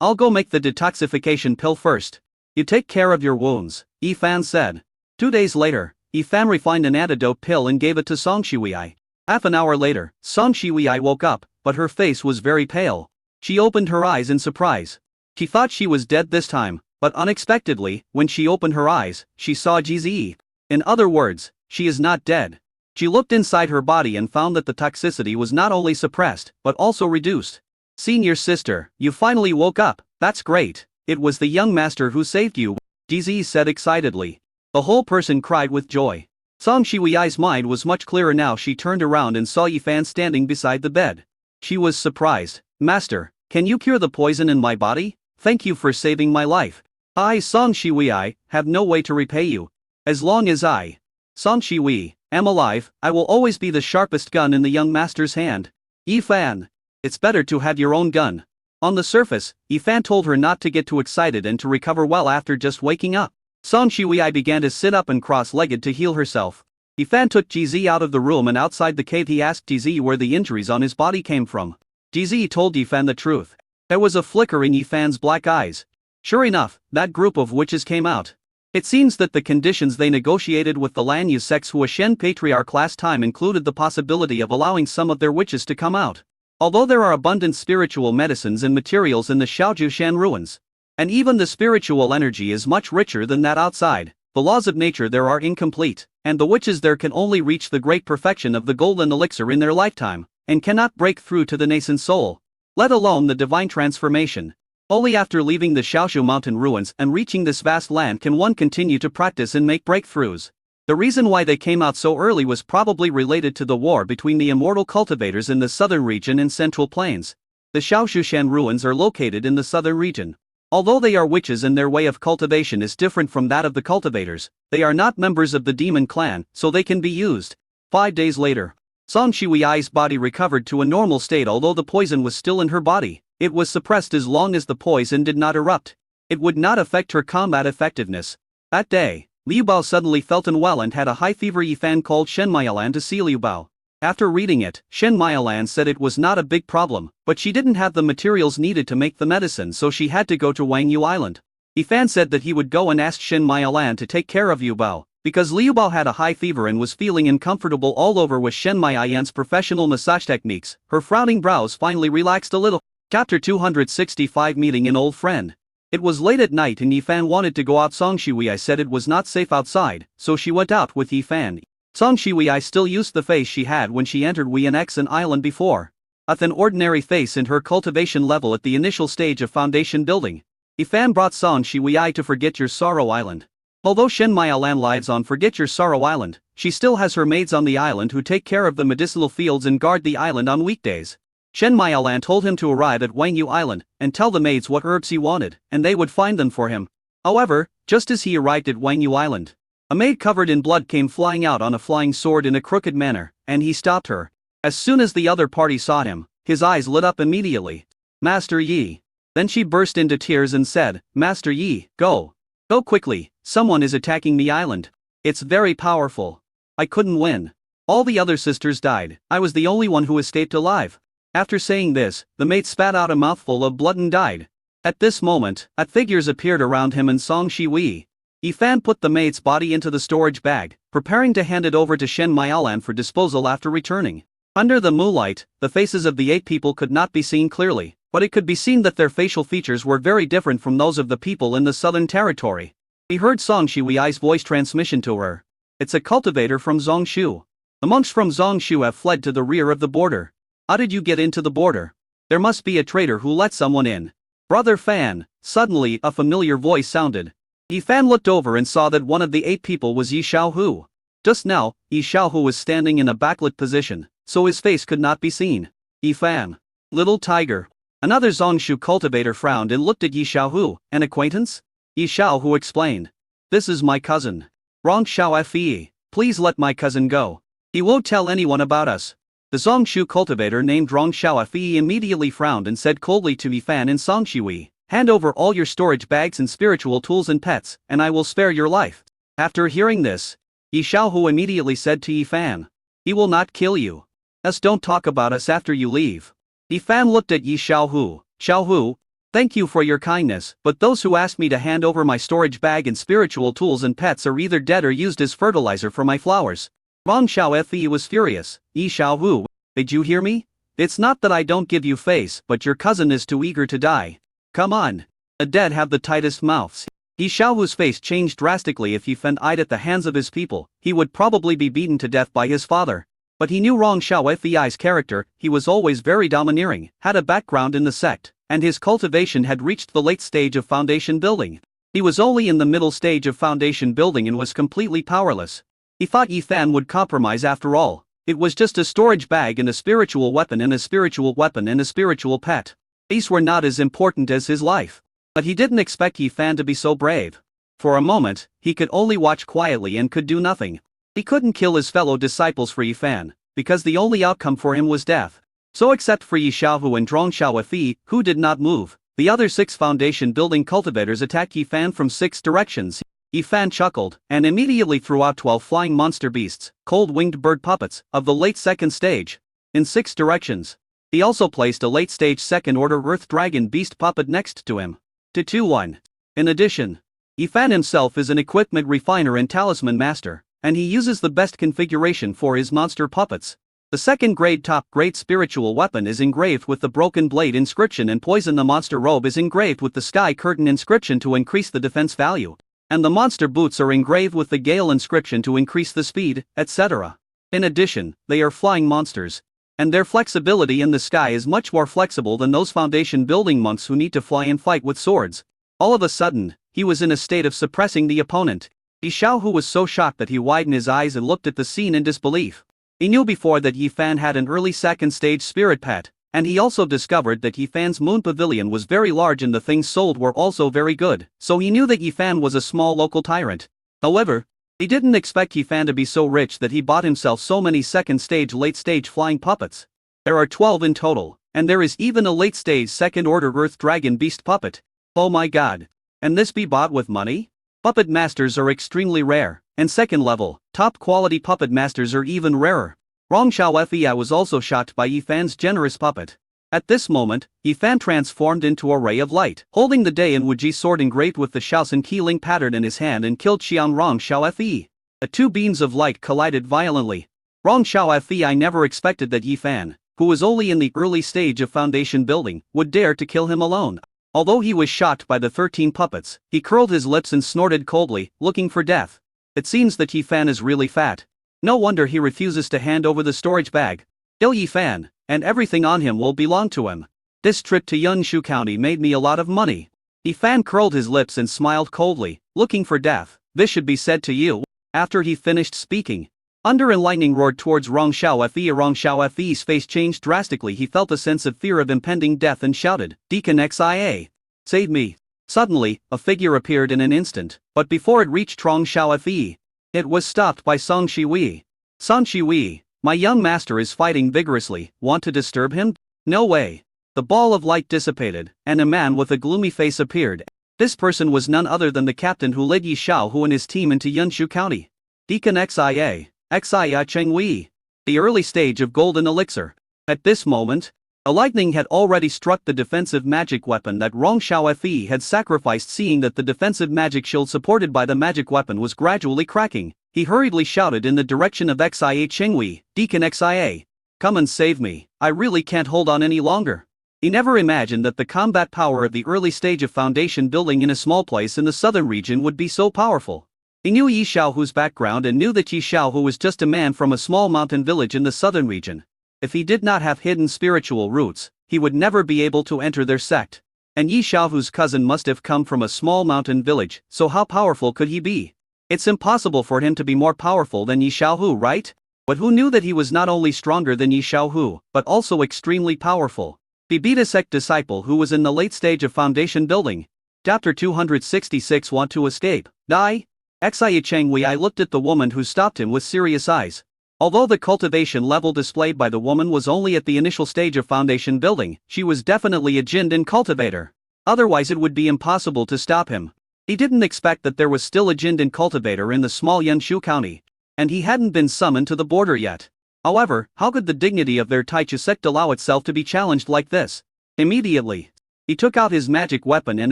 I'll go make the detoxification pill first. You take care of your wounds, Yifan said. 2 days later, Yifan refined an antidote pill and gave it to Song Shuiai. Half an hour later, Song Shuiai woke up, but her face was very pale. She opened her eyes in surprise. She thought she was dead this time, but unexpectedly, when she opened her eyes, she saw Jizi. In other words, she is not dead. She looked inside her body and found that the toxicity was not only suppressed, but also reduced. Senior sister, you finally woke up, that's great. It was the young master who saved you, Jizi said excitedly. The whole person cried with joy. Song Shuiai's mind was much clearer now. She turned around and saw Yifan standing beside the bed. She was surprised. Master, can you cure the poison in my body? Thank you for saving my life. I, Song Shuiai, have no way to repay you. As long as I, Song Shui, am alive, I will always be the sharpest gun in the young master's hand. Yifan, it's better to have your own gun. On the surface, Yifan told her not to get too excited and to recover well after just waking up. Song Shuiai began to sit up and cross-legged to heal herself. Yifan took Jizi out of the room, and outside the cave he asked Jizi where the injuries on his body came from. Jizi told Yifan the truth. There was a flicker in Yifan's black eyes. Sure enough, that group of witches came out. It seems that the conditions they negotiated with the Lan Yu sects Huashen Patriarch last time included the possibility of allowing some of their witches to come out. Although there are abundant spiritual medicines and materials in the Shaojushan ruins, and even the spiritual energy is much richer than that outside, the laws of nature there are incomplete, and the witches there can only reach the great perfection of the golden elixir in their lifetime, and cannot break through to the nascent soul, let alone the divine transformation. Only after leaving the Shaoshu mountain ruins and reaching this vast land can one continue to practice and make breakthroughs. The reason why they came out so early was probably related to the war between the immortal cultivators in the southern region and central plains. The Shaoshushan ruins are located in the southern region. Although they are witches and their way of cultivation is different from that of the cultivators, they are not members of the demon clan, so they can be used. 5 days later, Song Shuiai's body recovered to a normal state. Although the poison was still in her body, it was suppressed as long as the poison did not erupt. It would not affect her combat effectiveness. That day, Liu Bao suddenly felt unwell and had a high fever. Yifan called Shen Mailan to see Liu Bao. After reading it, Shen Mailan said it was not a big problem, but she didn't have the materials needed to make the medicine, so she had to go to Wang Yu Island. Yifan said that he would go and ask Shen Mailan to take care of Liu Bao, because Liu Bao had a high fever and was feeling uncomfortable all over. With Shen Mailan's professional massage techniques, her frowning brows finally relaxed a little. Chapter 265, Meeting an Old Friend. It was late at night and Yifan wanted to go out. Song Shuiai said it was not safe outside, so she went out with Yifan. Song Shuiai still used the face she had when she entered Wianxan Island before. With an ordinary face and her cultivation level at the initial stage of foundation building, Yifan brought Song Shuiai to Forget Your Sorrow Island. Although Shen Mailan lives on Forget Your Sorrow Island, she still has her maids on the island who take care of the medicinal fields and guard the island on weekdays. Shen Mailan told him to arrive at Wang Yu Island and tell the maids what herbs he wanted, and they would find them for him. However, just as he arrived at Wang Yu Island, a maid covered in blood came flying out on a flying sword in a crooked manner, and he stopped her. As soon as the other party saw him, his eyes lit up immediately. Master Yi. Then she burst into tears and said, Master Yi, go. Go quickly, someone is attacking the island. It's very powerful. I couldn't win. All the other sisters died, I was the only one who escaped alive. After saying this, the maid spat out a mouthful of blood and died. At this moment, figures appeared around him and Song Shui. Yifan put the maid's body into the storage bag, preparing to hand it over to Shen Mailan for disposal after returning. Under the moonlight, the faces of the 8 people could not be seen clearly, but it could be seen that their facial features were very different from those of the people in the southern territory. He heard Song Shuiai's voice transmission to her. It's a cultivator from Zongshu. The monks from Zongshu have fled to the rear of the border. How did you get into the border? There must be a traitor who let someone in. Brother Fan. Suddenly, a familiar voice sounded. Yifan looked over and saw that one of the 8 people was Yi Xiaohu. Just now, Yi Xiaohu was standing in a backlit position, so his face could not be seen. Yifan. Little tiger. Another Zongshu cultivator frowned and looked at Yi Xiaohu. An acquaintance? Yi Xiaohu explained. This is my cousin. Rong Xiaofi. Please let my cousin go. He won't tell anyone about us. The Zongshu cultivator named Rong Xiaofi immediately frowned and said coldly to Yifan and Song Shui, hand over all your storage bags and spiritual tools and pets, and I will spare your life. After hearing this, Yi Xiaohu immediately said to Yifan, he will not kill you. Just don't talk about us after you leave. Yifan looked at Yi Xiaohu. Xiaohu, Thank you for your kindness, but those who asked me to hand over my storage bag and spiritual tools and pets are either dead or used as fertilizer for my flowers. Wang Xiaofi was furious. Yi Xiaohu, did you hear me? It's not that I don't give you face, but your cousin is too eager to die. Come on. The dead have the tightest mouths. Yi Xiaohu's face changed drastically. If Yi Fan died at the hands of his people, he would probably be beaten to death by his father. But he knew Wang Xiaofi's character. He was always very domineering, had a background in the sect, and his cultivation had reached the late stage of foundation building. He was only in the middle stage of foundation building and was completely powerless. He thought Yi Fan would compromise after all. It was just a storage bag and a spiritual weapon and a spiritual weapon and a spiritual pet. These were not as important as his life. But he didn't expect Yi Fan to be so brave. For a moment, he could only watch quietly and could do nothing. He couldn't kill his fellow disciples for Yi Fan, because the only outcome for him was death. So except for Yi Xiaohu and Zhang Xiaofi, who did not move, the other 6 foundation building cultivators attacked Yi Fan from 6 directions. Yi Fan chuckled, and immediately threw out 12 flying monster beasts, cold-winged bird puppets, of the late second stage, in 6 directions. He also placed a late-stage second-order earth dragon beast puppet next to him. To 2-1. In addition, Yi Fan himself is an equipment refiner and talisman master, and he uses the best configuration for his monster puppets. The second-grade top-grade spiritual weapon is engraved with the broken blade inscription, and poison the monster robe is engraved with the sky curtain inscription to increase the defense value. And the monster boots are engraved with the gale inscription to increase the speed, etc. In addition, they are flying monsters, and their flexibility in the sky is much more flexible than those foundation building monks who need to fly and fight with swords. All of a sudden, he was in a state of suppressing the opponent. Yi Xiaohu was so shocked that he widened his eyes and looked at the scene in disbelief. He knew before that Yi Fan had an early second stage spirit pet, and he also discovered that Yi Fan's moon pavilion was very large and the things sold were also very good, so he knew that Yi Fan was a small local tyrant. However, he didn't expect Yi Fan to be so rich that he bought himself so many second stage late stage flying puppets. There are 12 in total, and there is even a late stage second order earth dragon beast puppet. Oh my god. And this be bought with money? Puppet masters are extremely rare, and second level, top quality puppet masters are even rarer. Wang Xiaofi was also shocked by Yi Fan's generous puppet. At this moment, Yi Fan transformed into a ray of light, holding the Dai and Wuji sword engraved with the Shaoxin Keeling pattern in his hand, and killed Xian Wang Xiaofi. The 2 beams of light collided violently. Wang Xiaofi never expected that Yi Fan, who was only in the early stage of foundation building, would dare to kill him alone. Although he was shocked by the 13 puppets, he curled his lips and snorted coldly, looking for death. It seems that Yi Fan is really fat. No wonder he refuses to hand over the storage bag. Kill Yi Fan, and everything on him will belong to him. This trip to Yunshu County made me a lot of money. Yi Fan curled his lips and smiled coldly, looking for death. This should be said to you. After he finished speaking, thunder and lightning roared towards Wang Xiaofi. Wang Xiaofi's face changed drastically. He felt a sense of fear of impending death and shouted, "Deacon Xia! Save me!" Suddenly, a figure appeared in an instant, but before it reached Wang Xiaofi, it was stopped by Song Shiwei. Song Shiwei, my young master is fighting vigorously, want to disturb him? No way. The ball of light dissipated, and a man with a gloomy face appeared. This person was none other than the captain who led Yi Xiaohu and his team into Yunshu County. Deacon Xia Chengwei. The early stage of golden elixir. At this moment, a lightning had already struck the defensive magic weapon that Wang Xiaofi had sacrificed. Seeing that the defensive magic shield supported by the magic weapon was gradually cracking, he hurriedly shouted in the direction of Xia Chengwei, "Deacon Xia! Come and save me, I really can't hold on any longer." He never imagined that the combat power of the early stage of foundation building in a small place in the southern region would be so powerful. He knew Yi Xiaohu's background and knew that Yi Xiaohu was just a man from a small mountain village in the southern region. If he did not have hidden spiritual roots, he would never be able to enter their sect. And Yi Xiaohu's cousin must have come from a small mountain village, so how powerful could he be? It's impossible for him to be more powerful than Yi Xiaohu, right? But who knew that he was not only stronger than Yi Xiaohu, but also extremely powerful? He beat a sect disciple who was in the late stage of foundation building. Chapter 266. Want to escape? Die? Xia Chengwei looked at the woman who stopped him with serious eyes. Although the cultivation level displayed by the woman was only at the initial stage of foundation building, she was definitely a Jindan cultivator. Otherwise it would be impossible to stop him. He didn't expect that there was still a Jindan cultivator in the small Yunshu County, and he hadn't been summoned to the border yet. However, how could the dignity of their Taichu sect allow itself to be challenged like this? Immediately, He took out his magic weapon and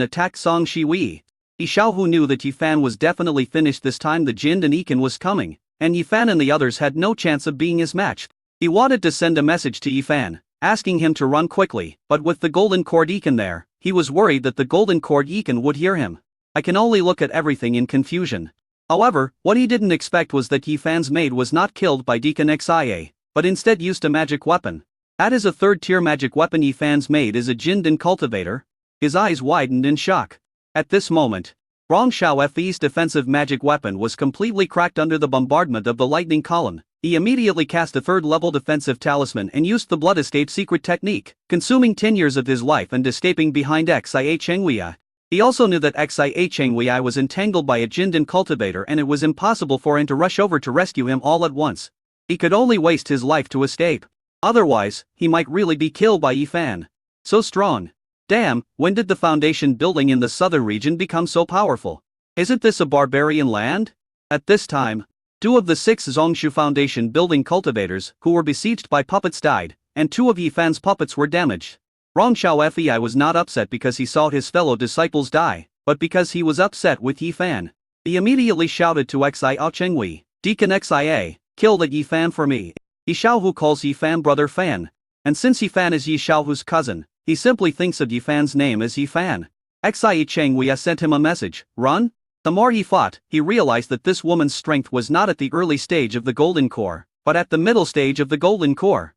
attacked Song Shiwei. Yi Xiaohu knew that Yi Fan was definitely finished this time. The Jin and Iken was coming, and Yi Fan and the others had no chance of being his match. He wanted to send a message to Yi Fan, asking him to run quickly, but with the golden cord Iken there, he was worried that the golden cord Iken would hear him. I can only look at everything in confusion. However, what he didn't expect was that Yi Fan's maid was not killed by Deacon Xia, but instead used a magic weapon. That is a third-tier magic weapon. Yi Fan's maid is a Jindan cultivator. His eyes widened in shock. At this moment, Rong Xiaofei's defensive magic weapon was completely cracked under the bombardment of the lightning column. He immediately cast a third-level defensive talisman and used the blood escape secret technique, consuming 10 years of his life and escaping behind Xia Chengwei. He also knew that Xia Chengwei was entangled by a Jindan cultivator and it was impossible for him to rush over to rescue him all at once. He could only waste his life to escape. Otherwise, he might really be killed by Yi Fan. So strong. Damn, when did the foundation building in the southern region become so powerful? Isn't this a barbarian land? At this time, 2 of the 6 Zongshu Foundation building cultivators who were besieged by puppets died, and 2 of Yi Fan's puppets were damaged. Rong Xiaofei was not upset because he saw his fellow disciples die, but because he was upset with Yi Fan. He immediately shouted to Xia Chengwei, "Deacon Xia, kill that Yi Fan for me." Yi Xiaohu calls Yi Fan brother Fan, and since Yi Fan is Yi Xiaohu's cousin, he simply thinks of Yi Fan's name as Yi Fan. Xia Chengwei sent him a message, "Run?" The more he fought, he realized that this woman's strength was not at the early stage of the golden core, but at the middle stage of the golden core.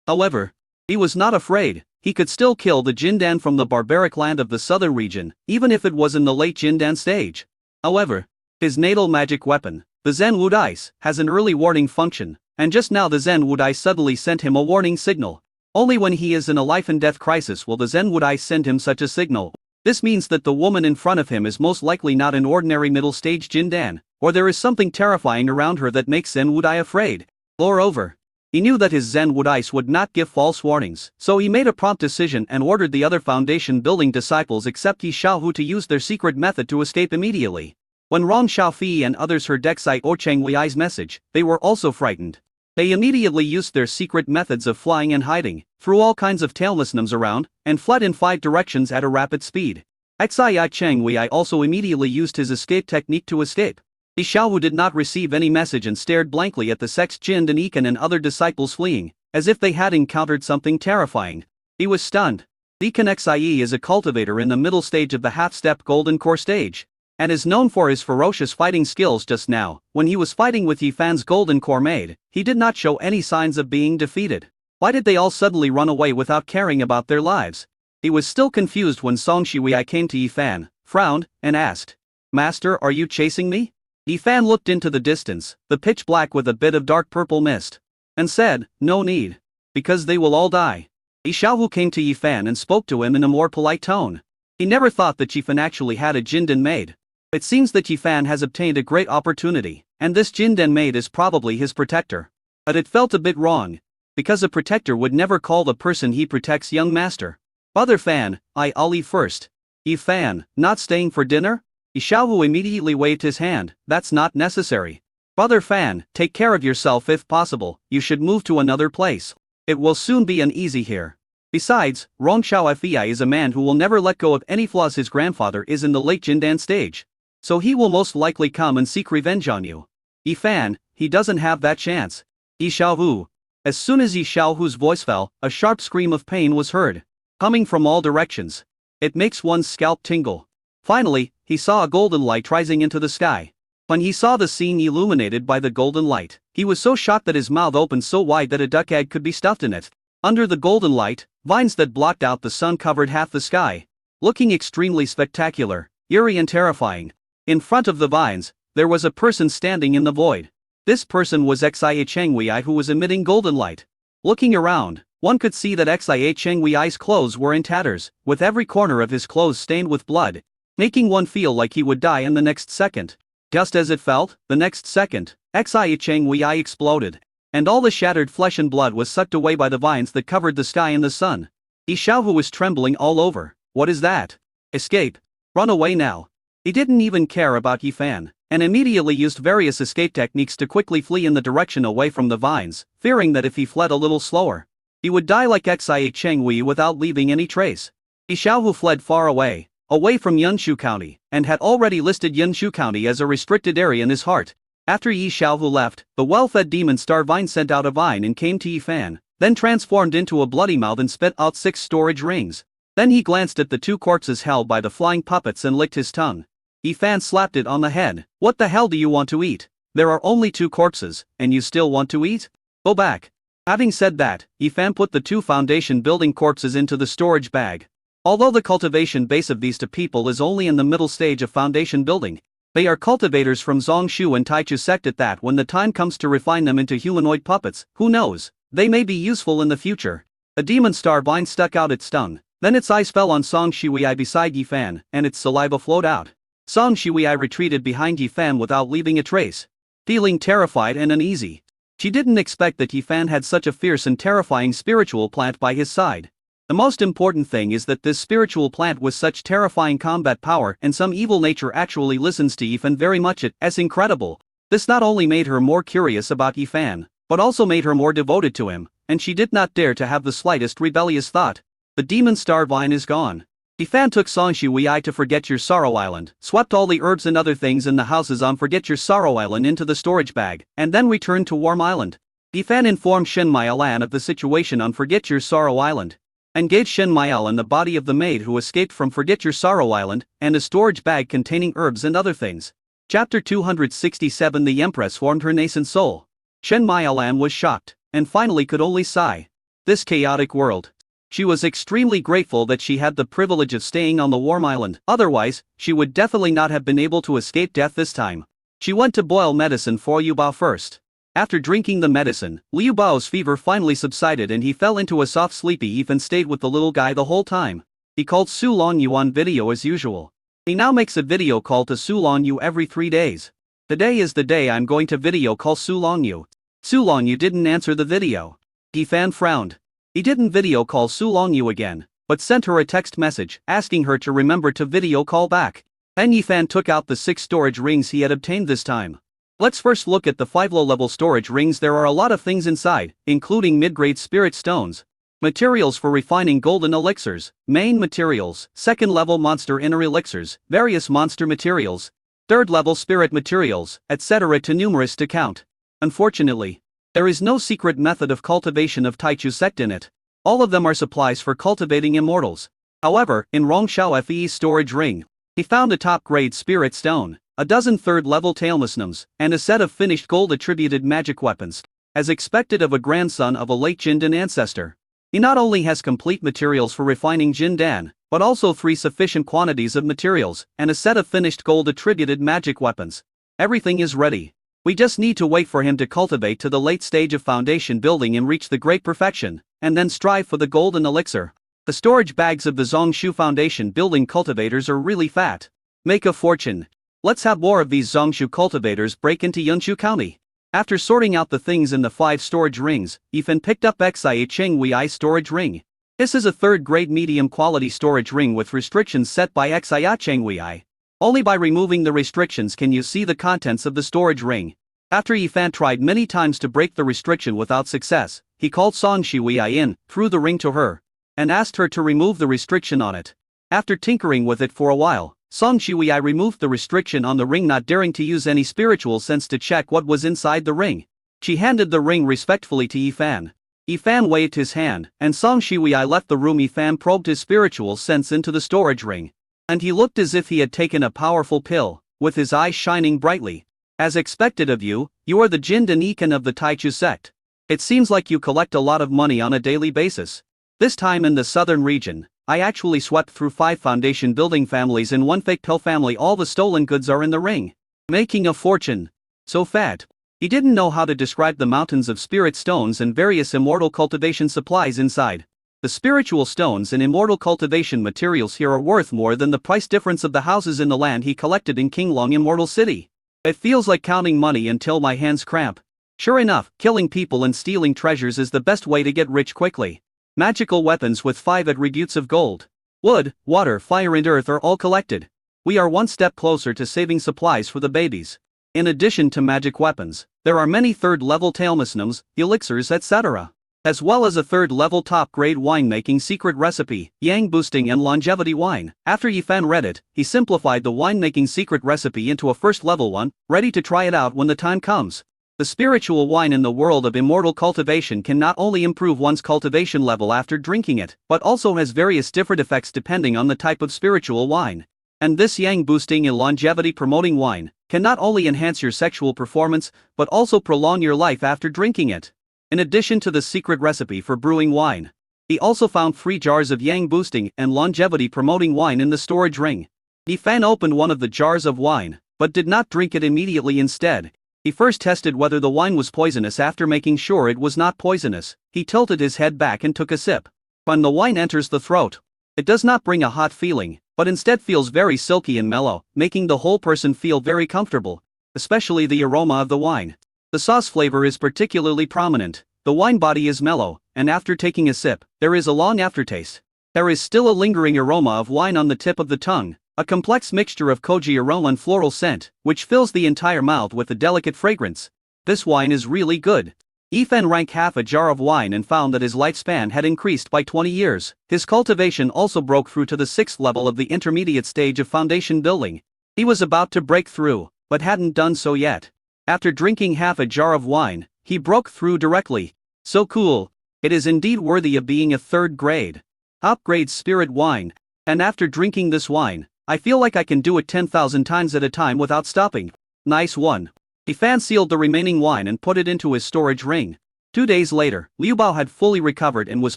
However, he was not afraid. He could still kill the Jindan from the barbaric land of the southern region, even if it was in the late Jindan stage. However, his natal magic weapon, the Zen Wood Ice, has an early warning function, and just now the Zen Wood Ice suddenly sent him a warning signal. Only when he is in a life and death crisis will the Zen Wood Ice send him such a signal. This means that the woman in front of him is most likely not an ordinary middle stage Jindan, or there is something terrifying around her that makes Zen Wood Eye afraid. Moreover, he knew that his Zen Wood Ice would not give false warnings, so he made a prompt decision and ordered the other foundation building disciples except Yi Xiaohu to use their secret method to escape immediately. When Rong Xiaofei and others heard Xia Chengwei's message, they were also frightened. They immediately used their secret methods of flying and hiding, threw all kinds of taillessnums around, and fled in 5 directions at a rapid speed. Xia Chengwei also immediately used his escape technique to escape. Yi Xiaohu did not receive any message and stared blankly at the Sex Jin and Iken and other disciples fleeing, as if they had encountered something terrifying. He was stunned. Deacon Xia is a cultivator in the middle stage of the half-step golden core stage, and is known for his ferocious fighting skills. Just now, when he was fighting with Yi Fan's golden core maid, he did not show any signs of being defeated. Why did they all suddenly run away without caring about their lives? He was still confused when Song Shiwei came to Yi Fan, frowned, and asked, "Master, are you chasing me?" Yi Fan looked into the distance, the pitch black with a bit of dark purple mist, and said, "No need. Because they will all die." Yi Xiaohu came to Yi Fan and spoke to him in a more polite tone. He never thought that Yi Fan actually had a Jindan maid. It seems that Yi Fan has obtained a great opportunity, and this Jindan maid is probably his protector. But it felt a bit wrong, because a protector would never call the person he protects young master. "Brother Fan, I'll leave first." "Yi Fan, not staying for dinner?" Yi Xiaohu immediately waved his hand. "That's not necessary. Brother Fan, take care of yourself. If possible, you should move to another place. It will soon be uneasy here. Besides, Rong Xiaofei is a man who will never let go of any flaws. His grandfather is in the late Jindan stage, so he will most likely come and seek revenge on you. Yi Fan, he doesn't have that chance." Yi Xiaohu. As soon as Yi Xiaohu's voice fell, a sharp scream of pain was heard, coming from all directions. It makes one's scalp tingle. Finally, he saw a golden light rising into the sky. When he saw the scene illuminated by the golden light, he was so shocked that his mouth opened so wide that a duck egg could be stuffed in it. Under the golden light, vines that blocked out the sun covered half the sky, looking extremely spectacular, eerie and terrifying. In front of the vines, there was a person standing in the void. This person was Xia Chengwei, who was emitting golden light. Looking around, one could see that Xia Chengwei's clothes were in tatters, with every corner of his clothes stained with blood, making one feel like he would die in the next second. Just as it felt, the next second, Xia Chengwei exploded, and all the shattered flesh and blood was sucked away by the vines that covered the sky and the sun. Yi Xiaohu was trembling all over. "What is that? Escape! Run away now!" He didn't even care about Yi Fan, and immediately used various escape techniques to quickly flee in the direction away from the vines, fearing that if he fled a little slower, He would die like Xia Chengwei without leaving any trace. Yi Xiaohu fled far away from Yunshu County, and had already listed Yunshu County as a restricted area in his heart. After Yi Xiaohu left, the well-fed demon star vine sent out a vine and came to Yi Fan, then transformed into a bloody mouth and spit out 6 storage rings. Then he glanced at the 2 corpses held by the flying puppets and licked his tongue. Yi Fan slapped it on the head. What the hell do you want to eat? There are only 2 corpses, and you still want to eat? Go back. Having said that, Yi Fan put the 2 foundation building corpses into the storage bag. Although the cultivation base of these 2 people is only in the middle stage of foundation building, they are cultivators from Zongshu and Taichu sect. At that, when the time comes to refine them into humanoid puppets, who knows, they may be useful in the future. A demon star vine stuck out its tongue. Then its eyes fell on Song Shuiai beside Yi Fan, and its saliva flowed out. Song Shuiai retreated behind Yi Fan without leaving a trace, feeling terrified and uneasy. She didn't expect that Yi Fan had such a fierce and terrifying spiritual plant by his side. The most important thing is that this spiritual plant with such terrifying combat power and some evil nature actually listens to Yi Fan very much. It's incredible. This not only made her more curious about Yi Fan, but also made her more devoted to him, and she did not dare to have the slightest rebellious thought. The demon star vine is gone. Yi Fan took Song Shuiai to Forget Your Sorrow Island, swept all the herbs and other things in the houses on Forget Your Sorrow Island into the storage bag, and then returned to Warm Island. Yi Fan informed Shen Mailan of the situation on Forget Your Sorrow Island, and gave Shen Mailan the body of the maid who escaped from Forget Your Sorrow Island, and a storage bag containing herbs and other things. Chapter 267. The Empress formed her nascent soul. Shen Mailan was shocked, and finally could only sigh. This chaotic world. She was extremely grateful that she had the privilege of staying on the Warm Island, otherwise, she would definitely not have been able to escape death this time. She went to boil medicine for Liu Bao first. After drinking the medicine, Liu Bao's fever finally subsided and he fell into a soft sleepy eve and stayed with the little guy the whole time. He called Su Longyu on video as usual. He now makes a video call to Su Longyu every 3 days. Today is the day I'm going to video call Su Longyu. Su Longyu didn't answer the video. Yi Fan frowned. He didn't video call Su Longyu again, but sent her a text message asking her to remember to video call back. Then Yi Fan took out the 6 storage rings he had obtained this time. Let's first look at the 5 low-level storage rings. There are a lot of things inside, including mid-grade spirit stones, materials for refining golden elixirs, main materials, 2nd-level monster inner elixirs, various monster materials, 3rd-level spirit materials, etc. too numerous to count. Unfortunately, there is no secret method of cultivation of Taichu sect in it. All of them are supplies for cultivating immortals. However, in Rongshao Fe's storage ring, he found a top-grade spirit stone, a dozen 3rd-level talismans, and a set of finished gold-attributed magic weapons, as expected of a grandson of a late Jindan ancestor. He not only has complete materials for refining Jindan, but also 3 sufficient quantities of materials, and a set of finished gold-attributed magic weapons. Everything is ready. We just need to wait for him to cultivate to the late stage of foundation building and reach the great perfection, and then strive for the golden elixir. The storage bags of the Zongshu foundation building cultivators are really fat. Make a fortune. Let's have more of these Zongshu cultivators break into Yunshu County. After sorting out the things in the 5 storage rings, Yi Fan picked up Xia Chengwei storage ring. This is a 3rd-grade medium quality storage ring with restrictions set by Xia Chengwei. Only by removing the restrictions can you see the contents of the storage ring. After Yi Fan tried many times to break the restriction without success, he called Song Shuiai in, threw the ring to her, and asked her to remove the restriction on it. After tinkering with it for a while, Song Shuiai removed the restriction on the ring, not daring to use any spiritual sense to check what was inside the ring. She handed the ring respectfully to Yi Fan. Yi Fan waved his hand, and Song Shuiai left the room. Yi Fan probed his spiritual sense into the storage ring, and he looked as if he had taken a powerful pill, with his eyes shining brightly. As expected of you, you are the Jindan Ikan of the Taichu sect. It seems like you collect a lot of money on a daily basis. This time in the southern region, I actually swept through 5 foundation building families and 1 fake pill family. All the stolen goods are in the ring. Making a fortune. So fat. He didn't know how to describe the mountains of spirit stones and various immortal cultivation supplies inside. The spiritual stones and immortal cultivation materials here are worth more than the price difference of the houses in the land he collected in Qinglong Immortal City. It feels like counting money until my hands cramp. Sure enough, killing people and stealing treasures is the best way to get rich quickly. Magical weapons with 5 attributes of gold, wood, water, fire and earth are all collected. We are one step closer to saving supplies for the babies. In addition to magic weapons, there are many 3rd-level talismans, elixirs, etc. as well as a third-level top-grade winemaking secret recipe, Yang Boosting and Longevity Wine. After Yifan read it, he simplified the winemaking secret recipe into a first-level one, ready to try it out when the time comes. The spiritual wine in the world of immortal cultivation can not only improve one's cultivation level after drinking it, but also has various different effects depending on the type of spiritual wine. And this Yang Boosting and Longevity Promoting Wine can not only enhance your sexual performance, but also prolong your life after drinking it. In addition to the secret recipe for brewing wine, he also found 3 jars of Yang Boosting and Longevity Promoting Wine in the storage ring. Yifan opened one of the jars of wine, but did not drink it immediately. Instead, he first tested whether the wine was poisonous. After making sure it was not poisonous, he tilted his head back and took a sip. When the wine enters the throat, it does not bring a hot feeling, but instead feels very silky and mellow, making the whole person feel very comfortable, especially the aroma of the wine. The sauce flavor is particularly prominent, the wine body is mellow, and after taking a sip, there is a long aftertaste. There is still a lingering aroma of wine on the tip of the tongue, a complex mixture of koji aroma and floral scent, which fills the entire mouth with a delicate fragrance. This wine is really good. Yifan drank half a jar of wine and found that his lifespan had increased by 20 years. His cultivation also broke through to the 6th level of the intermediate stage of foundation building. He was about to break through, but hadn't done so yet. After drinking half a jar of wine, he broke through directly. So cool. It is indeed worthy of being a 3rd grade, top grade spirit wine. And after drinking this wine, I feel like I can do it 10,000 times at a time without stopping. Nice one. Yifan sealed the remaining wine and put it into his storage ring. 2 days later, Liu Bao had fully recovered and was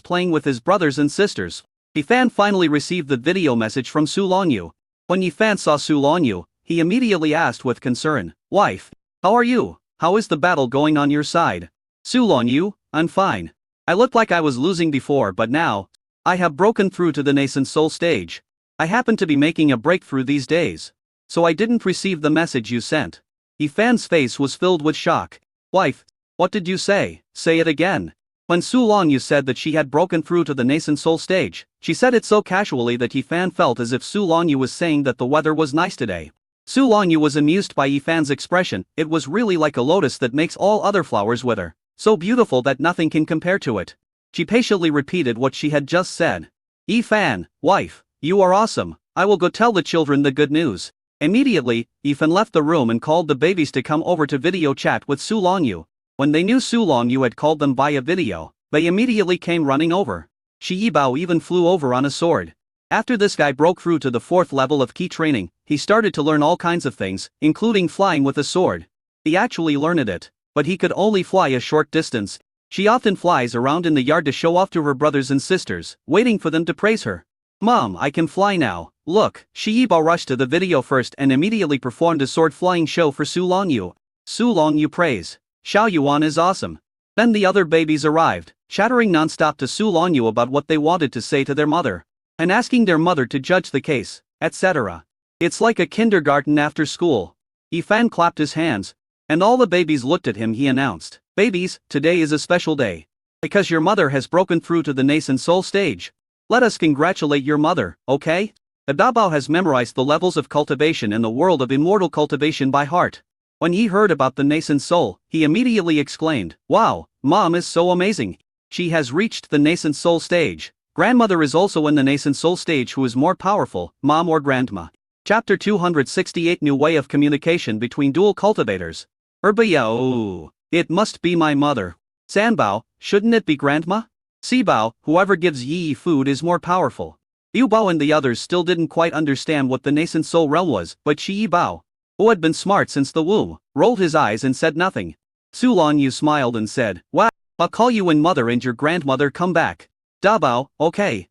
playing with his brothers and sisters. Yifan finally received the video message from Su Longyu. When Yifan saw Su Longyu, he immediately asked with concern, "Wife, how are you? How is the battle going on your side?" "Su Longyu, I'm fine. I looked like I was losing before, but now I have broken through to the nascent soul stage. I happen to be making a breakthrough these days, so I didn't receive the message you sent." Yifan's face was filled with shock. "Wife, what did you say? Say it again." When Su Longyu said that she had broken through to the nascent soul stage, she said it so casually that Yifan felt as if Su Longyu was saying that the weather was nice today. Su Longyu was amused by Yifan's expression. It was really like a lotus that makes all other flowers wither, so beautiful that nothing can compare to it. She patiently repeated what she had just said. "Yifan, wife, you are awesome. I will go tell the children the good news." Immediately, Yifan left the room and called the babies to come over to video chat with Su Longyu. When they knew Su Longyu had called them via video, they immediately came running over. Shi Yibao even flew over on a sword. After this guy broke through to the 4th level of key training, he started to learn all kinds of things, including flying with a sword. He actually learned it, but he could only fly a short distance. She often flies around in the yard to show off to her brothers and sisters, waiting for them to praise her. "Mom, I can fly now, look." Shi Yibao rushed to the video first and immediately performed a sword flying show for Su Longyu. Su Longyu praise. "Xiao Yuan is awesome." Then the other babies arrived, chattering non-stop to Su Longyu about what they wanted to say to their mother, and asking their mother to judge the case, etc. It's like a kindergarten after school. Yifan clapped his hands, and all the babies looked at him. He announced, "Babies, today is a special day, because your mother has broken through to the nascent soul stage. Let us congratulate your mother, okay?" The Dabao has memorized the levels of cultivation in the world of immortal cultivation by heart. When he heard about the nascent soul, he immediately exclaimed, "Wow, Mom is so amazing. She has reached the nascent soul stage. Grandmother is also in the nascent soul stage. Who is more powerful, Mom or Grandma?" Chapter 268 New Way of Communication Between Dual Cultivators. Erbayao, it must be my mother. Sanbao, shouldn't it be Grandma? Sibao, whoever gives Yi food is more powerful. Liu Bao and the others still didn't quite understand what the nascent soul realm was, but Shi Bao, who had been smart since the womb, rolled his eyes and said nothing. Su Longyu smiled and said, "Wow, I'll call you when mother and your grandmother come back." Dabao, okay.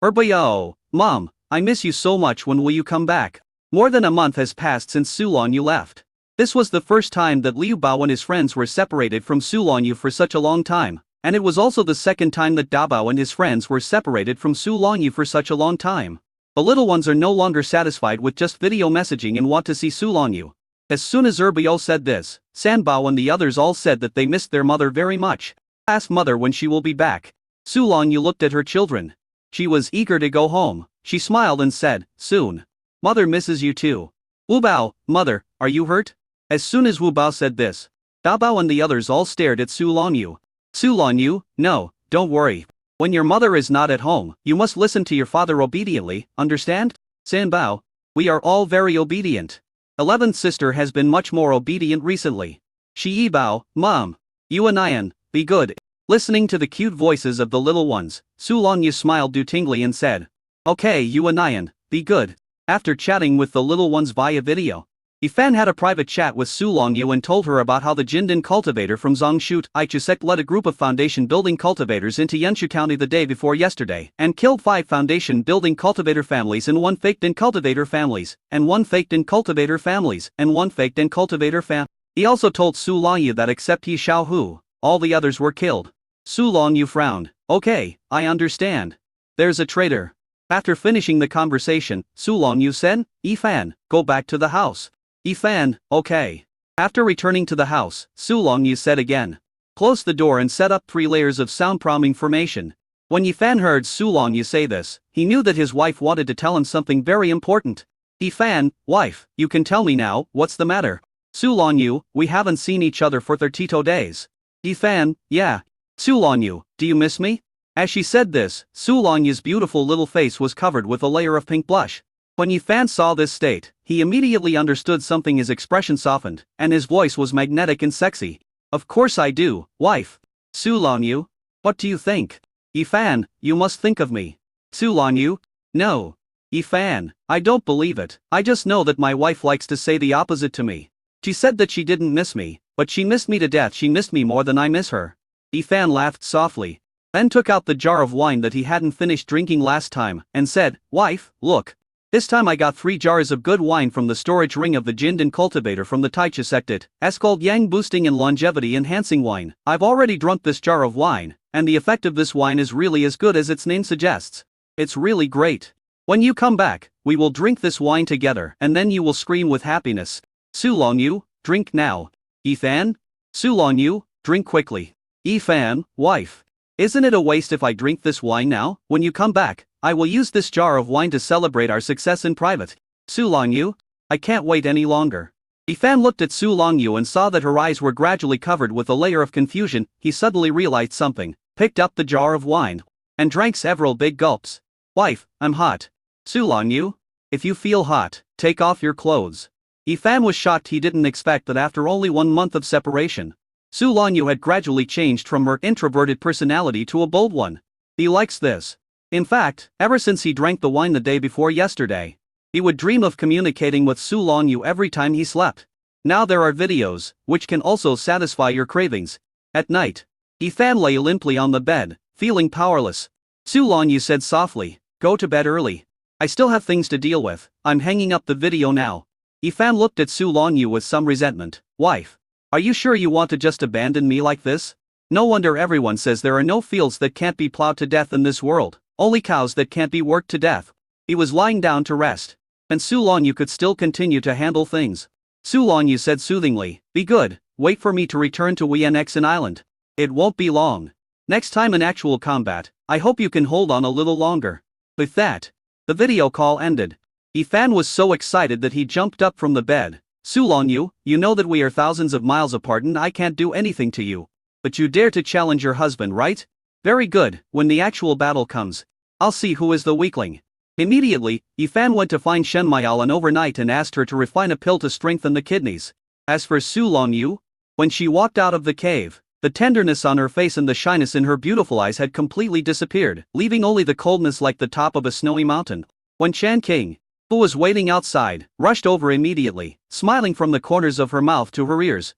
Erbayao, Mom, I miss you so much. When will you come back? More than a month has passed since Su Longyu left. This was the first time that Liu Bao and his friends were separated from Su Longyu for such a long time, and it was also the second time that Dabao and his friends were separated from Su Longyu for such a long time. The little ones are no longer satisfied with just video messaging and want to see Su Longyu. As soon as Erbayao said this, Sanbao and the others all said that they missed their mother very much. Ask mother when she will be back. Su Longyu looked at her children. She was eager to go home. She smiled and said, "Soon. Mother misses you too." Wu Bao, mother, are you hurt? As soon as Wu Bao said this, Dabao and the others all stared at Su Longyu. Su Lan Yu, no, don't worry. When your mother is not at home, you must listen to your father obediently, understand? San Bao, we are all very obedient. 11th sister has been much more obedient recently. Shi Yi Bao, Mom. You and Ian, be good. Listening to the cute voices of the little ones, Su Lan Yu smiled tingly and said, okay, you and Ian, be good. After chatting with the little ones via video, Yifan had a private chat with Su Longyu and told her about how the Jindin cultivator from Zhongshu Aichu sect led a group of foundation building cultivators into Yanshu County the day before yesterday and killed 5 foundation building cultivator families and 1 faked-in cultivator families, and 1 faked-in cultivator families, and 1 faked-in cultivator fam. He also told Su Longyu that except Yi Xiaohu, all the others were killed. Su Longyu frowned. Okay, I understand. There's a traitor. After finishing the conversation, Su Longyu said, Yifan, go back to the house. Yifan, okay. After returning to the house, Su Longyu said again, close the door and set up 3 layers of sound-priming formation. When Yifan heard Su Longyu say this, he knew that his wife wanted to tell him something very important. Yifan, wife, you can tell me now, what's the matter? Su Longyu, we haven't seen each other for 32 days. Yifan, yeah. Su Longyu, do you miss me? As she said this, Su Longyu's beautiful little face was covered with a layer of pink blush. When Yifan saw this state, he immediately understood something. His expression softened, and his voice was magnetic and sexy. Of course I do, wife. Su Longyu, what do you think? Yifan, you must think of me. Su Longyu, no. Yifan, I don't believe it. I just know that my wife likes to say the opposite to me. She said that she didn't miss me, but she missed me to death. She missed me more than I miss her. Yifan laughed softly, then took out the jar of wine that he hadn't finished drinking last time, and said, wife, look. This time I got 3 jars of good wine from the storage ring of the Jindin cultivator from the Taichi sect. It's called Yang Boosting and Longevity Enhancing Wine. I've already drunk this jar of wine, and the effect of this wine is really as good as its name suggests. It's really great. When you come back, we will drink this wine together and then you will scream with happiness. Su Longyu, drink now. Yifan? Su Longyu, drink quickly. Yifan, wife. Isn't it a waste if I drink this wine now? When you come back, I will use this jar of wine to celebrate our success in private. Su Longyu, I can't wait any longer. Yifan looked at Su Longyu and saw that her eyes were gradually covered with a layer of confusion. He suddenly realized something, picked up the jar of wine, and drank several big gulps. Wife, I'm hot. Su Longyu, if you feel hot, take off your clothes. Yifan was shocked. He didn't expect that after only 1 month of separation, Su Longyu had gradually changed from her introverted personality to a bold one. He likes this. In fact, ever since he drank the wine the day before yesterday, he would dream of communicating with Su Longyu every time he slept. Now there are videos, which can also satisfy your cravings. At night, Yifan lay limply on the bed, feeling powerless. Su Longyu said softly, go to bed early. I still have things to deal with. I'm hanging up the video now. Yifan looked at Su Longyu with some resentment. Wife, are you sure you want to just abandon me like this? No wonder everyone says there are no fields that can't be plowed to death in this world. Only cows that can't be worked to death. He was lying down to rest, and Su Longyu could still continue to handle things. Su Longyu said soothingly, be good, wait for me to return to Wenxin Island. It won't be long. Next time in actual combat, I hope you can hold on a little longer. With that, the video call ended. Yifan was so excited that he jumped up from the bed. Su Longyu, you know that we are thousands of miles apart and I can't do anything to you. But you dare to challenge your husband, right? Very good, when the actual battle comes, I'll see who is the weakling. Immediately, Yifan went to find Shen Maialan overnight and asked her to refine a pill to strengthen the kidneys. As for Su Longyu, when she walked out of the cave, the tenderness on her face and the shyness in her beautiful eyes had completely disappeared, leaving only the coldness like the top of a snowy mountain. When Chan King, who was waiting outside, rushed over immediately, smiling from the corners of her mouth to her ears,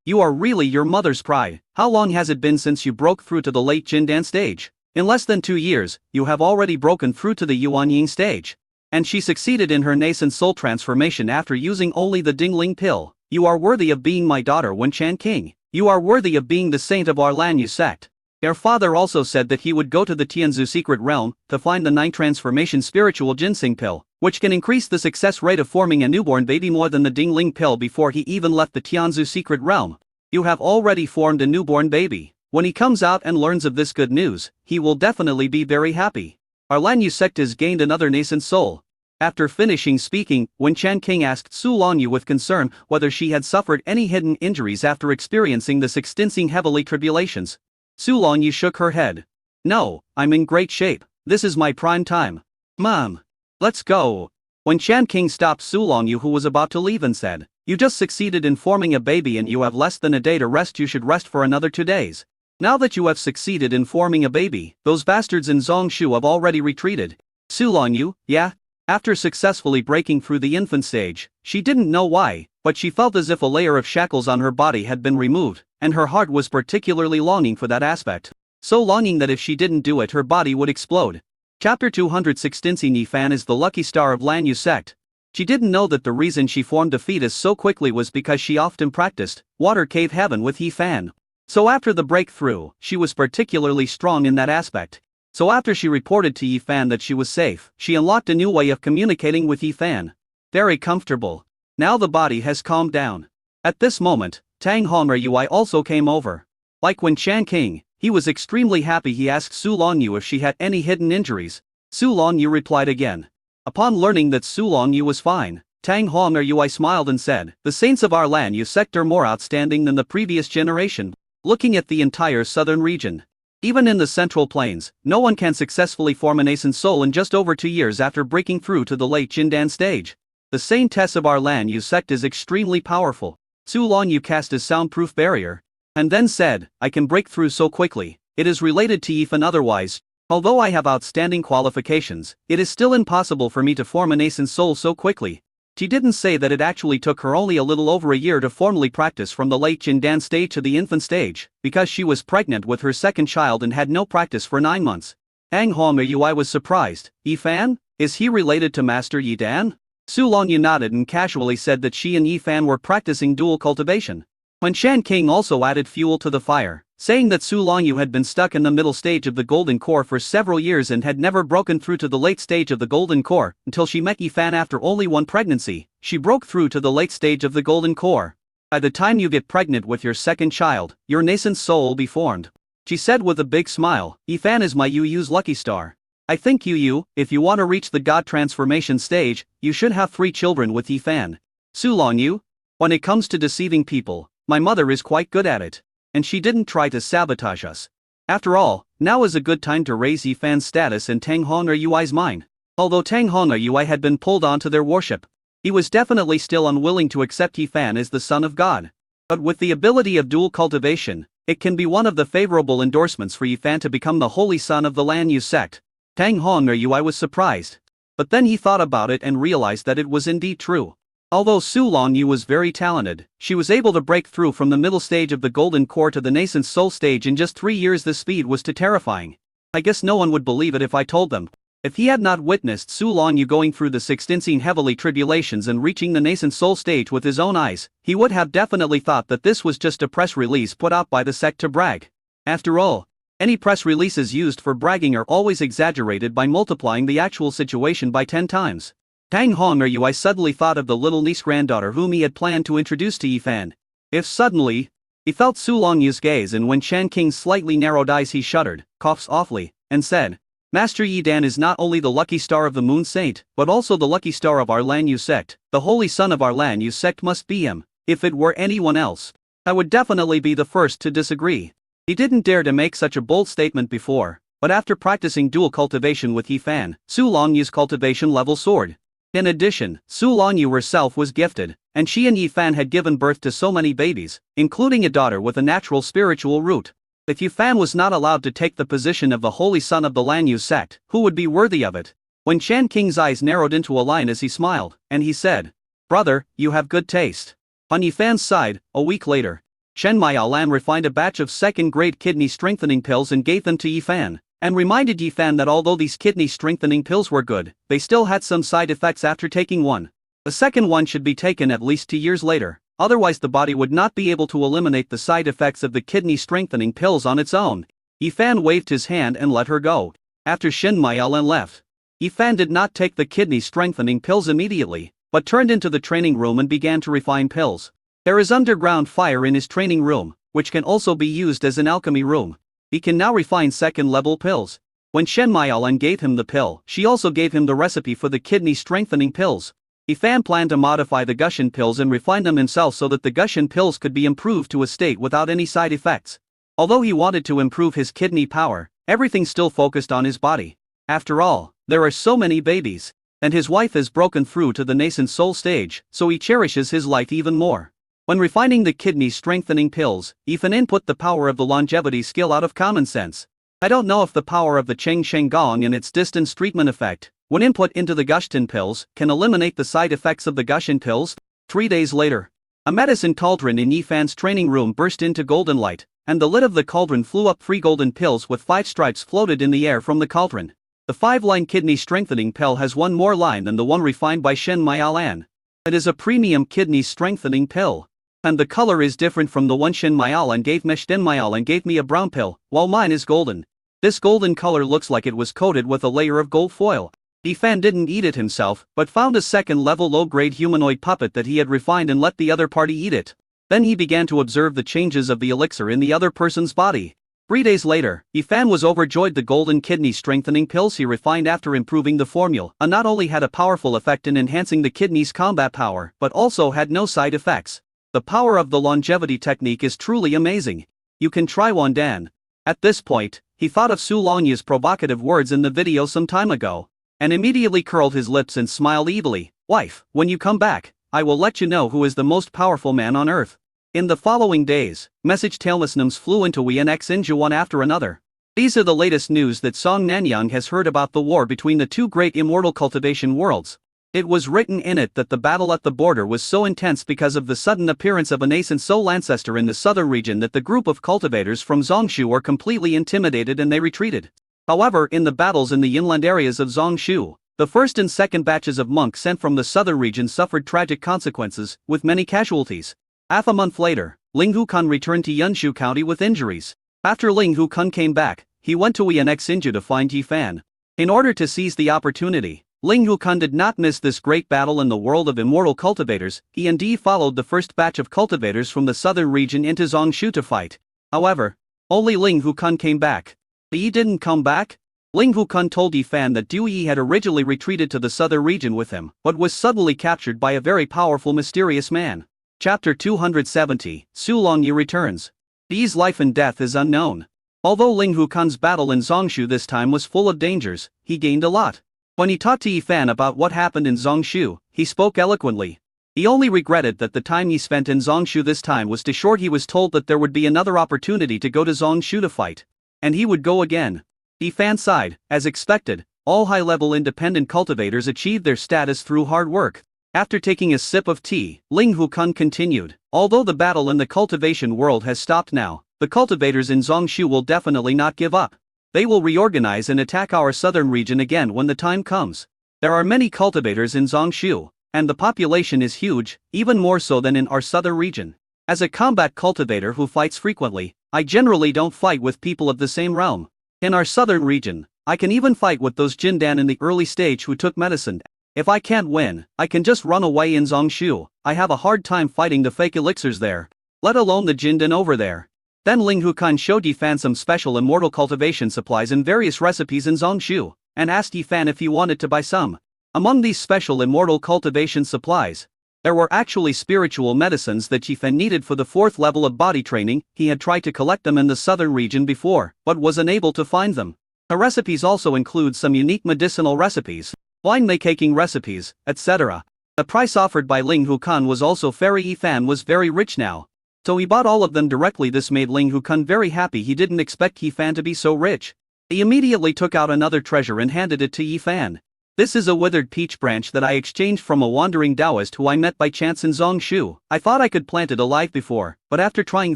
You are really your mother's pride. How long has it been since you broke through to the late Jindan stage? In less than 2 years, you have already broken through to the Yuanying stage. And she succeeded in her nascent soul transformation after using only the Dingling pill. You are worthy of being my daughter Wen Chan King. You are worthy of being the saint of our Lanyu sect. Your father also said that he would go to the Tianzu secret realm to find the 9 transformation spiritual ginseng pill, which can increase the success rate of forming a newborn baby more than the Dingling pill before he even left the Tianzu secret realm. You have already formed a newborn baby. When he comes out and learns of this good news, he will definitely be very happy. Our Lanyu sect has gained another nascent soul. After finishing speaking, Wen Chan King asked Su Longyu with concern whether she had suffered any hidden injuries after experiencing this extensive heavenly tribulations. Su Longyu shook her head. No, I'm in great shape, this is my prime time. Mom. Let's go. When Shan King stopped Su Longyu, who was about to leave, and said, you just succeeded in forming a baby and you have less than a day to rest. You should rest for another 2 days. Now that you have succeeded in forming a baby, those bastards in Zongshu have already retreated. Su Longyu, yeah? After successfully breaking through the infant stage, she didn't know why, but she felt as if a layer of shackles on her body had been removed, and her heart was particularly longing for that aspect. So longing that if she didn't do it, her body would explode. Chapter 216. Yifan is the lucky star of Lan Yu sect. She didn't know that the reason she formed a fetus so quickly was because she often practiced water cave heaven with Yifan. So after the breakthrough, she was particularly strong in that aspect. So after she reported to Yifan that she was safe, she unlocked a new way of communicating with Yifan. Very comfortable. Now the body has calmed down. At this moment, Tang Hongyue also came over. Like when Shan King, he was extremely happy. He asked Su Longyu if she had any hidden injuries. Su Longyu replied again. Upon learning that Su Longyu was fine, Tang Hongyue smiled and said, the saints of our Lan Yu sect are more outstanding than the previous generation. Looking at the entire southern region, even in the Central Plains, no one can successfully form a nascent soul in just over 2 years after breaking through to the late Jindan stage. The saintess of our Lan Yu sect is extremely powerful. Su Longyu cast his soundproof barrier, and then said, I can break through so quickly. It is related to Yifan otherwise. Although I have outstanding qualifications, it is still impossible for me to form a nascent soul so quickly. She didn't say that it actually took her only a little over a year to formally practice from the late Jindan stage to the infant stage, because she was pregnant with her second child and had no practice for 9 months. Tang Hongyue was surprised. Yifan? Is he related to Master Yidan? Su Longyu nodded and casually said that she and Yifan were practicing dual cultivation. When Shan King also added fuel to the fire, saying that Su Longyu had been stuck in the middle stage of the Golden Core for several years and had never broken through to the late stage of the Golden Core until she met Yifan after only 1 pregnancy. She broke through to the late stage of the Golden Core. By the time you get pregnant with your second child, your nascent soul will be formed. She said with a big smile, Yifan is my Yu's lucky star. I think Yu, if you want to reach the God transformation stage, you should have 3 children with Yifan. Su Longyu? When it comes to deceiving people, my mother is quite good at it. And she didn't try to sabotage us. After all, now is a good time to raise Yifan's status in Tang Hongyue's mind. Although Tang Hongyue had been pulled onto their worship, he was definitely still unwilling to accept Yifan as the son of God. But with the ability of dual cultivation, it can be one of the favorable endorsements for Yifan to become the holy son of the Lan Yu sect. Tang Hongyue was surprised. But then he thought about it and realized that it was indeed true. Although Su Longyu was very talented, she was able to break through from the middle stage of the Golden Core to the nascent soul stage in just 3 years. The speed was too terrifying. I guess no one would believe it if I told them. If he had not witnessed Su Longyu going through the 16 heavily tribulations and reaching the nascent soul stage with his own eyes, he would have definitely thought that this was just a press release put out by the sect to brag. After all, any press releases used for bragging are always exaggerated by multiplying the actual situation by 10 times. Tang Hongyue suddenly thought of the little niece-granddaughter whom he had planned to introduce to Yifan. If suddenly, he felt Su Longyu's gaze, and when Shan King's slightly narrowed eyes, he shuddered, coughed awfully, and said, Master Yidan is not only the lucky star of the Moon Saint, but also the lucky star of our Lan Yu sect. The holy son of our Lan Yu sect must be him. If it were anyone else, I would definitely be the first to disagree. He didn't dare to make such a bold statement before, but after practicing dual cultivation with Yifan, Su Longyu's cultivation level soared. In addition, Su Longyu herself was gifted, and she and Yifan had given birth to so many babies, including a daughter with a natural spiritual root. If Yifan was not allowed to take the position of the holy son of the Lan Yu sect, who would be worthy of it? When Shan King's eyes narrowed into a line as he smiled, and he said, Brother, you have good taste. On Yifan's side, a week later, Shen Miaolan refined a batch of second-grade kidney strengthening pills and gave them to Yifan, and reminded Yifan that although these kidney strengthening pills were good, they still had some side effects after taking one. The second one should be taken at least 2 years later, otherwise the body would not be able to eliminate the side effects of the kidney strengthening pills on its own. Yifan waved his hand and let her go. After Shen Miaolan left, Yifan did not take the kidney strengthening pills immediately, but turned into the training room and began to refine pills. There is underground fire in his training room, which can also be used as an alchemy room. He can now refine second-level pills. When Shen Miaolan gave him the pill, she also gave him the recipe for the kidney-strengthening pills. Yifan planned to modify the Gushan pills and refine them himself so that the Gushan pills could be improved to a state without any side effects. Although he wanted to improve his kidney power, everything still focused on his body. After all, there are so many babies. And his wife has broken through to the nascent soul stage, so he cherishes his life even more. When refining the kidney strengthening pills, Ethan input the power of the longevity skill out of common sense. I don't know if the power of the Cheng Sheng Gong and its distance treatment effect, when input into the Gushtin pills, can eliminate the side effects of the Gushin pills. 3 days later, a medicine cauldron in Yifan's training room burst into golden light, and the lid of the cauldron flew up. 3 golden pills with 5 stripes floated in the air from the cauldron. The 5-line kidney strengthening pill has one more line than the one refined by Shen Miaolan. It is a premium kidney strengthening pill. And the color is different from the one Shen Miaolan gave me. Shen Miaolan gave me a brown pill, while mine is golden. This golden color looks like it was coated with a layer of gold foil. Yifan didn't eat it himself, but found a second-level low-grade humanoid puppet that he had refined and let the other party eat it. Then he began to observe the changes of the elixir in the other person's body. 3 days later, Yifan was overjoyed. The golden kidney strengthening pills he refined after improving the formula not only had a powerful effect in enhancing the kidney's combat power, but also had no side effects. The power of the longevity technique is truly amazing. You can try one, Dan. At this point, he thought of Su Longya's provocative words in the video some time ago, and immediately curled his lips and smiled evilly. Wife, when you come back, I will let you know who is the most powerful man on earth. In the following days, message tailmasnums flew into Wianxinja one after another. These are the latest news that Song Nanyang has heard about the war between the two great immortal cultivation worlds. It was written in it that the battle at the border was so intense because of the sudden appearance of a nascent soul ancestor in the southern region that the group of cultivators from Zongshu were completely intimidated and they retreated. However, in the battles in the inland areas of Zongshu, the first and second batches of monks sent from the southern region suffered tragic consequences, with many casualties. Half a month later, Ling Hukun returned to Yunshu County with injuries. After Ling Hukun came back, he went to Wianxinju to find Yifan. In order to seize the opportunity, Ling Hukun did not miss this great battle in the world of immortal cultivators. He indeed followed the first batch of cultivators from the southern region into Zongshu to fight. However, only Ling Hukun came back. Yi didn't come back? Ling Hukun told Yifan that Du Yi had originally retreated to the southern region with him, but was suddenly captured by a very powerful mysterious man. Chapter 270, Su Longya returns. Yi's life and death is unknown. Although Ling Hukun's battle in Zongshu this time was full of dangers, he gained a lot. When he talked to Yifan about what happened in Zongshu, he spoke eloquently. He only regretted that the time he spent in Zongshu this time was too short. He was told that there would be another opportunity to go to Zongshu to fight. And he would go again. Yifan sighed. As expected, all high-level independent cultivators achieved their status through hard work. After taking a sip of tea, Ling Hukun continued. Although the battle in the cultivation world has stopped now, the cultivators in Zongshu will definitely not give up. They will reorganize and attack our southern region again when the time comes. There are many cultivators in Zongshu, and the population is huge, even more so than in our southern region. As a combat cultivator who fights frequently, I generally don't fight with people of the same realm. In our southern region, I can even fight with those Jindan in the early stage who took medicine. If I can't win, I can just run away in Zongshu. I have a hard time fighting the fake elixirs there, let alone the Jindan over there. Then Ling Hukun showed Yifan some special immortal cultivation supplies and various recipes in Zongshu, and asked Yifan if he wanted to buy some. Among these special immortal cultivation supplies, there were actually spiritual medicines that Yifan needed for the 4th level of body training. He had tried to collect them in the southern region before, but was unable to find them. The recipes also include some unique medicinal recipes, wine-making recipes, etc. The price offered by Ling Hukun was also fair. Yifan was very rich now, so he bought all of them directly. This made Ling Hukun very happy. He didn't expect Yifan to be so rich. He immediately took out another treasure and handed it to Yifan. This is a withered peach branch that I exchanged from a wandering Taoist who I met by chance in Zongshu. I thought I could plant it alive before, but after trying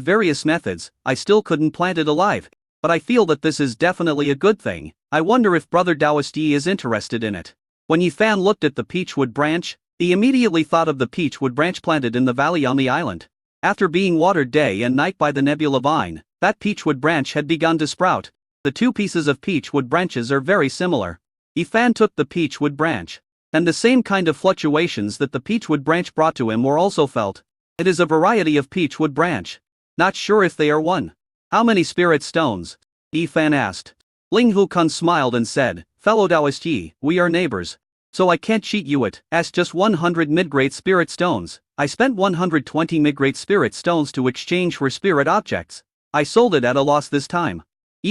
various methods, I still couldn't plant it alive. But I feel that this is definitely a good thing. I wonder if Brother Taoist Yi is interested in it. When Yifan looked at the peachwood branch, he immediately thought of the peachwood branch planted in the valley on the island. After being watered day and night by the nebula vine, that peachwood branch had begun to sprout. The two pieces of peachwood branches are very similar. Yifan took the peachwood branch, and the same kind of fluctuations that the peachwood branch brought to him were also felt. It is a variety of peachwood branch. Not sure if they are one. How many spirit stones? Yifan asked. Ling Hukun smiled and said, Fellow Taoist Yi, we are neighbors. So I can't cheat you it. Ask just 100 mid-grade spirit stones. I spent 120 mid-grade spirit stones to exchange for spirit objects. I sold it at a loss this time.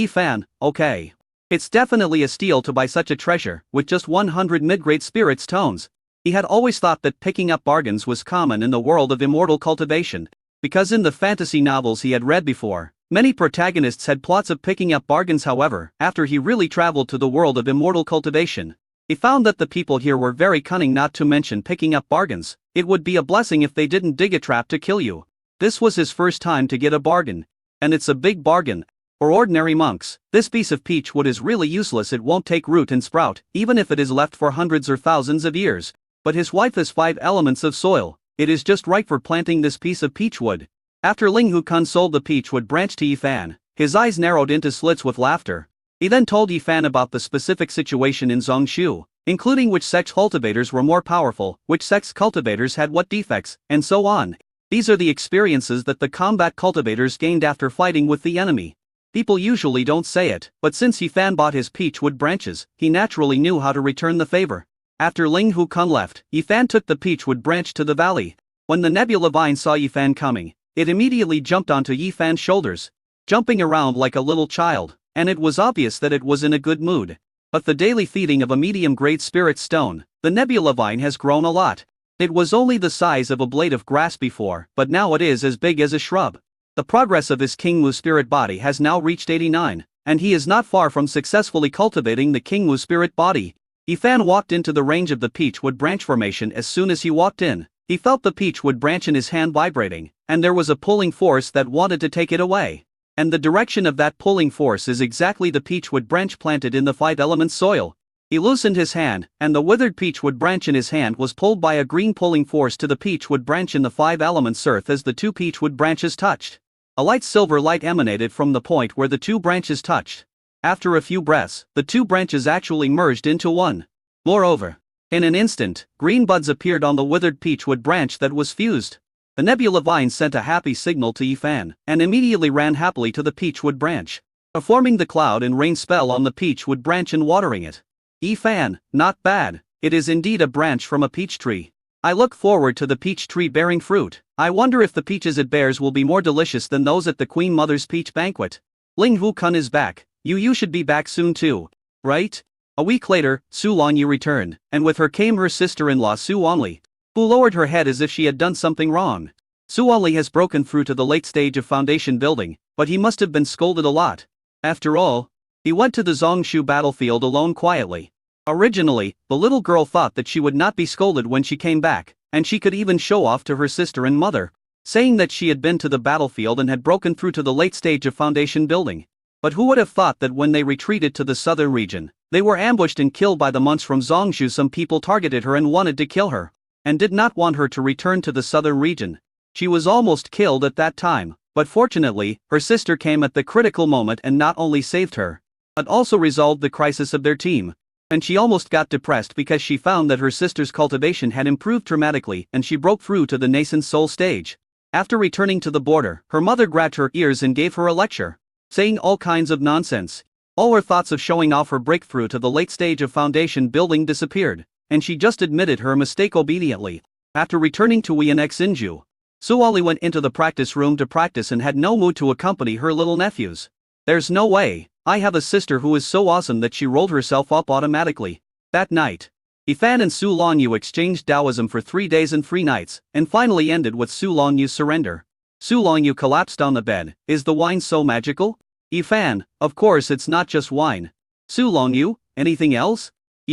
Fan, okay. It's definitely a steal to buy such a treasure, with just 100 mid-grade spirit stones. He had always thought that picking up bargains was common in the world of immortal cultivation, because in the fantasy novels he had read before, many protagonists had plots of picking up bargains. However, after he really traveled to the world of immortal cultivation, he found that the people here were very cunning, not to mention picking up bargains. It would be a blessing if they didn't dig a trap to kill you. This was his first time to get a bargain. And it's a big bargain. For ordinary monks, this piece of peach wood is really useless. It won't take root and sprout, even if it is left for hundreds or thousands of years. But his wife has 5 elements of soil. It is just right for planting this piece of peach wood. After Ling Hu-kun sold the peach wood branch to Fan, his eyes narrowed into slits with laughter. He then told Fan about the specific situation in Zongshu, including which sex cultivators were more powerful, which sex cultivators had what defects, and so on. These are the experiences that the combat cultivators gained after fighting with the enemy. People usually don't say it, but since Fan bought his peach wood branches, he naturally knew how to return the favor. After Ling Hu-kun left, Fan took the peach wood branch to the valley. When the nebula vine saw Fan coming, it immediately jumped onto Fan's shoulders, jumping around like a little child, and it was obvious that it was in a good mood. But the daily feeding of a medium-grade spirit stone, the nebula vine has grown a lot. It was only the size of a blade of grass before, but now it is as big as a shrub. The progress of his King Mu spirit body has now reached 89, and he is not far from successfully cultivating the King Mu spirit body. Fan walked into the range of the peach wood branch formation. As soon as he walked in, he felt the peach wood branch in his hand vibrating, and there was a pulling force that wanted to take it away. And the direction of that pulling force is exactly the peach wood branch planted in the 5 elements soil. He loosened his hand, and the withered peach wood branch in his hand was pulled by a green pulling force to the peach wood branch in the 5 elements earth. As the 2 peach wood branches touched, a light silver light emanated from the point where the 2 branches touched. After a few breaths, the 2 branches actually merged into one. Moreover, in an instant, green buds appeared on the withered peach wood branch that was fused. The nebula vine sent a happy signal to Fan, and immediately ran happily to the peach wood branch, performing the cloud and rain spell on the peach wood branch and watering it. Fan, not bad. It is indeed a branch from a peach tree. I look forward to the peach tree bearing fruit. I wonder if the peaches it bears will be more delicious than those at the Queen Mother's peach banquet. Ling Hu-kun is back. You should be back soon too, right? A week later, Su Longyu returned, and with her came her sister-in-law Su Onli, who lowered her head as if she had done something wrong. Su Onli has broken through to the late stage of foundation building, but he must have been scolded a lot. After all, he went to the Zongshu battlefield alone quietly. Originally, the little girl thought that she would not be scolded when she came back, and she could even show off to her sister and mother, saying that she had been to the battlefield and had broken through to the late stage of foundation building. But who would have thought that when they retreated to the southern region, they were ambushed and killed by the monks from Zongshu? Some people targeted her and wanted to kill her, and did not want her to return to the southern region. She was almost killed at that time, but fortunately, her sister came at the critical moment and not only saved her, but also resolved the crisis of their team. And she almost got depressed because she found that her sister's cultivation had improved dramatically and she broke through to the nascent soul stage. After returning to the border, her mother grabbed her ears and gave her a lecture, saying all kinds of nonsense. All her thoughts of showing off her breakthrough to the late stage of foundation building disappeared, and she just admitted her mistake obediently. After returning to Weinexinju, Suoli went into the practice room to practice and had no mood to accompany her little nephews. There's no way. I have a sister who is so awesome that she rolled herself up automatically. That night, Fan and Su Longyu exchanged Taoism for 3 days and 3 nights, and finally ended with Su Longyu's surrender. Su Longyu collapsed on the bed. Is the wine so magical? Fan, of course it's not just wine. Su Longyu, anything else?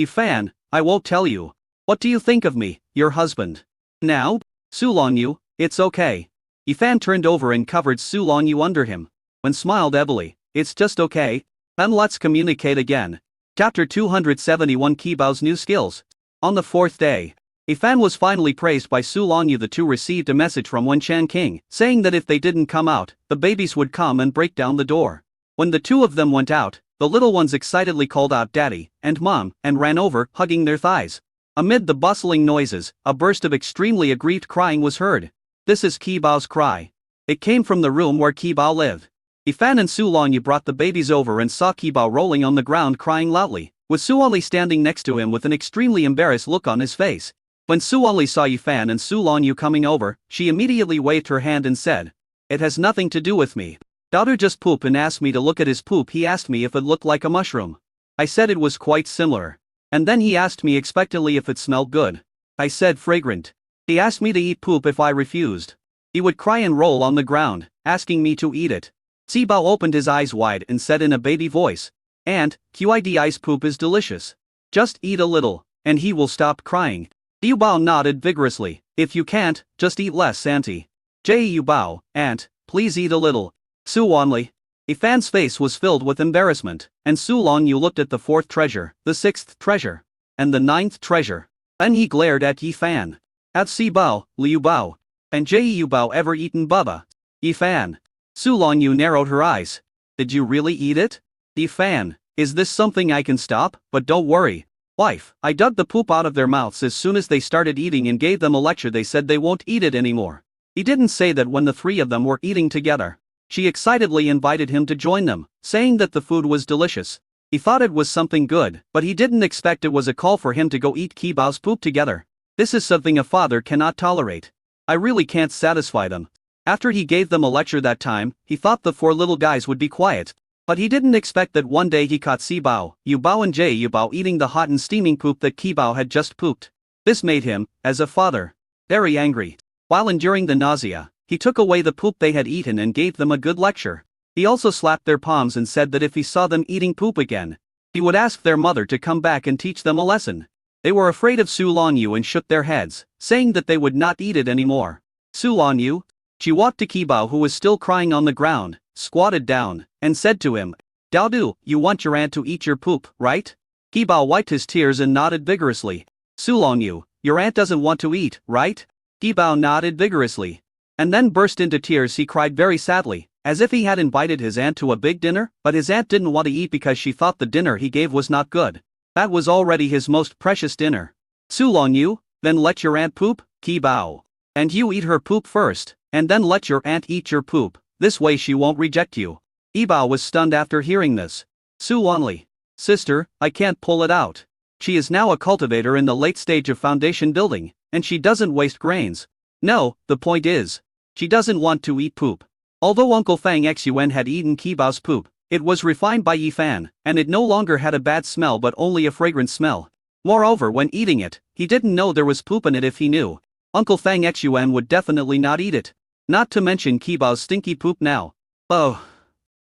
Fan, I won't tell you. What do you think of me, your husband? Now? Su Longyu, it's okay. Fan turned over and covered Su Longyu under him, and smiled heavily. It's just okay. Then let's communicate again. Chapter 271 Kibao's New Skills. On the 4th day, Fan was finally praised by Su Longyu. The two received a message from Wenchan King, saying that if they didn't come out, the babies would come and break down the door. When the two of them went out, the little ones excitedly called out Daddy and Mom and ran over, hugging their thighs. Amid the bustling noises, a burst of extremely aggrieved crying was heard. This is Kibao's cry. It came from the room where Kibao lived. Fan and Su Longyu brought the babies over and saw Kibao rolling on the ground crying loudly, with Su Onli standing next to him with an extremely embarrassed look on his face. When Su Onli saw Fan and Su Longyu coming over, she immediately waved her hand and said, "It has nothing to do with me. Daughter just poop and asked me to look at his poop. He asked me if it looked like a mushroom. I said it was quite similar. And then he asked me expectantly if it smelled good. I said fragrant. He asked me to eat poop if I refused. He would cry and roll on the ground, asking me to eat it. Sibao opened his eyes wide and said in a baby voice, "Aunt, Qid's poop is delicious. Just eat a little, and he will stop crying." Yubao nodded vigorously. "If you can't, just eat less, auntie." Yubao, "Aunt, please eat a little." Su Wanli. Ifan's face was filled with embarrassment, and Su Longyu looked at the fourth treasure, the sixth treasure, and the ninth treasure. Then he glared at Yifan. "Have Sibao, Liu Bao, and Yubao ever eaten Bubba?" Yifan. Su Longyu narrowed her eyes. "Did you really eat it?" Yifan. "Is this something I can stop? But don't worry, wife, I dug the poop out of their mouths as soon as they started eating and gave them a lecture. They said they won't eat it anymore." He didn't say that when the three of them were eating together. She excitedly invited him to join them, saying that the food was delicious. He thought it was something good, but he didn't expect it was a call for him to go eat Qibao's poop together. This is something a father cannot tolerate. I really can't satisfy them. After he gave them a lecture that time, he thought the four little guys would be quiet. But he didn't expect that one day he caught Sibao, Yubao and Yubao eating the hot and steaming poop that Qibao had just pooped. This made him, as a father, very angry. While enduring the nausea, he took away the poop they had eaten and gave them a good lecture. He also slapped their palms and said that if he saw them eating poop again, he would ask their mother to come back and teach them a lesson. They were afraid of Su Longyu and shook their heads, saying that they would not eat it anymore. Su Longyu. She walked to Qibao, who was still crying on the ground, squatted down, and said to him, "Daodu, you want your aunt to eat your poop, right?" Qibao wiped his tears and nodded vigorously. Su Longyu, your aunt doesn't want to eat, right? Qibao nodded vigorously. And then burst into tears. He cried very sadly, as if he had invited his aunt to a big dinner, but his aunt didn't want to eat because she thought the dinner he gave was not good. That was already his most precious dinner. Su Longyu, then let your aunt poop, Qibao. And you eat her poop first, and then let your aunt eat your poop, this way she won't reject you. Qibao was stunned after hearing this. Su Wanli. Sister, I can't pull it out. She is now a cultivator in the late stage of foundation building, and she doesn't waste grains. No, the point is, she doesn't want to eat poop. Although Uncle Fang Xun had eaten Qibao's poop, it was refined by Yifan, and it no longer had a bad smell but only a fragrant smell. Moreover, when eating it, he didn't know there was poop in it. If he knew, Uncle Fang Xun would definitely not eat it. Not to mention Qibao's stinky poop now. Oh.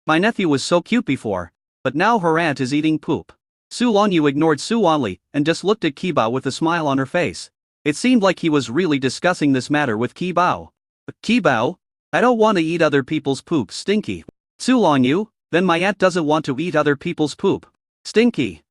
My nephew was so cute before, but now her aunt is eating poop. Su Longyu ignored Su Wanli and just looked at Qibao with a smile on her face. It seemed like he was really discussing this matter with Qibao. Qibao? I don't want to eat other people's poop, stinky. Su Longyu, then my aunt doesn't want to eat other people's poop. Stinky.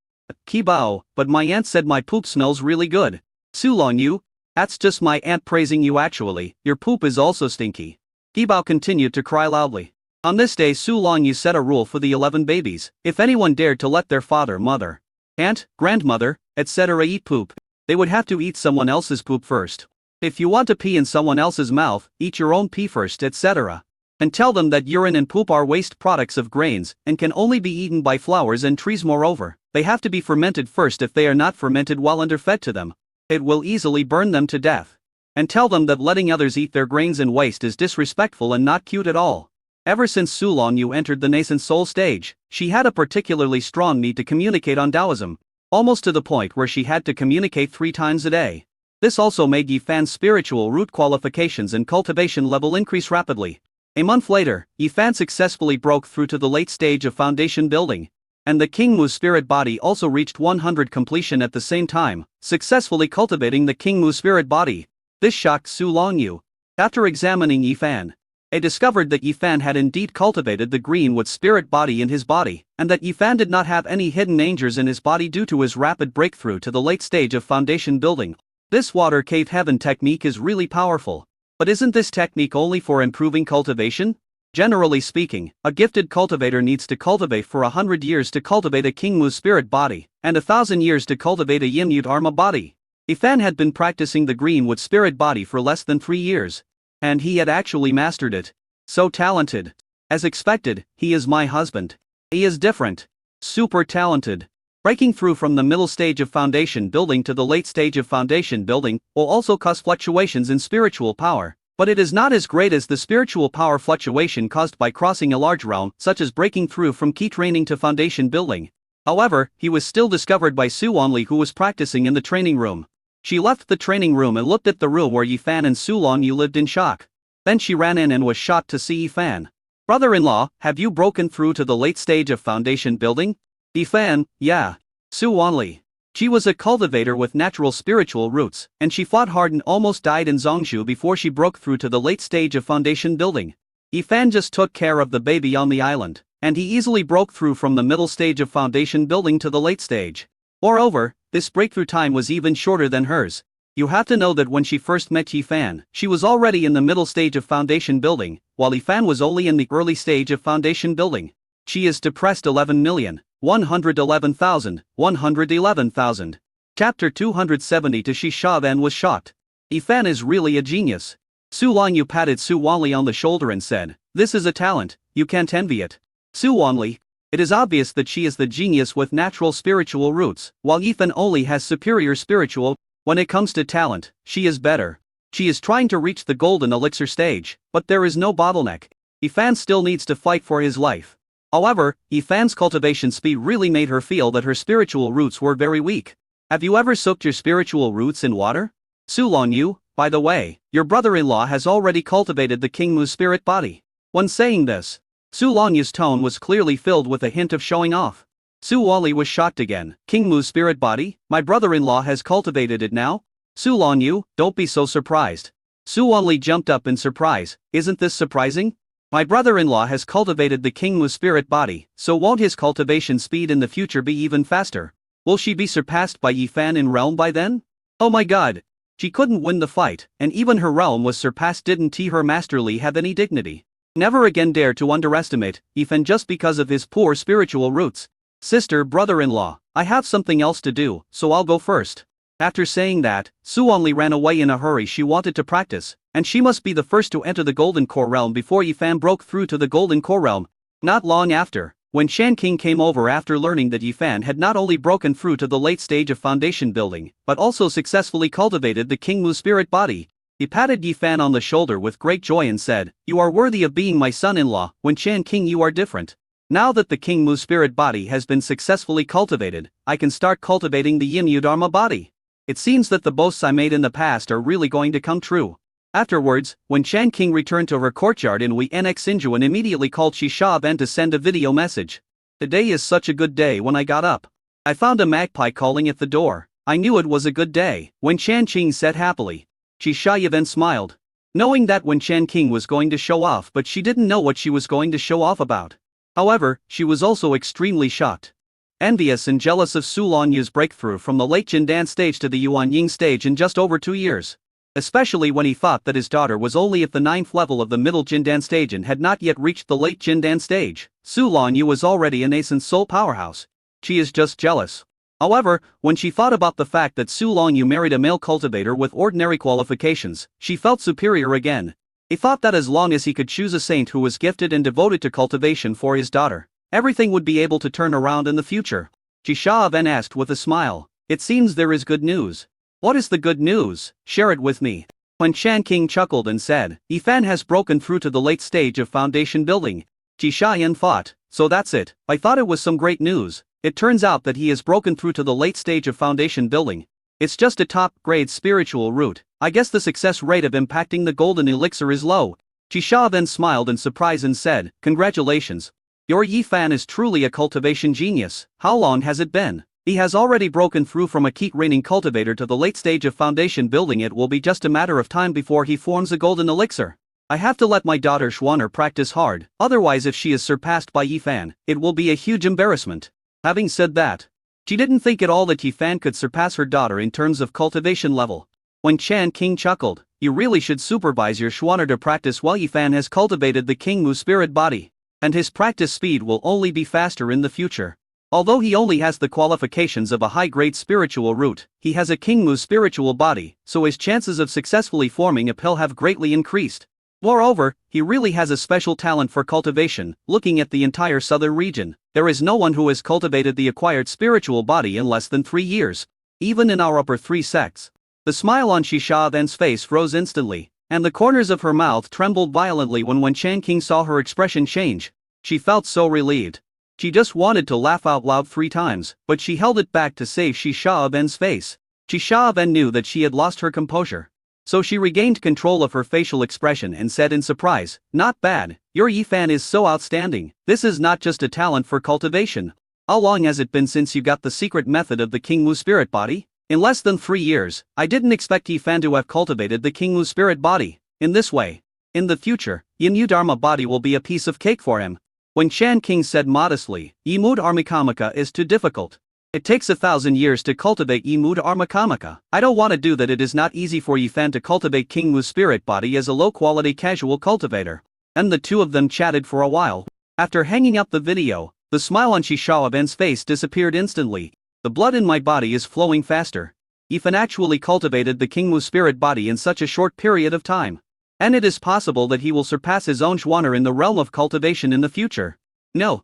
Qibao, but my aunt said my poop smells really good. Su Longyu, that's just my aunt praising you actually, your poop is also stinky. Qibao continued to cry loudly. On this day Su Longyu set a rule for the 11 babies. If anyone dared to let their father, mother, aunt, grandmother, etc. eat poop, they would have to eat someone else's poop first. If you want to pee in someone else's mouth, eat your own pee first, etc. And tell them that urine and poop are waste products of grains and can only be eaten by flowers and trees. Moreover, they have to be fermented first. If they are not fermented while underfed to them, it will easily burn them to death. And tell them that letting others eat their grains and waste is disrespectful and not cute at all. Ever since Su Longyu entered the nascent soul stage, she had a particularly strong need to communicate on Taoism, almost to the point where she had to communicate 3 times a day. This also made Yifan's spiritual root qualifications and cultivation level increase rapidly. A month later, Yifan successfully broke through to the late stage of foundation building, and the King Mu's spirit body also reached 100 completion at the same time, successfully cultivating the King Mu spirit body. This shocked Su Longyu. After examining Yifan, they discovered that Yifan had indeed cultivated the Greenwood spirit body in his body, and that Yifan did not have any hidden dangers in his body due to his rapid breakthrough to the late stage of foundation building. This water cave heaven technique is really powerful. But isn't this technique only for improving cultivation? Generally speaking, a gifted cultivator needs to cultivate for 100 years to cultivate a King Mu spirit body, and 1,000 years to cultivate a Yin Yut Arma body. Yifan had been practicing the Greenwood spirit body for less than 3 years. And he had actually mastered it. So talented. As expected, he is my husband. He is different. Super talented. Breaking through from the middle stage of foundation building to the late stage of foundation building will also cause fluctuations in spiritual power. But it is not as great as the spiritual power fluctuation caused by crossing a large realm, such as breaking through from key training to foundation building. However, he was still discovered by Su Wanli, who was practicing in the training room. She left the training room and looked at the room where Yifan and Su Longyu lived in shock. Then she ran in and was shocked to see Yifan. "Brother-in-law, have you broken through to the late stage of foundation building?" Yifan, "Yeah." Su Wanli. She was a cultivator with natural spiritual roots, and she fought hard and almost died in Zongshu before she broke through to the late stage of foundation building. Yifan just took care of the baby on the island, and he easily broke through from the middle stage of foundation building to the late stage. Moreover, this breakthrough time was even shorter than hers. You have to know that when she first met Yifan, she was already in the middle stage of foundation building, while Yifan was only in the early stage of foundation building. She is depressed 11,111,111,000. Chapter 270. Shi Shavan was shocked. Yifan is really a genius. Su Longyu patted Su Wanli on the shoulder and said, "This is a talent, you can't envy it." Su Wanli. It is obvious that she is the genius with natural spiritual roots, while Yifan only has superior spiritual. When it comes to talent, she is better. She is trying to reach the golden elixir stage, but there is no bottleneck. Yifan still needs to fight for his life. However, Yifan's cultivation speed really made her feel that her spiritual roots were very weak. Have you ever soaked your spiritual roots in water? Su Longyu, by the way, your brother-in-law has already cultivated the King Mu's spirit body. When saying this, Su Longyu's tone was clearly filled with a hint of showing off. Su Wanli was shocked again. "King Mu's spirit body? My brother-in-law has cultivated it now?" Su Longyu, don't be so surprised. Su Wanli jumped up in surprise. "Isn't this surprising? My brother-in-law has cultivated the King Mu's spirit body, so won't his cultivation speed in the future be even faster? Will she be surpassed by Yifan in realm by then? Oh my god! She couldn't win the fight, and even her realm was surpassed. Didn't her Master Li have any dignity? Never again dare to underestimate Yifan just because of his poor spiritual roots. Sister, brother-in-law, I have something else to do, so I'll go first." After saying that, Su Wanli ran away in a hurry. She wanted to practice, and she must be the first to enter the Golden Core realm before Yifan broke through to the Golden Core realm. Not long after, when Shan King came over after learning that Yifan had not only broken through to the late stage of foundation building, but also successfully cultivated the King Mu spirit body, he patted Yifan on the shoulder with great joy and said, "You are worthy of being my son-in-law. When Shan King, you are different. Now that the King Mu spirit body has been successfully cultivated, I can start cultivating the Yin Yu Dharma body. It seems that the boasts I made in the past are really going to come true." Afterwards, when Shan King returned to her courtyard in Wei NX Sinjuan immediately called Shi Shavan to send a video message. "Today is such a good day. When I got up, I found a magpie calling at the door. I knew it was a good day," when Shan King said happily. Shi Shavan smiled, knowing that when Shan King was going to show off, but she didn't know what she was going to show off about. However, she was also extremely shocked, envious and jealous of Su Longyu's breakthrough from the late Jindan stage to the Yuan Ying stage in just over 2 years. Especially when he thought that his daughter was only at the 9th level of the middle Jindan stage and had not yet reached the late Jindan stage. Su Longyu was already a nascent soul powerhouse. She is just jealous. However, when she thought about the fact that Su Longyu married a male cultivator with ordinary qualifications, she felt superior again. He thought that as long as he could choose a saint who was gifted and devoted to cultivation for his daughter, everything would be able to turn around in the future. Shi Shavan asked with a smile, "It seems there is good news." "What is the good news? Share it with me." When Shan King chuckled and said, "Yifan has broken through to the late stage of foundation building." Shi Shayan thought, "So that's it. I thought it was some great news. It turns out that he has broken through to the late stage of foundation building. It's just a top-grade spiritual root. I guess the success rate of impacting the golden elixir is low." Shi Shavan smiled in surprise and said, "Congratulations. Your Yifan is truly a cultivation genius. How long has it been?" "He has already broken through from a keep reigning cultivator to the late stage of foundation building. It will be just a matter of time before he forms a golden elixir. I have to let my daughter Xuaner practice hard, otherwise if she is surpassed by Yifan, it will be a huge embarrassment." Having said that, she didn't think at all that Yifan could surpass her daughter in terms of cultivation level. When Shan King chuckled, "You really should supervise your Xuaner to practice while Yifan has cultivated the King Mu spirit body, and his practice speed will only be faster in the future. Although he only has the qualifications of a high-grade spiritual root, he has a King Mu spiritual body, so his chances of successfully forming a pill have greatly increased. Moreover, he really has a special talent for cultivation. Looking at the entire southern region, there is no one who has cultivated the acquired spiritual body in less than 3 years, even in our upper 3 sects." The smile on Shi Shavan's face froze instantly. and the corners of her mouth trembled violently when Chan King saw her expression change. She felt so relieved. She just wanted to laugh out loud 3 times, but she held it back to save Shi Shaoben's face. Shi Shaoben knew that she had lost her composure. So she regained control of her facial expression and said in surprise, "Not bad, your Yifan is so outstanding. This is not just a talent for cultivation. How long has it been since you got the secret method of the King Mu spirit body?" "In less than 3 years, I didn't expect Yifan to have cultivated the King Mu spirit body in this way. In the future, Yin Dharma body will be a piece of cake for him." When Chan King said modestly, "Yimud Armakamaka is too difficult. It takes 1,000 years to cultivate Yimud Armakamaka. I don't want to do that. It is not easy for Yifan to cultivate King Mu's spirit body as a low-quality casual cultivator." And the two of them chatted for a while. After hanging up the video, the smile on Shi Shaoben's face disappeared instantly. "The blood in my body is flowing faster. Yifan actually cultivated the King Mu spirit body in such a short period of time. And it is possible that he will surpass his own Xuaner in the realm of cultivation in the future. No.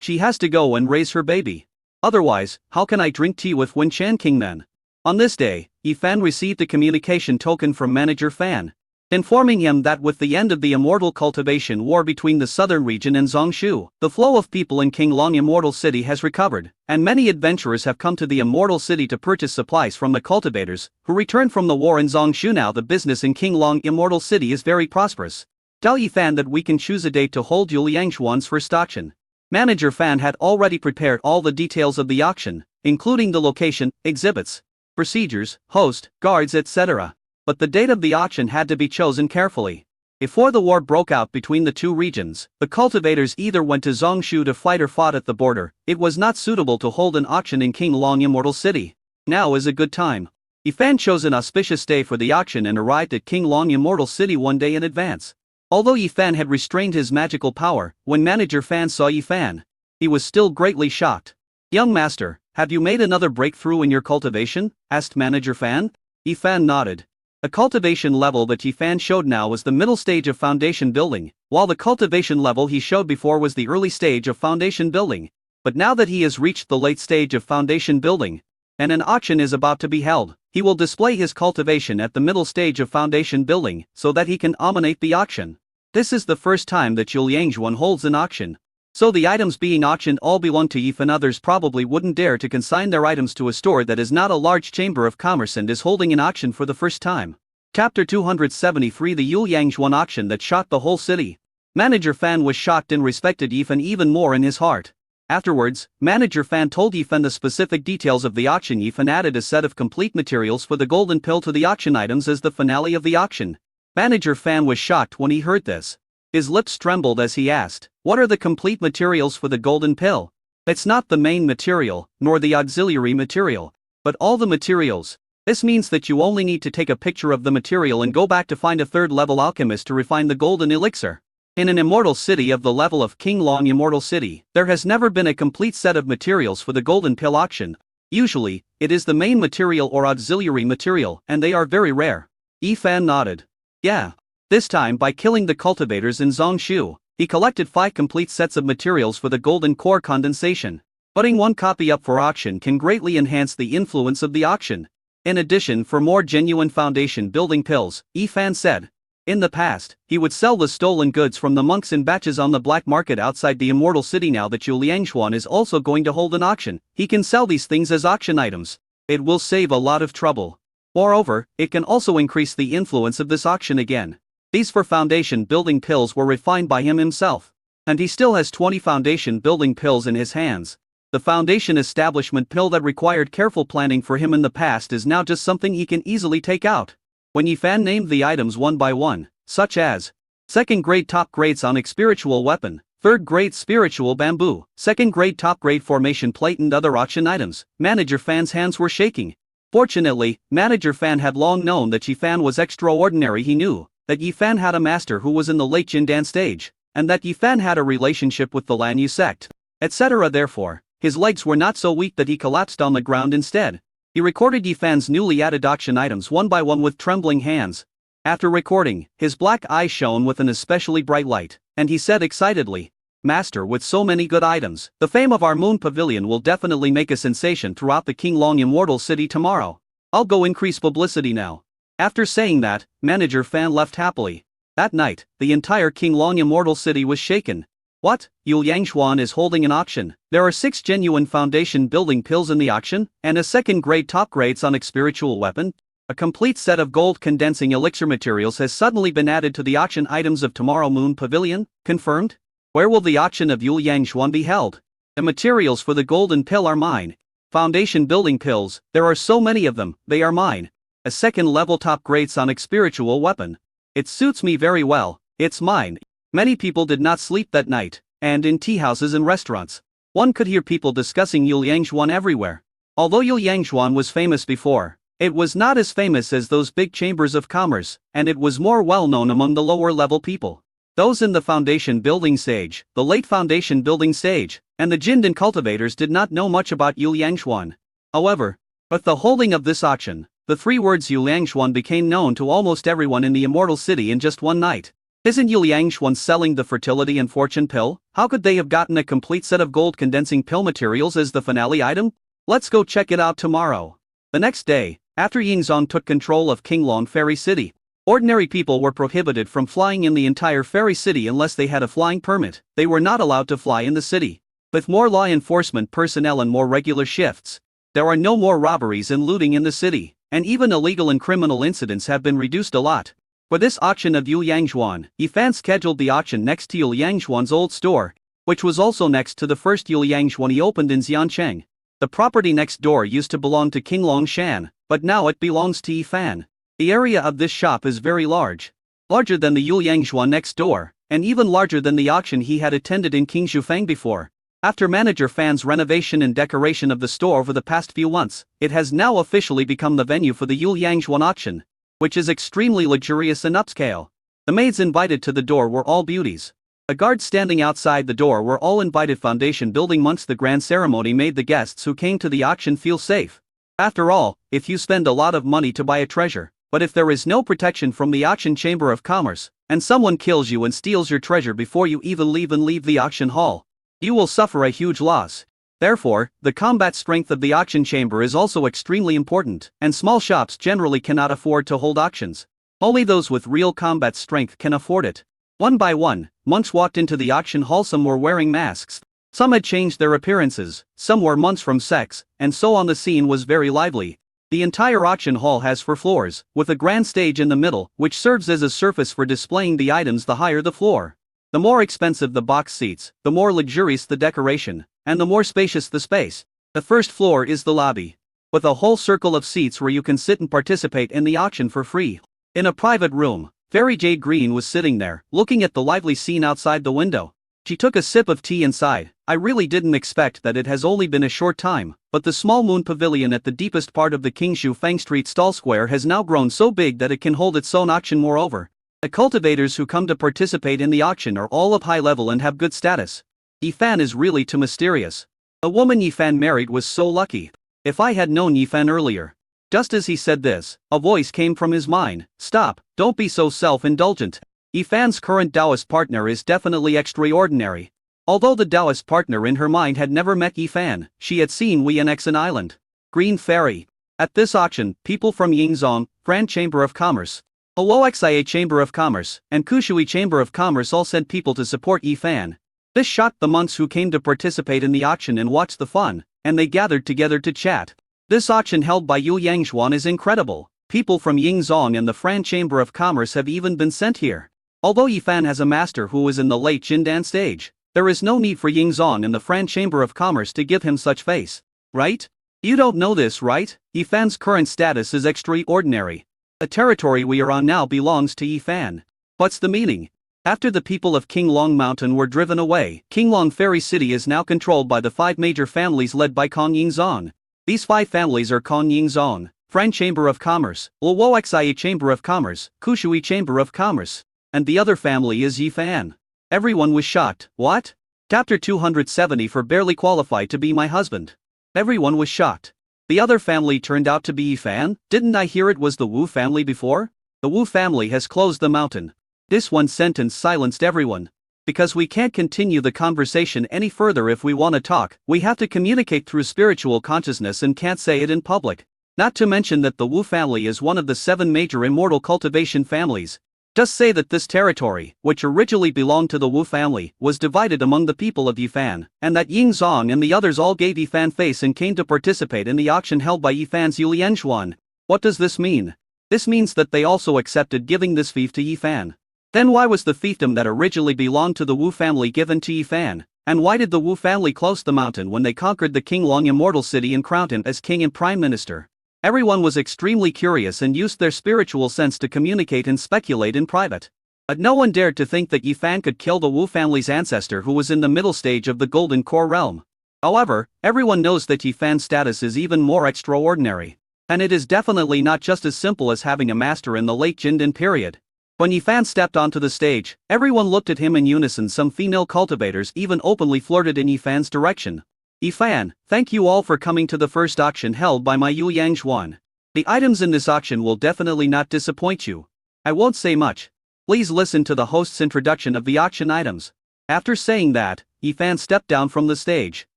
She has to go and raise her baby. Otherwise, how can I drink tea with Wen Chan King then?" On this day, Yifan received a communication token from Manager Fan, informing him that with the end of the immortal cultivation war between the southern region and Zongshu, the flow of people in King Long Immortal City has recovered, and many adventurers have come to the Immortal City to purchase supplies from the cultivators, who returned from the war in Zongshu. Now the business in King Long Immortal City is very prosperous. Tell Yifan that we can choose a date to hold Yuliangxuan's first auction. Manager Fan had already prepared all the details of the auction, including the location, exhibits, procedures, host, guards, etc. But the date of the auction had to be chosen carefully. Before the war broke out between the two regions, the cultivators either went to Zongshu to fight or fought at the border. It was not suitable to hold an auction in King Long Immortal City. Now is a good time. Yifan chose an auspicious day for the auction and arrived at King Long Immortal City one day in advance. Although Yifan had restrained his magical power, when Manager Fan saw Yifan, he was still greatly shocked. "Young master, have you made another breakthrough in your cultivation?" asked Manager Fan. Yifan nodded. The cultivation level that Yifan showed now was the middle stage of foundation building, while the cultivation level he showed before was the early stage of foundation building. But now that he has reached the late stage of foundation building, and an auction is about to be held, he will display his cultivation at the middle stage of foundation building, so that he can dominate the auction. This is the first time that Yuliangxuan holds an auction. So the items being auctioned all belong to Yifan. Others probably wouldn't dare to consign their items to a store that is not a large chamber of commerce and is holding an auction for the first time. Chapter 273, the Yuliangxuan auction that shocked the whole city. Manager Fan was shocked and respected Yifan even more in his heart. Afterwards, Manager Fan told Yifan the specific details of the auction. Yifan added a set of complete materials for the golden pill to the auction items as the finale of the auction. Manager Fan was shocked when he heard this. His lips trembled as he asked, "What are the complete materials for the golden pill?" "It's not the main material, nor the auxiliary material, but all the materials. This means that you only need to take a picture of the material and go back to find a third-level alchemist to refine the golden elixir." In an immortal city of the level of King Long Immortal City, there has never been a complete set of materials for the golden pill auction. Usually, it is the main material or auxiliary material, and they are very rare. Yifan nodded. "Yeah. This time, by killing the cultivators in Zongshu, he collected 5 complete sets of materials for the golden core condensation. Putting one copy up for auction can greatly enhance the influence of the auction. In addition, for more genuine foundation building pills," Yifan said. In the past, he would sell the stolen goods from the monks in batches on the black market outside the Immortal City. Now that Yuliangxuan is also going to hold an auction, he can sell these things as auction items. It will save a lot of trouble. Moreover, it can also increase the influence of this auction again. These 4 foundation building pills were refined by him himself. And he still has 20 foundation building pills in his hands. The foundation establishment pill that required careful planning for him in the past is now just something he can easily take out. When Yifan named the items one by one, such as 2nd grade top grade sonic spiritual weapon, 3rd grade spiritual bamboo, 2nd grade top grade formation plate and other auction items, Manager Fan's hands were shaking. Fortunately, Manager Fan had long known that Yifan was extraordinary. He knew that Yifan had a master who was in the late Jindan stage, and that Yifan had a relationship with the Lan Yu sect, etc. Therefore, his legs were not so weak that he collapsed on the ground. Instead, he recorded Yifan's newly added auction items one by one with trembling hands. After recording, his black eyes shone with an especially bright light, and he said excitedly, "Master, with so many good items, the fame of our moon pavilion will definitely make a sensation throughout the King Long Immortal City tomorrow. I'll go increase publicity now." After saying that, Manager Fan left happily. That night, the entire Qinglong Immortal City was shaken. What? Yu Yangshuan is holding an auction. There are 6 genuine foundation building pills in the auction, and a second grade top grade sonic spiritual weapon. A complete set of gold condensing elixir materials has suddenly been added to the auction items of Tomorrow Moon Pavilion, confirmed? Where will the auction of Yu Yangshuan be held? The materials for the golden pill are mine. Foundation building pills, there are so many of them, they are mine. A second level top grade sonic spiritual weapon. It suits me very well, it's mine. Many people did not sleep that night, and in tea houses and restaurants, one could hear people discussing Yu Yangshuan everywhere. Although Yu Yangshuan was famous before, it was not as famous as those big chambers of commerce, and it was more well known among the lower level people. Those in the foundation building stage, the late foundation building stage, and the Jindan cultivators did not know much about Yu Yangshuan. However, with the holding of this auction, the 3 words Yu Yangshuan became known to almost everyone in the Immortal City in just one night. Isn't Yu Yangshuan selling the fertility and fortune pill? How could they have gotten a complete set of gold condensing pill materials as the finale item? Let's go check it out tomorrow. The next day, after Yingzong took control of Qinglong Fairy City, ordinary people were prohibited from flying in the entire fairy city unless they had a flying permit. They were not allowed to fly in the city. With more law enforcement personnel and more regular shifts, there are no more robberies and looting in the city, and even illegal and criminal incidents have been reduced a lot. For this auction of Yu Yangshuan, Yifan scheduled the auction next to Yu Yangshuan's old store, which was also next to the first Yu Yangshuan he opened in Xiancheng. The property next door used to belong to King Longshan, but now it belongs to Yifan. The area of this shop is very large. Larger than the Yu Yangshuan next door, and even larger than the auction he had attended in King Shufang before. After Manager Fan's renovation and decoration of the store over the past few months, it has now officially become the venue for the Yu Yangshuan auction, which is extremely luxurious and upscale. The maids invited to the door were all beauties. The guards standing outside the door were all invited foundation building monks. The grand ceremony made the guests who came to the auction feel safe. After all, if you spend a lot of money to buy a treasure, but if there is no protection from the auction chamber of commerce, and someone kills you and steals your treasure before you even leave the auction hall, you will suffer a huge loss. Therefore, the combat strength of the auction chamber is also extremely important, and small shops generally cannot afford to hold auctions. Only those with real combat strength can afford it. One by one, monks walked into the auction hall. Some were wearing masks. Some had changed their appearances, some were monks from sects, and so on. The scene was very lively. The entire auction hall has 4 floors, with a grand stage in the middle, which serves as a surface for displaying the items. The higher the floor, the more expensive the box seats, the more luxurious the decoration, and the more spacious the space. The first floor is the lobby, with a whole circle of seats where you can sit and participate in the auction for free. In a private room, Fairy Jade Green was sitting there, looking at the lively scene outside the window. She took a sip of tea inside. I really didn't expect that. It has only been a short time, but the small moon pavilion at the deepest part of the Kingshu Feng Street stall square has now grown so big that it can hold its own auction. Moreover, the cultivators who come to participate in the auction are all of high level and have good status. Yifan is really too mysterious. The woman Yifan married was so lucky. If I had known Yifan earlier. Just as he said this, a voice came from his mind. Stop, don't be so self-indulgent. Yifan's current Taoist partner is definitely extraordinary. Although the Taoist partner in her mind had never met Yifan, she had seen Wianxan Island. Green Fairy. At this auction, people from Yingzong, Grand Chamber of Commerce, Luoxia Chamber of Commerce, and Kushui Chamber of Commerce all sent people to support Yifan. This shocked the monks who came to participate in the auction and watch the fun, and they gathered together to chat. This auction held by Yu Yangshuan is incredible. People from Yingzong and the Fran Chamber of Commerce have even been sent here. Although Yifan has a master who is in the late Jindan stage, there is no need for Yingzong and the Fran Chamber of Commerce to give him such face. Right? You don't know this, right? Yifan's current status is extraordinary. The territory we are on now belongs to Yifan. What's the meaning? After the people of Qinglong Mountain were driven away, Qinglong Fairy City is now controlled by the 5 major families led by Kong Yingzong. These 5 families are Kong Yingzong, Fran Chamber of Commerce, Luoxia Chamber of Commerce, Kushui Chamber of Commerce, and the other family is Yifan. Everyone was shocked. What? Chapter 270 for barely qualified to be my husband. Everyone was shocked. The other family turned out to be Yifan? Didn't I hear it was the Wu family before? The Wu family has closed the mountain. This one sentence silenced everyone. Because we can't continue the conversation any further if we want to talk, we have to communicate through spiritual consciousness and can't say it in public. Not to mention that the Wu family is one of the 7 major immortal cultivation families. Just say that this territory, which originally belonged to the Wu family, was divided among the people of Yifan, and that Ying Zong and the others all gave Yifan face and came to participate in the auction held by Yifan's Yulianzhuan. What does this mean? This means that they also accepted giving this fief to Yifan. Then why was the fiefdom that originally belonged to the Wu family given to Yifan? And why did the Wu family close the mountain when they conquered the Qinglong immortal city and crowned him as king and prime minister? Everyone was extremely curious and used their spiritual sense to communicate and speculate in private. But no one dared to think that Yifan could kill the Wu family's ancestor who was in the middle stage of the Golden Core realm. However, everyone knows that Yifan's status is even more extraordinary. And it is definitely not just as simple as having a master in the late Jindan period. When Yifan stepped onto the stage, everyone looked at him in unison. Some female cultivators even openly flirted in Yifan's direction. Yifan, thank you all for coming to the first auction held by my Yulianzhuan. The items in this auction will definitely not disappoint you. I won't say much. Please listen to the host's introduction of the auction items. After saying that, Yifan stepped down from the stage.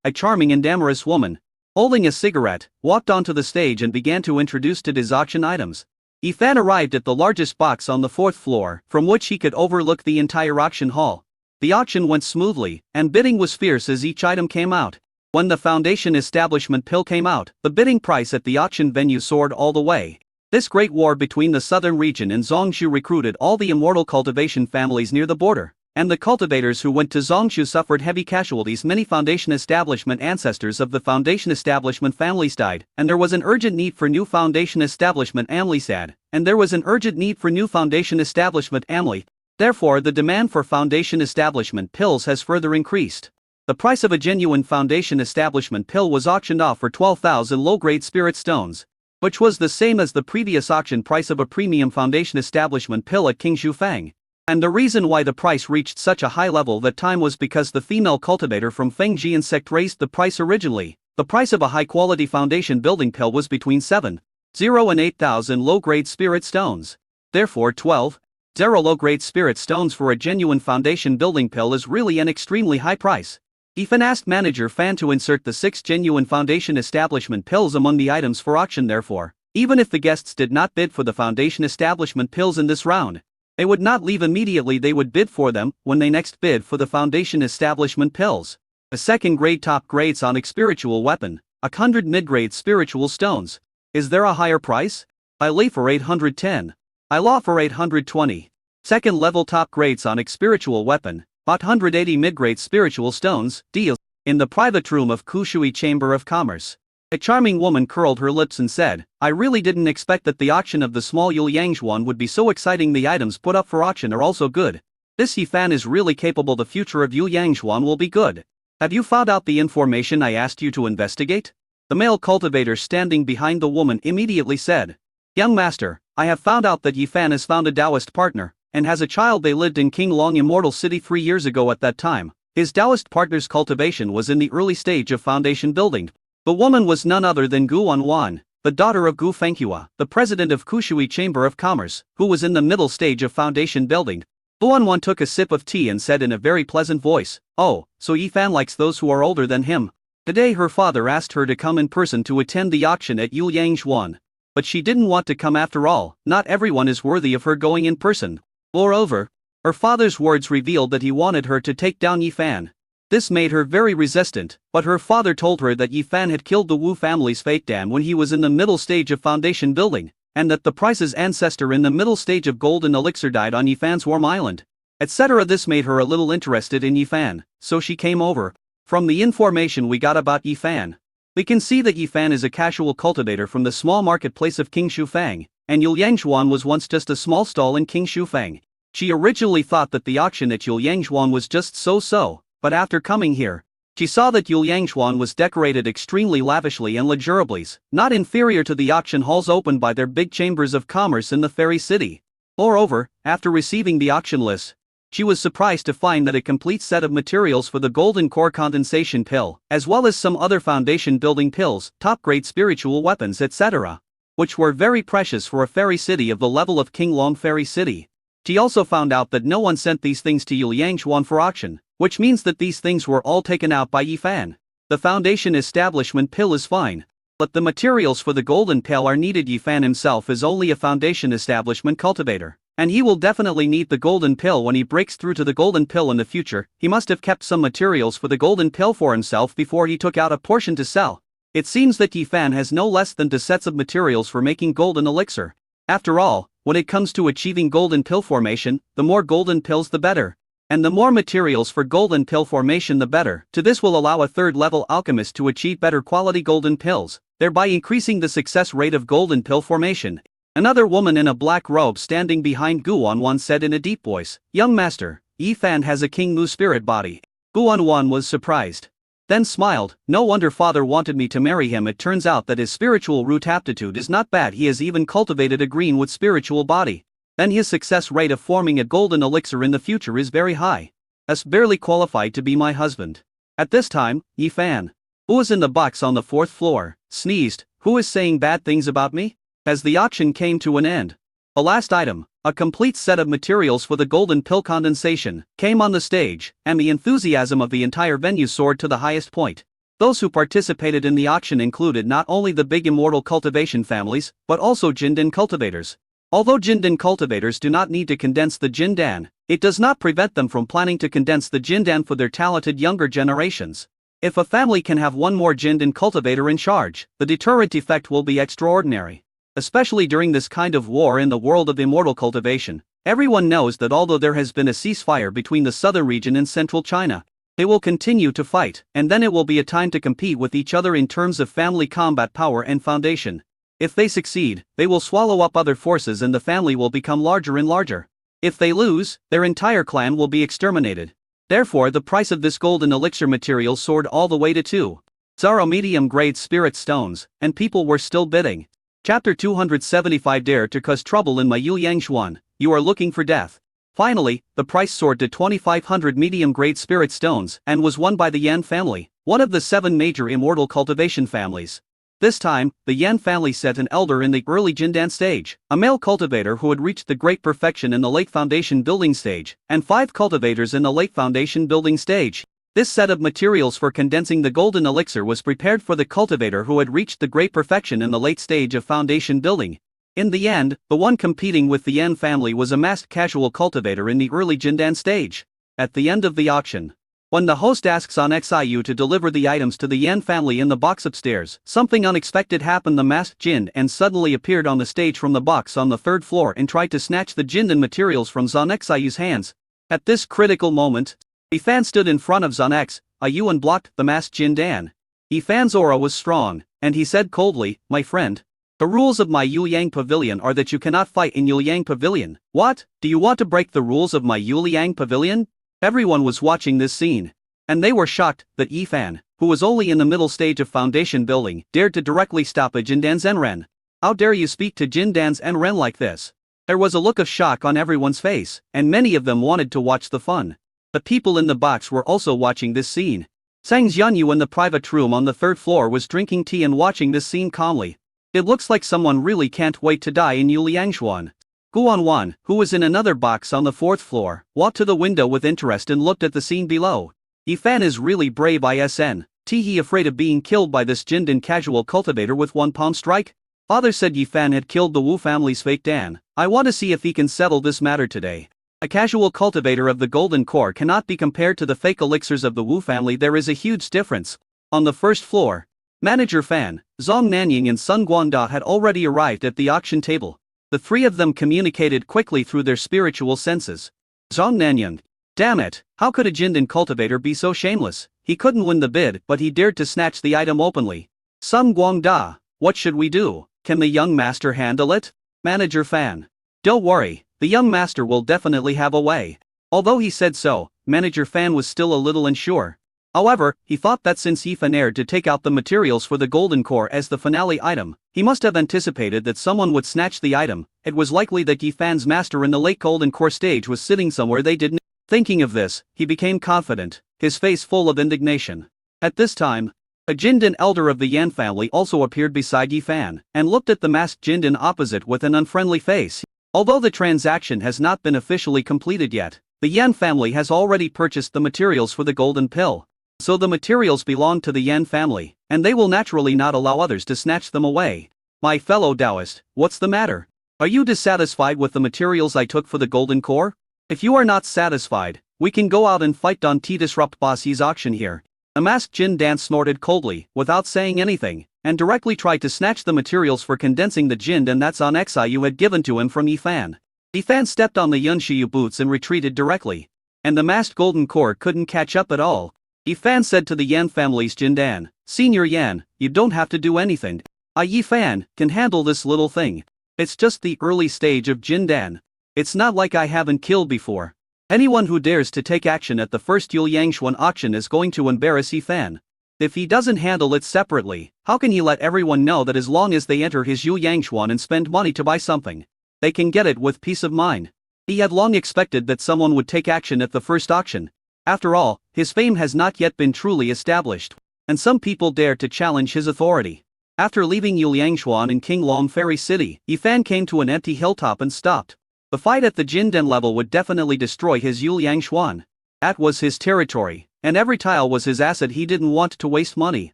A charming and amorous woman, holding a cigarette, walked onto the stage and began to introduce to his auction items. Yifan arrived at the largest box on the 4th floor, from which he could overlook the entire auction hall. The auction went smoothly, and bidding was fierce as each item came out. When the foundation establishment pill came out, the bidding price at the auction venue soared all the way. This great war between the southern region and Zhongshu recruited all the immortal cultivation families near the border, and the cultivators who went to Zhongshu suffered heavy casualties. Many foundation establishment ancestors of the foundation establishment families died, and there was an urgent need for new foundation establishment families and there was an urgent need for new foundation establishment family. Therefore, the demand for foundation establishment pills has further increased. The price of a genuine foundation establishment pill was auctioned off for 12,000 low-grade spirit stones, which was the same as the previous auction price of a premium foundation establishment pill at King Shufang. And the reason why the price reached such a high level that time was because the female cultivator from Fengjian sect raised the price originally. The price of a high-quality foundation building pill was between 7,000 and 8,000 low-grade spirit stones. Therefore 12,000 low-grade spirit stones for a genuine foundation building pill is really an extremely high price. Yifan asked manager Fan to insert the 6 genuine foundation establishment pills among the items for auction. Therefore, even if the guests did not bid for the foundation establishment pills in this round, they would not leave immediately. They would bid for them when they next bid for the foundation establishment pills. A second grade top grade sonic spiritual weapon, 100 mid-grade spiritual stones. Is there a higher price? I lay for 810. I law for 820. Second level top grade sonic spiritual weapon, 180 mid-grade spiritual stones, deal. In the private room of Kushui Chamber of Commerce, a charming woman curled her lips and said, I really didn't expect that the auction of the small Yulianzhuan would be so exciting. The items put up for auction are also good. This Yifan is really capable. The future of Yulianzhuan will be good. Have you found out the information I asked you to investigate? The male cultivator standing behind the woman immediately said, Young master, I have found out that Yifan has found a Taoist partner, and has a child. They lived in Qinglong Immortal City 3 years ago. At that time, his Taoist partner's cultivation was in the early stage of foundation building. The woman was none other than Gu Wanwan, the daughter of Gu Fenghua, the president of Kushui Chamber of Commerce, who was in the middle stage of foundation building. Gu Wanwan took a sip of tea and said in a very pleasant voice, Oh, so Yifan likes those who are older than him. Today her father asked her to come in person to attend the auction at Yulianzhuan. But she didn't want to come after all. Not everyone is worthy of her going in person. Moreover, her father's words revealed that he wanted her to take down Yifan. This made her very resistant, but her father told her that Yifan had killed the Wu family's fate dam when he was in the middle stage of foundation building, and that the price's ancestor in the middle stage of golden elixir died on Yifan's warm island, etc. This made her a little interested in Yifan, so she came over. From the information we got about Yifan, we can see that Yifan is a casual cultivator from the small marketplace of King Shufang, and Yulianzhuan was once just a small stall in King Shufang. She originally thought that the auction at Yulianzhuan was just so-so, but after coming here, she saw that Yulianzhuan was decorated extremely lavishly and luxuriously, not inferior to the auction halls opened by their big chambers of commerce in the fairy city. Moreover, after receiving the auction list, she was surprised to find that a complete set of materials for the golden core condensation pill, as well as some other foundation building pills, top-grade spiritual weapons, etc., which were very precious for a fairy city of the level of Qinglong Fairy City. She also found out that no one sent these things to Yulianzhuan for auction, which means that these things were all taken out by Yifan. The foundation establishment pill is fine. But the materials for the golden pill are needed. Yifan himself is only a foundation establishment cultivator, and he will definitely need the golden pill when he breaks through to the golden pill in the future. He must have kept some materials for the golden pill for himself before he took out a portion to sell. It seems that Yifan has no less than 2 sets of materials for making golden elixir. After all, when it comes to achieving golden pill formation, the more golden pills the better. And the more materials for golden pill formation the better. To this will allow a 3rd level alchemist to achieve better quality golden pills, thereby increasing the success rate of golden pill formation. Another woman in a black robe standing behind Guanwan said in a deep voice, "Young master, Yifan has a King Mu spirit body." Guanwan was surprised, then smiled. "No wonder father wanted me to marry him. It turns out that his spiritual root aptitude is not bad. He has even cultivated a green with spiritual body. Then his success rate of forming a golden elixir in the future is very high. As barely qualified to be my husband." At this time, Yifan, who was in the box on the 4th floor, sneezed. "Who is saying bad things about me?" As the auction came to an end, a last item, a complete set of materials for the golden pill condensation, came on the stage, and the enthusiasm of the entire venue soared to the highest point. Those who participated in the auction included not only the big immortal cultivation families, but also Jindan cultivators. Although Jindan cultivators do not need to condense the Jindan, it does not prevent them from planning to condense the Jindan for their talented younger generations. If a family can have one more Jindan cultivator in charge, the deterrent effect will be extraordinary. Especially during this kind of war in the world of immortal cultivation, everyone knows that although there has been a ceasefire between the southern region and central China, they will continue to fight, and then it will be a time to compete with each other in terms of family combat power and foundation. If they succeed, they will swallow up other forces and the family will become larger and larger. If they lose, their entire clan will be exterminated. Therefore the price of this golden elixir material soared all the way to 2 Zaro medium-grade spirit stones, and people were still bidding. Chapter 275. Dare to cause trouble in my Yu Yangshuan, you are looking for death. Finally, the price soared to 2,500 medium-grade spirit stones and was won by the Yan family, one of the 7 major immortal cultivation families. This time, the Yan family sent an elder in the early Jindan stage, a male cultivator who had reached the great perfection in the late foundation building stage, and 5 cultivators in the late foundation building stage. This set of materials for condensing the golden elixir was prepared for the cultivator who had reached the great perfection in the late stage of foundation building. In the end, the one competing with the Yan family was a masked casual cultivator in the early Jindan stage. At the end of the auction, when the host asks on Xiu to deliver the items to the Yan family in the box upstairs, something unexpected happened. The masked Jin and suddenly appeared on the stage from the box on the 3rd floor and tried to snatch the Jindan materials from Zon Xiu's hands. At this critical moment, Yifan stood in front of Zon Xiu and blocked the masked Jindan. Yifan's aura was strong, and he said coldly, "My friend, the rules of my Yu Yang Pavilion are that you cannot fight in Yu Yang Pavilion." "What? Do you want to break the rules of my Yu Yang Pavilion?" Everyone was watching this scene, and they were shocked that Yifan, who was only in the middle stage of foundation building, dared to directly stop a Jindan's Enren. "How dare you speak to Jindan's Enren like this?" There was a look of shock on everyone's face, and many of them wanted to watch the fun. The people in the box were also watching this scene. Sang Xianyu in the private room on the 3rd floor was drinking tea and watching this scene calmly. It looks like someone really can't wait to die in Yuliangshuan. Guanwan, who was in another box on the 4th floor, walked to the window with interest and looked at the scene below. Yifan is really brave. Isn he afraid of being killed by this Jindan casual cultivator with one palm strike? Father said Yifan had killed the Wu family's fake Dan. I want to see if he can settle this matter today. A casual cultivator of the golden core cannot be compared to the fake elixirs of the Wu family. There is a huge difference. On the 1st floor, Manager Fan, Zhong Nanying and Sun Guangda had already arrived at the auction table. The 3 of them communicated quickly through their spiritual senses. Zhong Nanying, damn it, how could a Jindan cultivator be so shameless? He couldn't win the bid, but he dared to snatch the item openly. Sun Guangda, what should we do? Can the young master handle it? Manager Fan, don't worry, the young master will definitely have a way. Although he said so, Manager Fan was still a little unsure. However, he thought that since Yifan dared to take out the materials for the golden core as the finale item, he must have anticipated that someone would snatch the item. It was likely that Yifan's master in the late golden core stage was sitting somewhere they didn't. Thinking of this, he became confident, his face full of indignation. At this time, a Jindan elder of the Yan family also appeared beside Yifan, and looked at the masked Jindan opposite with an unfriendly face. Although the transaction has not been officially completed yet, the Yan family has already purchased the materials for the golden pill. So the materials belong to the Yan family, and they will naturally not allow others to snatch them away. My fellow Taoist, what's the matter? Are you dissatisfied with the materials I took for the golden core? If you are not satisfied, we can go out and fight Don T. Disrupt Bossy's auction here. The masked Jin Dan snorted coldly, without saying anything, and directly tried to snatch the materials for condensing the Jin Dan that's on Xiu had given to him from Yifan. Yifan stepped on the Yun Shiyu boots and retreated directly. And the masked golden core couldn't catch up at all. Yifan said to the Yan family's Jin Dan, Senior Yan, you don't have to do anything. Yifan can handle this little thing. It's just the early stage of Jin Dan. It's not like I haven't killed before. Anyone who dares to take action at the first Yul Yangshuan auction is going to embarrass Yifan. If he doesn't handle it separately, how can he let everyone know that as long as they enter his Yul Yangshuan and spend money to buy something, they can get it with peace of mind? He had long expected that someone would take action at the first auction. After all, his fame has not yet been truly established, and some people dare to challenge his authority. After leaving Yul Yangshuan in King Long Fairy City, Yifan came to an empty hilltop and stopped. The fight at the Jindan level would definitely destroy his Yul Yangshuan. That was his territory, and every tile was his asset. He didn't want to waste money.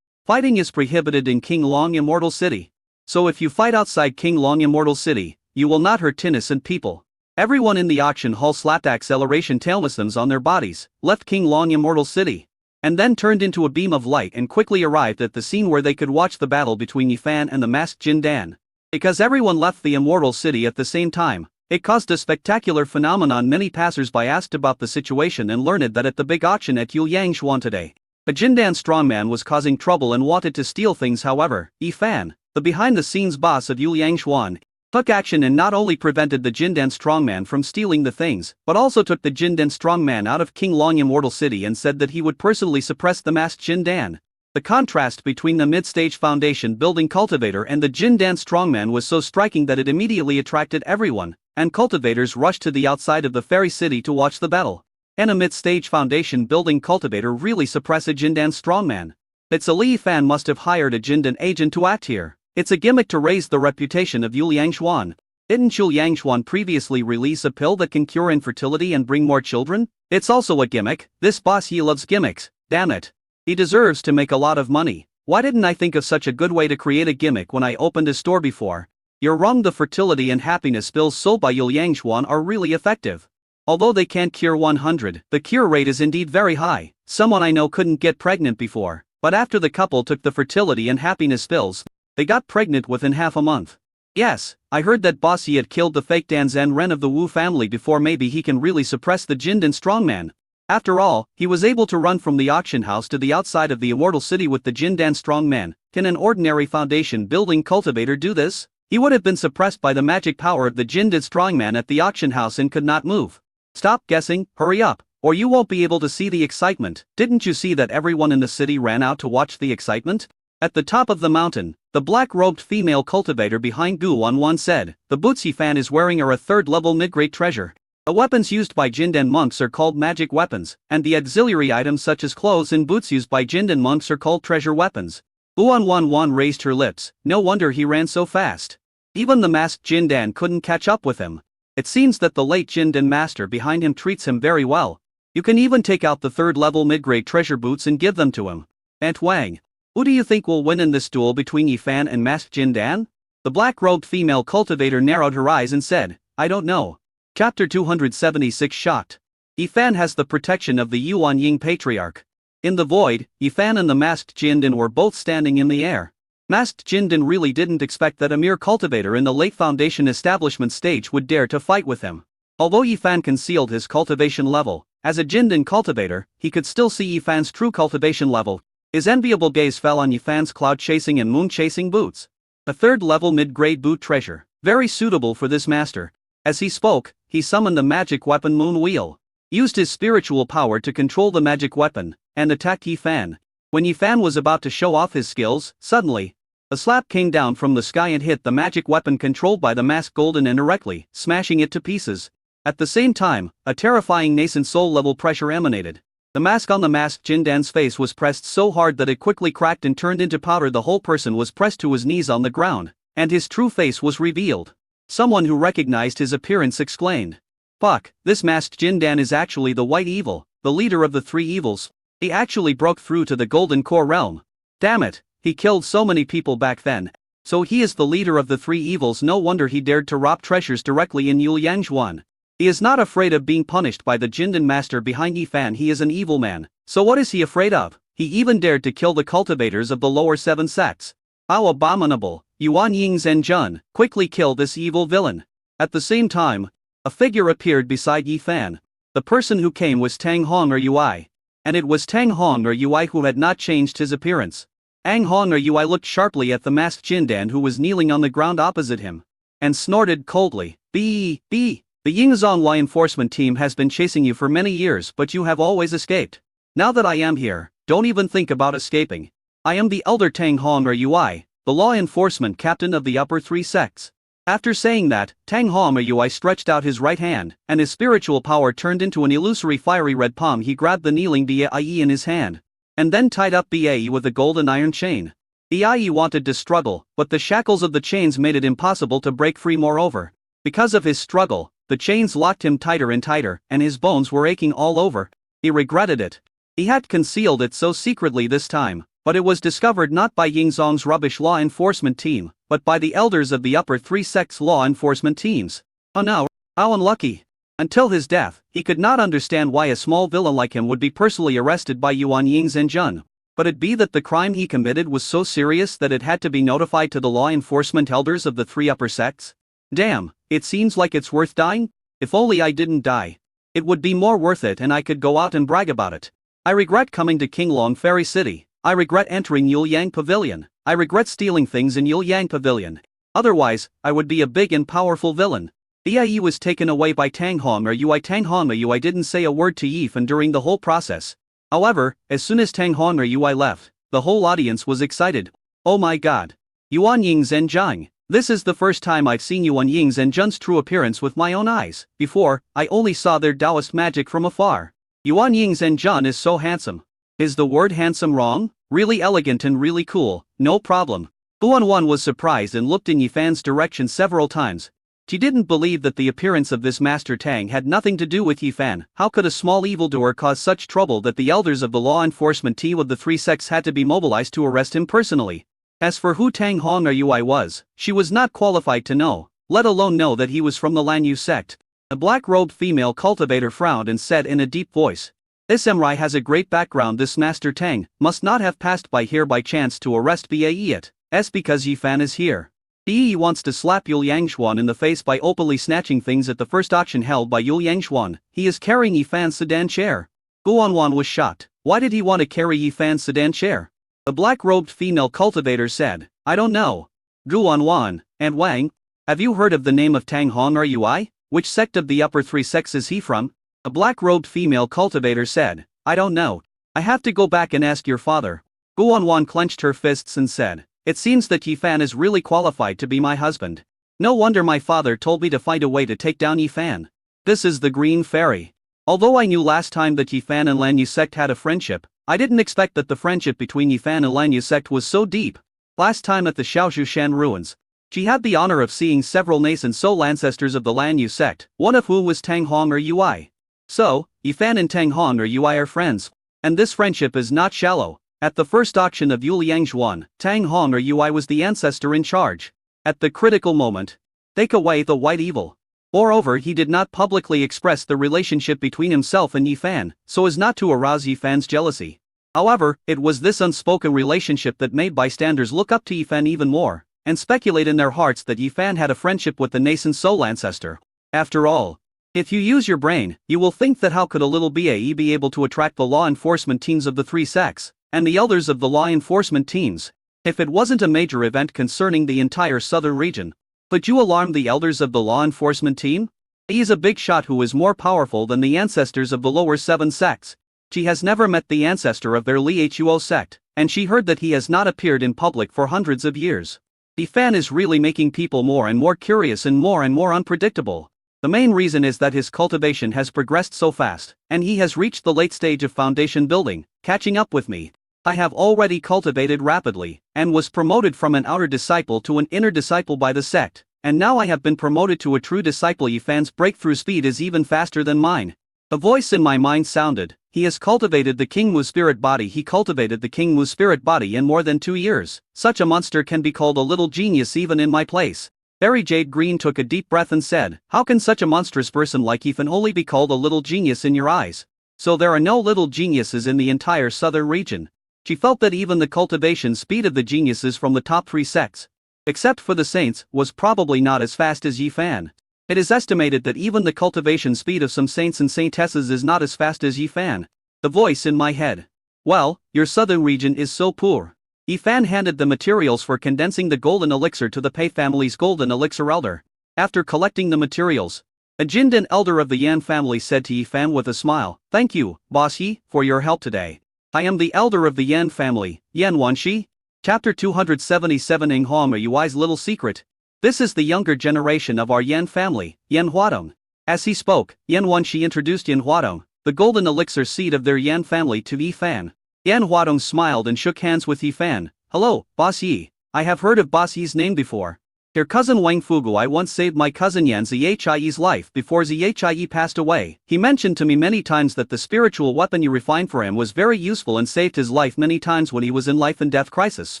Fighting is prohibited in King Long Immortal City. So if you fight outside King Long Immortal City, you will not hurt innocent people. Everyone in the auction hall slapped acceleration tailmisms on their bodies, left King Long Immortal City, and then turned into a beam of light and quickly arrived at the scene where they could watch the battle between Yifan and the masked Jin Dan. Because everyone left the Immortal City at the same time, it caused a spectacular phenomenon. Many passers-by asked about the situation and learned that at the big auction at Yul Yangshuan today, a Jindan strongman was causing trouble and wanted to steal things. However, Yifan, the behind-the-scenes boss of Yul Yangshuan, took action and not only prevented the Jindan strongman from stealing the things, but also took the Jindan strongman out of King Long Immortal City and said that he would personally suppress the masked Jindan. The contrast between the mid-stage foundation building cultivator and the Jindan strongman was so striking that it immediately attracted everyone, and cultivators rushed to the outside of the fairy city to watch the battle. Can a mid-stage foundation building cultivator really suppress a Jindan strongman? It's a Li Fan must have hired a Jindan agent to act here. It's a gimmick to raise the reputation of Yul Yangshuan. Didn't Yul Yangshuan previously release a pill that can cure infertility and bring more children? It's also a gimmick. This boss, he loves gimmicks, damn it. He deserves to make a lot of money. Why didn't I think of such a good way to create a gimmick when I opened a store before? You're wrong. The fertility and happiness pills sold by Yul Yangshuan are really effective. Although they can't cure 100, the cure rate is indeed very high. Someone I know couldn't get pregnant before, but after the couple took the fertility and happiness pills, they got pregnant within half a month. Yes, I heard that Bossy had killed the fake Dan Zhen Ren of the Wu family before. Maybe he can really suppress the Jindan strongman. After all, he was able to run from the auction house to the outside of the Immortal City with the Jindan strongman. Can an ordinary foundation building cultivator do this? He would have been suppressed by the magic power of the Jindan strongman at the auction house and could not move. Stop guessing, hurry up, or you won't be able to see the excitement. Didn't you see that everyone in the city ran out to watch the excitement? At the top of the mountain, the black-robed female cultivator behind Gu Wanwan said, the boots Yifan is wearing are a third-level mid-grade treasure. The weapons used by Jindan monks are called magic weapons, and the auxiliary items such as clothes and boots used by Jindan monks are called treasure weapons. Gu Wanwan raised her lips. No wonder he ran so fast. Even the masked Jindan couldn't catch up with him. It seems that the late Jindan master behind him treats him very well. You can even take out the third-level mid-grade treasure boots and give them to him. Aunt Wang, who do you think will win in this duel between Yifan and masked Jindan? The black-robed female cultivator narrowed her eyes and said, I don't know. Chapter 276 Shocked. Yifan has the protection of the Yuan Ying Patriarch. In the void, Yifan and the masked Jindan were both standing in the air. Masked Jindan really didn't expect that a mere cultivator in the late foundation establishment stage would dare to fight with him. Although Yifan concealed his cultivation level, as a Jindan cultivator, he could still see Yifan's true cultivation level. His enviable gaze fell on Yifan's cloud-chasing and moon-chasing boots. A third-level mid-grade boot treasure, very suitable for this master. As he spoke, he summoned the magic weapon Moon Wheel, used his spiritual power to control the magic weapon, and attacked Yifan. When Yifan was about to show off his skills, suddenly, a slap came down from the sky and hit the magic weapon controlled by the masked golden indirectly, smashing it to pieces. At the same time, a terrifying nascent soul-level pressure emanated. The mask on the masked Jindan's face was pressed so hard that it quickly cracked and turned into powder. The whole person was pressed to his knees on the ground, and his true face was revealed. Someone who recognized his appearance exclaimed, Fuck, this masked Jindan is actually the White Evil, the leader of the three evils. He actually broke through to the Golden Core realm. Damn it, he killed so many people back then. So he is the leader of the three evils. No wonder he dared to rob treasures directly in Yuliangjuan. He is not afraid of being punished by the Jindan master behind Yifan. He is an evil man, so what is he afraid of? He even dared to kill the cultivators of the lower 7 sects. How abominable! Yuan Ying Zhenjun, quickly kill this evil villain. At the same time, a figure appeared beside Yifan. The person who came was Tang Hong or Yui. And it was Tang Hong or Yui who had not changed his appearance. Tang Hong or Yui looked sharply at the masked Jindan who was kneeling on the ground opposite him. And snorted coldly, "B. The Yingzhong law enforcement team has been chasing you for many years, but you have always escaped. Now that I am here, don't even think about escaping. I am the elder Tang Hong or Yui, the law enforcement captain of the upper 3 sects." After saying that, Tang Hong or Yui stretched out his right hand, and his spiritual power turned into an illusory fiery red palm. He grabbed the kneeling Bae in his hand, and then tied up Bae with a golden iron chain. Bae wanted to struggle, but the shackles of the chains made it impossible to break free. Moreover, because of his struggle, the chains locked him tighter and tighter, and his bones were aching all over. He regretted it. He had concealed it so secretly this time, but it was discovered not by Yingzhong's rubbish law enforcement team, but by the elders of the upper 3 sects law enforcement teams. Oh no, how unlucky. Until his death, he could not understand why a small villain like him would be personally arrested by Yuan Ying Zhenjun. But it be that the crime he committed was so serious that it had to be notified to the law enforcement elders of the 3 upper sects? Damn, it seems like it's worth dying? If only I didn't die. It would be more worth it and I could go out and brag about it. I regret coming to Qinglong Fairy City. I regret entering Yuliang Pavilion. I regret stealing things in Yuliang Pavilion. Otherwise, I would be a big and powerful villain. Bae was taken away by Tang Hong or Yui. Tang Hong or Yui didn't say a word to Yifan during the whole process. However, as soon as Tang Hong or Yui left, the whole audience was excited. Oh my god. Yuan Ying Zhenjiang. This is the first time I've seen Yuan Ying Zhenjun's true appearance with my own eyes. Before, I only saw their Taoist magic from afar. Yuan Ying Zhenjun is so handsome. Is the word handsome wrong? Really elegant and really cool, no problem. Guanwan was surprised and looked in Yifan's direction several times. She didn't believe that the appearance of this Master Tang had nothing to do with Yifan. How could a small evildoer cause such trouble that the elders of the law enforcement team of the 3 sects had to be mobilized to arrest him personally? As for who Tang Hong or Yui was, she was not qualified to know, let alone know that he was from the Lanyu sect. A black-robed female cultivator frowned and said in a deep voice, "This Emrai has a great background. This Master Tang must not have passed by here by chance to arrest Bae. It's because Yifan is here. Bae wants to slap Yuliangjuan in the face by openly snatching things at the first auction held by Yuliangjuan. He is carrying Yifan's sedan chair." Guanwan was shocked. Why did he want to carry Yifan's sedan chair? The black-robed female cultivator said, "I don't know." Guanwan, and Wang, have you heard of the name of Tang Hong or Yui? Which sect of the upper 3 sects is he from? A black-robed female cultivator said, "I don't know. I have to go back and ask your father." Guanwan clenched her fists and said, "It seems that Yifan is really qualified to be my husband. No wonder my father told me to find a way to take down Yifan. This is the Green Fairy. Although I knew last time that Yifan and Lanyu sect had a friendship, I didn't expect that the friendship between Yifan and Lanyu sect was so deep. Last time at the Shaoxushan ruins, she had the honor of seeing several nascent soul ancestors of the Lanyu sect, one of whom was Tang Hong or Yui. So, Yifan and Tang Hong or Yui are friends. And this friendship is not shallow. At the first auction of Yuliangjuan, Tang Hong or Yui was the ancestor in charge. At the critical moment, take away the white evil. Moreover, he did not publicly express the relationship between himself and Yifan, so as not to arouse Yifan's jealousy. However, it was this unspoken relationship that made bystanders look up to Yifan even more, and speculate in their hearts that Yifan had a friendship with the nascent soul ancestor. After all, if you use your brain, you will think that how could a little Bae be able to attract the law enforcement teams of the 3 sects, and the elders of the law enforcement teams, if it wasn't a major event concerning the entire southern region? But you alarmed the elders of the law enforcement team? He is a big shot who is more powerful than the ancestors of the lower 7 sects. She has never met the ancestor of their Li Huo sect, and she heard that he has not appeared in public for hundreds of years. Yifan is really making people more and more curious and more unpredictable. The main reason is that his cultivation has progressed so fast, and he has reached the late stage of foundation building, catching up with me. I have already cultivated rapidly, and was promoted from an outer disciple to an inner disciple by the sect, and now I have been promoted to a true disciple. Yifan's breakthrough speed is even faster than mine. A voice in my mind sounded, he has cultivated the King Mu's spirit body. He cultivated the King Mu's spirit body in more than 2 years. Such a monster can be called a little genius even in my place. Barry Jade Green took a deep breath and said, how can such a monstrous person like Ethan only be called a little genius in your eyes? So there are no little geniuses in the entire southern region. She felt that even the cultivation speed of the geniuses from the top 3 sects, except for the saints, was probably not as fast as Yi Fan. It is estimated that even the cultivation speed of some saints and saintesses is not as fast as Yi Fan. The voice in my head. Well, your southern region is so poor. Yi Fan handed the materials for condensing the golden elixir to the Pei family's golden elixir elder. After collecting the materials, a Jindan elder of the Yan family said to Yi Fan with a smile, thank you, Boss Yi, for your help today. I am the elder of the Yan family, Yan Wanshi. Chapter 277 Ing Huang Yui's little secret. This is the younger generation of our Yan family, Yan Huadong. As he spoke, Yan Wanshi introduced Yan Huadong, the golden elixir seed of their Yan family, to Yi Fan. Yan Huadong smiled and shook hands with Yi Fan. Hello, Boss Yi. I have heard of Boss Yi's name before. Your cousin Wang Fugu, I once saved my cousin Yan Zhi's life before Zhi passed away. He mentioned to me many times that the spiritual weapon you refined for him was very useful and saved his life many times when he was in life and death crisis.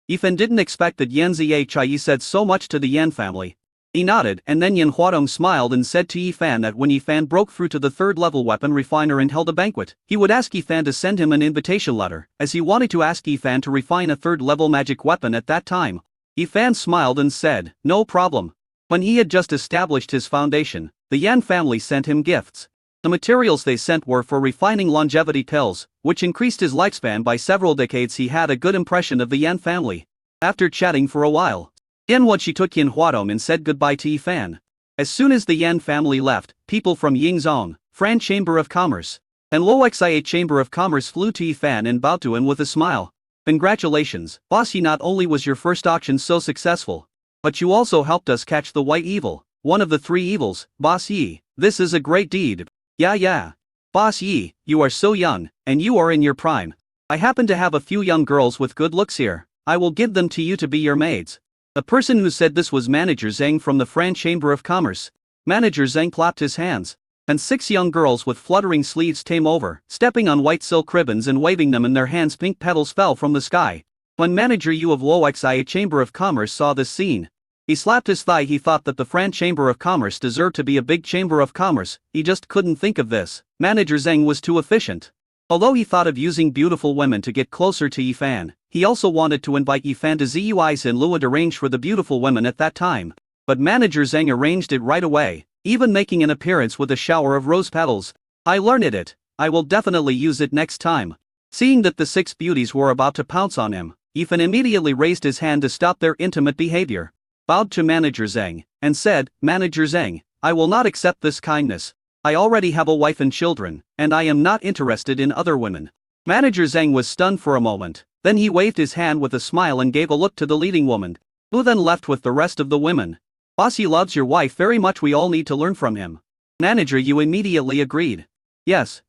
Yi Fan didn't expect that Yan Zhi said so much to the Yan family. He nodded, and then Yan Huadong smiled and said to Yi Fan that when Yi Fan broke through to the 3rd level weapon refiner and held a banquet, he would ask Yi Fan to send him an invitation letter, as he wanted to ask Yi Fan to refine a 3rd level magic weapon at that time. Yi Fan smiled and said, no problem. When he had just established his foundation, the Yan family sent him gifts. The materials they sent were for refining longevity pills, which increased his lifespan by several decades. He had a good impression of the Yan family. After chatting for a while, Yan Wanshi took Yan Huadong and said goodbye to Yi Fan. As soon as the Yan family left, people from Yingzhong, Fran Chamber of Commerce, and Luoxia Chamber of Commerce flew to Yi Fan and bowed to him with a smile. Congratulations, Boss Yi, not only was your first auction so successful, but you also helped us catch the white evil, one of the 3 evils, Boss Yi. This is a great deed. Yeah. Boss Yi, you are so young, and you are in your prime. I happen to have a few young girls with good looks here. I will give them to you to be your maids. The person who said this was Manager Zhang from the Fran Chamber of Commerce. Manager Zhang clapped his hands, and 6 young girls with fluttering sleeves came over, stepping on white silk ribbons and waving them in their hands. Pink petals fell from the sky. When Manager Yu of Luoxia Chamber of Commerce saw this scene, he slapped his thigh. He thought that the Fran Chamber of Commerce deserved to be a big chamber of commerce. He just couldn't think of this. Manager Zhang was too efficient. Although he thought of using beautiful women to get closer to Yi Fan, he also wanted to invite Yi Fan to Zui's in Lua to arrange for the beautiful women at that time. But Manager Zhang arranged it right away, even making an appearance with a shower of rose petals. I learned it. I will definitely use it next time. Seeing that the 6 beauties were about to pounce on him, Yi Fan immediately raised his hand to stop their intimate behavior, bowed to Manager Zhang, and said, Manager Zhang, I will not accept this kindness. I already have a wife and children, and I am not interested in other women. Manager Zhang was stunned for a moment, then he waved his hand with a smile and gave a look to the leading woman, who then left with the rest of the women. Boss Yi loves your wife very much. We all need to learn from him. Manager Yu immediately agreed. Yes.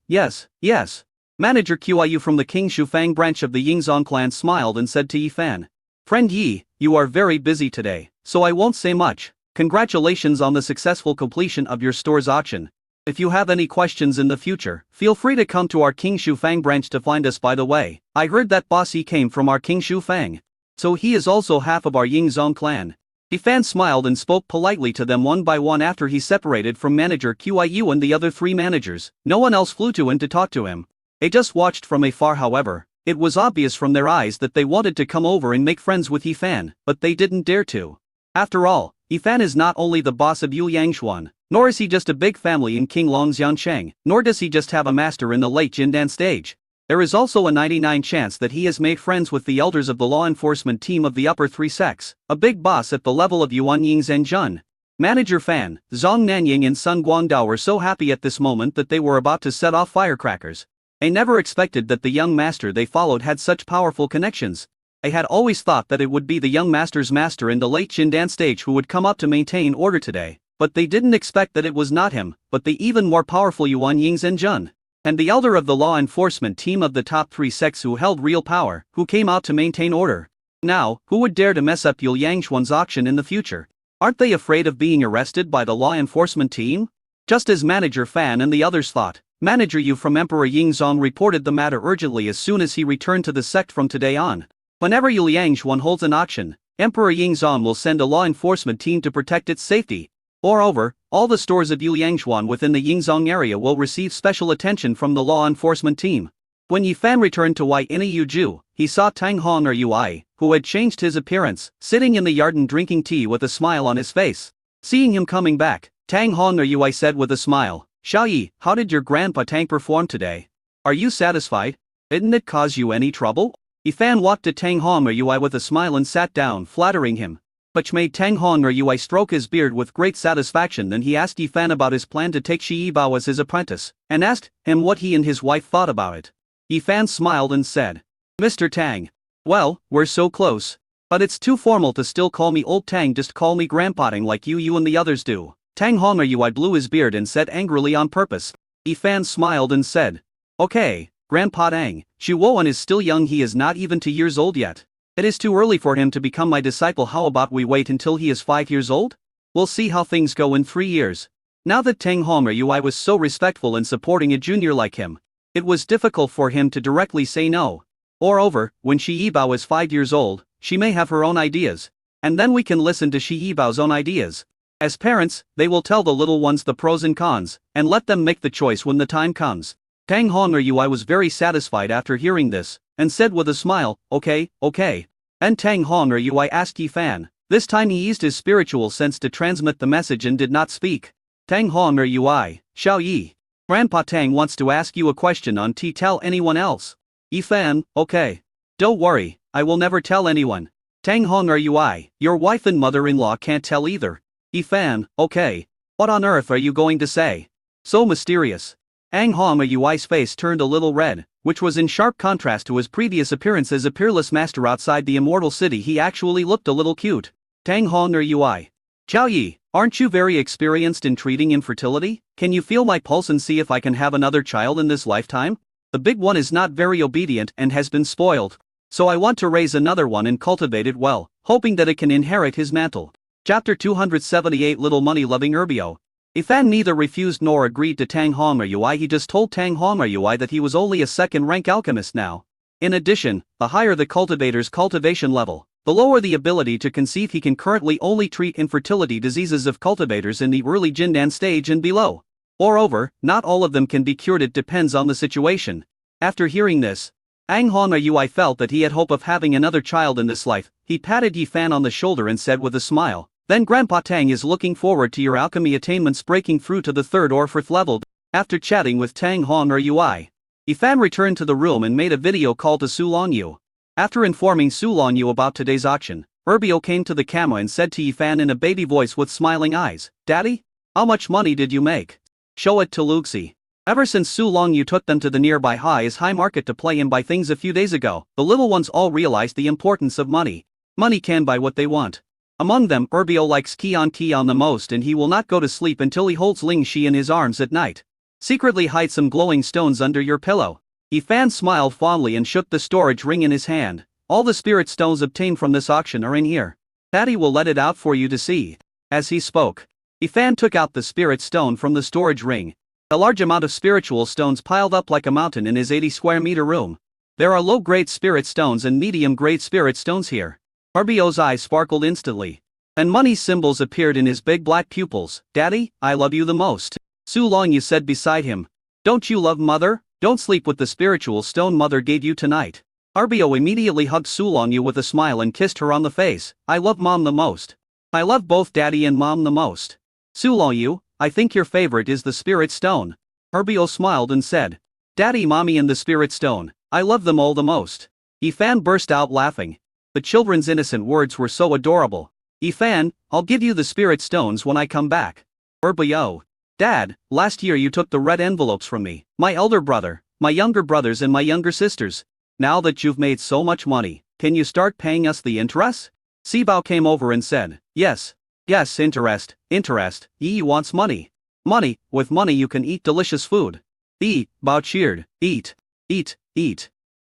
Manager Qiu from the King Shufang branch of the Yingzhong clan smiled and said to Yi Fan, Friend Yi, you are very busy today, so I won't say much. Congratulations on the successful completion of your store's auction. If you have any questions in the future, feel free to come to our King Shufang branch to find us. By the way, I heard that Boss Yi came from our King Shufang, so he is also half of our Yingzhong clan. Yi Fan smiled and spoke politely to them one by one. After he separated from Manager Qiu and the other 3 managers, no one else flew to him to talk to him. They just watched from afar. However, it was obvious from their eyes that they wanted to come over and make friends with Yi Fan, but they didn't dare to. After all, Yi Fan is not only the boss of Yu Yangshuan, nor is he just a big family in King Long's Yansheng, nor does he just have a master in the late Jindan stage. There is also a 99 chance that he has made friends with the elders of the law enforcement team of the upper 3 sects, a big boss at the level of Yuan Ying Zhenjun. Manager Fan, Zhong Nanying and Sun Guangdao were so happy at this moment that they were about to set off firecrackers. They never expected that the young master they followed had such powerful connections. They had always thought that it would be the young master's master in the late Jindan stage who would come up to maintain order today, but they didn't expect that it was not him, but the even more powerful Yuan Ying Zhenjun, and the elder of the law enforcement team of the top 3 sects who held real power, who came out to maintain order. Now, who would dare to mess up Yu Yangshuan's auction in the future? Aren't they afraid of being arrested by the law enforcement team? Just as Manager Fan and the others thought, Manager Yu from Emperor Yingzong reported the matter urgently as soon as he returned to the sect from today on. Whenever Yu Liangzhuan holds an auction, Emperor Yingzong will send a law enforcement team to protect its safety. Moreover, all the stores of Yu Liangzhuan within the Yingzong area will receive special attention from the law enforcement team. When Yifan returned to Yinyu, he saw Tang Hong or Ui, who had changed his appearance, sitting in the garden drinking tea with a smile on his face. Seeing him coming back, Tang Hong or Ui said with a smile, "Xiao Yi, how did your grandpa Tang perform today? Are you satisfied? Didn't it cause you any trouble?" Yifan walked to Tang Hong or Ui with a smile and sat down, flattering him. Which made Tang Hong or Ui stroke his beard with great satisfaction. Then he asked Yifan about his plan to take Shi Yibao as his apprentice, and asked him what he and his wife thought about it. Yifan smiled and said, "Mr. Tang. Well, we're so close. But it's too formal to still call me old Tang, just call me Grandpa Tang like you and the others do." Tang Hong or Ui blew his beard and said angrily on purpose. Yifan smiled and said, "Okay, Grandpa Tang, Xu Woan is still young, he is not even 2 years old yet. It is too early for him to become my disciple. How about we wait until he is 5 years old? We'll see how things go in 3 years." Now that Tang Hong or Ui was so respectful in supporting a junior like him, it was difficult for him to directly say no. Moreover, when Shi Yibao is 5 years old, she may have her own ideas, and then we can listen to Shi Yibao's own ideas. As parents, they will tell the little ones the pros and cons, and let them make the choice when the time comes. Tang Hong or Ui was very satisfied after hearing this, and said with a smile, "Okay, okay." And Tang Hong or Ui asked Yifan. This time he used his spiritual sense to transmit the message and did not speak. Tang Hong or Ui, "Xiao Yi, Grandpa Tang wants to ask you a question on T. Tell anyone else." Yifan, "Okay. Don't worry, I will never tell anyone." Tang Hong or Ui, "Your wife and mother-in-law can't tell either." Yifan, "Okay. What on earth are you going to say? So mysterious." Tang Hong or Ui's face turned a little red, which was in sharp contrast to his previous appearance as a peerless master outside the immortal city. He actually looked a little cute. Tang Hong or Ui, "Xiao Yi, aren't you very experienced in treating infertility? Can you feel my pulse and see if I can have another child in this lifetime? The big one is not very obedient and has been spoiled. So I want to raise another one and cultivate it well, hoping that it can inherit his mantle." Chapter 278 Little Money-Loving Urbio. Yifan neither refused nor agreed to Tang Hong or Ui. He just told Tang Hong or Ui that he was only a second-rank alchemist now. In addition, the higher the cultivator's cultivation level, the lower the ability to conceive. He can currently only treat infertility diseases of cultivators in the early Jindan stage and below. Moreover, not all of them can be cured, it depends on the situation. After hearing this, Tang Hong or Ui felt that he had hope of having another child in this life. He patted Yifan on the shoulder and said with a smile, "Then Grandpa Tang is looking forward to your alchemy attainments breaking through to the 3rd or 4th level." After chatting with Tang Hong or Ui, Yifan returned to the room and made a video call to Su Longyu. After informing Su Longyu about today's auction, Urbio came to the camera and said to Yifan in a baby voice with smiling eyes, "Daddy? How much money did you make? Show it to Luxi." Ever since Su Longyu took them to the nearby high market to play and buy things a few days ago, the little ones all realized the importance of money. Money can buy what they want. Among them, Urbio likes Kion the most, and he will not go to sleep until he holds Ling Shi in his arms at night. Secretly hide some glowing stones under your pillow. Yifan smiled fondly and shook the storage ring in his hand. "All the spirit stones obtained from this auction are in here. Daddy will let it out for you to see." As he spoke, Yifan took out the spirit stone from the storage ring. A large amount of spiritual stones piled up like a mountain in his 80 square meter room. There are low-grade spirit stones and medium-grade spirit stones here. Urbio's eyes sparkled instantly, and money symbols appeared in his big black pupils. "Daddy, I love you the most." Su Longyu said beside him. "Don't you love Mother? Don't sleep with the spiritual stone Mother gave you tonight." Urbio immediately hugged Su Longyu with a smile and kissed her on the face. "I love Mom the most. I love both Daddy and Mom the most." "Su Longyu, I think your favorite is the spirit stone." Urbio smiled and said, "Daddy, Mommy and the spirit stone, I love them all the most." Yifan burst out laughing. The children's innocent words were so adorable. "Yifan, I'll give you the spirit stones when I come back." Urbio, "Dad, last year you took the red envelopes from me, my elder brother, my younger brothers and my younger sisters. Now that you've made so much money, can you start paying us the interest?" Sibao came over and said, Yes, interest. Yi wants money. Money, with money you can eat delicious food." Bao cheered, eat.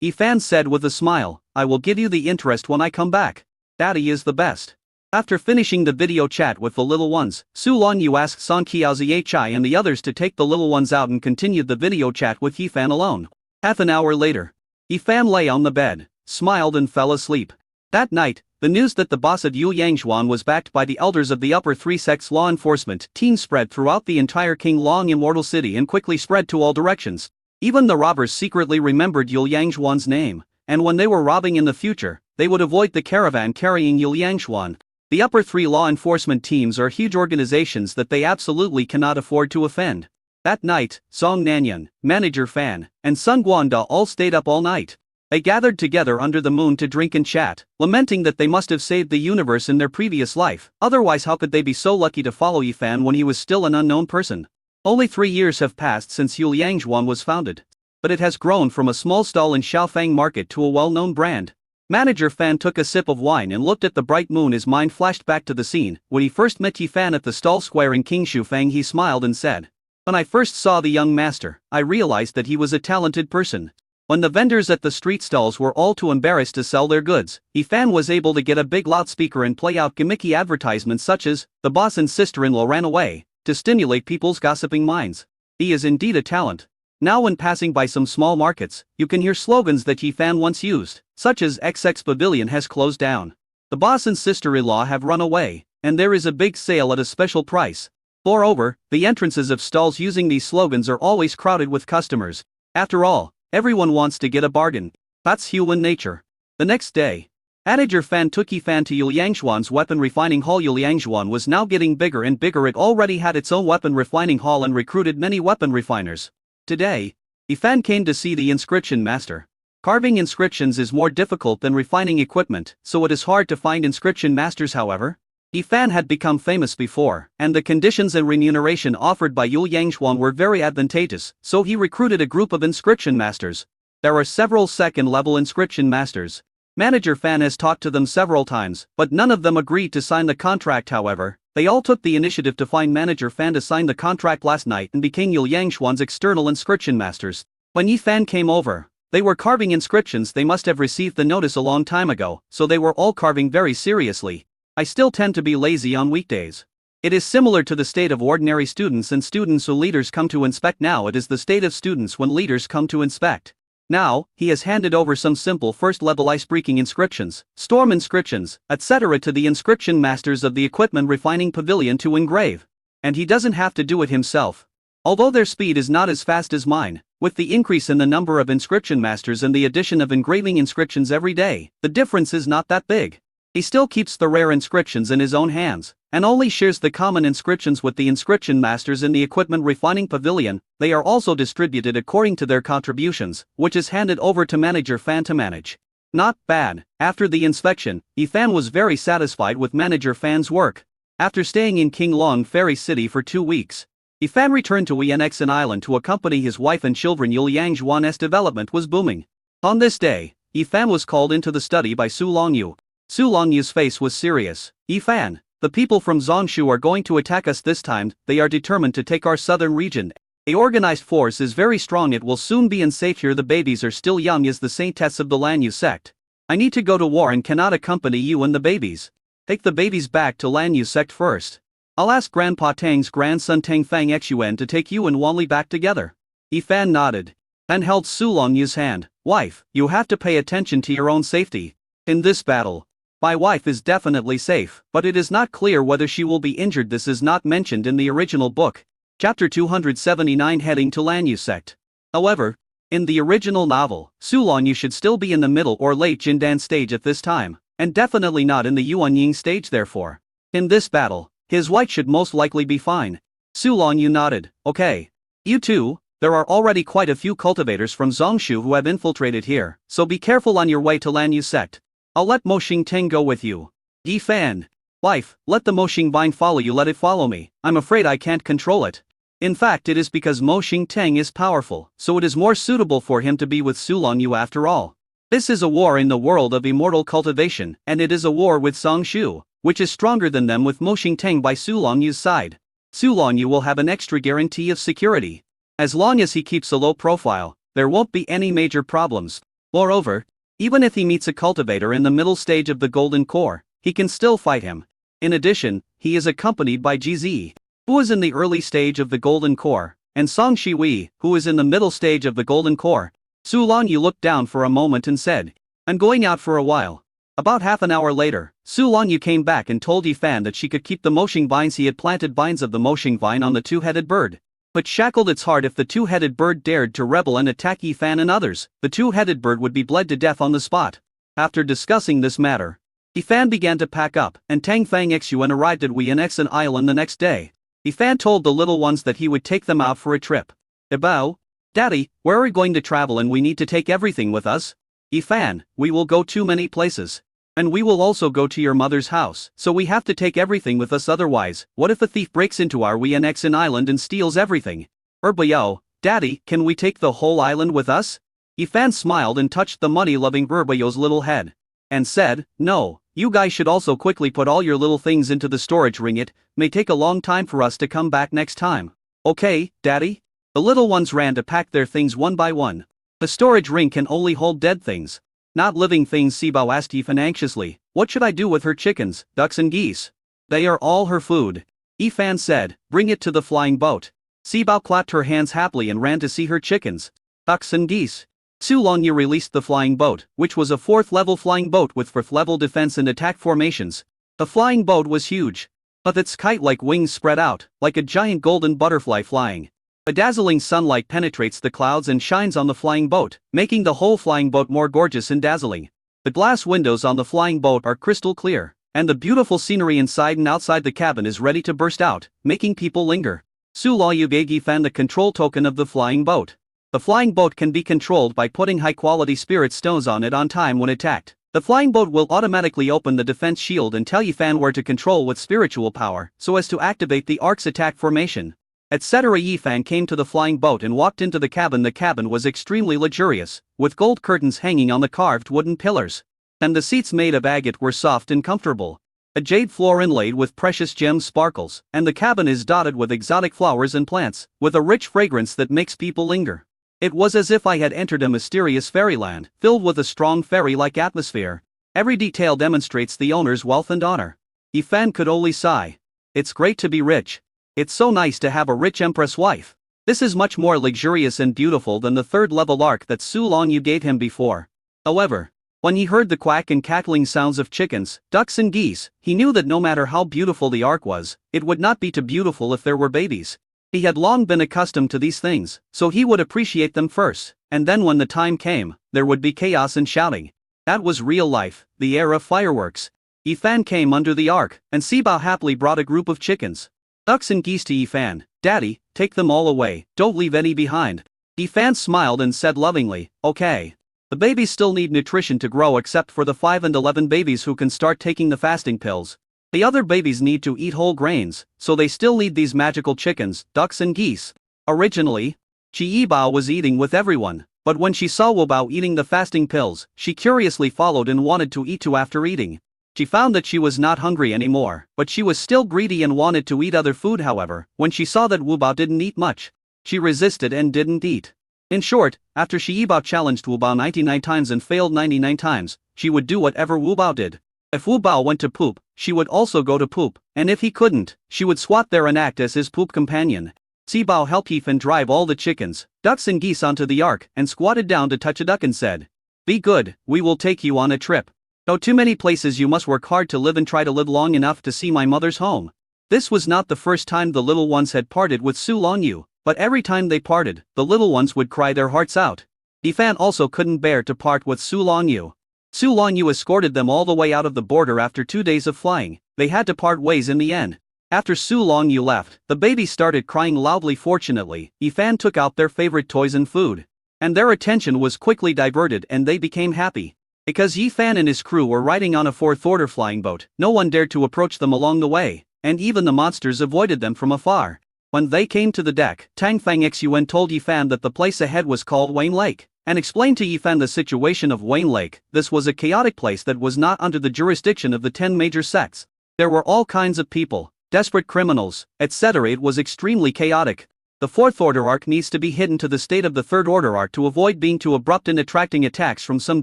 Yifan said with a smile, "I will give you the interest when I come back. Daddy is the best." After finishing the video chat with the little ones, Su Longyu asked Song Qiaozihi and the others to take the little ones out and continued the video chat with Yifan alone. Half an hour later, Yifan lay on the bed, smiled and fell asleep. That night, the news that the boss of Yu Yangzhuan was backed by the elders of the upper three sects law enforcement team spread throughout the entire King Long Immortal City and quickly spread to all directions. Even the robbers secretly remembered Yu Yangzhuan's name, and when they were robbing in the future, they would avoid the caravan carrying Yu Yangzhuan. The upper three law enforcement teams are huge organizations that they absolutely cannot afford to offend. That night, Song Nanyan, Manager Fan, and Sun Guanda all stayed up all night. They gathered together under the moon to drink and chat, lamenting that they must have saved the universe in their previous life, otherwise how could they be so lucky to follow Yifan when he was still an unknown person? Only 3 years have passed since Yu Yangzhuan was founded. But it has grown from a small stall in Xiaofang Market to a well-known brand. Manager Fan took a sip of wine and looked at the bright moon. His mind flashed back to the scene. When he first met Yifan at the stall square in Qingshu, he smiled and said, "When I first saw the young master, I realized that he was a talented person." When the vendors at the street stalls were all too embarrassed to sell their goods, Yifan was able to get a big loudspeaker and play out gimmicky advertisements such as, "The boss and sister-in-law ran away," to stimulate people's gossiping minds. He is indeed a talent. Now when passing by some small markets, you can hear slogans that Yifan once used, such as XX Pavilion has closed down. The boss and sister-in-law have run away, and there is a big sale at a special price. Moreover, the entrances of stalls using these slogans are always crowded with customers. After all, everyone wants to get a bargain. That's human nature. The next day, Manager Fan took Yifan to Yu Yangzhuan's weapon refining hall. Yu Yangzhuan was now getting bigger and bigger. It already had its own weapon refining hall and recruited many weapon refiners. Today, Yifan came to see the inscription master. Carving inscriptions is more difficult than refining equipment, so it is hard to find inscription masters. However, Yifan had become famous before, and the conditions and remuneration offered by Yu Yangzhuan were very advantageous, so he recruited a group of inscription masters. There are several second-level inscription masters. Manager Fan has talked to them several times, but none of them agreed to sign the contract. However, they all took the initiative to find Manager Fan to sign the contract last night and became Yu Yangzhuan's external inscription masters. When Yifan came over, they were carving inscriptions. They must have received the notice a long time ago, so they were all carving very seriously. I still tend to be lazy on weekdays. It is similar to the state of ordinary students and students who leaders come to inspect. Now it is the state of students when leaders come to inspect. Now, he has handed over some simple first-level ice-breaking inscriptions, storm inscriptions, etc. to the inscription masters of the equipment refining pavilion to engrave. And he doesn't have to do it himself. Although their speed is not as fast as mine, with the increase in the number of inscription masters and the addition of engraving inscriptions every day, the difference is not that big. He still keeps the rare inscriptions in his own hands, and only shares the common inscriptions with the inscription masters in the equipment refining pavilion. They are also distributed according to their contributions, which is handed over to Manager Fan to manage. Not bad. After the inspection, Yifan was very satisfied with Manager Fan's work. After staying in King Long Fairy City for 2 weeks, Yifan returned to Wenxin Island to accompany his wife and children. Yu Yangzhuan's development was booming. On this day, Yifan was called into the study by Su Longyu. Su Longyu's face was serious. "Yifan, the people from Zongshu are going to attack us this time. They are determined to take our southern region. A organized force is very strong. It will soon be unsafe here. The babies are still young as the saintess of the Lanyu sect. I need to go to war and cannot accompany you and the babies. Take the babies back to Lanyu sect first. I'll ask Grandpa Tang's grandson Tang Fang Xuan to take you and Wanli back together." Yifan nodded and held Su Longyu's hand. "Wife, you have to pay attention to your own safety. In this battle, my wife is definitely safe, but it is not clear whether she will be injured. This is not mentioned in the original book." Chapter 279 Heading to Lanyu Sect. However, in the original novel, Su Longyu should still be in the middle or late Jindan stage at this time, and definitely not in the Yuanying stage. Therefore, in this battle, his wife should most likely be fine. Su Longyu nodded. "Okay. You too. There are already quite a few cultivators from Zongshu who have infiltrated here, so be careful on your way to Lanyu sect. I'll let Mo Xingteng go with you." Yifan. "Wife, let the Mo Xingbine follow you. Let it follow me. I'm afraid I can't control it." In fact, it is because Mo Xingteng is powerful, so it is more suitable for him to be with Su Longyu after all. This is a war in the world of immortal cultivation, and it is a war with Zongshu, which is stronger than them with Mo Xingteng by Su Longyu's side. Su Longyu will have an extra guarantee of security. As long as he keeps a low profile, there won't be any major problems. Moreover, even if he meets a cultivator in the middle stage of the Golden Core, he can still fight him. In addition, he is accompanied by GZ, who is in the early stage of the Golden Core, and Song Shiwei, who is in the middle stage of the Golden Core. Su Longyu looked down for a moment and said, "I'm going out for a while." About half an hour later, Su Longyu came back and told Yifan that she could keep the moshing vines. He had planted vines of the moshing vine on the two-headed bird, but shackled its heart if the two-headed bird dared to rebel and attack Yifan and others. The two-headed bird would be bled to death on the spot. After discussing this matter, Yifan began to pack up, and Tang Fang Xun arrived at Wianxin Island the next day. Yifan told the little ones that he would take them out for a trip. "Ebao, Daddy, where are we going to travel and we need to take everything with us?" "Yifan, we will go too many places. And we will also go to your mother's house, so we have to take everything with us, otherwise, what if a thief breaks into our Wianxin Island and steals everything?" "Erbayao, Daddy, can we take the whole island with us?" Yifan smiled and touched the money-loving Erbayao's little head, and said, "No, you guys should also quickly put all your little things into the storage ring. It may take a long time for us to come back next time." "Okay, Daddy?" The little ones ran to pack their things one by one. "The storage ring can only hold dead things, not living things," Sibao asked Yifan anxiously. "What should I do with her chickens, ducks and geese?" "They are all her food," Yifan said. "Bring it to the flying boat." Sibao clapped her hands happily and ran to see her chickens, ducks and geese. Su Longyu released the flying boat, which was a 4th-level flying boat with 4th-level defense and attack formations. The flying boat was huge, but its kite-like wings spread out, like a giant golden butterfly flying. A dazzling sunlight penetrates the clouds and shines on the flying boat, making the whole flying boat more gorgeous and dazzling. The glass windows on the flying boat are crystal clear, and the beautiful scenery inside and outside the cabin is ready to burst out, making people linger. Su Longyu gave Yifan the control token of the flying boat. The flying boat can be controlled by putting high-quality spirit stones on it on time when attacked. The flying boat will automatically open the defense shield and tell Yifan where to control with spiritual power, so as to activate the ark's attack formation, etc. Yifan came to the flying boat and walked into the cabin. The cabin was extremely luxurious, with gold curtains hanging on the carved wooden pillars, and the seats made of agate were soft and comfortable. A jade floor inlaid with precious gems sparkles, and the cabin is dotted with exotic flowers and plants, with a rich fragrance that makes people linger. It was as if I had entered a mysterious fairyland, filled with a strong fairy-like atmosphere. Every detail demonstrates the owner's wealth and honor. Yifan could only sigh. "It's great to be rich. It's so nice to have a rich empress wife. This is much more luxurious and beautiful than the 3rd-level ark that Su Longyu gave him before." However, when he heard the quack and cackling sounds of chickens, ducks and geese, he knew that no matter how beautiful the ark was, it would not be too beautiful if there were babies. He had long been accustomed to these things, so he would appreciate them first, and then when the time came, there would be chaos and shouting. That was real life, the era of fireworks. Yifan came under the ark, and Sibao happily brought a group of chickens, ducks and geese to Yifan. "Daddy, take them all away, don't leave any behind." Yifan smiled and said lovingly, "Okay." The babies still need nutrition to grow except for the 5 and 11 babies who can start taking the fasting pills. The other babies need to eat whole grains, so they still need these magical chickens, ducks and geese. Originally, Chi Yibao was eating with everyone, but when she saw Wu Bao eating the fasting pills, she curiously followed and wanted to eat too after eating. She found that she was not hungry anymore, but she was still greedy and wanted to eat other food. However, when she saw that Wu Bao didn't eat much, she resisted and didn't eat. In short, after Chi Yibao challenged Wu Bao 99 times and failed 99 times, she would do whatever Wu Bao did. If Wu Bao went to poop, she would also go to poop, and if he couldn't, she would squat there and act as his poop companion. Sibao helped Yifan drive all the chickens, ducks and geese onto the ark and squatted down to touch a duck and said, "Be good, we will take you on a trip. No too many places, you must work hard to live and try to live long enough to see my mother's home." This was not the first time the little ones had parted with Su Longyu, but every time they parted, the little ones would cry their hearts out. Yifan also couldn't bear to part with Su Longyu. Su Longyu escorted them all the way out of the border. After 2 days of flying, they had to part ways in the end. After Su Longyu left, the babies started crying loudly. Fortunately, Yifan took out their favorite toys and food, and their attention was quickly diverted and they became happy. Because Yifan and his crew were riding on a 4th-order flying boat, no one dared to approach them along the way, and even the monsters avoided them from afar. When they came to the deck, Tang Fang Xun told Yifan that the place ahead was called Wayne Lake, and explained to Yifan the situation of Wayne Lake. This was a chaotic place that was not under the jurisdiction of the 10 major sects. There were all kinds of people, desperate criminals, etc. It was extremely chaotic. The 4th-order arc needs to be hidden to the state of the 3rd-order arc to avoid being too abrupt and attracting attacks from some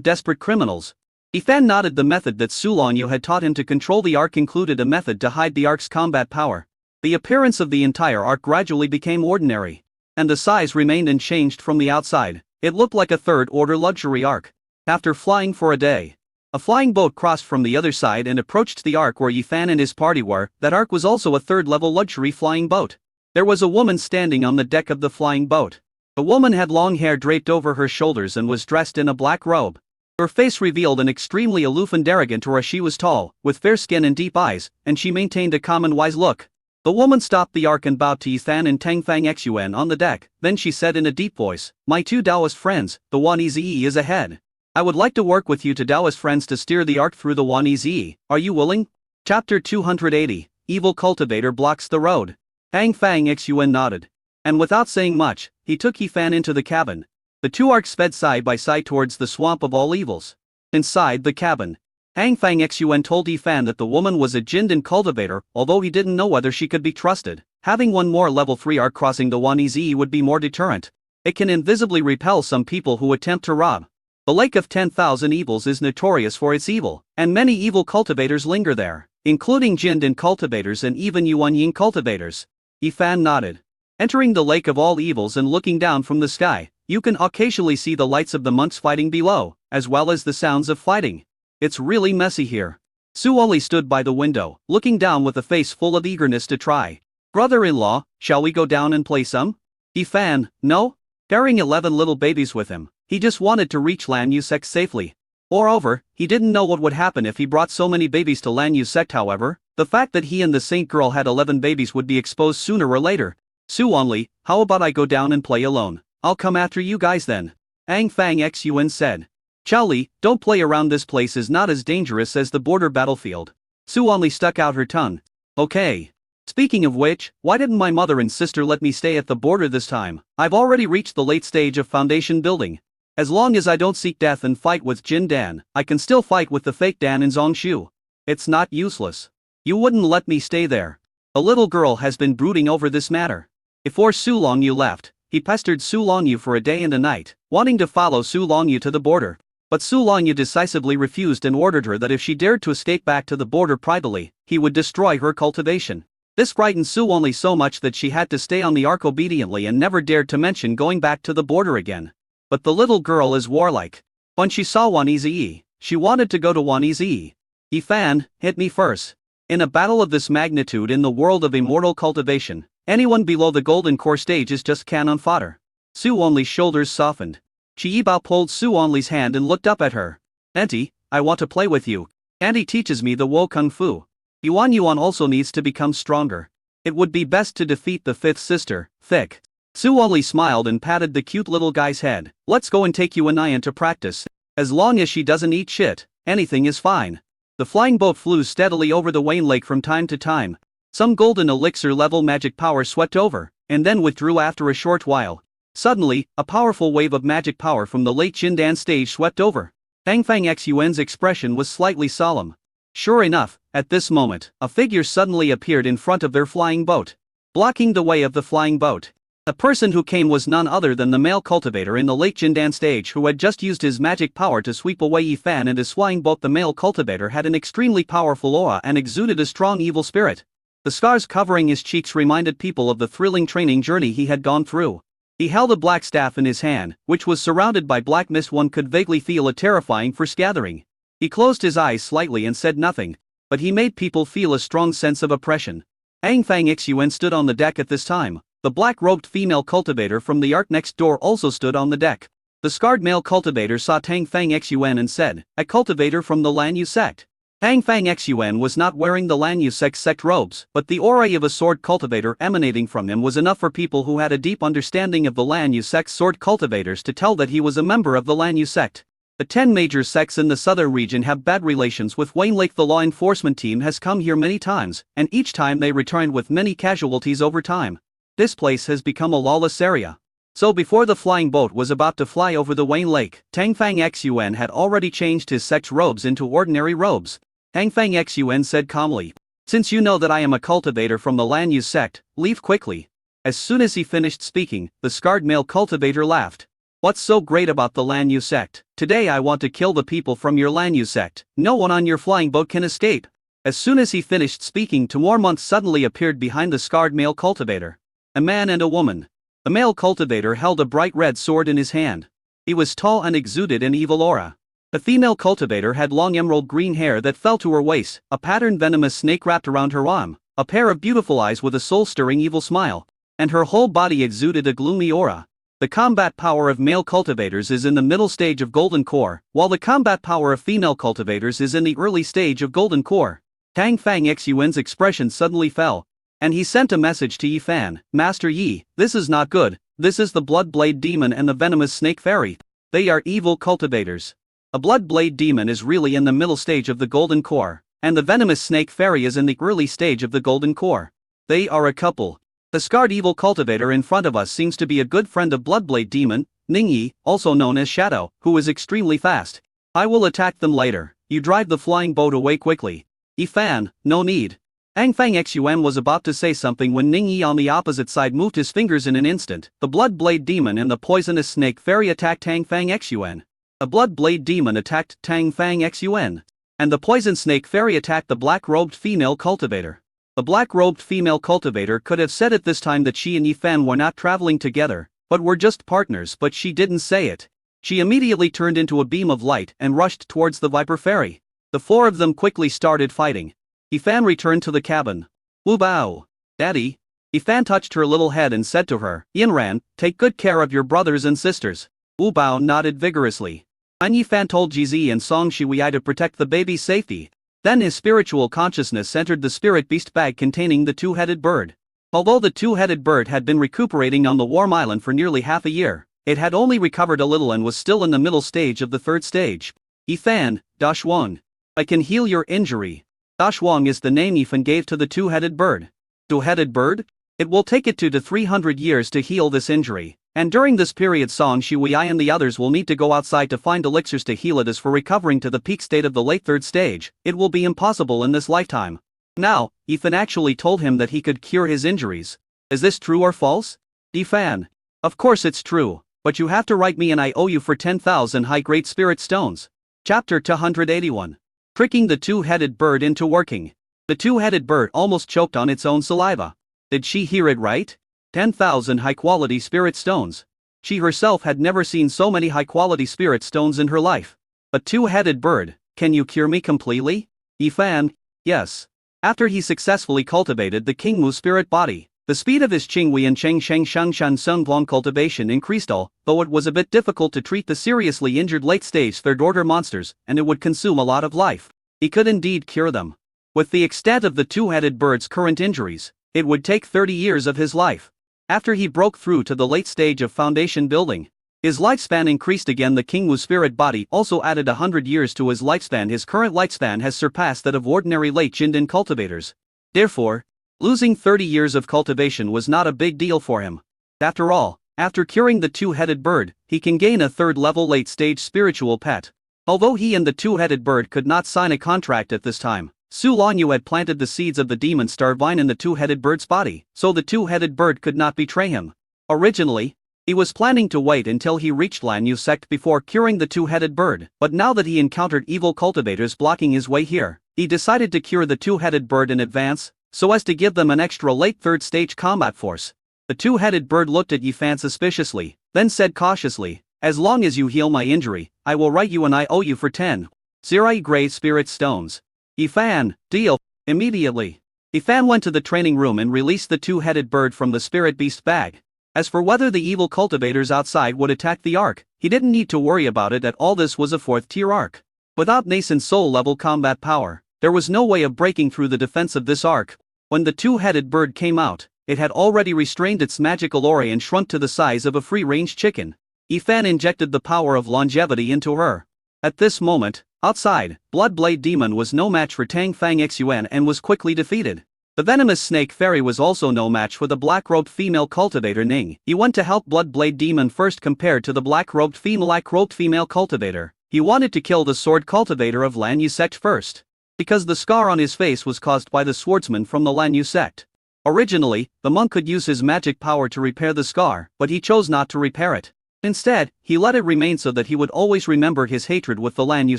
desperate criminals. Yifan nodded. The method that Su Longyu had taught him to control the arc included a method to hide the arc's combat power. The appearance of the entire arc gradually became ordinary. And the size remained unchanged from the outside. It looked like a third-order luxury arc. After flying for a day, a flying boat crossed from the other side and approached the arc where Yifan and his party were. That arc was also a third-level luxury flying boat. There was a woman standing on the deck of the flying boat. The woman had long hair draped over her shoulders and was dressed in a black robe. Her face revealed an extremely aloof and arrogant aura. She was tall, with fair skin and deep eyes, and she maintained a calm and wise look. The woman stopped the arc and bowed to Yifan and Tangfang Xun on the deck. Then she said in a deep voice, "My two Taoist friends, the Waneze is ahead. I would like to work with you two Taoist friends to steer the arc through the Waneze. Are you willing?" Chapter 280, Evil Cultivator Blocks the Road. Tangfang Xun nodded. And without saying much, he took Yifan into the cabin. The two arcs sped side by side towards the swamp of all evils. Inside the cabin, Tangfang Xun told Yifan that the woman was a Jindan cultivator, although he didn't know whether she could be trusted. Having one more level 3 arc crossing the Waneze would be more deterrent. It can invisibly repel some people who attempt to rob. The Lake of 10,000 Evils is notorious for its evil, and many evil cultivators linger there, including Jindan cultivators and even Yuanying cultivators. Yifan nodded. Entering the Lake of all Evils and looking down from the sky, you can occasionally see the lights of the monks fighting below, as well as the sounds of fighting. It's really messy here. Su only stood by the window, looking down with a face full of eagerness to try. "Brother-in-law, shall we go down and play some?" Yifan, no? Carrying 11 little babies with him, he just wanted to reach Lan Yu sect safely. Moreover, he didn't know what would happen if he brought so many babies to Lan Yu sect. However, the fact that he and the saint girl had 11 babies would be exposed sooner or later. Su only, how about I go down and play alone? I'll come after you guys then. Tangfang Xun said. "Chaoli, don't play around. This place is not as dangerous as the border battlefield." Su only stuck out her tongue. "Okay. Speaking of which, why didn't my mother and sister let me stay at the border this time? I've already reached the late stage of foundation building. As long as I don't seek death and fight with Jin Dan, I can still fight with the fake Dan in Zongshu. It's not useless. You wouldn't let me stay there." A little girl has been brooding over this matter. Before Su Longyu left, he pestered Su Longyu for a day and a night, wanting to follow Su Longyu to the border. But Su Longyu decisively refused and ordered her that if she dared to escape back to the border privately, he would destroy her cultivation. This frightened Su only so much that she had to stay on the ark obediently and never dared to mention going back to the border again. But the little girl is warlike. When she saw Waneze, she wanted to go to Waneze. "Yifan, hit me first." In a battle of this magnitude in the world of immortal cultivation, anyone below the golden core stage is just cannon fodder. Su only's shoulders softened. Chi Yibao pulled Su only's hand and looked up at her. "Auntie, I want to play with you. Auntie teaches me the Wo Kung Fu. Yuan Yuan also needs to become stronger. It would be best to defeat the fifth sister, Thick." Su only smiled and patted the cute little guy's head. "Let's go and take you and I into practice. As long as she doesn't eat shit, anything is fine." The flying boat flew steadily over the Wayne Lake from time to time. Some golden elixir-level magic power swept over, and then withdrew after a short while. Suddenly, a powerful wave of magic power from the late Jindan stage swept over. Tangfang Xun's expression was slightly solemn. Sure enough, at this moment, a figure suddenly appeared in front of their flying boat, blocking the way of the flying boat. The person who came was none other than the male cultivator in the late Jindan stage who had just used his magic power to sweep away Yifan and his flying boat. The male cultivator had an extremely powerful aura and exuded a strong evil spirit. The scars covering his cheeks reminded people of the thrilling training journey he had gone through. He held a black staff in his hand, which was surrounded by black mist. One could vaguely feel a terrifying force gathering. He closed his eyes slightly and said nothing, but he made people feel a strong sense of oppression. Tangfang Xun stood on the deck at this time. The black-robed female cultivator from the ark next door also stood on the deck. The scarred male cultivator saw Tangfang Xun and said, "A cultivator from the Lan Yu sect." Tangfang Xun was not wearing the Lan Yu sect robes, but the aura of a sword cultivator emanating from him was enough for people who had a deep understanding of the Lan Yu sect sword cultivators to tell that he was a member of the Lan Yu sect. The 10 major sects in the southern region have bad relations with Wayne Lake. The law enforcement team has come here many times, and each time they returned with many casualties over time. This place has become a lawless area. So before the flying boat was about to fly over the Wayne Lake, Tangfang Xun had already changed his sect's robes into ordinary robes. Tangfang Xun said calmly, "Since you know that I am a cultivator from the Lan Yu sect, leave quickly." As soon as he finished speaking, the scarred male cultivator laughed. What's so great about the Lan Yu sect? Today I want to kill the people from your Lan Yu sect. No one on your flying boat can escape. As soon as he finished speaking, two more months suddenly appeared behind the scarred male cultivator. A man and a woman. The male cultivator held a bright red sword in his hand. He was tall and exuded an evil aura. The female cultivator had long emerald green hair that fell to her waist, a patterned venomous snake wrapped around her arm, a pair of beautiful eyes with a soul-stirring evil smile, and her whole body exuded a gloomy aura. The combat power of male cultivators is in the middle stage of golden core, while the combat power of female cultivators is in the early stage of golden core. Tang Fang Xun's expression suddenly fell, and he sent a message to Yi Fan. Master Yi, this is not good. This is the Blood Blade Demon and the Venomous Snake Fairy. They are evil cultivators. A Blood Blade Demon is really in the middle stage of the golden core, and the Venomous Snake Fairy is in the early stage of the golden core. They are a couple. The scarred evil cultivator in front of us seems to be a good friend of Bloodblade Demon, Ningyi, also known as Shadow, who is extremely fast. I will attack them later. You drive the flying boat away quickly. Yi Fan, no need. Tang Fang Xun was about to say something when Ningyi on the opposite side moved his fingers in an instant. The Bloodblade Demon and the Poisonous Snake Fairy attacked Tang Fang Xun. A Bloodblade Demon attacked Tang Fang Xun, and the Poison Snake Fairy attacked the black-robed female cultivator. The black-robed female cultivator could have said at this time that she and Yi Fan were not traveling together, but were just partners, but she didn't say it. She immediately turned into a beam of light and rushed towards the Viper Fairy. The four of them quickly started fighting. Yi Fan returned to the cabin. Wu Bao. Daddy. Yi Fan touched her little head and said to her, Yinran, take good care of your brothers and sisters. Wu Bao nodded vigorously. And Yi Fan told Jizi and Song Shiwei to protect the baby's safety. Then his spiritual consciousness entered the spirit beast bag containing the two-headed bird. Although the two-headed bird had been recuperating on the warm island for nearly half a year, it had only recovered a little and was still in the middle stage of the third stage. Yi Fan, Da Shuang. I can heal your injury. Da Shuang is the name Yi Fan gave to the two-headed bird. Two-headed bird? It will take it 2 to 300 years to heal this injury. And during this period Song Shiwei and the others will need to go outside to find elixirs to heal it. As for recovering to the peak state of the late third stage, it will be impossible in this lifetime. Now, Yi Fan actually told him that he could cure his injuries. Is this true or false? Yi Fan. Of course it's true, but you have to write me and I owe you for 10,000 high-grade spirit stones. Chapter 281. Tricking the two-headed bird into working. The two-headed bird almost choked on its own saliva. Did she hear it right? 10,000 high-quality spirit stones. She herself had never seen so many high-quality spirit stones in her life. A two-headed bird, can you cure me completely? Yi Fan, yes. After he successfully cultivated the Qingmu spirit body, the speed of his Qingwei and Cheng Sheng Shangshan Sungguang cultivation increased, although it was a bit difficult to treat the seriously injured late-stage third-order monsters, and it would consume a lot of life. He could indeed cure them. With the extent of the two-headed bird's current injuries, it would take 30 years of his life. After he broke through to the late stage of foundation building, his lifespan increased again. The Qingwu spirit body also added 100 years to his lifespan. His current lifespan has surpassed that of ordinary late Jindan cultivators. Therefore, losing 30 years of cultivation was not a big deal for him. After all, after curing the two-headed bird, he can gain a third-level late-stage spiritual pet. Although he and the two-headed bird could not sign a contract at this time, Su Lanyu had planted the seeds of the demon star vine in the two-headed bird's body, so the two-headed bird could not betray him. Originally, he was planning to wait until he reached Lanyu sect before curing the two-headed bird, but now that he encountered evil cultivators blocking his way here, he decided to cure the two-headed bird in advance, so as to give them an extra late third-stage combat force. The two-headed bird looked at Yi Fan suspiciously, then said cautiously, as long as you heal my injury, I will write you and I owe you for 10 Zirai Grey Spirit Stones. Yi Fan, deal. Immediately, Yi Fan went to the training room and released the two-headed bird from the spirit beast bag. As for whether the evil cultivators outside would attack the ark, he didn't need to worry about it at all. This was a 4th-tier ark. Without nascent soul-level combat power, there was no way of breaking through the defense of this ark. When the two-headed bird came out, it had already restrained its magical aura and shrunk to the size of a free-range chicken. Yi Fan injected the power of longevity into her. At this moment, outside, Bloodblade Demon was no match for Tang Fang Xun and was quickly defeated. The Venomous Snake Fairy was also no match for the black-robed female cultivator Ning. He went to help Bloodblade Demon first compared to the black-robed female cultivator. He wanted to kill the sword cultivator of Lan Yu sect first, because the scar on his face was caused by the swordsman from the Lan Yu sect. Originally, the monk could use his magic power to repair the scar, but he chose not to repair it. Instead, he let it remain so that he would always remember his hatred with the Lan Yu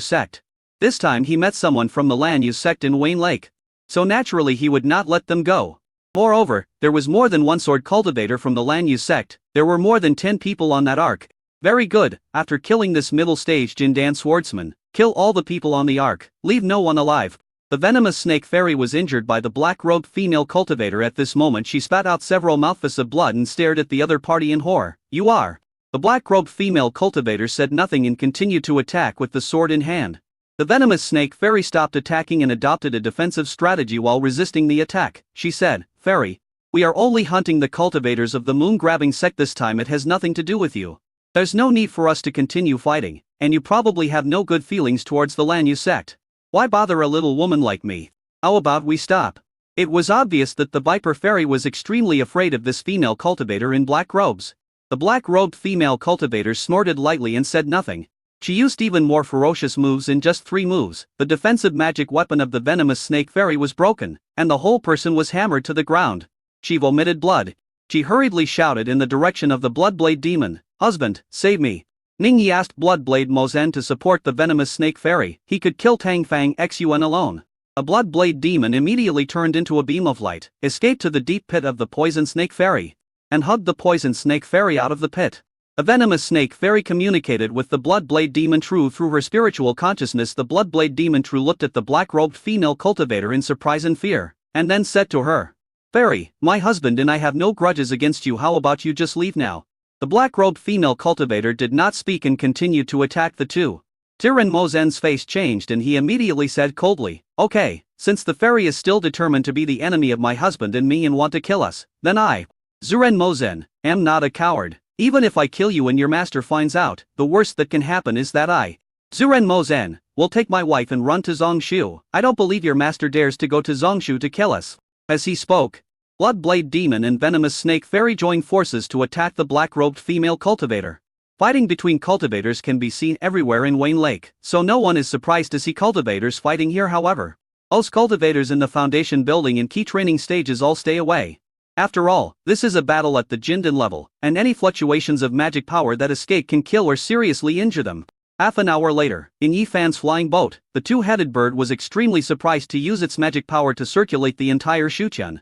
sect. This time he met someone from the Lan Yu sect in Wayne Lake. So naturally he would not let them go. Moreover, there was more than one sword cultivator from the Lan Yu sect, there were more than 10 people on that ark. Very good, after killing this middle stage Jindan swordsman, kill all the people on the ark, leave no one alive. The venomous snake fairy was injured by the black-robed female cultivator. At this moment she spat out several mouthfuls of blood and stared at the other party in horror. You are. The black-robed female cultivator said nothing and continued to attack with the sword in hand. The venomous snake fairy stopped attacking and adopted a defensive strategy while resisting the attack. She said, Fairy, we are only hunting the cultivators of the moon-grabbing sect this time. It has nothing to do with you. There's no need for us to continue fighting, and you probably have no good feelings towards the Lan Yu sect. Why bother a little woman like me? How about we stop? It was obvious that the Viper Fairy was extremely afraid of this female cultivator in black robes. The black-robed female cultivator snorted lightly and said nothing. She used even more ferocious moves in just 3 moves. The defensive magic weapon of the venomous snake fairy was broken, and the whole person was hammered to the ground. She vomited blood. She hurriedly shouted in the direction of the Bloodblade demon, Husband, save me. Ningyi asked Bloodblade Mozen to support the venomous snake fairy. He could kill Tangfang Xun alone. A Bloodblade demon immediately turned into a beam of light, escaped to the deep pit of the poison snake fairy, and hugged the poison snake fairy out of the pit. A venomous snake fairy communicated with the Bloodblade demon True through her spiritual consciousness. The Bloodblade demon True looked at the black-robed female cultivator in surprise and fear, and then said to her, Fairy, my husband and I have no grudges against you. How about you just leave now? The black-robed female cultivator did not speak and continued to attack the two. Tiran Mozen's face changed and he immediately said coldly, Okay, since the fairy is still determined to be the enemy of my husband and me and want to kill us, then I, Zuren Mozen, am not a coward. Even if I kill you and your master finds out, the worst that can happen is that I, Zuren Mozen, will take my wife and run to Zongshu. I don't believe your master dares to go to Zongshu to kill us. As he spoke, Bloodblade demon and venomous snake fairy joined forces to attack the black-robed female cultivator. Fighting between cultivators can be seen everywhere in Wayne Lake, so no one is surprised to see cultivators fighting here. However, most cultivators in the foundation building and key training stages all stay away. After all, this is a battle at the Jindan level, and any fluctuations of magic power that escape can kill or seriously injure them. Half an hour later, in Yifan's flying boat, the two-headed bird was extremely surprised to use its magic power to circulate the entire Shuqian.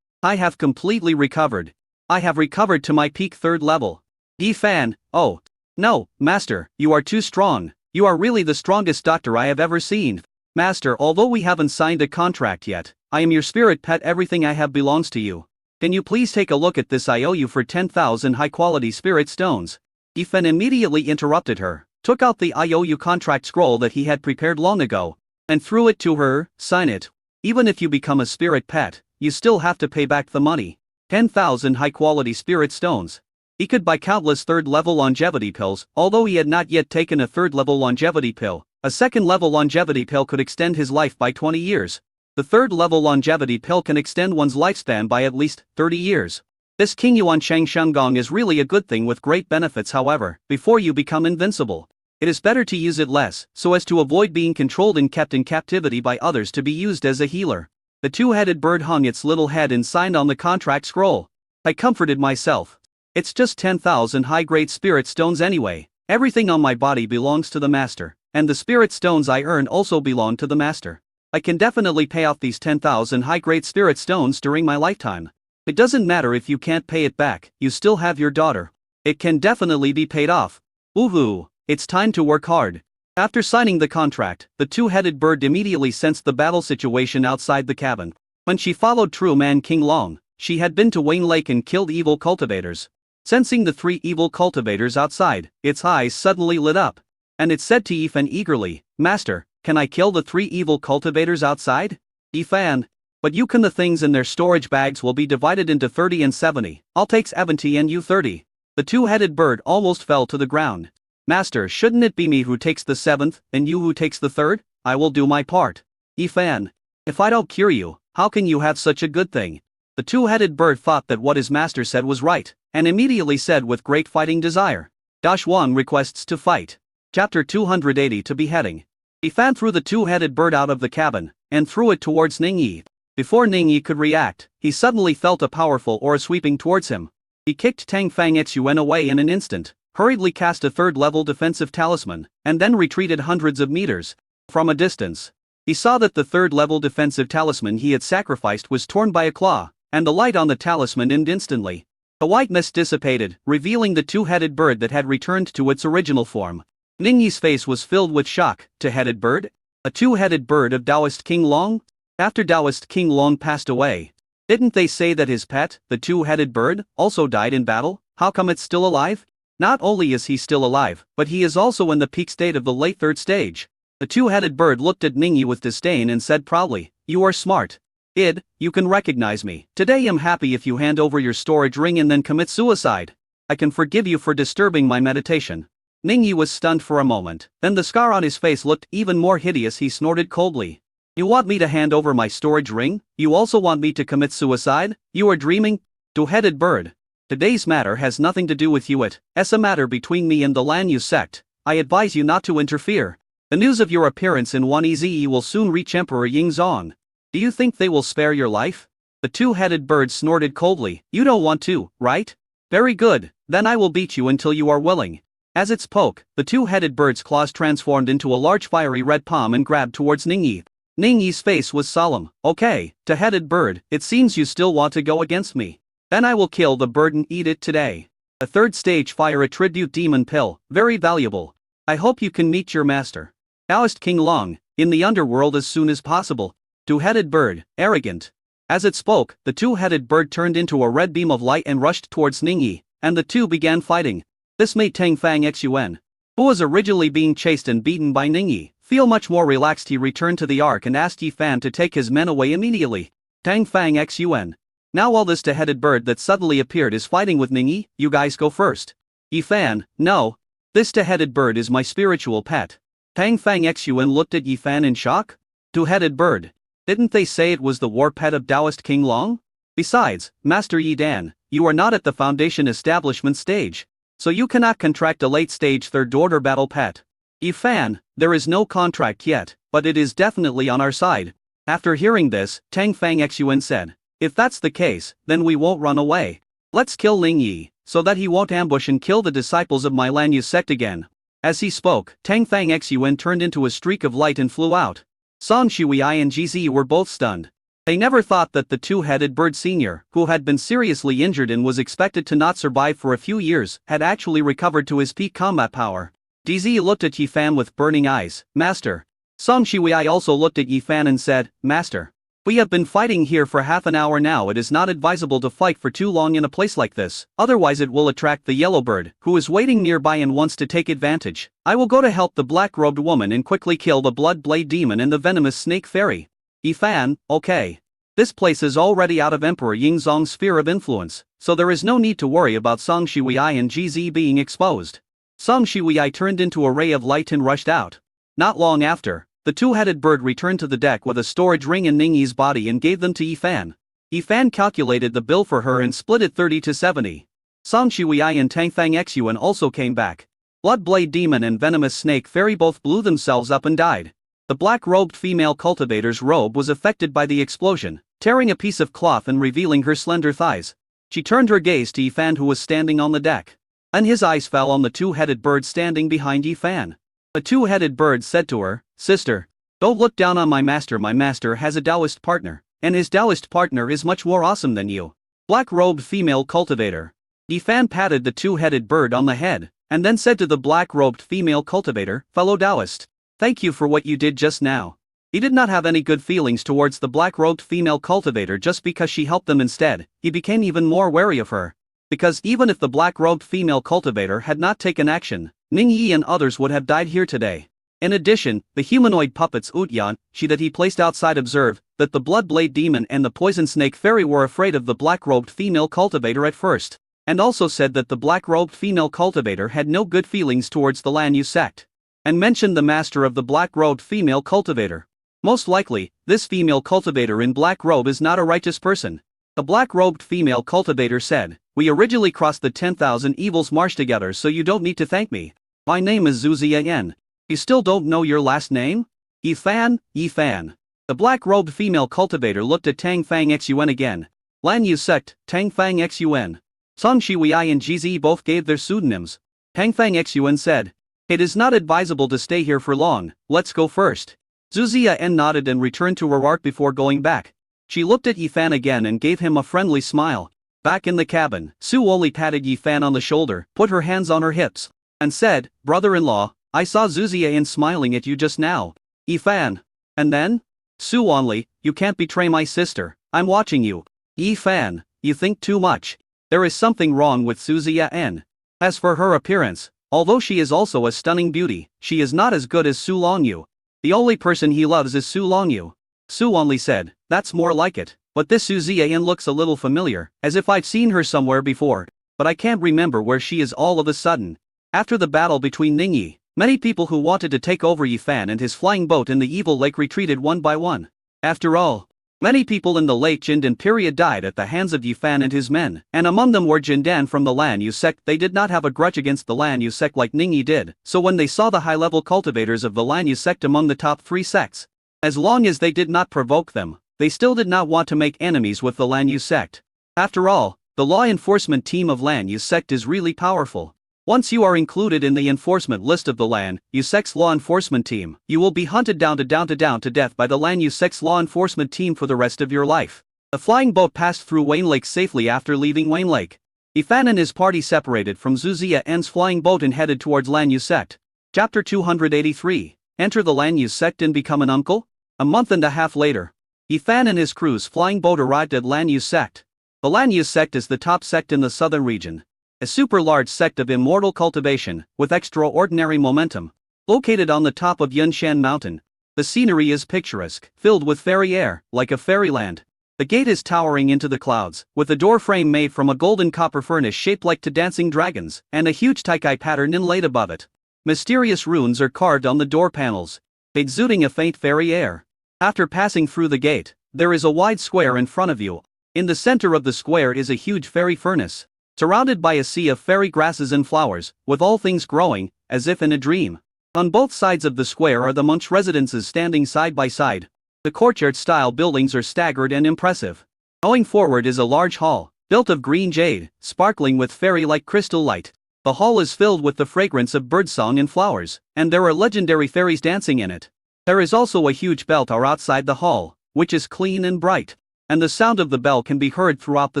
I have completely recovered. I have recovered to my peak 3rd level. Yifan, oh, no, Master, you are too strong. You are really the strongest doctor I have ever seen. Master, although we haven't signed a contract yet, I am your spirit pet. Everything I have belongs to you. Can you please take a look at this? I owe you for 10,000 high-quality spirit stones. Yifan immediately interrupted her, took out the IOU contract scroll that he had prepared long ago, and threw it to her. Sign it. Even if you become a spirit pet, you still have to pay back the money. 10,000 high-quality spirit stones. He could buy countless 3rd-level longevity pills. Although he had not yet taken a 3rd-level longevity pill, a 2nd-level longevity pill could extend his life by 20 years. The 3rd-level longevity pill can extend one's lifespan by at least 30 years. This King Yuan Shang Shengong is really a good thing with great benefits. However, before you become invincible, it is better to use it less, so as to avoid being controlled and kept in captivity by others to be used as a healer. The two-headed bird hung its little head and signed on the contract scroll. I comforted myself. It's just 10,000 high-grade spirit stones anyway. Everything on my body belongs to the master, and the spirit stones I earn also belong to the master. I can definitely pay off these 10,000 high-grade spirit stones during my lifetime. It doesn't matter if you can't pay it back, you still have your daughter. It can definitely be paid off. Woohoo, it's time to work hard. After signing the contract, the two-headed bird immediately sensed the battle situation outside the cabin. When she followed True Man King Long, she had been to Wayne Lake and killed evil cultivators. Sensing the 3 evil cultivators outside, its eyes suddenly lit up. And it said to Yifan eagerly, Master, can I kill the 3 evil cultivators outside? Yifan, but you can. The things in their storage bags will be divided into 30 and 70. I'll take 70 and you 30. The two-headed bird almost fell to the ground. Master, shouldn't it be me who takes the 7th, and you who takes the 3rd? I will do my part. Yifan, if I don't cure you, how can you have such a good thing? The two-headed bird thought that what his master said was right, and immediately said with great fighting desire. Dash Wang requests to fight. Chapter 280 To Beheading. Yifan threw the two-headed bird out of the cabin, and threw it towards Ningyi. Before Ningyi could react, he suddenly felt a powerful aura sweeping towards him. He kicked Tangfang Xun away in an instant. hurriedly cast a third-level defensive talisman, and then retreated hundreds of meters. From a distance, he saw that the third-level defensive talisman he had sacrificed was torn by a claw, and the light on the talisman dimmed instantly. The white mist dissipated, revealing the two-headed bird that had returned to its original form. Ningyi's face was filled with shock. Two-headed bird? A two-headed bird of Taoist King Long? After Taoist King Long passed away, didn't they say that his pet, the two-headed bird, also died in battle? How come it's still alive? Not only is he still alive, but he is also in the peak state of the late third stage. The two-headed bird looked at Ningyi with disdain and said proudly, "You are smart. You can recognize me. Today I'm happy if you hand over your storage ring and then commit suicide. I can forgive you for disturbing my meditation." Ningyi was stunned for a moment, then the scar on his face looked even more hideous. He snorted coldly. "You want me to hand over my storage ring? You also want me to commit suicide? You are dreaming? Two-headed bird. Today's matter has nothing to do with you. It's a matter between me and the Lanyu sect. I advise you not to interfere. The news of your appearance in 1EZE will soon reach Emperor Yingzong. Do you think they will spare your life?" The two-headed bird snorted coldly. "You don't want to, right? Very good, then I will beat you until you are willing." As it spoke, the two-headed bird's claws transformed into a large fiery red palm and grabbed towards Ningyi. Ningyi's face was solemn. "Okay, two-headed bird, it seems you still want to go against me. Then I will kill the bird and eat it today. A third stage fire attribute demon pill, very valuable. I hope you can meet your master, Taoist King Long, in the underworld as soon as possible." Two-headed bird, arrogant. As it spoke, the two-headed bird turned into a red beam of light and rushed towards Ningyi, and the two began fighting. This made Tang Fang Xun, who was originally being chased and beaten by Ningyi, feel much more relaxed. He returned to the ark and asked Yi Fan to take his men away immediately. Tang Fang Xun. Now all this two-headed bird that suddenly appeared is fighting with Ningyi. You guys go first. Yi Fan, no. This two-headed bird is my spiritual pet. Tang Fang Xun looked at Yi Fan in shock. Two-headed bird. Didn't they say it was the war pet of Taoist King Long? Besides, Master Yi Dan, you are not at the foundation establishment stage, so you cannot contract a late-stage third-order battle pet. Yi Fan, there is no contract yet, but it is definitely on our side. After hearing this, Tang Fang Xun said, "If that's the case, then we won't run away. Let's kill Ningyi, so that he won't ambush and kill the disciples of my Lanyu sect again." As he spoke, Tang Fang Xun turned into a streak of light and flew out. Song Shui and GZ were both stunned. They never thought that the two-headed bird senior, who had been seriously injured and was expected to not survive for a few years, had actually recovered to his peak combat power. GZ looked at Yi Fan with burning eyes. "Master." Song Shui also looked at Yi Fan and said, "Master. We have been fighting here for half an hour now. It is not advisable to fight for too long in a place like this, otherwise it will attract the yellow bird, who is waiting nearby and wants to take advantage. I will go to help the black-robed woman and quickly kill the blood blade demon and the venomous snake fairy." Yi Fan, okay. This place is already out of Emperor Yingzong's sphere of influence, so there is no need to worry about Song Shui and GZ being exposed. Song Shui turned into a ray of light and rushed out. Not long after, the two-headed bird returned to the deck with a storage ring in Ningyi's body and gave them to Yi Fan. Yi Fan calculated the bill for her and split it 30-70. Song Shui and Tang Fang Xun also came back. Blood Blade Demon and Venomous Snake Fairy both blew themselves up and died. The black-robed female cultivator's robe was affected by the explosion, tearing a piece of cloth and revealing her slender thighs. She turned her gaze to Yi Fan, who was standing on the deck, and his eyes fell on the two-headed bird standing behind Yi Fan. The two-headed bird said to her, "Sister, don't look down on my master. My master has a Taoist partner, and his Taoist partner is much more awesome than you." Black-robed female cultivator. Yi Fan patted the two-headed bird on the head, and then said to the black-robed female cultivator, "Fellow Taoist, thank you for what you did just now." He did not have any good feelings towards the black-robed female cultivator just because she helped them. Instead, he became even more wary of her. Because even if the black-robed female cultivator had not taken action, Ningyi and others would have died here today. In addition, the humanoid puppets Utyan, that he placed outside observed that the Blood Blade Demon and the Poison Snake Fairy were afraid of the black-robed female cultivator at first, and also said that the black-robed female cultivator had no good feelings towards the Lanyu sect, and mentioned the master of the black-robed female cultivator. Most likely, this female cultivator in black robe is not a righteous person. The black-robed female cultivator said, "We originally crossed the 10,000 Evils Marsh together, so you don't need to thank me. My name is Zuzia Yen. You still don't know your last name? Yi Fan, Yi Fan." The black-robed female cultivator looked at Tang Fang Xun again. Lanyu sect, Tang Fang Xun. Song Shui and GZ both gave their pseudonyms. Tang Fang Xuan said. It is not advisable to stay here for long, let's go first. Zhu Ziyan nodded and returned to her art before going back. She looked at Yifan again and gave him a friendly smile. Back in the cabin, Su only patted Yifan on the shoulder, put her hands on her hips, and said, brother-in-law, I saw Zhu Ziyan smiling at you just now. Yifan. And then? Su only, you can't betray my sister, I'm watching you. Yifan, you think too much. There is something wrong with Su Ziyan. As for her appearance, although she is also a stunning beauty, she is not as good as Su Longyu. The only person he loves is Su Longyu. Su only said, that's more like it, but this Su Ziyan looks a little familiar, as if I've seen her somewhere before, but I can't remember where she is all of a sudden. After the battle between Ningyi, many people who wanted to take over Yifan and his flying boat in the evil lake retreated one by one. After all, many people in the late Jindan period died at the hands of Yifan and his men, and among them were Jindan from the Lan Yu sect. They did not have a grudge against the Lan Yu sect like Ningyi did, so when they saw the high-level cultivators of the Lan Yu sect among the top 3 sects, as long as they did not provoke them, they still did not want to make enemies with the Lan Yu sect. After all, the law enforcement team of Lan Yu sect is really powerful. Once you are included in the enforcement list of the Lan Yu sect's law enforcement team, you will be hunted down to death by the Lan Yu sect's law enforcement team for the rest of your life. The flying boat passed through Wayne Lake safely after leaving Wayne Lake. Yifan and his party separated from Zhu Ziyan's flying boat and headed towards Lan Yu sect. Chapter 283. Enter the Lan Yu sect and become an uncle? A month and a half later, Yifan and his crew's flying boat arrived at Lan Yu sect. The Lan Yu sect is the top sect in the southern region. A super-large sect of immortal cultivation, with extraordinary momentum. Located on the top of Yunshan Mountain, the scenery is picturesque, filled with fairy air, like a fairyland. The gate is towering into the clouds, with a door frame made from a golden copper furnace shaped like two dancing dragons, and a huge taikai pattern inlaid above it. Mysterious runes are carved on the door panels, exuding a faint fairy air. After passing through the gate, there is a wide square in front of you. In the center of the square is a huge fairy furnace, surrounded by a sea of fairy grasses and flowers, with all things growing, as if in a dream. On both sides of the square are the Munch residences standing side by side. The courtyard-style buildings are staggered and impressive. Going forward is a large hall, built of green jade, sparkling with fairy-like crystal light. The hall is filled with the fragrance of birdsong and flowers, and there are legendary fairies dancing in it. There is also a huge bell tower outside the hall, which is clean and bright, and the sound of the bell can be heard throughout the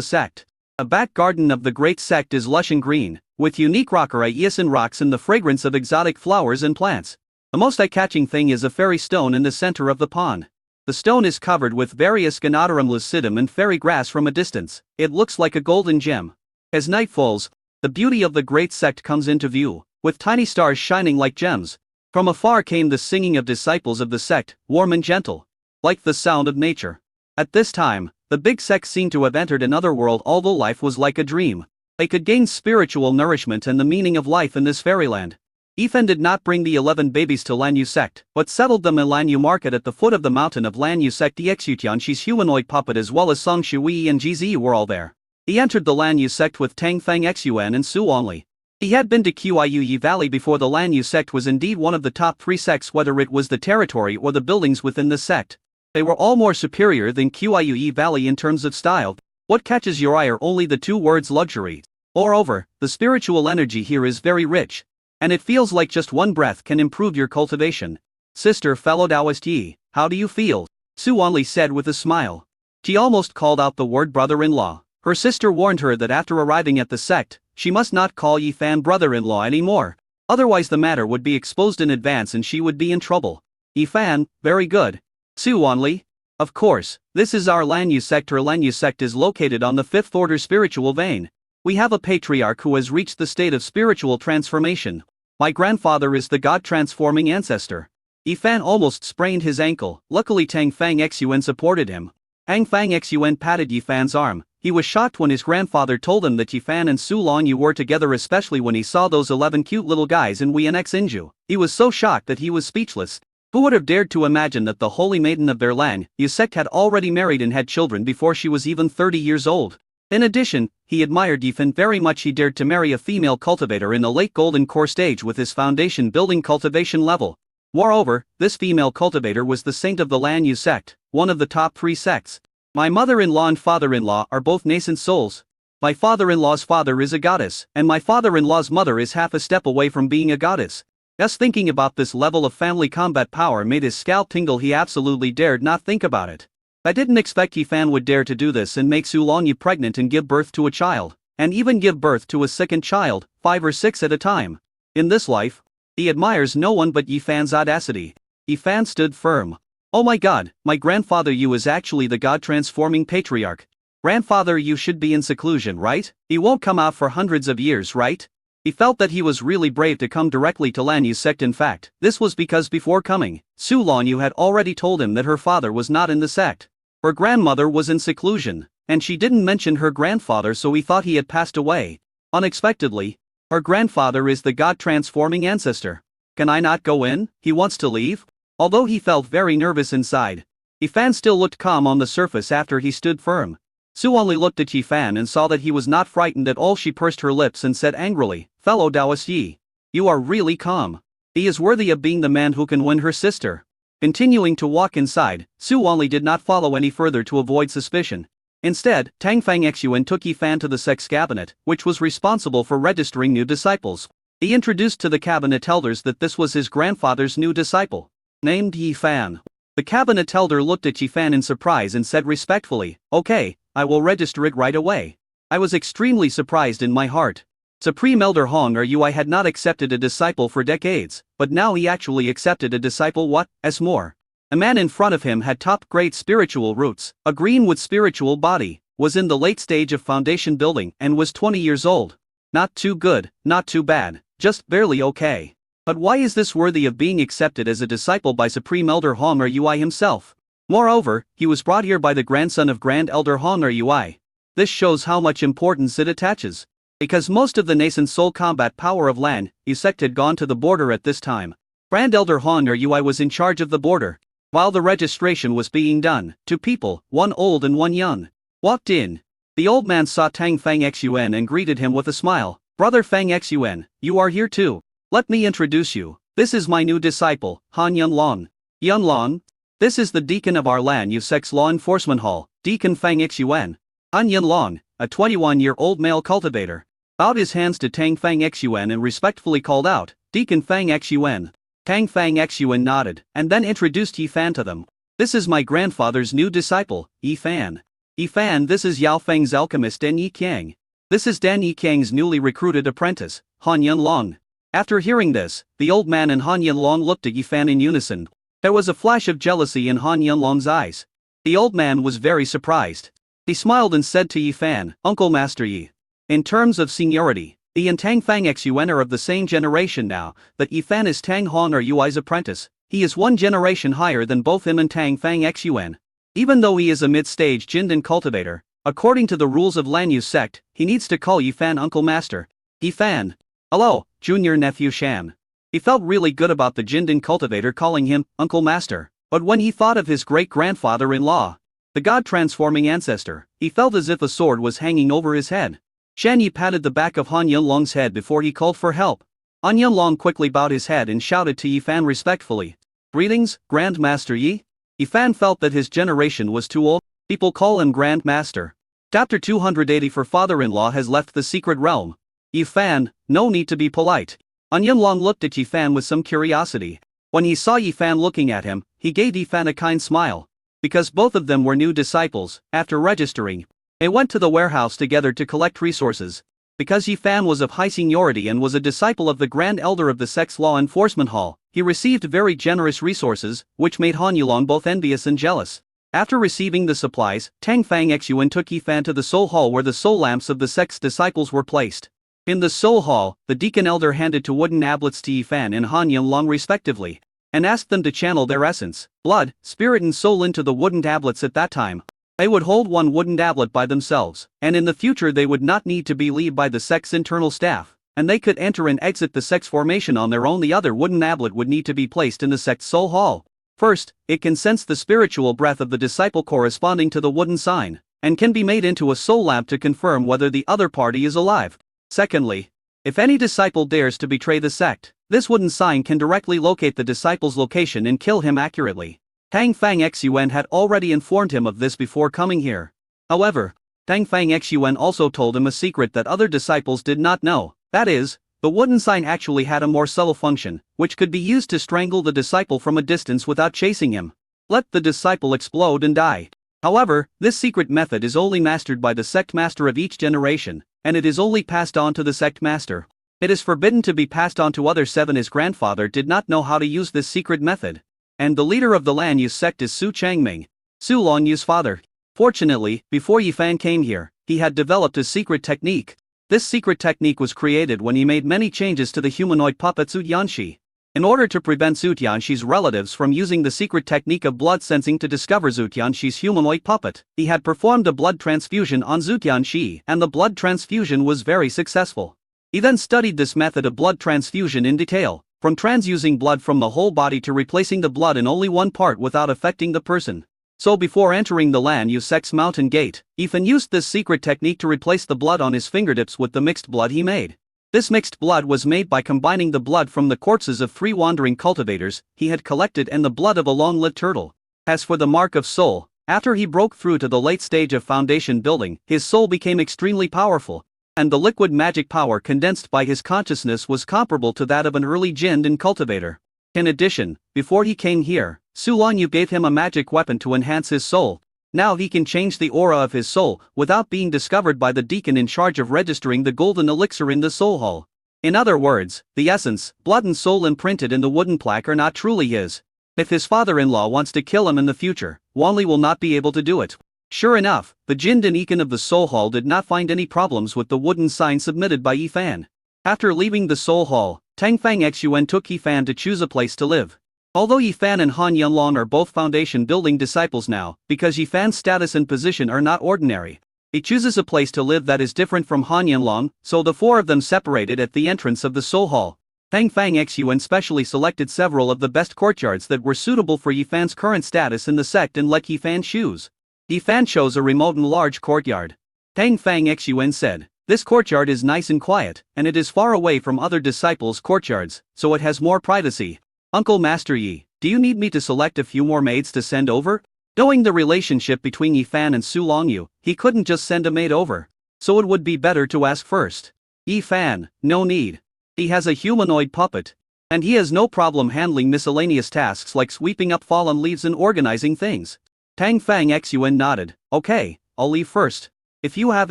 sect. A back garden of the great sect is lush and green, with unique rockeries and rocks and the fragrance of exotic flowers and plants. The most eye-catching thing is a fairy stone in the center of the pond. The stone is covered with various Ganodarum lucidum and fairy grass. From a distance, it looks like a golden gem. As night falls, the beauty of the great sect comes into view, with tiny stars shining like gems. From afar came the singing of disciples of the sect, warm and gentle, like the sound of nature. At this time, the big sect seemed to have entered another world. Although life was like a dream, they could gain spiritual nourishment and the meaning of life in this fairyland. Yifan did not bring the 11 babies to Lan Yu sect, but settled them in Lan Yu market at the foot of the mountain of Lan Yu sect. Xutianxi's humanoid puppet as well as Song Shui and Jizi were all there. He entered the Lan Yu sect with Tang Fang Xuan and Su only. He had been to Qiyu Valley before. The Lan Yu sect was indeed one of the top 3 sects, whether it was the territory or the buildings within the sect. They were all more superior than Qiyu Valley in terms of style. What catches your eye are only the 2 words luxury. Moreover, the spiritual energy here is very rich, and it feels like just one breath can improve your cultivation. Sister, fellow Taoist Yi, how do you feel? Su Wanli said with a smile. She almost called out the word brother-in-law. Her sister warned her that after arriving at the sect, she must not call Yifan brother-in-law anymore. Otherwise the matter would be exposed in advance and she would be in trouble. Yifan, very good. Su Wanli? Of course, this is our Lan Yu sect. Our Lan Yu sect is located on the 5th order spiritual vein. We have a patriarch who has reached the state of spiritual transformation. My grandfather is the god-transforming ancestor. Yifan almost sprained his ankle. Luckily Tang Fang Xuan supported him. Tang Fang Xuan patted Yifan's arm. He was shocked when his grandfather told him that Yifan and Su Longyu were together, especially when he saw those 11 cute little guys in Wienx Inju. He was so shocked that he was speechless. Who would have dared to imagine that the holy maiden of their Lan Yu sect had already married and had children before she was even 30 years old? In addition, he admired Yifan very much. He dared to marry a female cultivator in the late golden core stage with his foundation building cultivation level. Moreover, this female cultivator was the saint of the Lan Yu sect, one of the top 3 sects. My mother-in-law and father-in-law are both nascent souls. My father-in-law's father is a goddess, and my father-in-law's mother is half a step away from being a goddess. Just thinking about this level of family combat power made his scalp tingle. He absolutely dared not think about it. I didn't expect Yifan would dare to do this and make Su Longyi pregnant and give birth to a child, and even give birth to a second child, 5 or 6 at a time. In this life, he admires no one but Yifan's audacity. Yifan stood firm. Oh my god, my grandfather Yu is actually the god-transforming patriarch. Grandfather Yu should be in seclusion, right? He won't come out for hundreds of years, right? He felt that he was really brave to come directly to Lan Yu's sect. In fact, this was because before coming, Su Longyu had already told him that her father was not in the sect. Her grandmother was in seclusion, and she didn't mention her grandfather, so he thought he had passed away. Unexpectedly, her grandfather is the god-transforming ancestor. Can I not go in? He wants to leave? Although he felt very nervous inside, Yifan still looked calm on the surface after he stood firm. Su only looked at Yifan and saw that he was not frightened at all. She pursed her lips and said angrily, "Fellow Taoist Yi, you are really calm. He is worthy of being the man who can win her sister." Continuing to walk inside, Su only did not follow any further to avoid suspicion. Instead, Tang Fang Xuyuan took Yifan to the sect's cabinet, which was responsible for registering new disciples. He introduced to the cabinet elders that this was his grandfather's new disciple, named Yifan. The cabinet elder looked at Yifan in surprise and said respectfully, "Okay, I will register it right away." I was extremely surprised in my heart. Supreme Elder Hong Erui had not accepted a disciple for decades, but now he actually accepted a disciple. What? As more. A man in front of him had top-grade spiritual roots, a green with spiritual body, was in the late stage of foundation building and was 20 years old. Not too good, not too bad, just barely okay. But why is this worthy of being accepted as a disciple by Supreme Elder Hong Erui himself? Moreover, he was brought here by the grandson of Grand Elder Hong Erui. This shows how much importance it attaches. Because most of the nascent soul combat power of Lan Yu sect had gone to the border at this time. Grand Elder Hong Erui was in charge of the border. While the registration was being done, 2 people, one old and one young, walked in. The old man saw Tang Fang Xuyuan and greeted him with a smile. "Brother Fang Xuyuan, you are here too. Let me introduce you. This is my new disciple, Han Yunlong." Yunlong? This is the deacon of our Lan Yu sect's law enforcement hall, Deacon Fang Xuyuan. Han Yunlong, a 21-year-old male cultivator, bowed his hands to Tang Fang Xuyuan and respectfully called out, "Deacon Fang Xuyuan." Tang Fang Xuyuan nodded, and then introduced Yifan to them. "This is my grandfather's new disciple, Yifan. Yifan, this is Yao Feng's alchemist Dan Yiqiang. This is Dan Yiqiang's newly recruited apprentice, Han Yunlong." After hearing this, the old man and Han Yunlong looked at Yifan in unison. There was a flash of jealousy in Han Yunlong's eyes. The old man was very surprised. He smiled and said to Yifan, "Uncle Master Yi. In terms of seniority, he and Tang Fang Xuyuan are of the same generation now, that Yifan is Tang Hong Erui's apprentice. He is 1 generation higher than both him and Tang Fang Xuyuan. Even though he is a mid-stage Jindan cultivator, according to the rules of Lan Yu sect, he needs to call Yifan Uncle Master. Yifan. Hello, Junior Nephew Shan." He felt really good about the Jindan cultivator calling him Uncle Master, but when he thought of his great-grandfather-in-law, the god-transforming ancestor, he felt as if a sword was hanging over his head. Shan Yi patted the back of Han Yunlong's head before he called for help. Han Yunlong quickly bowed his head and shouted to Yifan respectfully, "Greetings, Grand Master Yi." Yifan felt that his generation was too old. People call him Grand Master. Chapter 280 For father-in-law has left the secret realm. Yifan, no need to be polite. Han Yunlong looked at Yifan with some curiosity. When he saw Yifan looking at him, he gave Yifan a kind smile. Because both of them were new disciples, after registering, they went to the warehouse together to collect resources. Because Yifan was of high seniority and was a disciple of the Grand Elder of the sect's law enforcement hall, he received very generous resources, which made Han Yulong both envious and jealous. After receiving the supplies, Tang Fang Xuyuan took Yifan to the soul hall where the soul lamps of the sect's disciples were placed. In the soul hall, the deacon elder handed 2 wooden tablets to Yifan and Han Yunlong respectively, and asked them to channel their essence, blood, spirit and soul into the wooden tablets. At that time, they would hold 1 wooden tablet by themselves, and in the future they would not need to be led by the sect's internal staff, and they could enter and exit the sect's formation on their own. The other wooden tablet would need to be placed in the sect's soul hall. First, it can sense the spiritual breath of the disciple corresponding to the wooden sign, and can be made into a soul lamp to confirm whether the other party is alive. Secondly, if any disciple dares to betray the sect, this wooden sign can directly locate the disciple's location and kill him accurately. Tang Fang Xuyuan had already informed him of this before coming here. However, Tang Fang Xun also told him a secret that other disciples did not know, that is, the wooden sign actually had a more subtle function, which could be used to strangle the disciple from a distance without chasing him. Let the disciple explode and die. However, this secret method is only mastered by the sect master of each generation, and it is only passed on to the sect master. It is forbidden to be passed on to others. 7. His grandfather did not know how to use this secret method. And the leader of the Lan Yu sect is Su Changming, Su Longyu's father. Fortunately, before Yifan came here, he had developed a secret technique. This secret technique was created when he made many changes to the humanoid puppet Su Tianxi. In order to prevent Su Tianxi's relatives from using the secret technique of blood sensing to discover Su Tianxi's humanoid puppet, he had performed a blood transfusion on Su Tianxi, and the blood transfusion was very successful. He then studied this method of blood transfusion in detail, from transfusing blood from the whole body to replacing the blood in only one part without affecting the person. So before entering the Lan Yu sect's mountain gate, Yifan used this secret technique to replace the blood on his fingertips with the mixed blood he made. This mixed blood was made by combining the blood from the corpses of 3 wandering cultivators he had collected and the blood of a long-lived turtle. As for the mark of soul, after he broke through to the late stage of foundation building, his soul became extremely powerful, and the liquid magic power condensed by his consciousness was comparable to that of an early Jinn and cultivator. In addition, before he came here, Su Longyu gave him a magic weapon to enhance his soul. Now he can change the aura of his soul without being discovered by the deacon in charge of registering the golden elixir in the soul hall. In other words, the essence, blood and soul imprinted in the wooden plaque are not truly his. If his father-in-law wants to kill him in the future, Wanli will not be able to do it. Sure enough, the Jin Deacon of the Soul Hall did not find any problems with the wooden sign submitted by Yifan. After leaving the Soul Hall, Tang Fang Xun took Yifan to choose a place to live. Although Yifan and Han Yunlong are both foundation building disciples now, because Yifan's status and position are not ordinary, he chooses a place to live that is different from Han Yunlong, so the 4 of them separated at the entrance of the Soul Hall. Tang Fang Xun specially selected several of the best courtyards that were suitable for Yifan's current status in the sect and let Yifan choose. Yifan chose a remote and large courtyard. Tang Fang Xun said, "This courtyard is nice and quiet, and it is far away from other disciples' courtyards, so it has more privacy. Uncle Master Yi, do you need me to select a few more maids to send over?" Knowing the relationship between Yifan and Su Longyu, he couldn't just send a maid over. So it would be better to ask first. Yifan, no need. He has a humanoid puppet. And he has no problem handling miscellaneous tasks like sweeping up fallen leaves and organizing things. Tang Fang Xun nodded. "Okay, I'll leave first. If you have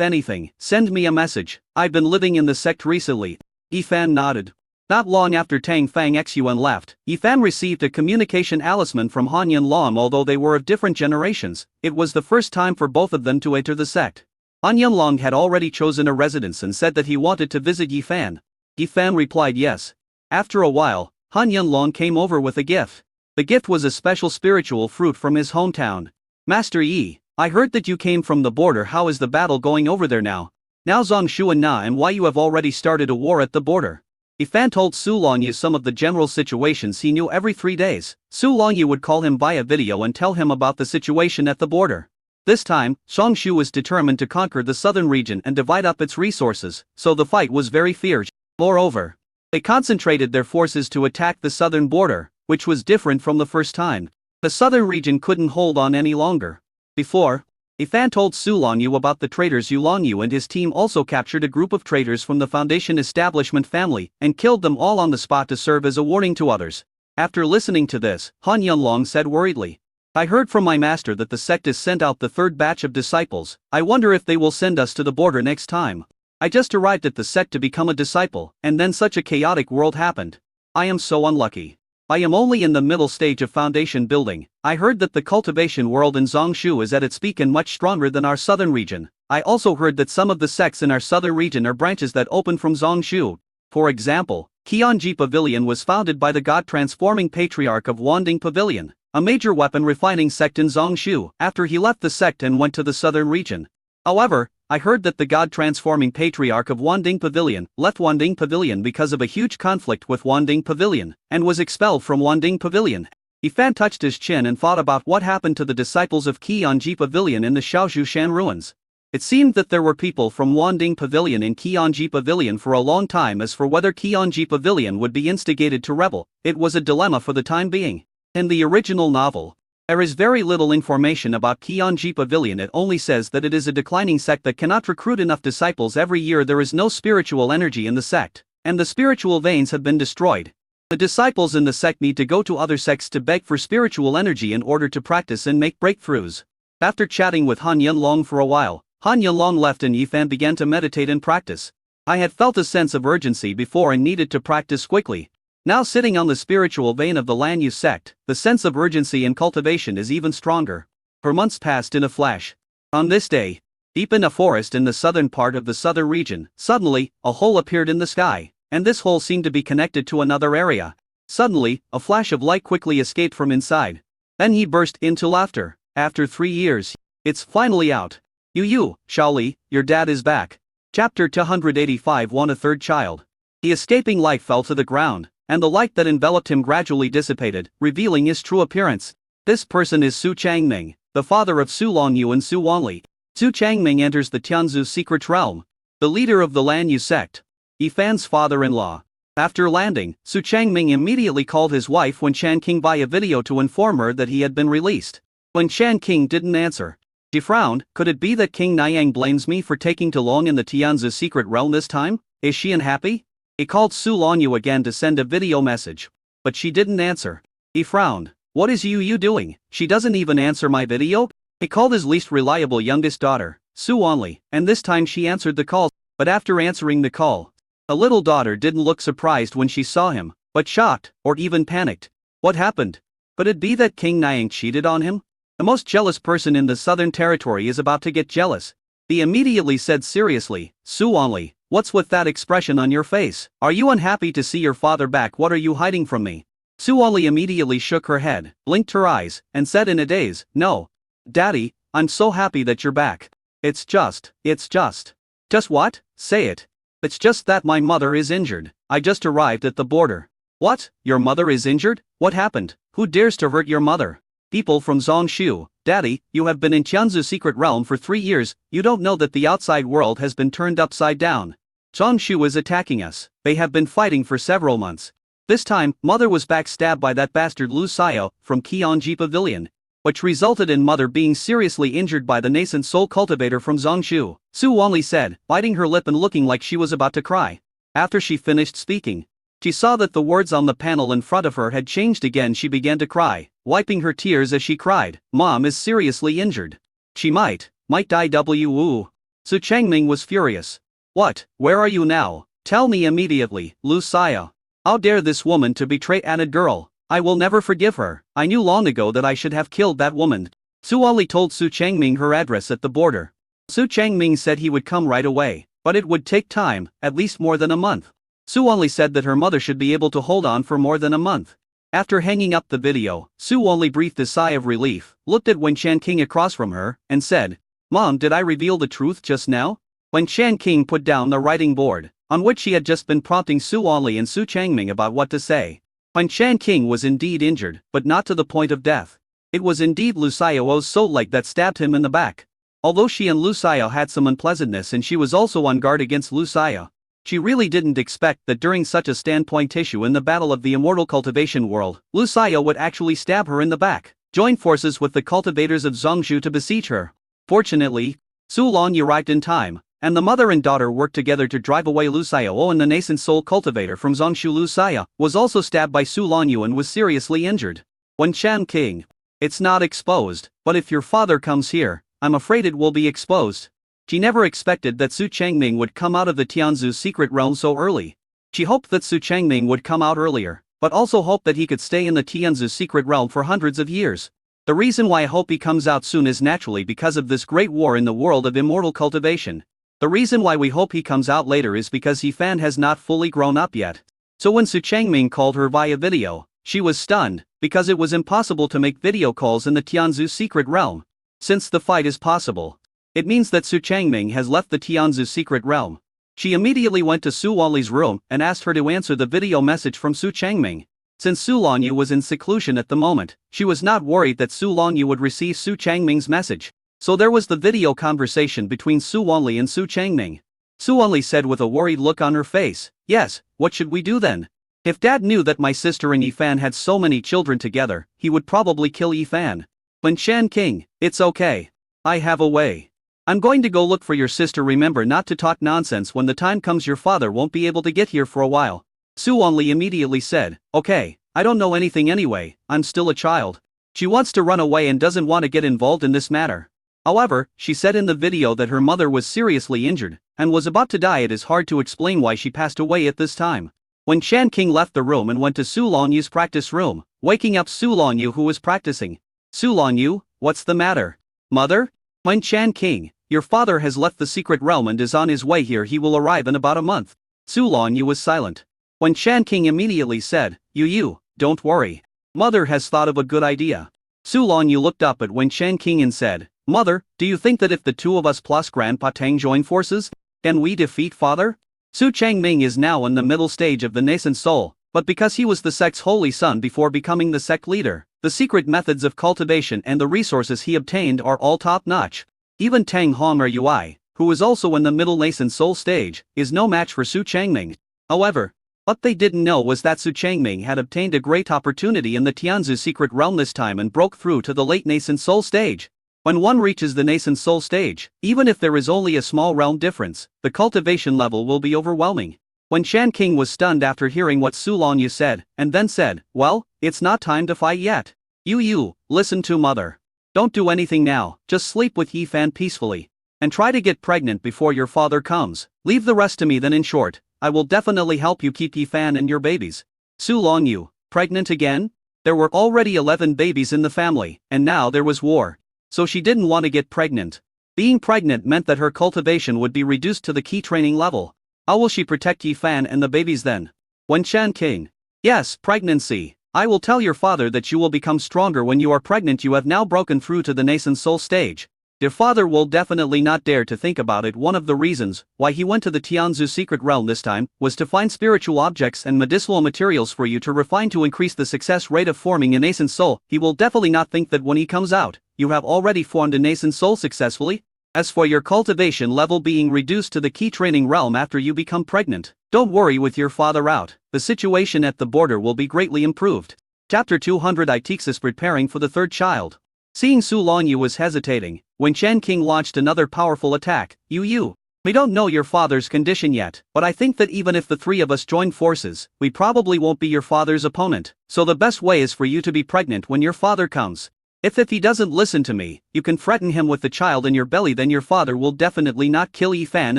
anything, send me a message. I've been living in the sect recently." Yifan nodded. Not long after Tang Fang Xun left, Yifan received a communication talisman from Han Yunlong. Although they were of different generations, it was the first time for both of them to enter the sect. Han Yunlong had already chosen a residence and said that he wanted to visit Yifan. Yifan replied yes. After a while, Han Yunlong came over with a gift. The gift was a special spiritual fruit from his hometown. "Master Yi, I heard that you came from the border. How is the battle going over there now? Now Zongshu and Na and why you have already started a war at the border?" Yifan told Su Longyu some of the general situations he knew. Every 3 days, Su Longyu would call him via video and tell him about the situation at the border. This time, Zongshu was determined to conquer the southern region and divide up its resources, so the fight was very fierce. Moreover, they concentrated their forces to attack the southern border, which was different from the first time. The southern region couldn't hold on any longer. Before, Yifan told Su Longyu about the traitors. Yu Longyu and his team also captured a group of traitors from the Foundation establishment family and killed them all on the spot to serve as a warning to others. After listening to this, Han Yunlong said worriedly, "I heard from my master that the sect has sent out the 3rd batch of disciples. I wonder if they will send us to the border next time. I just arrived at the sect to become a disciple, and then such a chaotic world happened. I am so unlucky. I am only in the middle stage of foundation building. I heard that the cultivation world in Zongshu is at its peak and much stronger than our southern region. I also heard that some of the sects in our southern region are branches that open from Zongshu. For example, Qianji Pavilion was founded by the god-transforming patriarch of Wanding Pavilion, a major weapon refining sect in Zongshu, after he left the sect and went to the southern region. However, I heard that the god-transforming patriarch of Wanding Pavilion left Wanding Pavilion because of a huge conflict with Wanding Pavilion, and was expelled from Wanding Pavilion." Yifan touched his chin and thought about what happened to the disciples of Qianji Pavilion in the Shaozhushan ruins. It seemed that there were people from Wanding Pavilion in Qianji Pavilion for a long time. As for whether Qianji Pavilion would be instigated to rebel, it was a dilemma for the time being. In the original novel, There is very little information about Qianji Pavilion. It only says that it is a declining sect that cannot recruit enough disciples every year. There is no spiritual energy in the sect, and the spiritual veins have been destroyed. The disciples in the sect need to go to other sects to beg for spiritual energy in order to practice and make breakthroughs. After chatting with Han Yunlong for a while, Han Yunlong left and Yifan began to meditate and practice. I had felt a sense of urgency before and needed to practice quickly. Now sitting on the spiritual vein of the Lan Yu sect, the sense of urgency and cultivation is even stronger. For months passed in a flash. On this day, deep in a forest in the southern part of the southern region, suddenly, a hole appeared in the sky, and this hole seemed to be connected to another area. Suddenly, a flash of light quickly escaped from inside. Then he burst into laughter. After 3 years, it's finally out. You, Shaoli, your dad is back. Chapter 285. Want a third child. The escaping light fell to the ground, and the light that enveloped him gradually dissipated, revealing his true appearance. This person is Su Changming, the father of Su Longyu and Su Wanli. Su Changming enters the Tianzu secret realm. The leader of the Lan Yu sect. Yifan's father-in-law. After landing, Su Changming immediately called his wife Wen Shanqing via video to inform her that he had been released. Wen Shanqing didn't answer. She frowned. Could it be that King Niang blames me for taking too long in the Tianzu secret realm this time? Is she unhappy? He called Su Longyu again to send a video message. But she didn't answer. He frowned. What is you doing? She doesn't even answer my video? He called his least reliable youngest daughter, Su Wanli, and this time she answered the call. But after answering the call, the little daughter didn't look surprised when she saw him, but shocked, or even panicked. What happened? Could it be that King Niang cheated on him? The most jealous person in the southern territory is about to get jealous. He immediately said seriously, Su Wanli, what's with that expression on your face? Are you unhappy to see your father back? What are you hiding from me? Su Wanli immediately shook her head, blinked her eyes, and said in a daze, No. Daddy, I'm so happy that you're back. It's just. Just what? Say it. It's just that my mother is injured. I just arrived at the border. What? Your mother is injured? What happened? Who dares to hurt your mother? People from Zongshu. Daddy, you have been in Tianzu secret realm for 3 years, you don't know that the outside world has been turned upside down. Zongshu is attacking us. They have been fighting for several months. This time, mother was backstabbed by that bastard Lu Xiao from Qianji Pavilion, which resulted in mother being seriously injured by the nascent soul cultivator from Zongshu, Su Wanli said, biting her lip and looking like she was about to cry. After she finished speaking, she saw that the words on the panel in front of her had changed again. She began to cry, wiping her tears as she cried, Mom is seriously injured. She might die. Su Changming was furious. What? Where are you now? Tell me immediately, Lu Xiao. How dare this woman to betray a girl? I will never forgive her. I knew long ago that I should have killed that woman. Su Wanli told Su Changming her address at the border. Su Changming said he would come right away, but it would take time, at least more than a month. Su Wanli said that her mother should be able to hold on for more than a month. After hanging up the video, Su Wanli breathed a sigh of relief, looked at Wen Shanqing across from her, and said, Mom, did I reveal the truth just now? Wen Shanqing put down the writing board, on which she had just been prompting Su Wanli and Su Changming about what to say. Wen Shanqing was indeed injured, but not to the point of death. It was indeed Lu Xiao's soul leg that stabbed him in the back. Although she and Lu Xiao had some unpleasantness and she was also on guard against Lu Xiao, she really didn't expect that during such a standpoint issue in the battle of the immortal cultivation world, Lu Xiao would actually stab her in the back, join forces with the cultivators of Zongshu to besiege her. Fortunately, Su Longyu arrived in time, and the mother and daughter worked together to drive away Lu Xiao, and the nascent soul cultivator from Zongshu Lu Xiao was also stabbed by Su Longyu and was seriously injured. Wen Shanqing. It's not exposed, but if your father comes here, I'm afraid it will be exposed. She never expected that Su Changming would come out of the Tianzu secret realm so early. She hoped that Su Changming would come out earlier, but also hoped that he could stay in the Tianzu secret realm for hundreds of years. The reason why I hope he comes out soon is naturally because of this great war in the world of immortal cultivation. The reason why we hope he comes out later is because Yifan has not fully grown up yet. So when Su Changming called her via video, she was stunned, because it was impossible to make video calls in the Tianzu secret realm. Since the fight is possible, it means that Su Changming has left the Tianzu secret realm. She immediately went to Su Wanli's room and asked her to answer the video message from Su Changming. Since Su Longyu was in seclusion at the moment, she was not worried that Su Longyu would receive Su Changming's message. So there was the video conversation between Su Wanli and Su Changming. Su Wanli said with a worried look on her face, Yes, what should we do then? If Dad knew that my sister and Yifan had so many children together, he would probably kill Yifan. Wen Shan King, it's okay. I have a way. I'm going to go look for your sister. Remember not to talk nonsense. When the time comes your father won't be able to get here for a while. Su Wanli immediately said, okay, I don't know anything anyway, I'm still a child. She wants to run away and doesn't want to get involved in this matter. However, she said in the video that her mother was seriously injured and was about to die. It is hard to explain why she passed away at this time. When Shan King left the room and went to Su Longyu's practice room, waking up Su Longyu who was practicing. Su Longyu, what's the matter? Mother? When Shan King, your father has left the secret realm and is on his way here. He will arrive in about a month. Su Longyu was silent. When Shan King immediately said, You, don't worry. Mother has thought of a good idea. Su Longyu looked up at Wen Shan King and said, Mother, do you think that if the two of us plus Grandpa Tang join forces, can we defeat father? Su Changming is now in the middle stage of the nascent soul, but because he was the sect's holy son before becoming the sect leader, the secret methods of cultivation and the resources he obtained are all top-notch. Even Tang Hong'er Yui, who is also in the middle nascent soul stage, is no match for Su Changming. However, what they didn't know was that Su Changming had obtained a great opportunity in the Tianzu secret realm this time and broke through to the late nascent soul stage. When one reaches the nascent soul stage, even if there is only a small realm difference, the cultivation level will be overwhelming. When Shan King was stunned after hearing what Su Longyu said, and then said, well, it's not time to fight yet. You, listen to mother. Don't do anything now, just sleep with Yi Fan peacefully. And try to get pregnant before your father comes. Leave the rest to me. Then in short, I will definitely help you keep Yi Fan and your babies. Su Longyu, pregnant again? There were already 11 babies in the family, and now there was war. So she didn't want to get pregnant. Being pregnant meant that her cultivation would be reduced to the key training level. How will she protect Yi Fan and the babies then? Wen Shan King. Yes, pregnancy. I will tell your father that you will become stronger when you are pregnant. You have now broken through to the nascent soul stage. Your father will definitely not dare to think about it. One of the reasons why he went to the Tianzu secret realm this time was to find spiritual objects and medicinal materials for you to refine to increase the success rate of forming a nascent soul. He will definitely not think that when he comes out, you have already formed a nascent soul successfully. As for your cultivation level being reduced to the key training realm after you become pregnant, don't worry with your father out, the situation at the border will be greatly improved. Chapter 200 Itexis preparing for the third child. Seeing Su Longyu was hesitating, Wen Shan King launched another powerful attack. We don't know your father's condition yet, but I think that even if the three of us join forces, we probably won't be your father's opponent, so the best way is for you to be pregnant when your father comes. If he doesn't listen to me, you can threaten him with the child in your belly, then your father will definitely not kill Yi Fan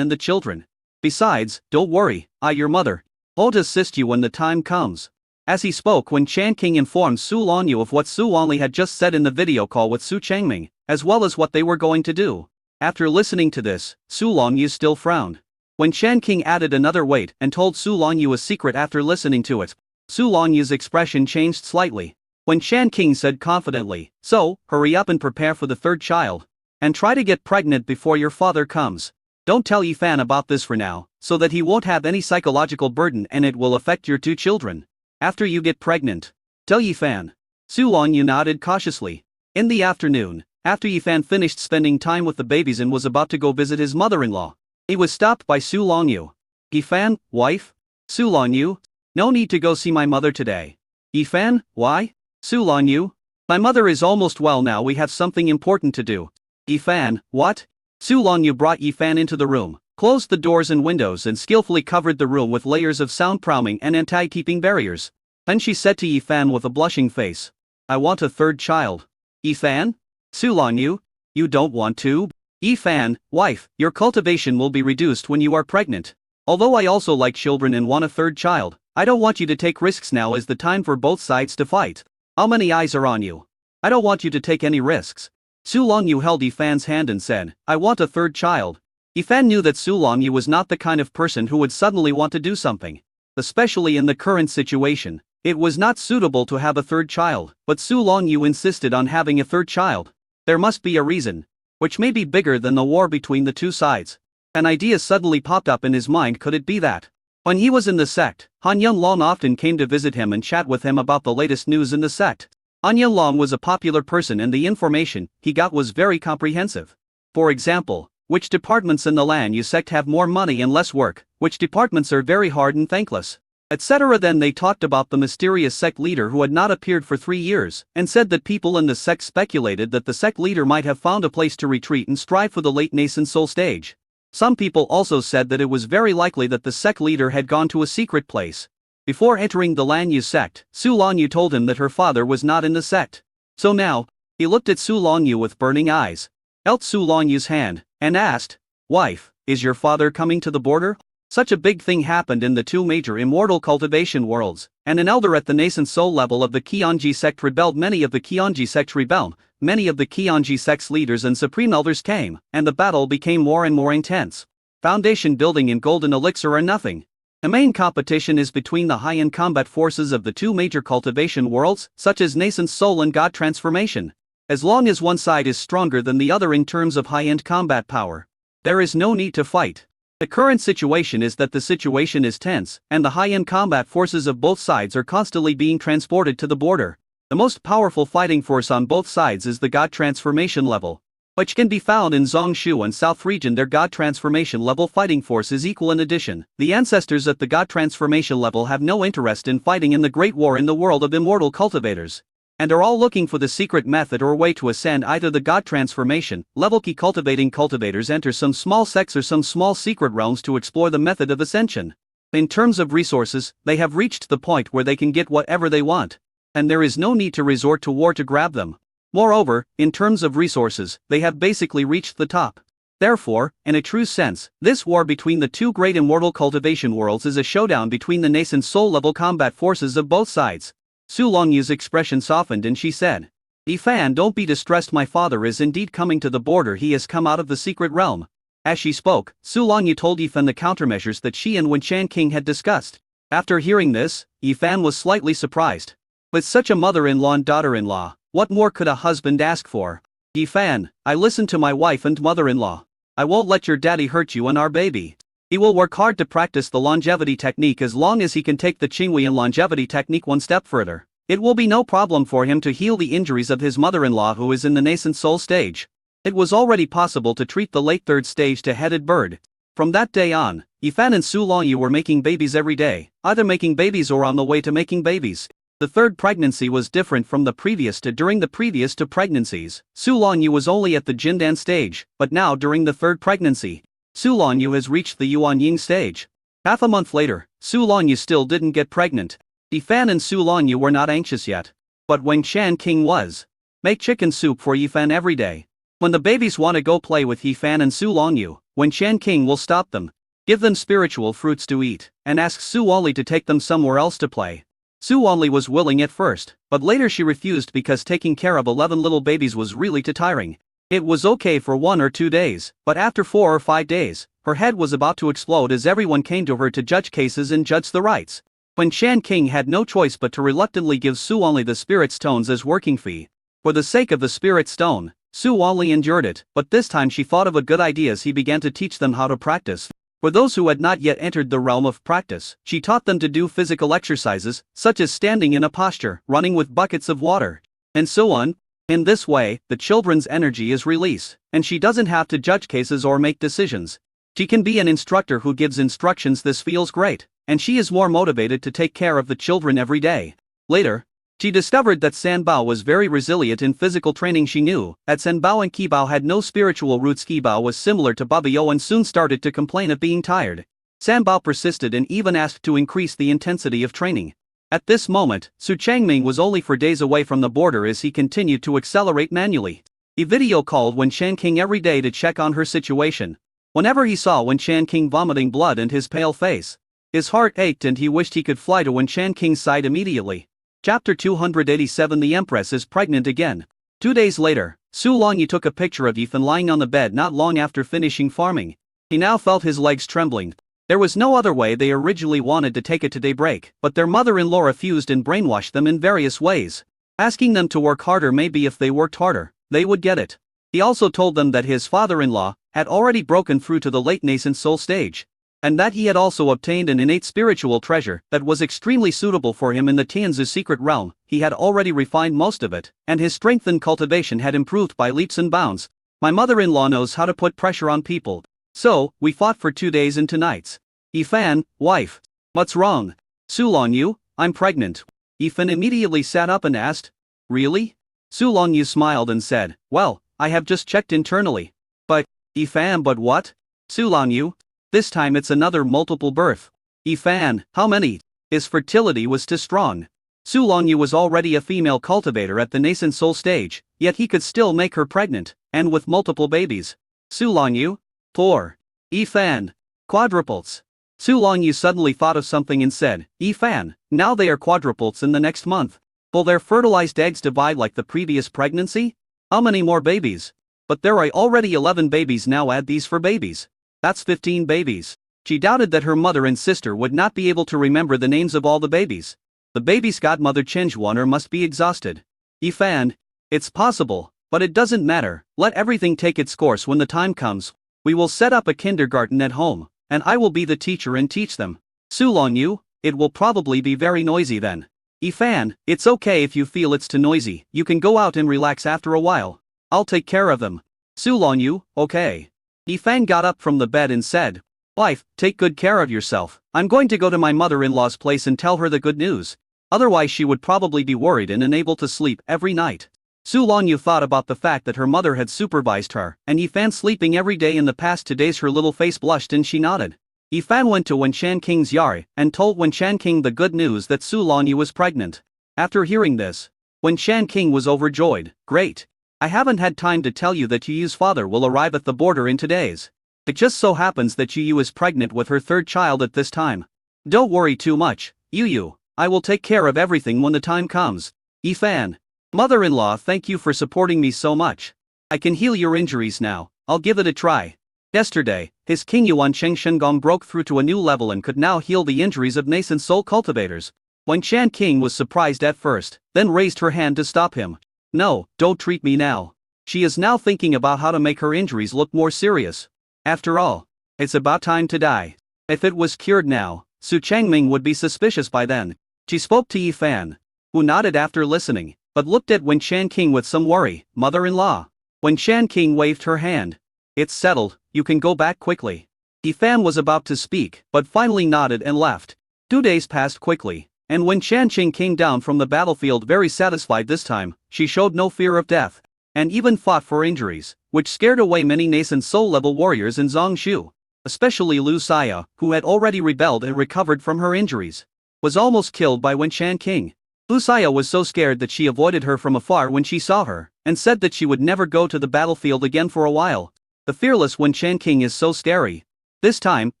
and the children. Besides, don't worry, your mother, won't assist you when the time comes. As he spoke, Wen Shan King informed Su Longyu of what Su Wanli had just said in the video call with Su Changming, as well as what they were going to do. After listening to this, Su Longyu still frowned. Wen Shan King added another weight and told Su Longyu a secret after listening to it. Su Longyu's expression changed slightly. Wen Shan King said confidently, so, hurry up and prepare for the third child. And try to get pregnant before your father comes. Don't tell Yi Fan about this for now, so that he won't have any psychological burden and it will affect your two children. After you get pregnant, tell Yi Fan. Su Longyu nodded cautiously. In the afternoon, after Yi Fan finished spending time with the babies and was about to go visit his mother-in-law, he was stopped by Su Longyu. Yi Fan, wife? Su Longyu? No need to go see my mother today. Yi Fan, why? Su Longyu? My mother is almost well now, we have something important to do. Yi Fan, what? Su Longyu brought Yi Fan into the room, closed the doors and windows and skillfully covered the room with layers of soundproofing and anti-keeping barriers. Then she said to Yi Fan with a blushing face, I want a third child. Yi Fan? Su Longyu? You don't want to? Yi Fan, wife, your cultivation will be reduced when you are pregnant. Although I also like children and want a third child, I don't want you to take risks. Now is the time for both sides to fight. How many eyes are on you? I don't want you to take any risks. Su Longyu held Yi Fan's hand and said, I want a third child. Yi Fan knew that Su Longyu was not the kind of person who would suddenly want to do something. Especially in the current situation, it was not suitable to have a third child, but Su Longyu insisted on having a third child. There must be a reason, which may be bigger than the war between the two sides. An idea suddenly popped up in his mind. Could it be that? When he was in the sect, Han Yunlong often came to visit him and chat with him about the latest news in the sect. Han Yunlong was a popular person and the information he got was very comprehensive. For example, which departments in the Lan Yu sect have more money and less work, which departments are very hard and thankless. etc. Then they talked about the mysterious sect leader who had not appeared for 3 years, and said that people in the sect speculated that the sect leader might have found a place to retreat and strive for the late nascent soul stage. Some people also said that it was very likely that the sect leader had gone to a secret place. Before entering the Lan Yu sect, Su Longyu told him that her father was not in the sect. So now, he looked at Su Longyu with burning eyes, held Su Longyu's hand, and asked, "Wife, is your father coming to the border?" Such a big thing happened in the two major immortal cultivation worlds, and an elder at the nascent soul level of the Qionji sect rebelled. Many of the Qionji sects rebelled, many of the Qionji sect's leaders and supreme elders came, and the battle became more and more intense. Foundation building and golden elixir are nothing. The main competition is between the high-end combat forces of the two major cultivation worlds, such as nascent soul and god transformation. As long as one side is stronger than the other in terms of high-end combat power, there is no need to fight. The current situation is that the situation is tense, and the high-end combat forces of both sides are constantly being transported to the border. The most powerful fighting force on both sides is the god transformation level, which can be found in Zongshu and South region. Their god transformation level fighting force is equal. In addition, the ancestors at the god transformation level have no interest in fighting in the great war in the world of immortal cultivators, and are all looking for the secret method or way to ascend either the god transformation level. Key cultivating cultivators enter some small sects or some small secret realms to explore the method of ascension. In terms of resources, they have reached the point where they can get whatever they want, and there is no need to resort to war to grab them. Moreover, in terms of resources, they have basically reached the top. Therefore, in a true sense, this war between the two great immortal cultivation worlds is a showdown between the nascent soul level combat forces of both sides. Su Longyu's expression softened and she said, "Yifan, don't be distressed, my father is indeed coming to the border. He has come out of the secret realm." As she spoke, Su Longyu told Yifan the countermeasures that she and Winshan King had discussed. After hearing this, Yifan was slightly surprised. With such a mother-in-law and daughter-in-law, what more could a husband ask for? "Yifan, I listened to my wife and mother-in-law. I won't let your daddy hurt you and our baby. He will work hard to practice the longevity technique. As long as he can take the Qinghuiyan longevity technique one step further, it will be no problem for him to heal the injuries of his mother-in-law who is in the nascent soul stage." It was already possible to treat the late third stage two-headed bird. From that day on, Yifan and Su Longyu were making babies every day, either making babies or on the way to making babies. The third pregnancy was different from the previous two. During the previous two pregnancies, Su Longyu was only at the Jindan stage, but now during the third pregnancy, Su Longyu has reached the Yuanying stage. Half a month later, Su Longyu still didn't get pregnant. Yifan and Su Longyu were not anxious yet. But Winshan King was. Make chicken soup for Yifan every day. When the babies want to go play with Yifan and Su Longyu, Winshan King will stop them, give them spiritual fruits to eat, and ask Su Only to take them somewhere else to play. Su Only was willing at first, but later she refused because taking care of 11 little babies was really too tiring. It was okay for 1 or 2 days, but after 4 or 5 days, her head was about to explode as everyone came to her to judge cases and judge the rights. Winshan King had no choice but to reluctantly give Su Only the spirit stones as working fee. For the sake of the spirit stone, Su Only endured it, but this time she thought of a good idea as he began to teach them how to practice. For those who had not yet entered the realm of practice, she taught them to do physical exercises, such as standing in a posture, running with buckets of water, and so on. In this way, the children's energy is released, and she doesn't have to judge cases or make decisions. She can be an instructor who gives instructions. This feels great, and she is more motivated to take care of the children every day. Later, she discovered that Sanbao was very resilient in physical training. She knew that Sanbao and Qibao had no spiritual roots. Qibao was similar to Babio and soon started to complain of being tired. Sanbao persisted and even asked to increase the intensity of training. At this moment, Su Changming was only 4 days away from the border as he continued to accelerate manually. He video called Winshan King every day to check on her situation. Whenever he saw Winshan King vomiting blood and his pale face, his heart ached and he wished he could fly to Winshan King's side immediately. Chapter 287. The Empress is pregnant again. 2 days later, Su Longyu took a picture of Yifan lying on the bed not long after finishing farming. He now felt his legs trembling. There was no other way. They originally wanted to take it to daybreak, but their mother-in-law refused and brainwashed them in various ways, asking them to work harder. Maybe if they worked harder, they would get it. He also told them that his father-in-law had already broken through to the late nascent soul stage, and that he had also obtained an innate spiritual treasure that was extremely suitable for him in the Tianzu secret realm. He had already refined most of it, and his strength and cultivation had improved by leaps and bounds. My mother-in-law knows how to put pressure on people. So, we fought for 2 days and 2 nights. Yifan, wife. What's wrong? Su Longyu, I'm pregnant. Yifan immediately sat up and asked, really? Su Longyu smiled and said, well, I have just checked internally. But, Yifan, but what? Su Longyu? This time it's another multiple birth. Yifan, how many? His fertility was too strong. Su Longyu was already a female cultivator at the nascent soul stage, yet he could still make her pregnant, and with multiple babies. Su Longyu? 4. Yifan. Quadruples. Su Longyu suddenly thought of something and said, Yifan, now they are quadruples in the next month. Will their fertilized eggs divide like the previous pregnancy? How many more babies? But there are already 11 babies now, add these for babies. That's 15 babies. She doubted that her mother and sister would not be able to remember the names of all the babies. The baby's godmother Chenjuaner must be exhausted. Yifan, it's possible, but it doesn't matter, let everything take its course when the time comes. We will set up a kindergarten at home, and I will be the teacher and teach them. Su Longyu, it will probably be very noisy then. Yifan, it's okay if you feel it's too noisy, you can go out and relax after a while. I'll take care of them. Su Longyu, okay. Yifan got up from the bed and said, wife, take good care of yourself. I'm going to go to my mother-in-law's place and tell her the good news. Otherwise she would probably be worried and unable to sleep every night. Su Longyu thought about the fact that her mother had supervised her, and Yifan sleeping every day in the past 2 days. Her little face blushed and she nodded. Yifan went to Wen Shan King's yard and told Wen Shan King the good news that Su Longyu was pregnant. After hearing this, Wen Shan King was overjoyed. Great. I haven't had time to tell you that Yu's father will arrive at the border in 2 days. It just so happens that Yu is pregnant with her 3rd child at this time. Don't worry too much, Yu. I will take care of everything when the time comes. Yifan. Mother-in-law, thank you for supporting me so much. I can heal your injuries now, I'll give it a try. Yesterday, his King Yuan Cheng Shengong broke through to a new level and could now heal the injuries of nascent soul cultivators. Wen Shan King was surprised at first, then raised her hand to stop him. No, don't treat me now. She is now thinking about how to make her injuries look more serious. After all, it's about time to die. If it was cured now, Su Changming would be suspicious by then. She spoke to Yifan, who nodded after listening, but looked at Wen Shan King with some worry. Mother-in-law. Wen Shan King waved her hand. It's settled, you can go back quickly. Yifan was about to speak, but finally nodded and left. 2 days passed quickly, and when Shan Qing came down from the battlefield very satisfied this time, she showed no fear of death, and even fought for injuries, which scared away many nascent soul-level warriors in Zongshu. Especially Lu Xia, who had already rebelled and recovered from her injuries, was almost killed by Wen Shan King. Lu Xia was so scared that she avoided her from afar when she saw her, and said that she would never go to the battlefield again for a while. The fearless Wen Shan King is so scary. This time,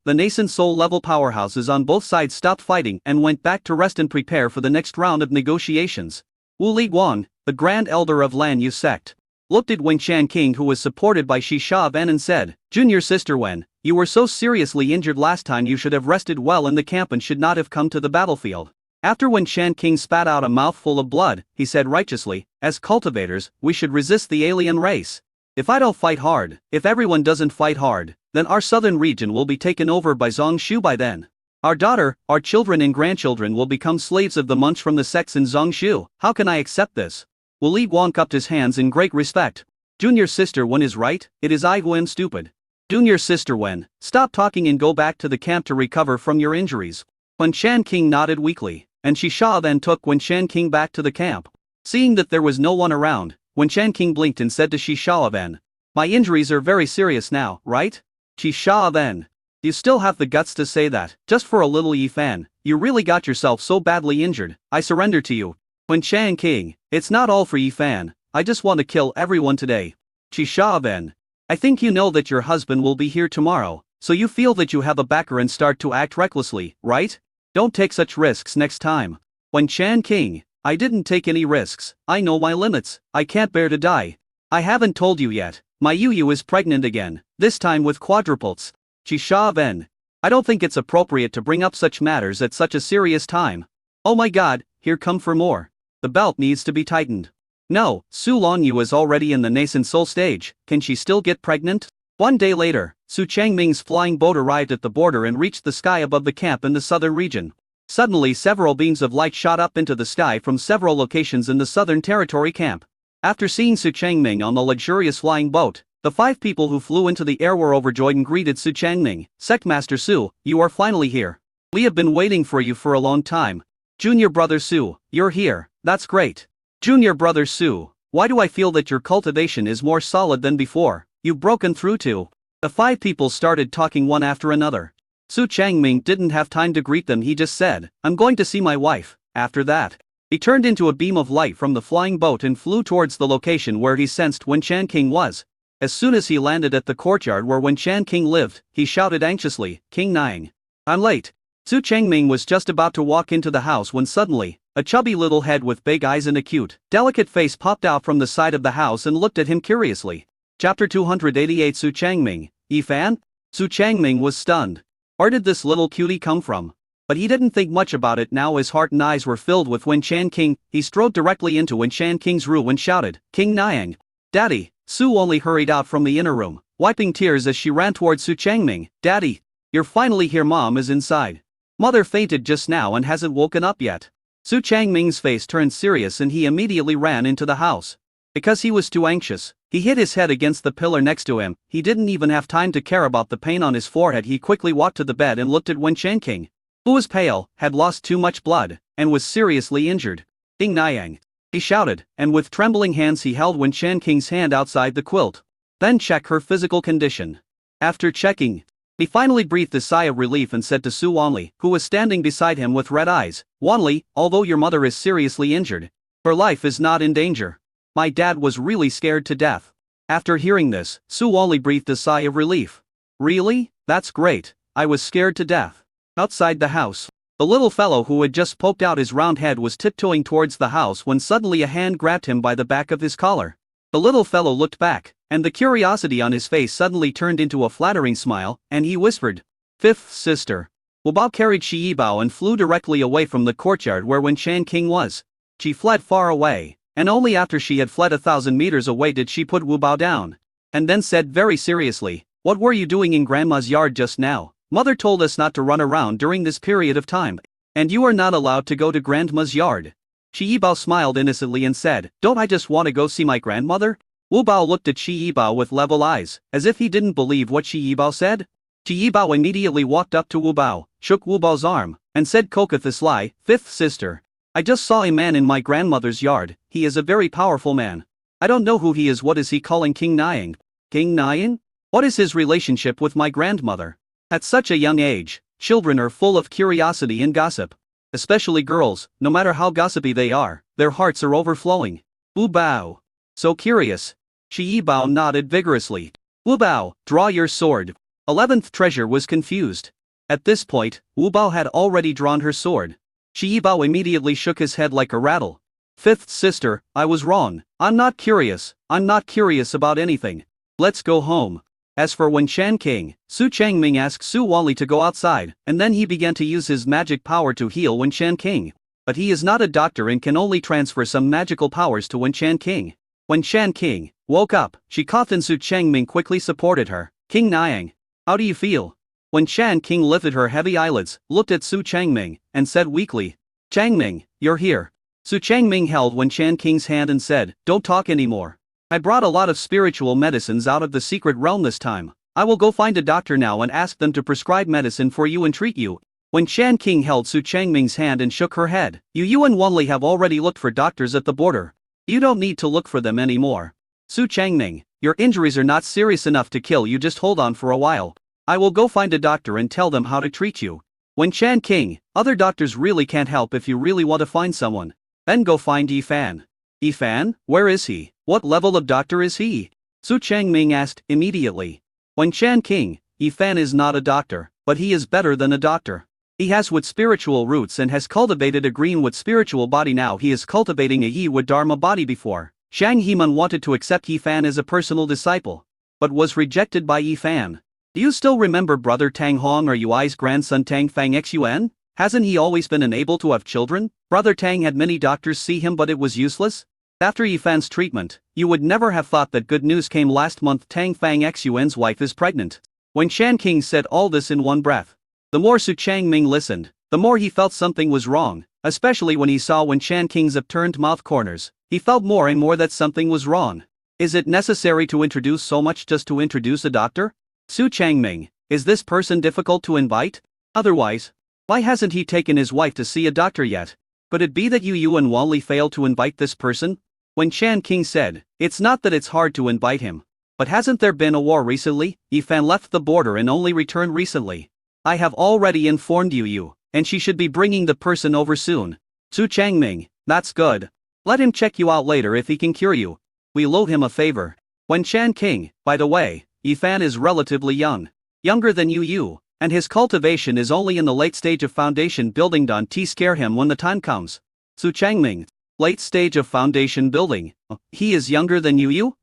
the nascent soul-level powerhouses on both sides stopped fighting and went back to rest and prepare for the next round of negotiations. Wu Liguang, the Grand Elder of Lan Yu sect, looked at Wen Shan King, who was supported by Shi Sha Ven, and said, Junior sister Wen, you were so seriously injured last time, you should have rested well in the camp and should not have come to the battlefield. After Wen Shan King spat out a mouthful of blood, he said righteously, as cultivators, we should resist the alien race. If I don't fight hard, if everyone doesn't fight hard, then our southern region will be taken over by Zongshu by then. Our daughter, our children and grandchildren will become slaves of the monks from the sects in Zongshu. How can I accept this? Wu Liguang cupped his hands in great respect. Junior sister Wen is right, it is I who am stupid. Junior sister Wen, stop talking and go back to the camp to recover from your injuries. Wen Shan King nodded weakly, and Shi Sha then took Wen Shan King back to the camp. Seeing that there was no one around, Wen Shan King blinked and said to Shi Sha Ven, my injuries are very serious now, right? Shi Sha Ven, you still have the guts to say that, just for a little Yifan, you really got yourself so badly injured, I surrender to you. Wen Shan King, it's not all for Yifan, I just want to kill everyone today. Shi Sha Ven, I think you know that your husband will be here tomorrow, so you feel that you have a backer and start to act recklessly, right? Don't take such risks next time. Wen Shan King, I didn't take any risks, I know my limits, I can't bear to die. I haven't told you yet, my Yu is pregnant again, this time with quadruples. Shi Sha Ven, I don't think it's appropriate to bring up such matters at such a serious time. Oh my god, here come for more. The belt needs to be tightened. No, Su Longyu is already in the nascent soul stage, can she still get pregnant? 1 day later, Su Changming's flying boat arrived at the border and reached the sky above the camp in the southern region. Suddenly several beams of light shot up into the sky from several locations in the southern territory camp. After seeing Su Changming on the luxurious flying boat, the 5 people who flew into the air were overjoyed and greeted Su Changming. Sectmaster Su, you are finally here. We have been waiting for you for a long time. Junior brother Su, you're here, that's great. Junior brother Su, why do I feel that your cultivation is more solid than before? You've broken through too. The five people started talking one after another. Su Changming didn't have time to greet them, he just said, I'm going to see my wife. After that, he turned into a beam of light from the flying boat and flew towards the location where he sensed Wen Chan King was. As soon as he landed at the courtyard where Wen Chan King lived, he shouted anxiously, King Niang. I'm late. Su Changming was just about to walk into the house when suddenly, a chubby little head with big eyes and a cute, delicate face popped out from the side of the house and looked at him curiously. Chapter 288 Su Changming, Yi Fan? Su Changming was stunned. Where did this little cutie come from? But he didn't think much about it now. His heart and eyes were filled with Wen Chan King. He strode directly into Wen Chan King's room and shouted, King Niang. Daddy. Su only hurried out from the inner room, wiping tears as she ran towards Su Changming. Daddy. You're finally here. Mom is inside. Mother fainted just now and hasn't woken up yet. Su Changming's face turned serious and he immediately ran into the house. Because he was too anxious, he hit his head against the pillar next to him. He didn't even have time to care about the pain on his forehead. He quickly walked to the bed and looked at Wen Chan King, who was pale, had lost too much blood, and was seriously injured. King Niang. He shouted, and with trembling hands he held Wen Chan King's hand outside the quilt. Then check her physical condition. After checking, he finally breathed a sigh of relief and said to Su Wanli, who was standing beside him with red eyes, Wanli, although your mother is seriously injured, her life is not in danger. My dad was really scared to death. After hearing this, Su Wanli breathed a sigh of relief. Really? That's great. I was scared to death. Outside the house, the little fellow who had just poked out his round head was tiptoeing towards the house when suddenly a hand grabbed him by the back of his collar. The little fellow looked back, and the curiosity on his face suddenly turned into a flattering smile, and he whispered, Fifth sister. Wu Bao carried Shi Yibao and flew directly away from the courtyard where Wen Chan King was. She fled far away, and only after she had fled 1,000 meters away did she put Wu Bao down. And then said very seriously, What were you doing in Grandma's yard just now? Mother told us not to run around during this period of time, and you are not allowed to go to Grandma's yard. Shi Yibao smiled innocently and said, Don't I just want to go see my grandmother? Wu Bao looked at Shi Yibao with level eyes, as if he didn't believe what Shi Yibao said. Shi Yibao immediately walked up to Wu Bao, shook Wu Bao's arm, and said Kokathis Lai, Fifth sister. I just saw a man in my grandmother's yard. He is a very powerful man. I don't know who he is. What is he calling King Niang? King Niang? What is his relationship with my grandmother? At such a young age, children are full of curiosity and gossip. Especially girls, no matter how gossipy they are, their hearts are overflowing. Wu Bao. So curious. Shi Yibao nodded vigorously. Wu Bao, draw your sword. 11th treasure was confused. At this point, Wu Bao had already drawn her sword. Shi Yibao immediately shook his head like a rattle. Fifth sister, I was wrong. I'm not curious about anything. Let's go home. As for Wen Chan King, Su Changming asked Su Wanli to go outside, and then he began to use his magic power to heal Wen Chan King. But he is not a doctor and can only transfer some magical powers to Wen Chan King. Wen Chan King woke up, she coughed and Su Changming quickly supported her. King Niang, how do you feel? Wen Chan King lifted her heavy eyelids, looked at Su Changming, and said weakly, Changming, you're here. Su Changming held Wen Chan King's hand and said, Don't talk anymore. I brought a lot of spiritual medicines out of the secret realm this time. I will go find a doctor now and ask them to prescribe medicine for you and treat you. Wen Chan King held Su Changming's hand and shook her head. You and Wanli have already looked for doctors at the border. You don't need to look for them anymore. Su Changming, your injuries are not serious enough to kill you, just hold on for a while. I will go find a doctor and tell them how to treat you. Wen Chan King, other doctors really can't help. If you really want to find someone, then go find Yi Fan. Yi Fan, where is he? What level of doctor is he? Su Changming asked immediately. Wen Chan King, Yi Fan is not a doctor, but he is better than a doctor. He has Wood spiritual roots and has cultivated a green Wood spiritual body. Now he is cultivating a Yi Wood Dharma body. Before, Shang Heman wanted to accept Yi Fan as a personal disciple, but was rejected by Yi Fan. Do you still remember brother Tang Hong or Yui's grandson Tang Fang Xuan? Hasn't he always been unable to have children? Brother Tang had many doctors see him, but it was useless. After Yi Fan's treatment, you would never have thought that good news came last month. Tang Fang Xuan's wife is pregnant. Wen Chan King said all this in one breath. The more Su Changming listened, the more he felt something was wrong, especially when he saw Wen Chan King's upturned mouth corners. He felt more and more that something was wrong. Is it necessary to introduce so much just to introduce a doctor? Su Changming, is this person difficult to invite? Otherwise, Why hasn't he taken his wife to see a doctor yet? Could it be that you and Wanli failed to invite this person? When Chan King said, it's not that it's hard to invite him. But hasn't there been a war recently? Yifan left the border and only returned recently. I have already informed you, and she should be bringing the person over soon. Su Changming, that's good. Let him check you out later if he can cure you. We owe him a favor. When Chan King, by the way, Yifan is relatively young. Younger than you, and his cultivation is only in the late stage of foundation building. Don't scare him when the time comes. Su Changming, late stage of foundation building. He is younger than you?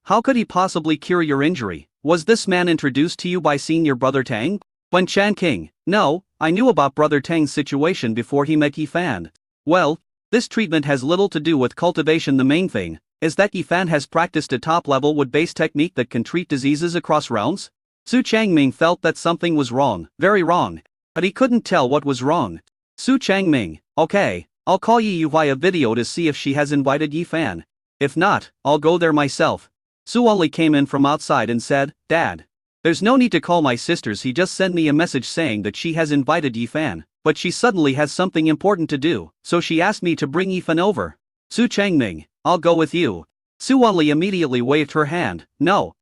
How could he possibly cure your injury? Was this man introduced to you by seeing your brother Tang? When Chan King, no, I knew about brother Tang's situation before he met Yifan. Well, this treatment has little to do with cultivation. The main thing is that Yifan has practiced a top-level wood-based technique that can treat diseases across realms. Su Changming felt that something was wrong, very wrong, but he couldn't tell what was wrong. Su Changming, okay, I'll call you via video to see if she has invited Yifan. If not, I'll go there myself. Su only came in from outside and said, Dad, there's no need to call my sisters. He just sent me a message saying that she has invited Yifan, but she suddenly has something important to do, so she asked me to bring Yifan over. Su Changming, I'll go with you. Su only immediately waved her hand. No,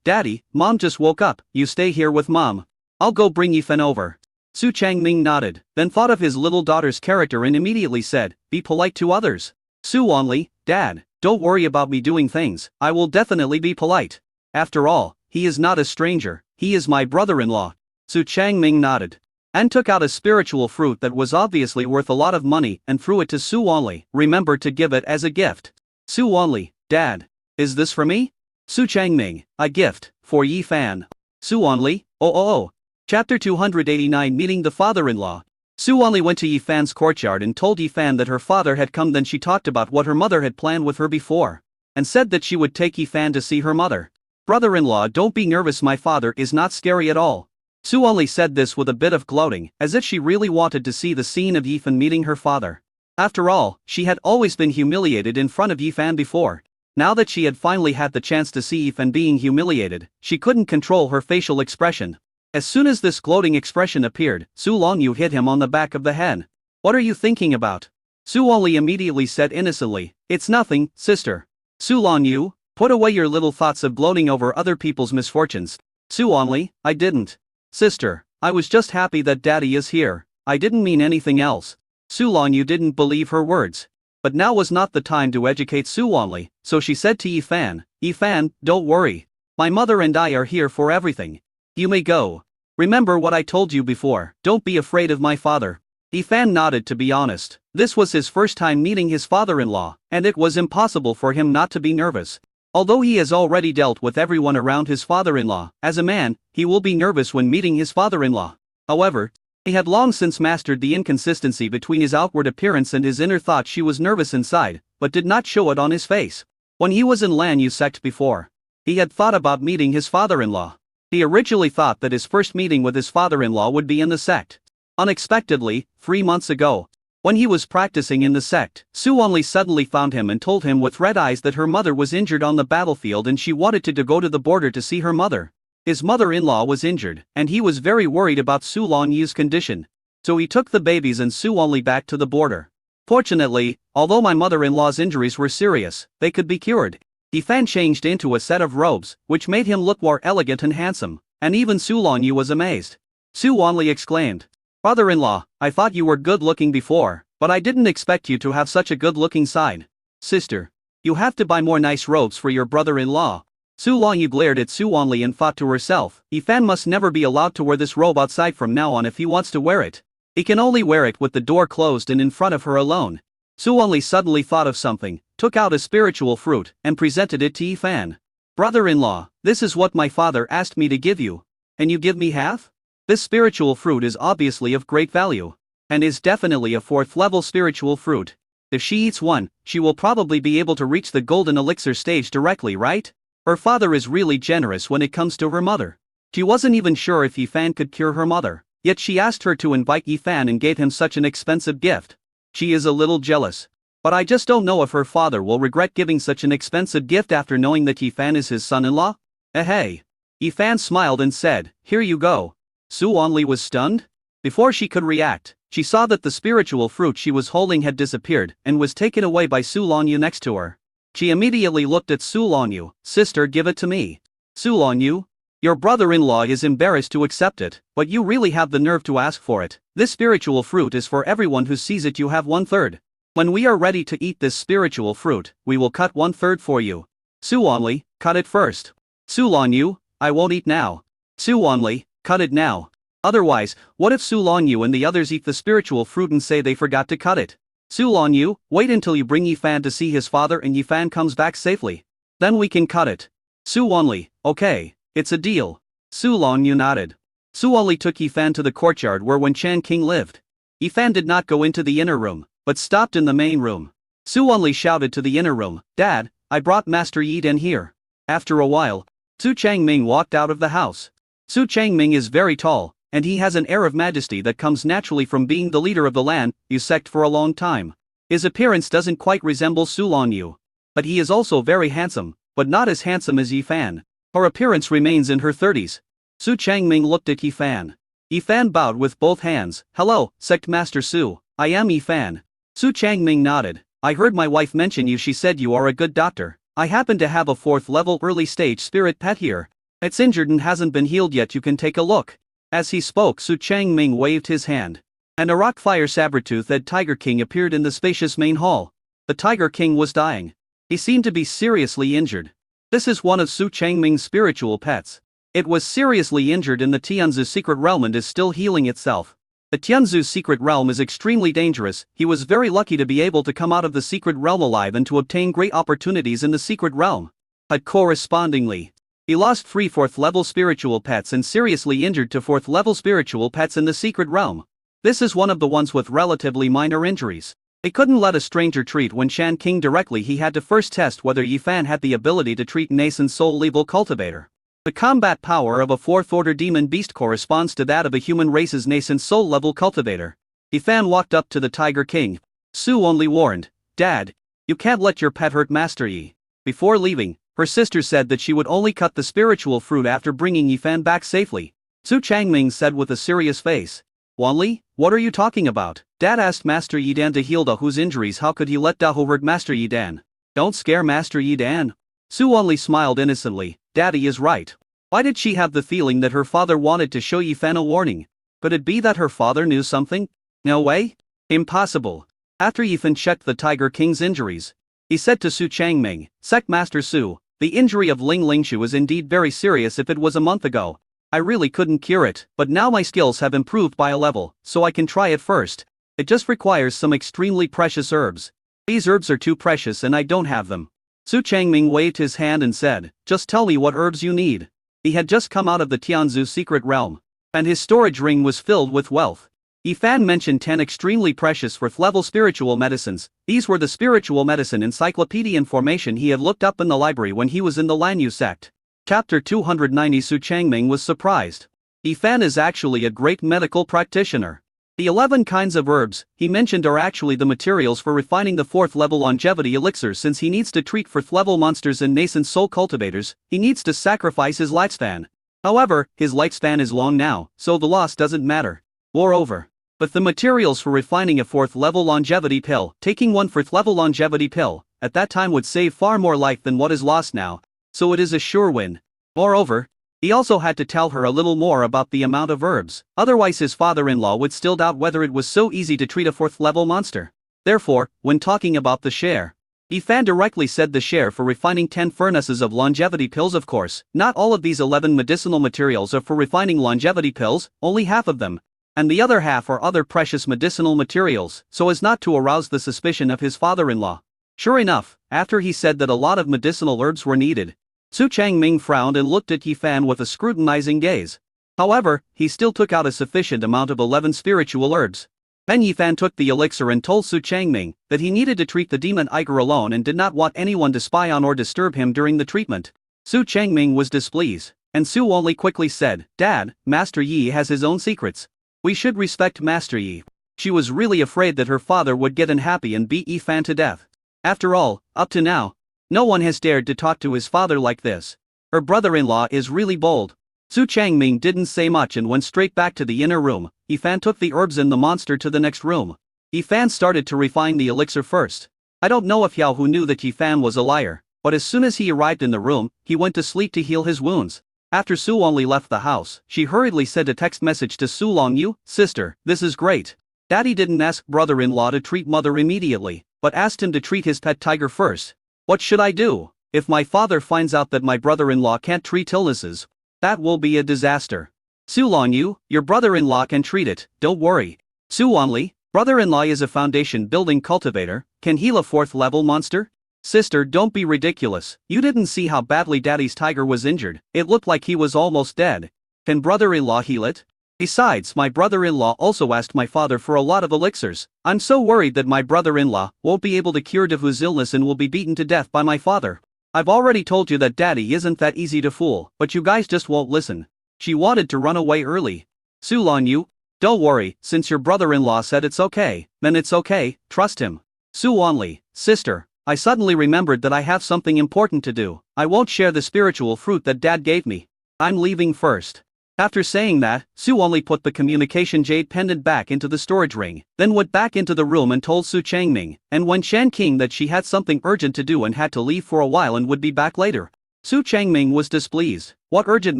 Daddy, Mom just woke up, you stay here with Mom. I'll go bring Yifan over. Su Changming nodded, then thought of his little daughter's character and immediately said, be polite to others. Su only, Dad, don't worry about me doing things, I will definitely be polite. After all, he is not a stranger, he is my brother-in-law. Su Changming nodded, and took out a spiritual fruit that was obviously worth a lot of money and threw it to Su Wanli. Remember to give it as a gift. Su Wanli, Dad, is this for me? Su Changming, a gift, for Yifan. Su Wanli, oh. Chapter 289 Meeting the father-in-law. Su Wanli went to Yifan's courtyard and told Yifan that her father had come. Then she talked about what her mother had planned with her before, and said that she would take Yifan to see her mother. Brother-in-law, don't be nervous, my father is not scary at all. Su Wanli said this with a bit of gloating, as if she really wanted to see the scene of Yifan meeting her father. After all, she had always been humiliated in front of Yifan before. Now that she had finally had the chance to see Yifan being humiliated, she couldn't control her facial expression. As soon as this gloating expression appeared, Su Longyu hit him on the back of the head. What are you thinking about? Su Wanli immediately said innocently, it's nothing, sister. Su Longyu, put away your little thoughts of gloating over other people's misfortunes. Su Wanli, I didn't. Sister, I was just happy that Daddy is here, I didn't mean anything else. Su Longyu didn't believe her words. But now was not the time to educate Su Wanli, so she said to Yifan, Yifan, don't worry. My mother and I are here for everything. You may go. Remember what I told you before, don't be afraid of my father. Yifan nodded. To be honest, this was his first time meeting his father-in-law, and it was impossible for him not to be nervous. Although he has already dealt with everyone around his father-in-law, as a man, he will be nervous when meeting his father-in-law. However, he had long since mastered the inconsistency between his outward appearance and his inner thought. She was nervous inside, but did not show it on his face. When he was in Lan Yu sect before, he had thought about meeting his father-in-law. He originally thought that his first meeting with his father-in-law would be in the sect. Unexpectedly, 3 months ago, when he was practicing in the sect, Su Wanli suddenly found him and told him with red eyes that her mother was injured on the battlefield and she wanted to go to the border to see her mother. His mother-in-law was injured, and he was very worried about Su Longyu's condition. So he took the babies and Su Wanli back to the border. Fortunately, although my mother-in-law's injuries were serious, they could be cured. Yifan changed into a set of robes, which made him look more elegant and handsome, and even Su Longyu was amazed. Su Wanli exclaimed, Father-in-law, I thought you were good-looking before, but I didn't expect you to have such a good-looking side. Sister, you have to buy more nice robes for your brother-in-law. Su Longyu glared at Su Wanli and thought to herself, Yifan must never be allowed to wear this robe outside from now on if he wants to wear it. He can only wear it with the door closed and in front of her alone. Su Wanli suddenly thought of something, took out a spiritual fruit, and presented it to Yifan. Brother-in-law, this is what my father asked me to give you. Can you give me half? This spiritual fruit is obviously of great value, and is definitely a 4th-level spiritual fruit. If she eats one, she will probably be able to reach the golden elixir stage directly, right? Her father is really generous when it comes to her mother. She wasn't even sure if Yifan could cure her mother, yet she asked her to invite Yifan and gave him such an expensive gift. She is a little jealous. But I just don't know if her father will regret giving such an expensive gift after knowing that Yifan is his son-in-law. Hey. Yifan smiled and said, here you go. Su Wanli was stunned. Before she could react, she saw that the spiritual fruit she was holding had disappeared and was taken away by Su Lonyu next to her. She immediately looked at Su Lonyu. Sister, give it to me. Su Lonyu? Your brother-in-law is embarrassed to accept it, but you really have the nerve to ask for it. This spiritual fruit is for everyone who sees it. You have 1/3. When we are ready to eat this spiritual fruit, we will cut 1/3 for you. Su Wanli, cut it first. Su Lonyu, I won't eat now. Su Wanli, cut it now. Otherwise, what if Su Lonyu and the others eat the spiritual fruit and say they forgot to cut it? Su Lonyu, wait until you bring Yifan to see his father and Yifan comes back safely. Then we can cut it. Su Wanli, okay, it's a deal. Su Lonyu nodded. Su Wanli took Yifan to the courtyard where Wen Chan King lived. Yifan did not go into the inner room, but stopped in the main room. Su Wanli shouted to the inner room, Dad, I brought Master Yi Den here. After a while, Su Changming walked out of the house. Su Changming is very tall, and he has an air of majesty that comes naturally from being the leader of the Lan Yu sect for a long time. His appearance doesn't quite resemble Su Lonyu. But he is also very handsome, but not as handsome as Yifan. Her appearance remains in her 30s. Su Changming looked at Yifan. Yifan bowed with both hands. Hello, Sect Master Su, I am Yifan. Su Changming nodded. I heard my wife mention you. She said you are a good doctor. I happen to have a 4th level early stage spirit pet here. It's injured and hasn't been healed yet. You can take a look. As he spoke, Su Changming waved his hand. And a rock-fire saber-toothed Tiger King appeared in the spacious main hall. The Tiger King was dying. He seemed to be seriously injured. This is one of Su Changming's spiritual pets. It was seriously injured in the Tianzu secret realm and is still healing itself. The Tianzu secret realm is extremely dangerous. He was very lucky to be able to come out of the secret realm alive and to obtain great opportunities in the secret realm. But correspondingly, he lost 3 4th level spiritual pets and seriously injured 2 4th level spiritual pets in the secret realm. This is one of the ones with relatively minor injuries. He couldn't let a stranger treat Wen Chan King directly. He had to first test whether Yifan had the ability to treat nascent soul level cultivator. The combat power of a 4th order demon beast corresponds to that of a human race's nascent soul level cultivator. Yifan walked up to the Tiger King. Su only warned, Dad, you can't let your pet hurt Master Yi. Before leaving, her sister said that she would only cut the spiritual fruit after bringing Yifan back safely. Su Changming said with a serious face. Wanli, what are you talking about? Dad asked Master Yi Dan to heal Dahu's injuries. How could he let Dahu hurt Master Yi Dan? Don't scare Master Yi Dan. Su Wanli smiled innocently. Daddy is right. Why did she have the feeling that her father wanted to show Yifan a warning? Could it be that her father knew something? No way? Impossible. After Yifan checked the Tiger King's injuries, he said to Su Changming, Sect Master Su, the injury of Ling Lingshu is indeed very serious. If it was a month ago, I really couldn't cure it, but now my skills have improved by a level, so I can try it first. It just requires some extremely precious herbs. These herbs are too precious and I don't have them. Su Changming waved his hand and said, just tell me what herbs you need. He had just come out of the Tianzu secret realm, and his storage ring was filled with wealth. Yifan mentioned 10 extremely precious 4th level spiritual medicines. These were the spiritual medicine encyclopedia information he had looked up in the library when he was in the Lan Yu sect. Chapter 290. Su Changming was surprised. Yifan is actually a great medical practitioner. The 11 kinds of herbs he mentioned are actually the materials for refining the 4th level longevity elixir. Since he needs to treat 4th level monsters and nascent soul cultivators, he needs to sacrifice his lifespan. However, his lifespan is long now, so the loss doesn't matter. Moreover, with the materials for refining a 4th level longevity pill, taking one 4th level longevity pill at that time would save far more life than what is lost now, so it is a sure win. Moreover, he also had to tell her a little more about the amount of herbs, otherwise his father-in-law would still doubt whether it was so easy to treat a 4th level monster. Therefore, when talking about the share, Yifan directly said the share for refining 10 furnaces of longevity pills. Of course, not all of these 11 medicinal materials are for refining longevity pills, only half of them, and the other half are other precious medicinal materials, so as not to arouse the suspicion of his father-in-law. Sure enough, after he said that a lot of medicinal herbs were needed, Su Changming frowned and looked at Yifan with a scrutinizing gaze. However, he still took out a sufficient amount of 11 spiritual herbs. Then Yifan took the elixir and told Su Changming that he needed to treat the demon Iger alone and did not want anyone to spy on or disturb him during the treatment. Su Changming was displeased, and Su only quickly said, Dad, Master Yi has his own secrets. We should respect Master Yi. She was really afraid that her father would get unhappy and beat Yifan to death. After all, up to now, no one has dared to talk to his father like this. Her brother-in-law is really bold. Su Changming didn't say much and went straight back to the inner room. Yifan took the herbs and the monster to the next room. Yifan started to refine the elixir first. I don't know if Yao Hu knew that Yifan was a liar, but as soon as he arrived in the room, he went to sleep to heal his wounds. After Su Only left the house, she hurriedly sent a text message to Su Longyu, "Sister, this is great. Daddy didn't ask brother-in-law to treat mother immediately, but asked him to treat his pet tiger first. What should I do? If my father finds out that my brother-in-law can't treat illnesses, that will be a disaster. Su Longyu, your brother-in-law can treat it, don't worry. Su Only, brother-in-law is a foundation-building cultivator, can heal a 4th-level monster? Sister, don't be ridiculous, you didn't see how badly daddy's tiger was injured, it looked like he was almost dead. Can brother-in-law heal it? Besides, my brother-in-law also asked my father for a lot of elixirs. I'm so worried that my brother-in-law won't be able to cure Dahu's illness and will be beaten to death by my father. I've already told you that daddy isn't that easy to fool, but you guys just won't listen." She wanted to run away early. Su Longyu, don't worry, since your brother-in-law said it's okay, then it's okay, trust him. Su Only, sister, I suddenly remembered that I have something important to do. I won't share the spiritual fruit that dad gave me. I'm leaving first. After saying that, Su Only put the communication jade pendant back into the storage ring, then went back into the room and told Su Changming and Wen Shanqing that she had something urgent to do and had to leave for a while and would be back later. Su Changming was displeased. What urgent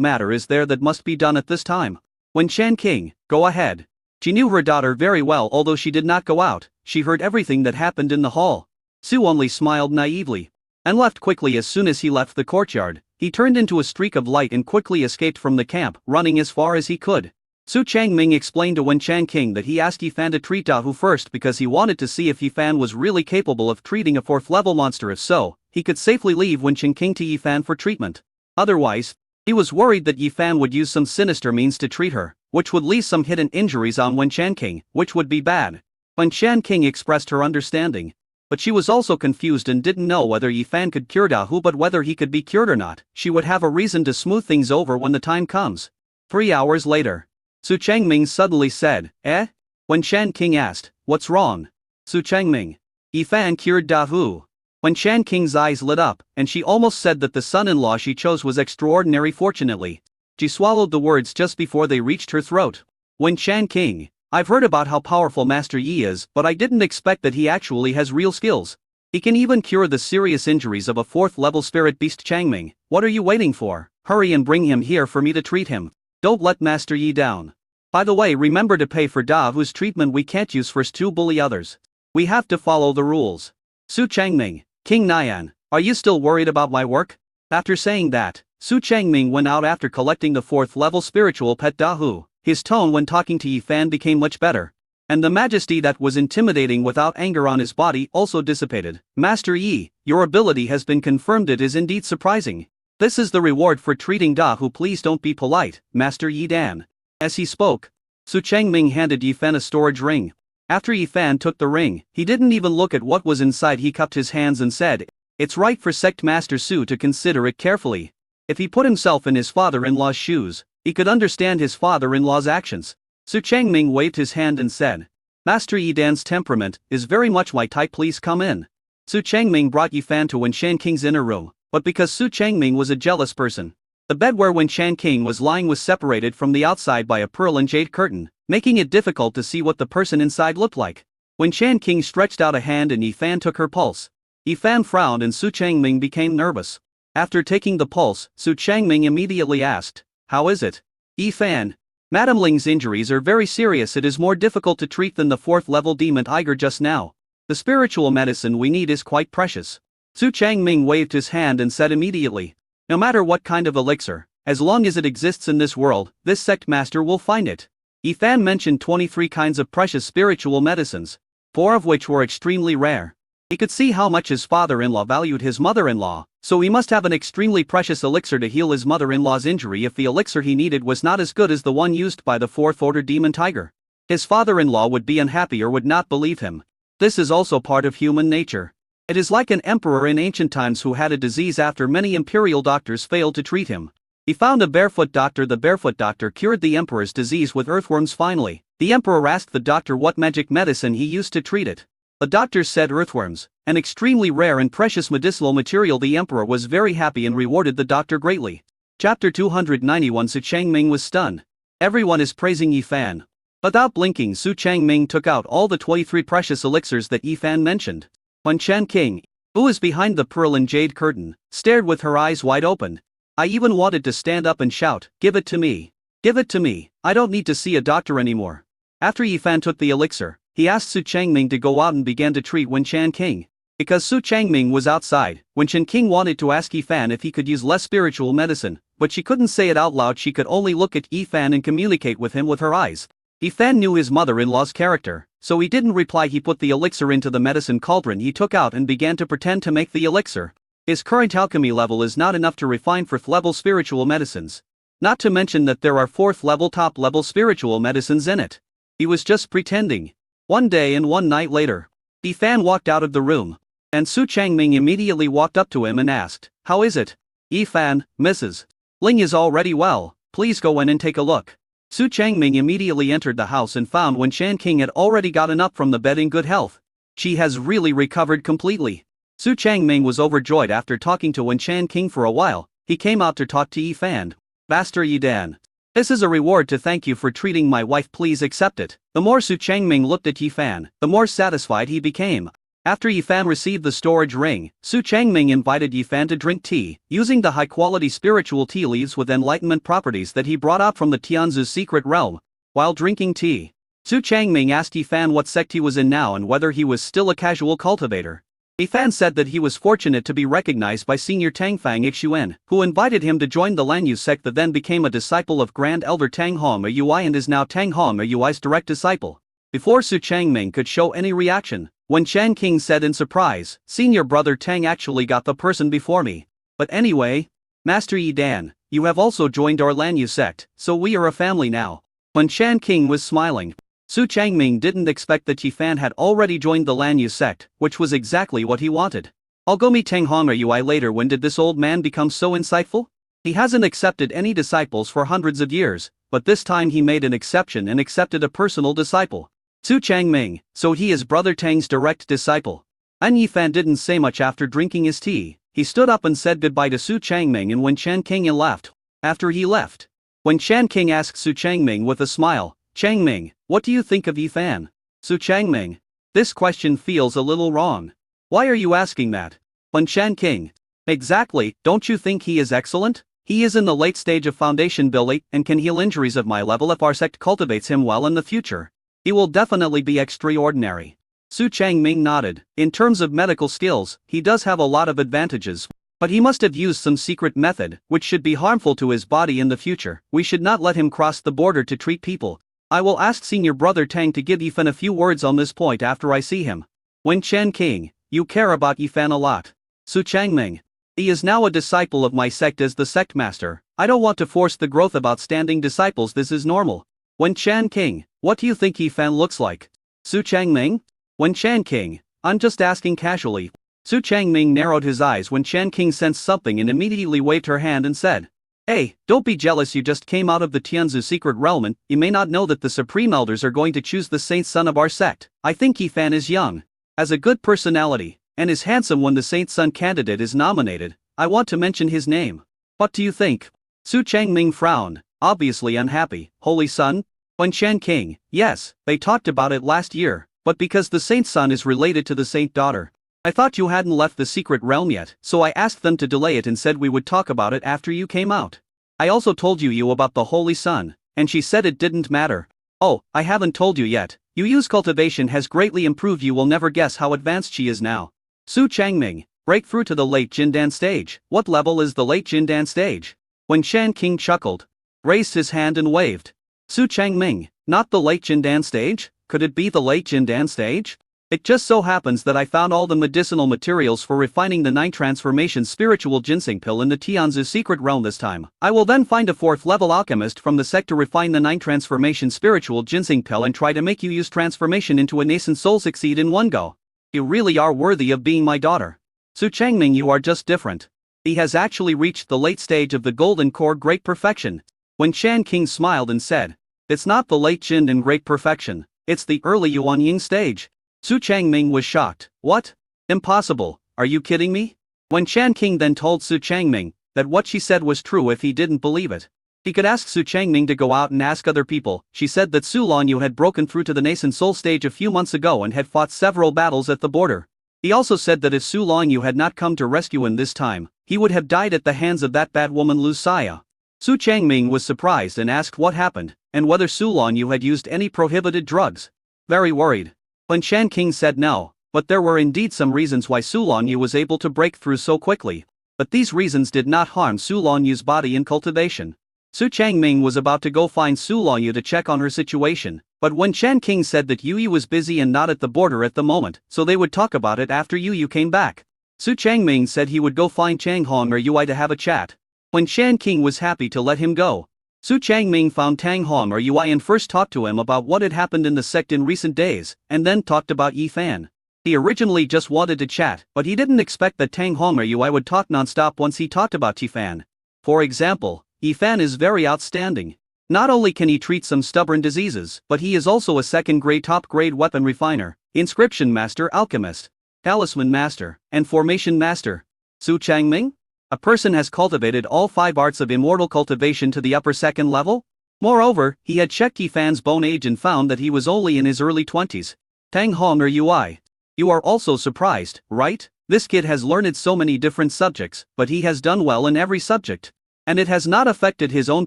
matter is there that must be done at this time? Wen Shanqing, go ahead. She knew her daughter very well, although she did not go out. She heard everything that happened in the hall. Su Only smiled naively and left quickly. As soon as he left the courtyard, he turned into a streak of light and quickly escaped from the camp, running as far as he could. Su Changming explained to Wen Shanqing that he asked Yifan to treat Dahu first because he wanted to see if Yifan was really capable of treating a 4th-level monster. If so, he could safely leave Wen Shanqing to Yifan for treatment. Otherwise, he was worried that Yifan would use some sinister means to treat her, which would leave some hidden injuries on Wen Shanqing, which would be bad. Wen Shanqing expressed her understanding. But she was also confused and didn't know whether Yifan could cure Dahu, but whether he could be cured or not. She would have a reason to smooth things over when the time comes. 3 hours later, Su Changming suddenly said, "Eh?" Wen Shanqing asked, "What's wrong?" Su Changming, "Yifan cured Dahu." Wen Shanqing's eyes lit up, and she almost said that the son-in-law she chose was extraordinary. Fortunately, she swallowed the words just before they reached her throat. Wen Shanqing, I've heard about how powerful Master Yi is, but I didn't expect that he actually has real skills. He can even cure the serious injuries of a 4th-level spirit beast. Changming, what are you waiting for? Hurry and bring him here for me to treat him. Don't let Master Yi down. By the way, remember to pay for Dahu's treatment. We can't use first to bully others. We have to follow the rules. Su Changming, King Nian, are you still worried about my work? After saying that, Su Changming went out after collecting the 4th-level spiritual pet Dahu. His tone when talking to Yifan became much better, and the majesty that was intimidating without anger on his body also dissipated. Master Yi, your ability has been confirmed. It is indeed surprising. This is the reward for treating Dahu. Please don't be polite, Master Yi Dan. As he spoke, Su Changming handed Yifan a storage ring. After Yifan took the ring, he didn't even look at what was inside. He cupped his hands and said, "It's right for Sect Master Su to consider it carefully." If he put himself in his father-in-law's shoes, he could understand his father-in-law's actions. Su Changming waved his hand and said, "Master Yi Dan's temperament is very much my type. Please come in." Su Changming brought Yifan to Wen Shanqing's inner room, but because Su Changming was a jealous person, the bed where Wen Shanqing was lying was separated from the outside by a pearl and jade curtain, making it difficult to see what the person inside looked like. Wen Shanqing stretched out a hand and Yifan took her pulse. Yifan frowned and Su Changming became nervous. After taking the pulse, Su Changming immediately asked, "How is it?" Yifan, Madam Ling's injuries are very serious. It is more difficult to treat than the 4th-level demon tiger just now. The spiritual medicine we need is quite precious. Su Changming waved his hand and said immediately, "No matter what kind of elixir, as long as it exists in this world, this sect master will find it." Yifan mentioned 23 kinds of precious spiritual medicines, 4 of which were extremely rare. He could see how much his father-in-law valued his mother-in-law, so he must have an extremely precious elixir to heal his mother-in-law's injury. If the elixir he needed was not as good as the one used by the 4th-order demon tiger, his father-in-law would be unhappy or would not believe him. This is also part of human nature. It is like an emperor in ancient times who had a disease after many imperial doctors failed to treat him. He found a barefoot doctor. The barefoot doctor cured the emperor's disease with earthworms. Finally, the emperor asked the doctor what magic medicine he used to treat it. The doctor said earthworms, an extremely rare and precious medicinal material. The emperor was very happy and rewarded the doctor greatly. Chapter 291. Su Changming was stunned. Everyone is praising Yi Fan. Without blinking, Su Changming took out all the 23 precious elixirs that Yi Fan mentioned. When Chan King, who is behind the pearl and jade curtain, stared with her eyes wide open. I even wanted to stand up and shout, "Give it to me! Give it to me! I don't need to see a doctor anymore." After Yi Fan took the elixir, he asked Su Changming to go out and began to treat Wen Chan King. Because Su Changming was outside, Wen Chan King wanted to ask Yi Fan if he could use less spiritual medicine, but she couldn't say it out loud. She could only look at Yi Fan and communicate with him with her eyes. Yi Fan knew his mother-in-law's character, so he didn't reply. He put the elixir into the medicine cauldron he took out and began to pretend to make the elixir. His current alchemy level is not enough to refine 4th level spiritual medicines. Not to mention that there are 4th level top level spiritual medicines in it. He was just pretending. One day and one night later, Yi Fan walked out of the room. And Su Changming immediately walked up to him and asked, "How is it?" "Yi Fan, Mrs. Ling is already well, please go in and take a look." Su Changming immediately entered the house and found Wen Chan King had already gotten up from the bed in good health. She has really recovered completely. Su Changming was overjoyed. After talking to Wen Chan King for a while, he came out to talk to Yi Fan. "Master Yi Dan, this is a reward to thank you for treating my wife, please accept it." The more Su Changming looked at Yi Fan, the more satisfied he became. After Yi Fan received the storage ring, Su Changming invited Yi Fan to drink tea, using the high-quality spiritual tea leaves with enlightenment properties that he brought out from the Tianzu's secret realm. While drinking tea, Su Changming asked Yi Fan what sect he was in now and whether he was still a casual cultivator. Yi Fan said that he was fortunate to be recognized by Senior Tangfang Ixuan, who invited him to join the Lanyu sect that then became a disciple of Grand Elder Tang Hong Ui and is now Tang Hong Ui's direct disciple. Before Su Changming could show any reaction, Wen Chan King said in surprise, "Senior brother Tang actually got the person before me. But anyway, Master Yi Dan, you have also joined our Lanyu sect, so we are a family now." Wen Chan King was smiling. Su Changming didn't expect that Yi Fan had already joined the Lanyu sect, which was exactly what he wanted. "I'll go meet Tang Hong Ui later." When did this old man become so insightful? He hasn't accepted any disciples for hundreds of years, but this time he made an exception and accepted a personal disciple. Su Changming, so he is brother Tang's direct disciple. And Yi Fan didn't say much after drinking his tea. He stood up and said goodbye to Su Changming and Wen Chan King and left. After he left, Wen Chan King asked Su Changming with a smile, "Changming, what do you think of Yi Fan?" Su Changming, this question feels a little wrong. "Why are you asking that?" Wen Chan King, exactly, don't you think he is excellent? He is in the late stage of foundation building and can heal injuries of my level if our sect cultivates him well in the future. He will definitely be extraordinary. Su Changming nodded. In terms of medical skills, he does have a lot of advantages. But he must have used some secret method, which should be harmful to his body in the future. We should not let him cross the border to treat people. I will ask Senior Brother Tang to give Yi Fan a few words on this point after I see him. Wen Chan King, you care about Yi Fan a lot. Su Changming, he is now a disciple of my sect as the sect master. I don't want to force the growth of outstanding disciples. This is normal. Wen Chan King, what do you think Yi Fan looks like? Su Changming? Wen Chan King, I'm just asking casually. Su Changming narrowed his eyes when Chan King sensed something and immediately waved her hand and said, "Hey, don't be jealous. You just came out of the Tianzu secret realm and you may not know that the Supreme Elders are going to choose the Saint Son of our sect. I think Yi Fan is young, has a good personality, and is handsome. When the Saint Son candidate is nominated, I want to mention his name. What do you think?" Su Changming frowned, obviously unhappy. "Holy Son?" Wen Chan King, yes, they talked about it last year, but because the Saint Son is related to the Saint Daughter, I thought you hadn't left the secret realm yet, so I asked them to delay it and said we would talk about it after you came out. I also told you about the Holy Son, and she said it didn't matter. Oh, I haven't told you yet, Yu's cultivation has greatly improved. You will never guess how advanced she is now. Su Changming, breakthrough to the late Jindan stage. What level is the late Jindan stage? Wen Chan King chuckled, raised his hand and waved. Su Changming, not the late Jindan stage? Could it be the late Jindan stage? It just so happens that I found all the medicinal materials for refining the 9 transformation spiritual ginseng pill in the Tianzu secret realm this time. I will then find a 4th level alchemist from the sect to refine the 9 transformation spiritual ginseng pill and try to make you use transformation into a nascent soul succeed in one go. You really are worthy of being my daughter. Su Changming, you are just different. He has actually reached the late stage of the golden core great perfection. Wen Chan King smiled and said, "It's not the late Jin and great perfection, it's the early Yuan Ying stage." Su Changming was shocked. What? Impossible, are you kidding me? Wen Chan King then told Su Changming, that what she said was true if he didn't believe it. He could ask Su Changming to go out and ask other people. She said that Su Longyou had broken through to the nascent soul stage a few months ago and had fought several battles at the border. He also said that if Su Longyou had not come to rescue him this time, he would have died at the hands of that bad woman Lu Xia. Su Changming was surprised and asked what happened, and whether Su Longyou had used any prohibited drugs. Very worried. Wen Shan King said no, but there were indeed some reasons why Su Longyou was able to break through so quickly. But these reasons did not harm Su Longyou's body and cultivation. Su Changming was about to go find Su Longyou to check on her situation, but Wen Shan King said that Yu Yu was busy and not at the border at the moment, so they would talk about it after Yu Yu came back. Su Changming said he would go find Chang Hong or Yui to have a chat. Wen Shan King was happy to let him go. Su Changming found Tang Hong or Yui and first talked to him about what had happened in the sect in recent days, and then talked about Yi Fan. He originally just wanted to chat, but he didn't expect that Tang Hong or Yui would talk non-stop once he talked about Yi Fan. For example, Yi Fan is very outstanding. Not only can he treat some stubborn diseases, but he is also a second-grade top-grade weapon refiner, inscription master alchemist, talisman master, and formation master. Su Changming? A person has cultivated all 5 arts of immortal cultivation to the upper second level? Moreover, he had checked Yi Fan's bone age and found that he was only in his early 20s. Tang Hong or Yui? You are also surprised, right? This kid has learned so many different subjects, but he has done well in every subject. And it has not affected his own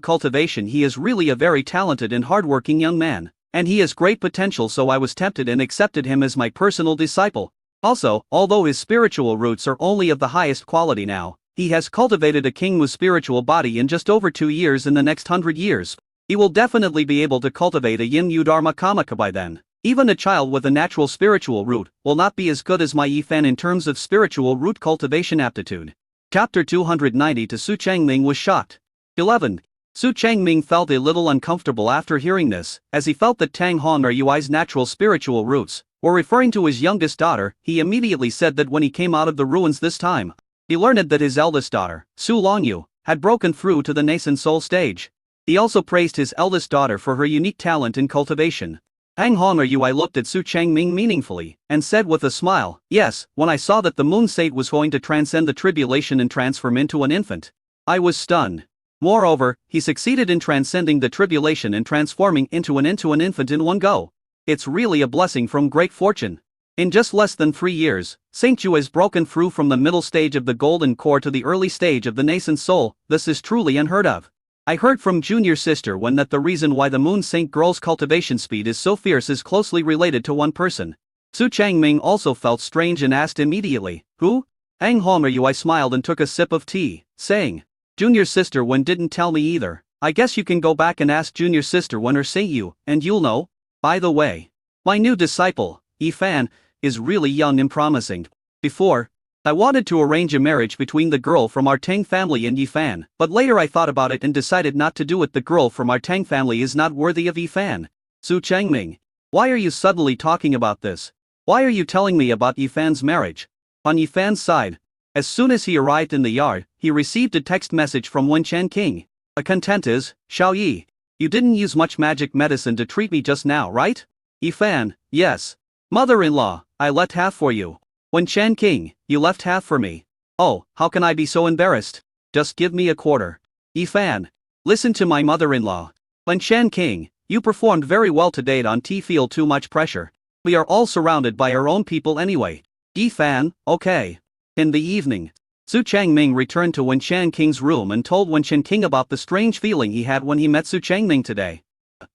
cultivation. He is really a very talented and hardworking young man, and he has great potential, so I was tempted and accepted him as my personal disciple. Also, although his spiritual roots are only of the highest quality now, he has cultivated a Kingmu's spiritual body in just over 2 years. In the next 100 years, he will definitely be able to cultivate a Yin Yu Dharma Kamaka by then. Even a child with a natural spiritual root will not be as good as my Yi Fan in terms of spiritual root cultivation aptitude. Chapter 290. To Su Changming was shocked. 11. Su Changming felt a little uncomfortable after hearing this, as he felt that Tang Hong or Yui's natural spiritual roots were referring to his youngest daughter. He immediately said that when he came out of the ruins this time, he learned that his eldest daughter, Su Longyou, had broken through to the nascent soul stage. He also praised his eldest daughter for her unique talent in cultivation. Tang Hong or Yui looked at Su Changming meaningfully, and said with a smile, "Yes, when I saw that the moon state was going to transcend the tribulation and transform into an infant, I was stunned. Moreover, he succeeded in transcending the tribulation and transforming into an infant in one go. It's really a blessing from great fortune. In just less than 3 years, Saint Ju has broken through from the middle stage of the golden core to the early stage of the nascent soul. This is truly unheard of. I heard from junior sister Wen that the reason why the Moon Saint girl's cultivation speed is so fierce is closely related to one person." Su Changming also felt strange and asked immediately, "Who?" Tang Hong or Yui smiled and took a sip of tea, saying, "Junior sister Wen didn't tell me either. I guess you can go back and ask junior sister Wen or Saint Yu, and you'll know. By the way, my new disciple, Yi Fan, is really young and promising. Before, I wanted to arrange a marriage between the girl from our Tang family and Yi Fan, but later I thought about it and decided not to do it. The girl from our Tang family is not worthy of Yi Fan." Su Changming, why are you suddenly talking about this? Why are you telling me about Yi Fan's marriage? On Yi Fan's side, as soon as he arrived in the yard, he received a text message from Wen Shan King. "A content is, Xiao Yi, you didn't use much magic medicine to treat me just now, right?" Yi Fan, yes. Mother-in-law, I left half for you. Wen Shan King, you left half for me. Oh, how can I be so embarrassed? Just give me a quarter. Yi Fan, listen to my mother-in-law. Wen Shan King, you performed very well today. Don't feel too much pressure. We are all surrounded by our own people anyway. Yi Fan, okay. In the evening, Su Changming returned to Wen Shan King's room and told Wen Shan King about the strange feeling he had when he met Su Changming today.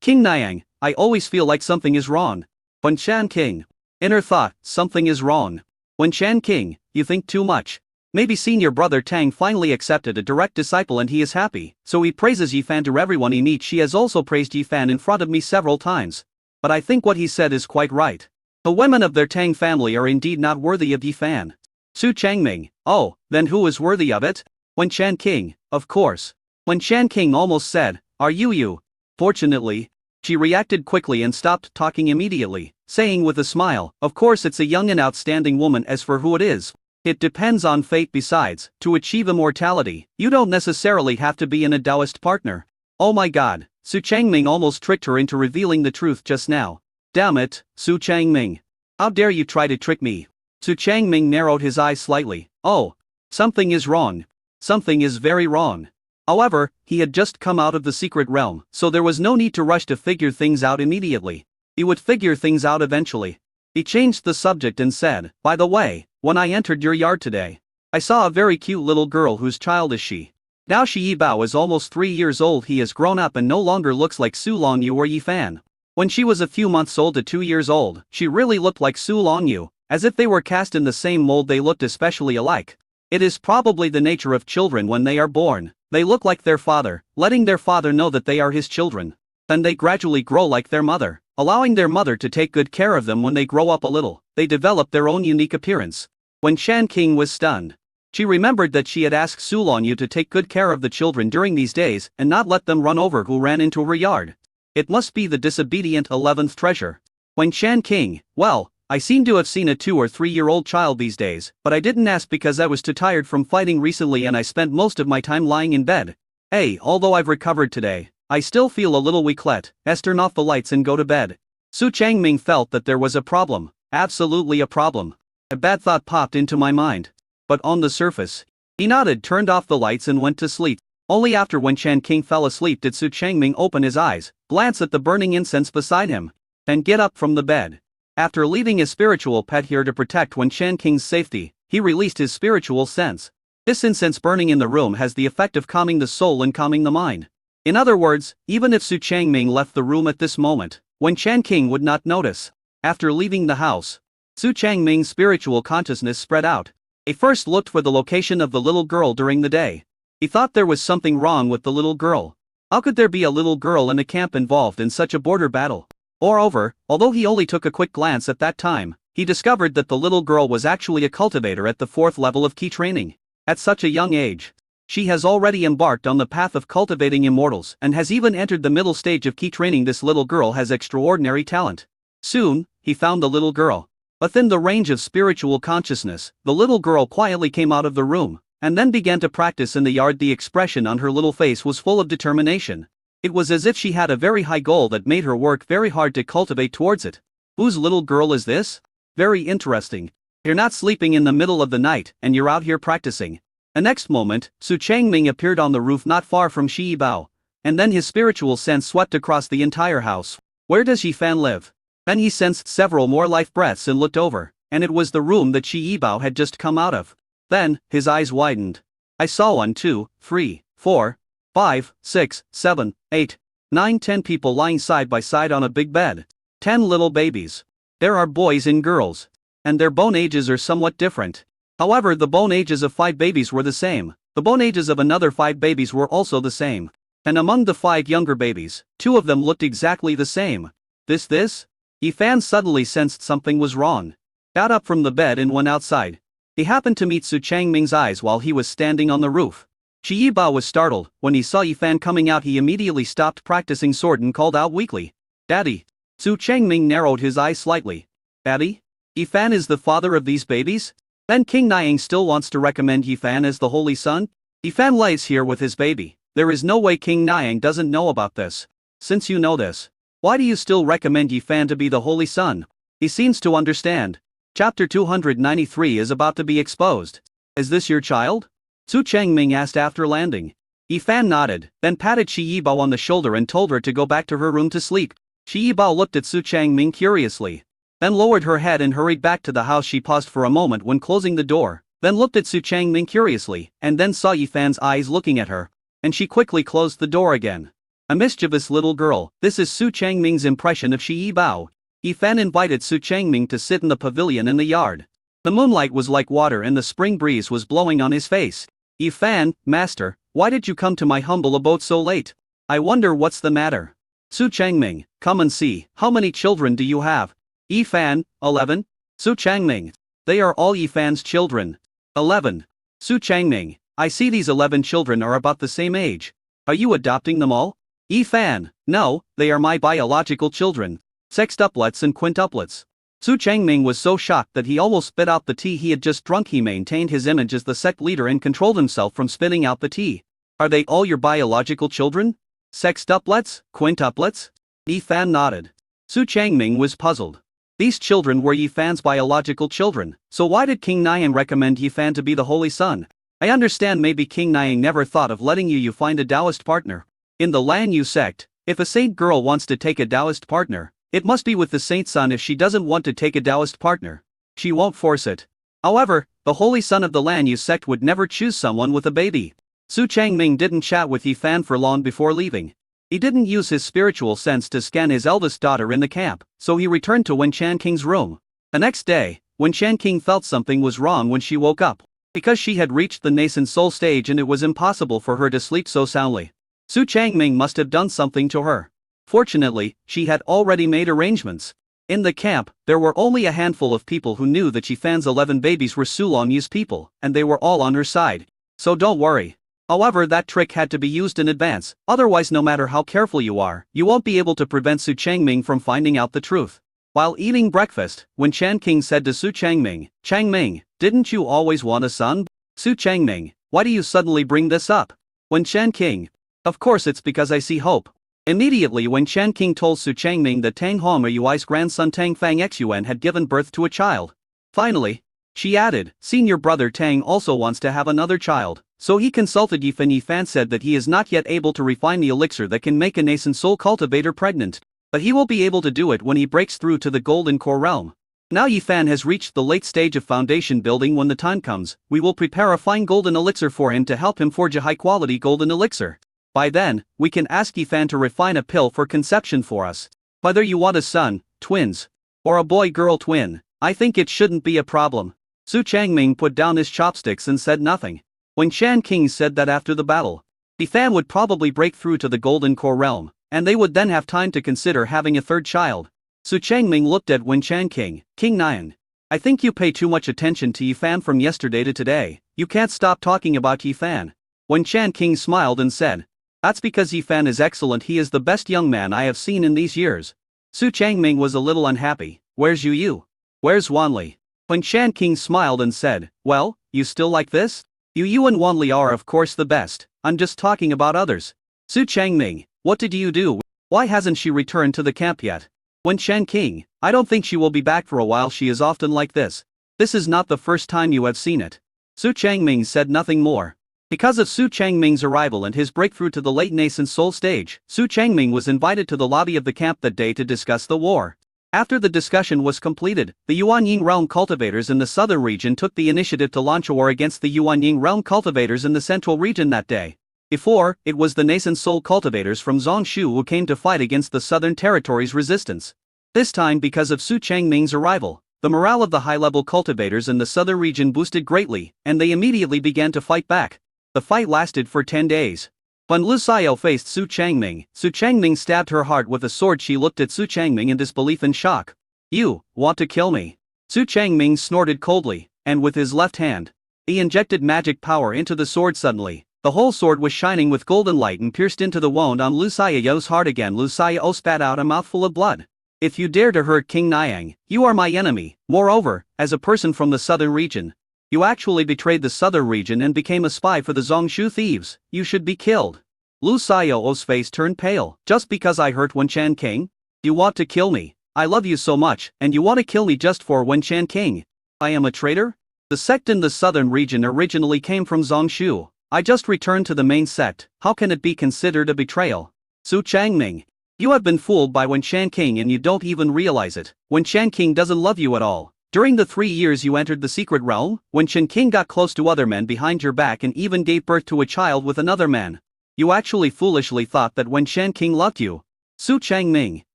"King Niang, I always feel like something is wrong." Wen Shan King, inner thought, something is wrong. Wen Shan King, you think too much. Maybe senior brother Tang finally accepted a direct disciple and he is happy, so he praises Yi Fan to everyone he meets. She has also praised Yi Fan in front of me several times. But I think what he said is quite right. The women of their Tang family are indeed not worthy of Yi Fan. Su Changming, oh, then who is worthy of it? Wen Shan King, of course. Wen Shan King almost said, "Are you?" Fortunately, she reacted quickly and stopped talking immediately, saying with a smile, "Of course it's a young and outstanding woman. As for who it is, it depends on fate. Besides, to achieve immortality, you don't necessarily have to be in a Taoist partner." Oh my god, Su Changming almost tricked her into revealing the truth just now. Damn it, Su Changming. How dare you try to trick me? Su Changming narrowed his eyes slightly. Oh, something is wrong. Something is very wrong. However, he had just come out of the secret realm, so there was no need to rush to figure things out immediately. He would figure things out eventually. He changed the subject and said, "By the way, when I entered your yard today, I saw a very cute little girl. Whose child is she?" Now Shi Bao is almost 3 years old. He has grown up and no longer looks like Su Longyu or Yifan. When she was a few months old to 2 years old, she really looked like Su Longyu, as if they were cast in the same mold. They looked especially alike. It is probably the nature of children when they are born. They look like their father, letting their father know that they are his children. Then they gradually grow like their mother, allowing their mother to take good care of them. When they grow up a little, they develop their own unique appearance. When Shan King was stunned, she remembered that she had asked Su Longyu to take good care of the children during these days and not let them run over who ran into her yard. It must be the disobedient 11th treasure. When Shan King, well, I seem to have seen a 2 or 3-year-old child these days, but I didn't ask because I was too tired from fighting recently and I spent most of my time lying in bed. Hey, although I've recovered today, I still feel a little weak. Let's turn off the lights and go to bed. Su Changming felt that there was a problem, absolutely a problem. A bad thought popped into my mind. But on the surface, he nodded, turned off the lights and went to sleep. Only after when Shan King fell asleep did Su Changming open his eyes, glance at the burning incense beside him, and get up from the bed. After leaving his spiritual pet here to protect Wen Shan King's safety, he released his spiritual sense. This incense burning in the room has the effect of calming the soul and calming the mind. In other words, even if Su Changming left the room at this moment, Wen Shan King would not notice. After leaving the house, Su Changming's spiritual consciousness spread out. He first looked for the location of the little girl during the day. He thought there was something wrong with the little girl. How could there be a little girl in a camp involved in such a border battle? Moreover, although he only took a quick glance at that time, he discovered that the little girl was actually a cultivator at the 4th level of key training. At such a young age, she has already embarked on the path of cultivating immortals and has even entered the middle stage of key training. This little girl has extraordinary talent. Soon, he found the little girl. Within the range of spiritual consciousness, the little girl quietly came out of the room, and then began to practice in the yard. The expression on her little face was full of determination. It was as if she had a very high goal that made her work very hard to cultivate towards it. Whose little girl is this? Very interesting. You're not sleeping in the middle of the night, and you're out here practicing. The next moment, Su Changming appeared on the roof not far from Shi Bao, and then his spiritual sense swept across the entire house. Where does Yifan live? Then he sensed several more life breaths and looked over, and it was the room that Shi Bao had just come out of. Then, his eyes widened. I saw 1, 2, 3, 4, 5, 6, 7, 8, 9, 10 people lying side by side on a big bed. 10 little babies. There are boys and girls. And their bone ages are somewhat different. However, the bone ages of 5 babies were the same. The bone ages of another 5 babies were also the same. And among the 5 younger babies, 2 of them looked exactly the same. This? Yifan suddenly sensed something was wrong. Got up from the bed and went outside. He happened to meet Su Changming's eyes while he was standing on the roof. Shi Bao was startled. When he saw Yifan coming out, he immediately stopped practicing sword and called out weakly, "Daddy." Su Changming narrowed his eyes slightly. "Daddy? Yifan is the father of these babies? Then King Niang still wants to recommend Yifan as the holy son? Yifan lays here with his baby. There is no way King Niang doesn't know about this. Since you know this, why do you still recommend Yifan to be the holy son?" He seems to understand. Chapter 293 is about to be exposed. Is this your child? Su Changming asked after landing. Yifan nodded, then patted Shi Bao on the shoulder and told her to go back to her room to sleep. Shi Bao looked at Su Changming curiously, then lowered her head and hurried back to the house. She paused for a moment when closing the door, then looked at Su Changming curiously, and then saw Yifan's eyes looking at her, and she quickly closed the door again. A mischievous little girl. This is Su Changming's impression of Shi Bao. Yifan invited Su Changming to sit in the pavilion in the yard. The moonlight was like water and the spring breeze was blowing on his face. Yifan, master, why did you come to my humble abode so late? I wonder what's the matter. Su Changming, come and see. How many children do you have? Yifan, 11. Su Changming, they are all Yifan's children. 11. Su Changming, I see these 11 children are about the same age. Are you adopting them all? Yifan, no, they are my biological children. Sextuplets and quintuplets. Su Changming was so shocked that he almost spit out the tea he had just drunk. He maintained his image as the sect leader and controlled himself from spitting out the tea. Are they all your biological children? Sextuplets, quintuplets? Yifan nodded. Su Changming was puzzled. These children were Yifan's biological children, so why did King Nian recommend Yifan to be the holy son? I understand maybe King Niang never thought of letting you find a Taoist partner. In the Lan Yu sect, if a saint girl wants to take a Taoist partner, it must be with the saint son. If she doesn't want to take a Taoist partner, she won't force it. However, the holy son of the Lan Yu sect would never choose someone with a baby. Su Changming didn't chat with Yi Fan for long before leaving. He didn't use his spiritual sense to scan his eldest daughter in the camp, so he returned to Wen Chan King's room. The next day, Wen Chan King felt something was wrong when she woke up. Because she had reached the nascent soul stage and it was impossible for her to sleep so soundly. Su Changming must have done something to her. Fortunately, she had already made arrangements. In the camp, there were only a handful of people who knew that Yi Fan's 11 babies were Su Longyu's people, and they were all on her side. So don't worry. However, that trick had to be used in advance, otherwise no matter how careful you are, you won't be able to prevent Su Changming from finding out the truth. While eating breakfast, Wen Chan King said to Su Changming, "Changming, didn't you always want a son?" "Su Changming, why do you suddenly bring this up?" Wen Chan King, "Of course it's because I see hope." Immediately Wen Chan King told Su Changming that Tang Hong Yui's grandson Tang Fang Xuan had given birth to a child. Finally, she added, "Senior brother Tang also wants to have another child." So he consulted Yi Fan. Yi Fan said that he is not yet able to refine the elixir that can make a nascent soul cultivator pregnant, but he will be able to do it when he breaks through to the golden core realm. Now Yi Fan has reached the late stage of foundation building. When the time comes, we will prepare a fine golden elixir for him to help him forge a high-quality golden elixir. By then, we can ask Yi Fan to refine a pill for conception for us. Whether you want a son, twins, or a boy-girl twin, I think it shouldn't be a problem. Su Changming put down his chopsticks and said nothing. Wen Chan King said that after the battle, Yi Fan would probably break through to the golden core realm, and they would then have time to consider having a third child. Su Changming looked at Wen Chan King, "King Nian, I think you pay too much attention to Yi Fan from yesterday to today. You can't stop talking about Yi Fan." Wen Chan King smiled and said, "That's because Yi Fan is excellent. He is the best young man I have seen in these years." Su Changming was a little unhappy. "Where's Yu? Where's Wanli?" Wen Chan King smiled and said, "Well, you still like this? Yu and Wanli are of course the best. I'm just talking about others." Su Changming, "What did you do? Why hasn't she returned to the camp yet?" Wen Chan King, "I don't think she will be back for a while. She is often like this. This is not the first time you have seen it." Su Changming said nothing more. Because of Su Changming's arrival and his breakthrough to the late nascent soul stage, Su Changming was invited to the lobby of the camp that day to discuss the war. After the discussion was completed, the Yuanying realm cultivators in the southern region took the initiative to launch a war against the Yuanying realm cultivators in the central region that day. Before, it was the nascent soul cultivators from Zongshu who came to fight against the southern territories' resistance. This time, because of Su Changming's arrival, the morale of the high-level cultivators in the southern region boosted greatly, and they immediately began to fight back. The fight lasted for 10 days. When Lu Xiao faced Su Changming stabbed her heart with a sword. She looked at Su Changming in disbelief and shock. "You want to kill me?" Su Changming snorted coldly, and with his left hand, he injected magic power into the sword. Suddenly, the whole sword was shining with golden light and pierced into the wound on Lu Xiao's heart. Again Lu Xiao spat out a mouthful of blood. "If you dare to hurt King Niang, you are my enemy. Moreover, as a person from the southern region, you actually betrayed the southern region and became a spy for the Zongshu thieves. You should be killed." Lu Xiao's face turned pale. "Just because I hurt Wen Chan King? You want to kill me? I love you so much, and you want to kill me just for Wen Chan King? I am a traitor?" The sect in the southern region originally came from Zongshu. I just returned to the main sect. How can it be considered a betrayal? Su Changming, you have been fooled by Wen Chan King and you don't even realize it. Wen Chan King doesn't love you at all. During the 3 years you entered the secret realm, Wen Chan King got close to other men behind your back and even gave birth to a child with another man. You actually foolishly thought that Wen Chan King loved you. Su Changming,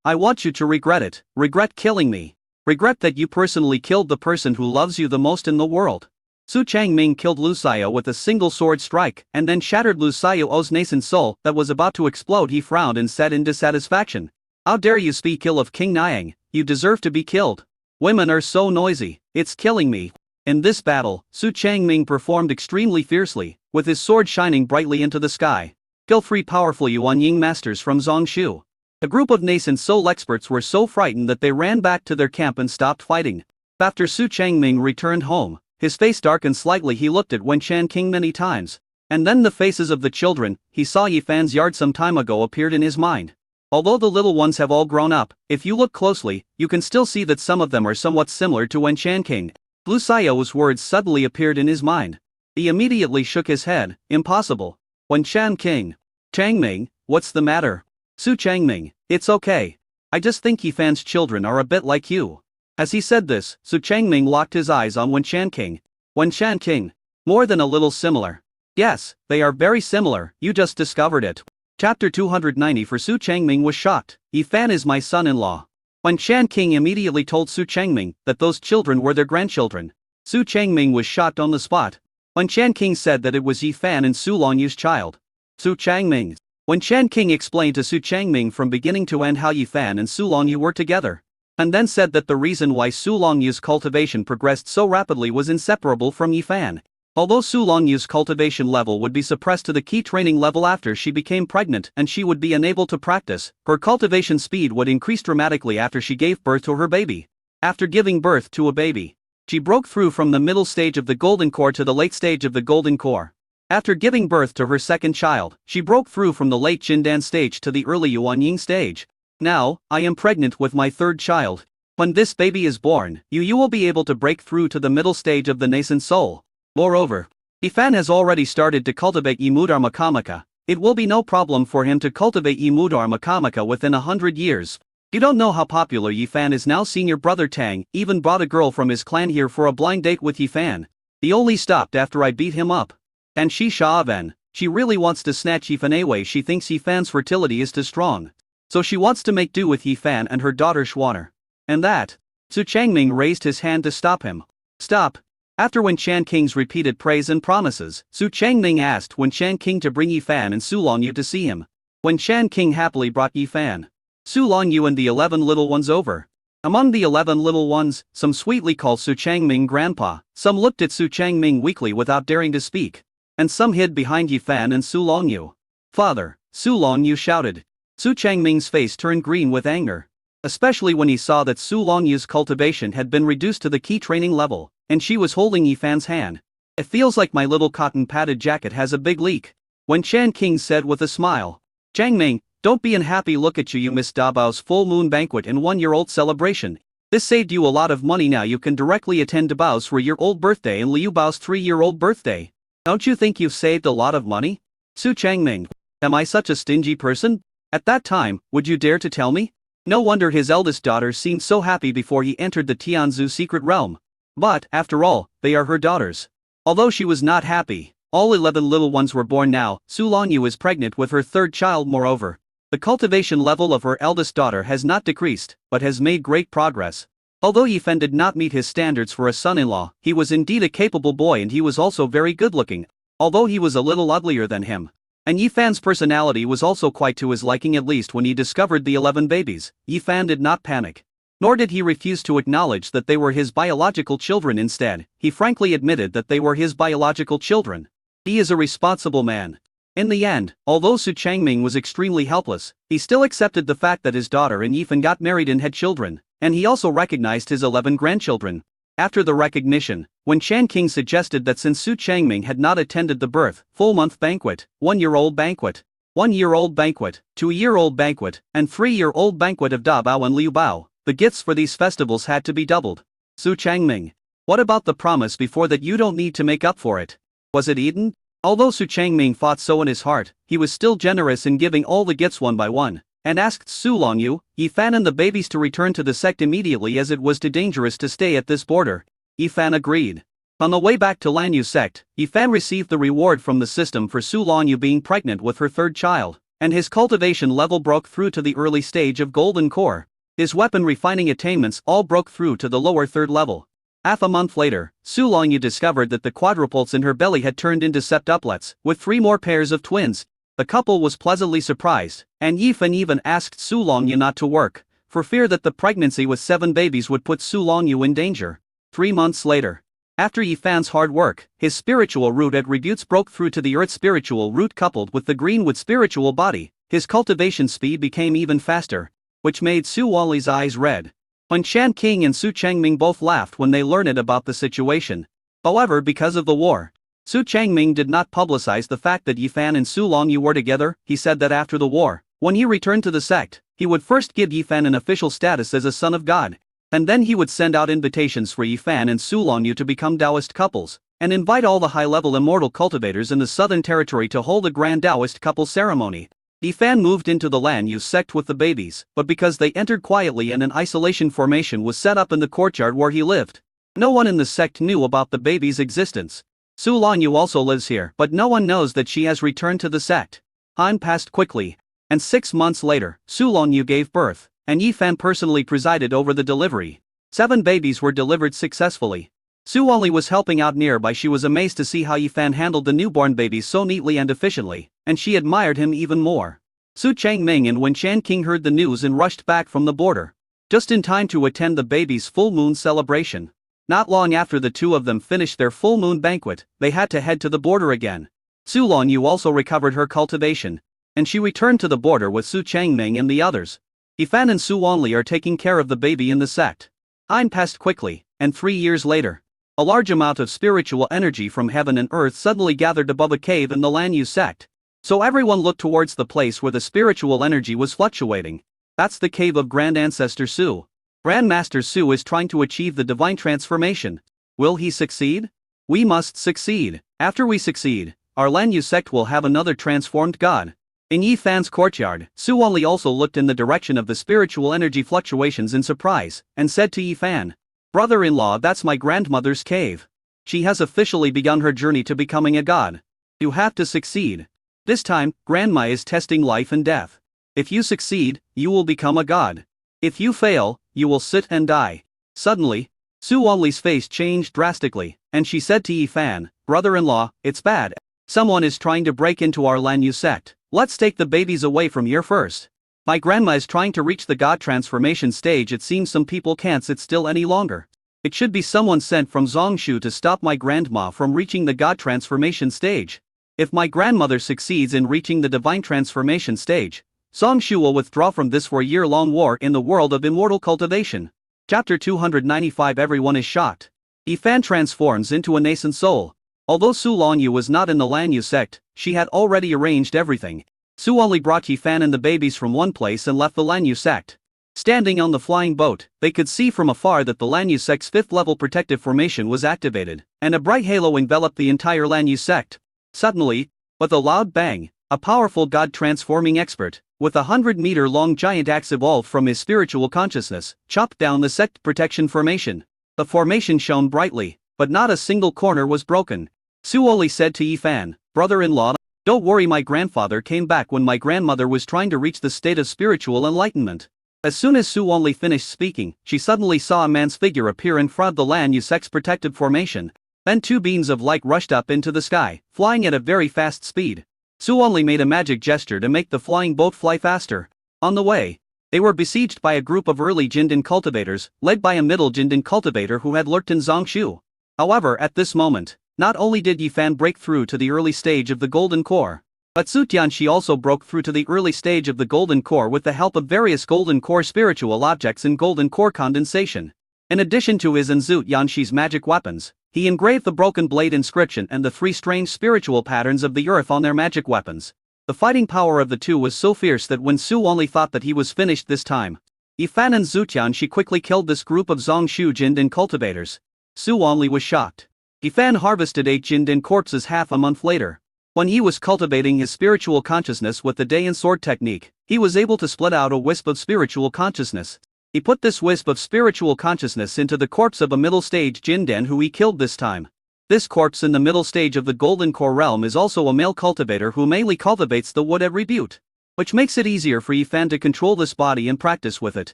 I want you to regret it. Regret killing me. Regret that you personally killed the person who loves you the most in the world. Su Changming killed Lu Xiao with a single sword strike and then shattered Lu Xiao's nascent soul that was about to explode. He frowned and said in dissatisfaction, "How dare you speak ill of King Niang? You deserve to be killed. Women are so noisy, it's killing me." In this battle, Su Changming performed extremely fiercely, with his sword shining brightly into the sky. Skill-free powerful Yuanying masters from Zongshu. A group of nascent soul experts were so frightened that they ran back to their camp and stopped fighting. After Su Changming returned home, his face darkened slightly. He looked at Wen Chan King many times, and then the faces of the children he saw Yi Fan's yard some time ago appeared in his mind. Although the little ones have all grown up, if you look closely, you can still see that some of them are somewhat similar to Wen Chan King. Lu Xiao's words suddenly appeared in his mind. He immediately shook his head. Impossible. When Chan King. Changming, what's the matter? Su Changming, it's okay. I just think Yifan's children are a bit like you. As he said this, Su Changming locked his eyes on Wen Chan King. Wen Chan King. More than a little similar. Yes, they are very similar, you just discovered it. Chapter 290. For Su Changming was shocked. Yifan is my son-in-law. Wen Chan King immediately told Su Changming that those children were their grandchildren. Su Changming was shocked on the spot. Wen Chan King said that it was Yifan and Su Longyu's child. Su Changming. Wen Chan King explained to Su Changming from beginning to end how Yifan and Su Longyu were together, and then said that the reason why Su Longyu's cultivation progressed so rapidly was inseparable from Yifan. Although Su Longyu's cultivation level would be suppressed to the key training level after she became pregnant and she would be unable to practice, her cultivation speed would increase dramatically after she gave birth to her baby. After giving birth to a baby, she broke through from the middle stage of the golden core to the late stage of the golden core. After giving birth to her second child, she broke through from the late Jindan stage to the early Yuanying stage. Now, I am pregnant with my third child. When this baby is born, you will be able to break through to the middle stage of the nascent soul. Moreover, Yifan has already started to cultivate Yimudar Makamaka. It will be no problem for him to cultivate Yimudar Makamaka within 100 years. You don't know how popular Yifan is now. Senior brother Tang even brought a girl from his clan here for a blind date with Yifan. He only stopped after I beat him up. And she Shaaven, she really wants to snatch Yifan away. She thinks Yifan's fertility is too strong. So she wants to make do with Yifan and her daughter Schwanner. And that. Su Changming raised his hand to stop him. Stop. After Wen Chan King's repeated praise and promises, Su Changming asked Wen Chan King to bring Yifan and Su Longyu to see him. Wen Chan King happily brought Yifan, Su Longyu and the 11 little ones over. Among the 11 little ones, some sweetly called Su Changming grandpa, some looked at Su Changming weakly without daring to speak, and some hid behind Yifan and Su Longyu. Father, Su Longyu shouted. Su Changming's face turned green with anger, especially when he saw that Su Longyu's cultivation had been reduced to the key training level, and she was holding Yifan's hand. It feels like my little cotton padded jacket has a big leak. Wen Chan King said with a smile. Changming, don't be unhappy. Look at you. You missed Dabao's full moon banquet and 1-year-old celebration. This saved you a lot of money. Now you can directly attend Dabao's 3-year-old birthday and Liu Bao's 3-year-old birthday. Don't you think you've saved a lot of money? Su Changming. Am I such a stingy person? At that time, would you dare to tell me? No wonder his eldest daughter seemed so happy before he entered the Tianzu secret realm. But, after all, they are her daughters. Although she was not happy, all 11 little ones were born now. Su Longyu is pregnant with her third child. Moreover, the cultivation level of her eldest daughter has not decreased, but has made great progress. Although Yifan did not meet his standards for a son-in-law, he was indeed a capable boy and he was also very good-looking, although he was a little uglier than him. And Yifan's personality was also quite to his liking. At least when he discovered the 11 babies, Yifan did not panic. Nor did he refuse to acknowledge that they were his biological children. Instead, he frankly admitted that they were his biological children. He is a responsible man. In the end, although Su Changming was extremely helpless, he still accepted the fact that his daughter and Yifan got married and had children, and he also recognized his 11 grandchildren. After the recognition, Wen Chan King suggested that since Su Changming had not attended the birth, full-month banquet, 1-year-old banquet, 1-year-old banquet, 2-year-old banquet, and 3-year-old banquet of Da Bao and Liu Bao, the gifts for these festivals had to be doubled. Su Changming. What about the promise before that? You don't need to make up for it. Was it eaten? Although Su Changming thought so in his heart, he was still generous in giving all the gifts one by one, and asked Su Longyu, Yifan and the babies to return to the sect immediately as it was too dangerous to stay at this border. Yifan agreed. On the way back to Lanyu sect, Yifan received the reward from the system for Su Longyu being pregnant with her third child, and his cultivation level broke through to the early stage of golden core. His weapon refining attainments all broke through to the lower third level. Half a month later, Su Longyu discovered that the quadruples in her belly had turned into septuplets, with 3 more pairs of twins. The couple was pleasantly surprised, and Yifan even asked Su Longyu not to work, for fear that the pregnancy with 7 babies would put Su Longyu in danger. 3 months later, after Yifan's hard work, his spiritual root attributes broke through to the earth spiritual root coupled with the greenwood spiritual body. His cultivation speed became even faster, which made Su Wali's eyes red. Wen Chan King and Su Changming both laughed when they learned about the situation. However, because of the war, Su Changming did not publicize the fact that Yifan and Su Longyu were together. He said that after the war, when he returned to the sect, he would first give Yifan an official status as a son of God, and then he would send out invitations for Yifan and Su Longyu to become Taoist couples. and invite all the high-level immortal cultivators in the Southern Territory to hold a grand Taoist couple ceremony. Yifan moved into the Lan Yu sect with the babies, but because they entered quietly and an isolation formation was set up in the courtyard where he lived. No one in the sect knew about the baby's existence. Su Lanyu also lives here, but no one knows that she has returned to the sect. Time passed quickly, and 6 months later, Su Lanyu gave birth, and Yifan personally presided over the delivery. 7 babies were delivered successfully. Su only was helping out nearby. She was amazed to see how Yifan handled the newborn babies so neatly and efficiently, and she admired him even more. Su Changming and Wen Shan King heard the news and rushed back from the border, just in time to attend the baby's full moon celebration. Not long after the two of them finished their full moon banquet, they had to head to the border again. Su Lanyu also recovered her cultivation, and she returned to the border with Su Changming and the others. Yifan and Su Only are taking care of the baby in the sect. Time passed quickly, and 3 years later, a large amount of spiritual energy from heaven and earth suddenly gathered above a cave in the Lan Yu sect. So everyone looked towards the place where the spiritual energy was fluctuating. That's the cave of Grand Ancestor Su. Grandmaster Su is trying to achieve the divine transformation. Will he succeed? We must succeed. After we succeed, our Lan Yu sect will have another transformed god. In Yifan's courtyard, Su Only also looked in the direction of the spiritual energy fluctuations in surprise, and said to Yifan, "Brother-in-law, that's my grandmother's cave. She has officially begun her journey to becoming a god. You have to succeed. This time, Grandma is testing life and death. If you succeed, you will become a god. If you fail, you will sit and die." Suddenly, Su Only's face changed drastically, and she said to Yifan, "Brother-in-law, it's bad. Someone is trying to break into our Lan Yu sect. Let's take the babies away from here first. My grandma is trying to reach the god transformation stage. It seems some people can't sit still any longer. It should be someone sent from Zongshu to stop my grandma from reaching the god transformation stage. If my grandmother succeeds in reaching the divine transformation stage, Zongshu will withdraw from this 4-year-long war in the world of immortal cultivation." Chapter 295. Everyone is shocked. Yifan transforms into a nascent soul. Although Su Lanyu was not in the Lan Yu sect, she had already arranged everything. Su only brought Yifan and the babies from one place and left the Lan Yu sect. Standing on the flying boat, they could see from afar that the Lan Yu sect's 5th-level protective formation was activated, and a bright halo enveloped the entire Lan Yu sect. Suddenly, with a loud bang, a powerful god-transforming expert, with a 100-meter-long giant axe evolved from his spiritual consciousness, chopped down the sect protection formation. The formation shone brightly, but not a single corner was broken. Su only said to Yifan, "Brother-in-law, don't worry, my grandfather came back when my grandmother was trying to reach the state of spiritual enlightenment." As soon as Su only finished speaking, she suddenly saw a man's figure appear in front of the Lan Yu sect's protective formation. Then 2 beams of light rushed up into the sky, flying at a very fast speed. Su only made a magic gesture to make the flying boat fly faster. On the way, they were besieged by a group of early Jindan cultivators, led by a middle Jindan cultivator who had lurked in Zongshu. However, at this moment, not only did Yifan break through to the early stage of the Golden Core, but Su Tianxi also broke through to the early stage of the Golden Core with the help of various Golden Core spiritual objects and Golden Core condensation. In addition to his and Zhu Tianxi's magic weapons, he engraved the Broken Blade inscription and the 3 strange spiritual patterns of the earth on their magic weapons. The fighting power of the two was so fierce that when Su only thought that he was finished this time, Yifan and Zhu Tianxi quickly killed this group of Zongshu Jindan cultivators. Su only was shocked. Yifan harvested 8 Jindan corpses half a month later. When he was cultivating his spiritual consciousness with the Day and Sword technique, he was able to split out a wisp of spiritual consciousness. He put this wisp of spiritual consciousness into the corpse of a middle-stage Jindan who he killed this time. This corpse in the middle stage of the Golden Core realm is also a male cultivator who mainly cultivates the wood at Rebutte, which makes it easier for Yifan to control this body and practice with it.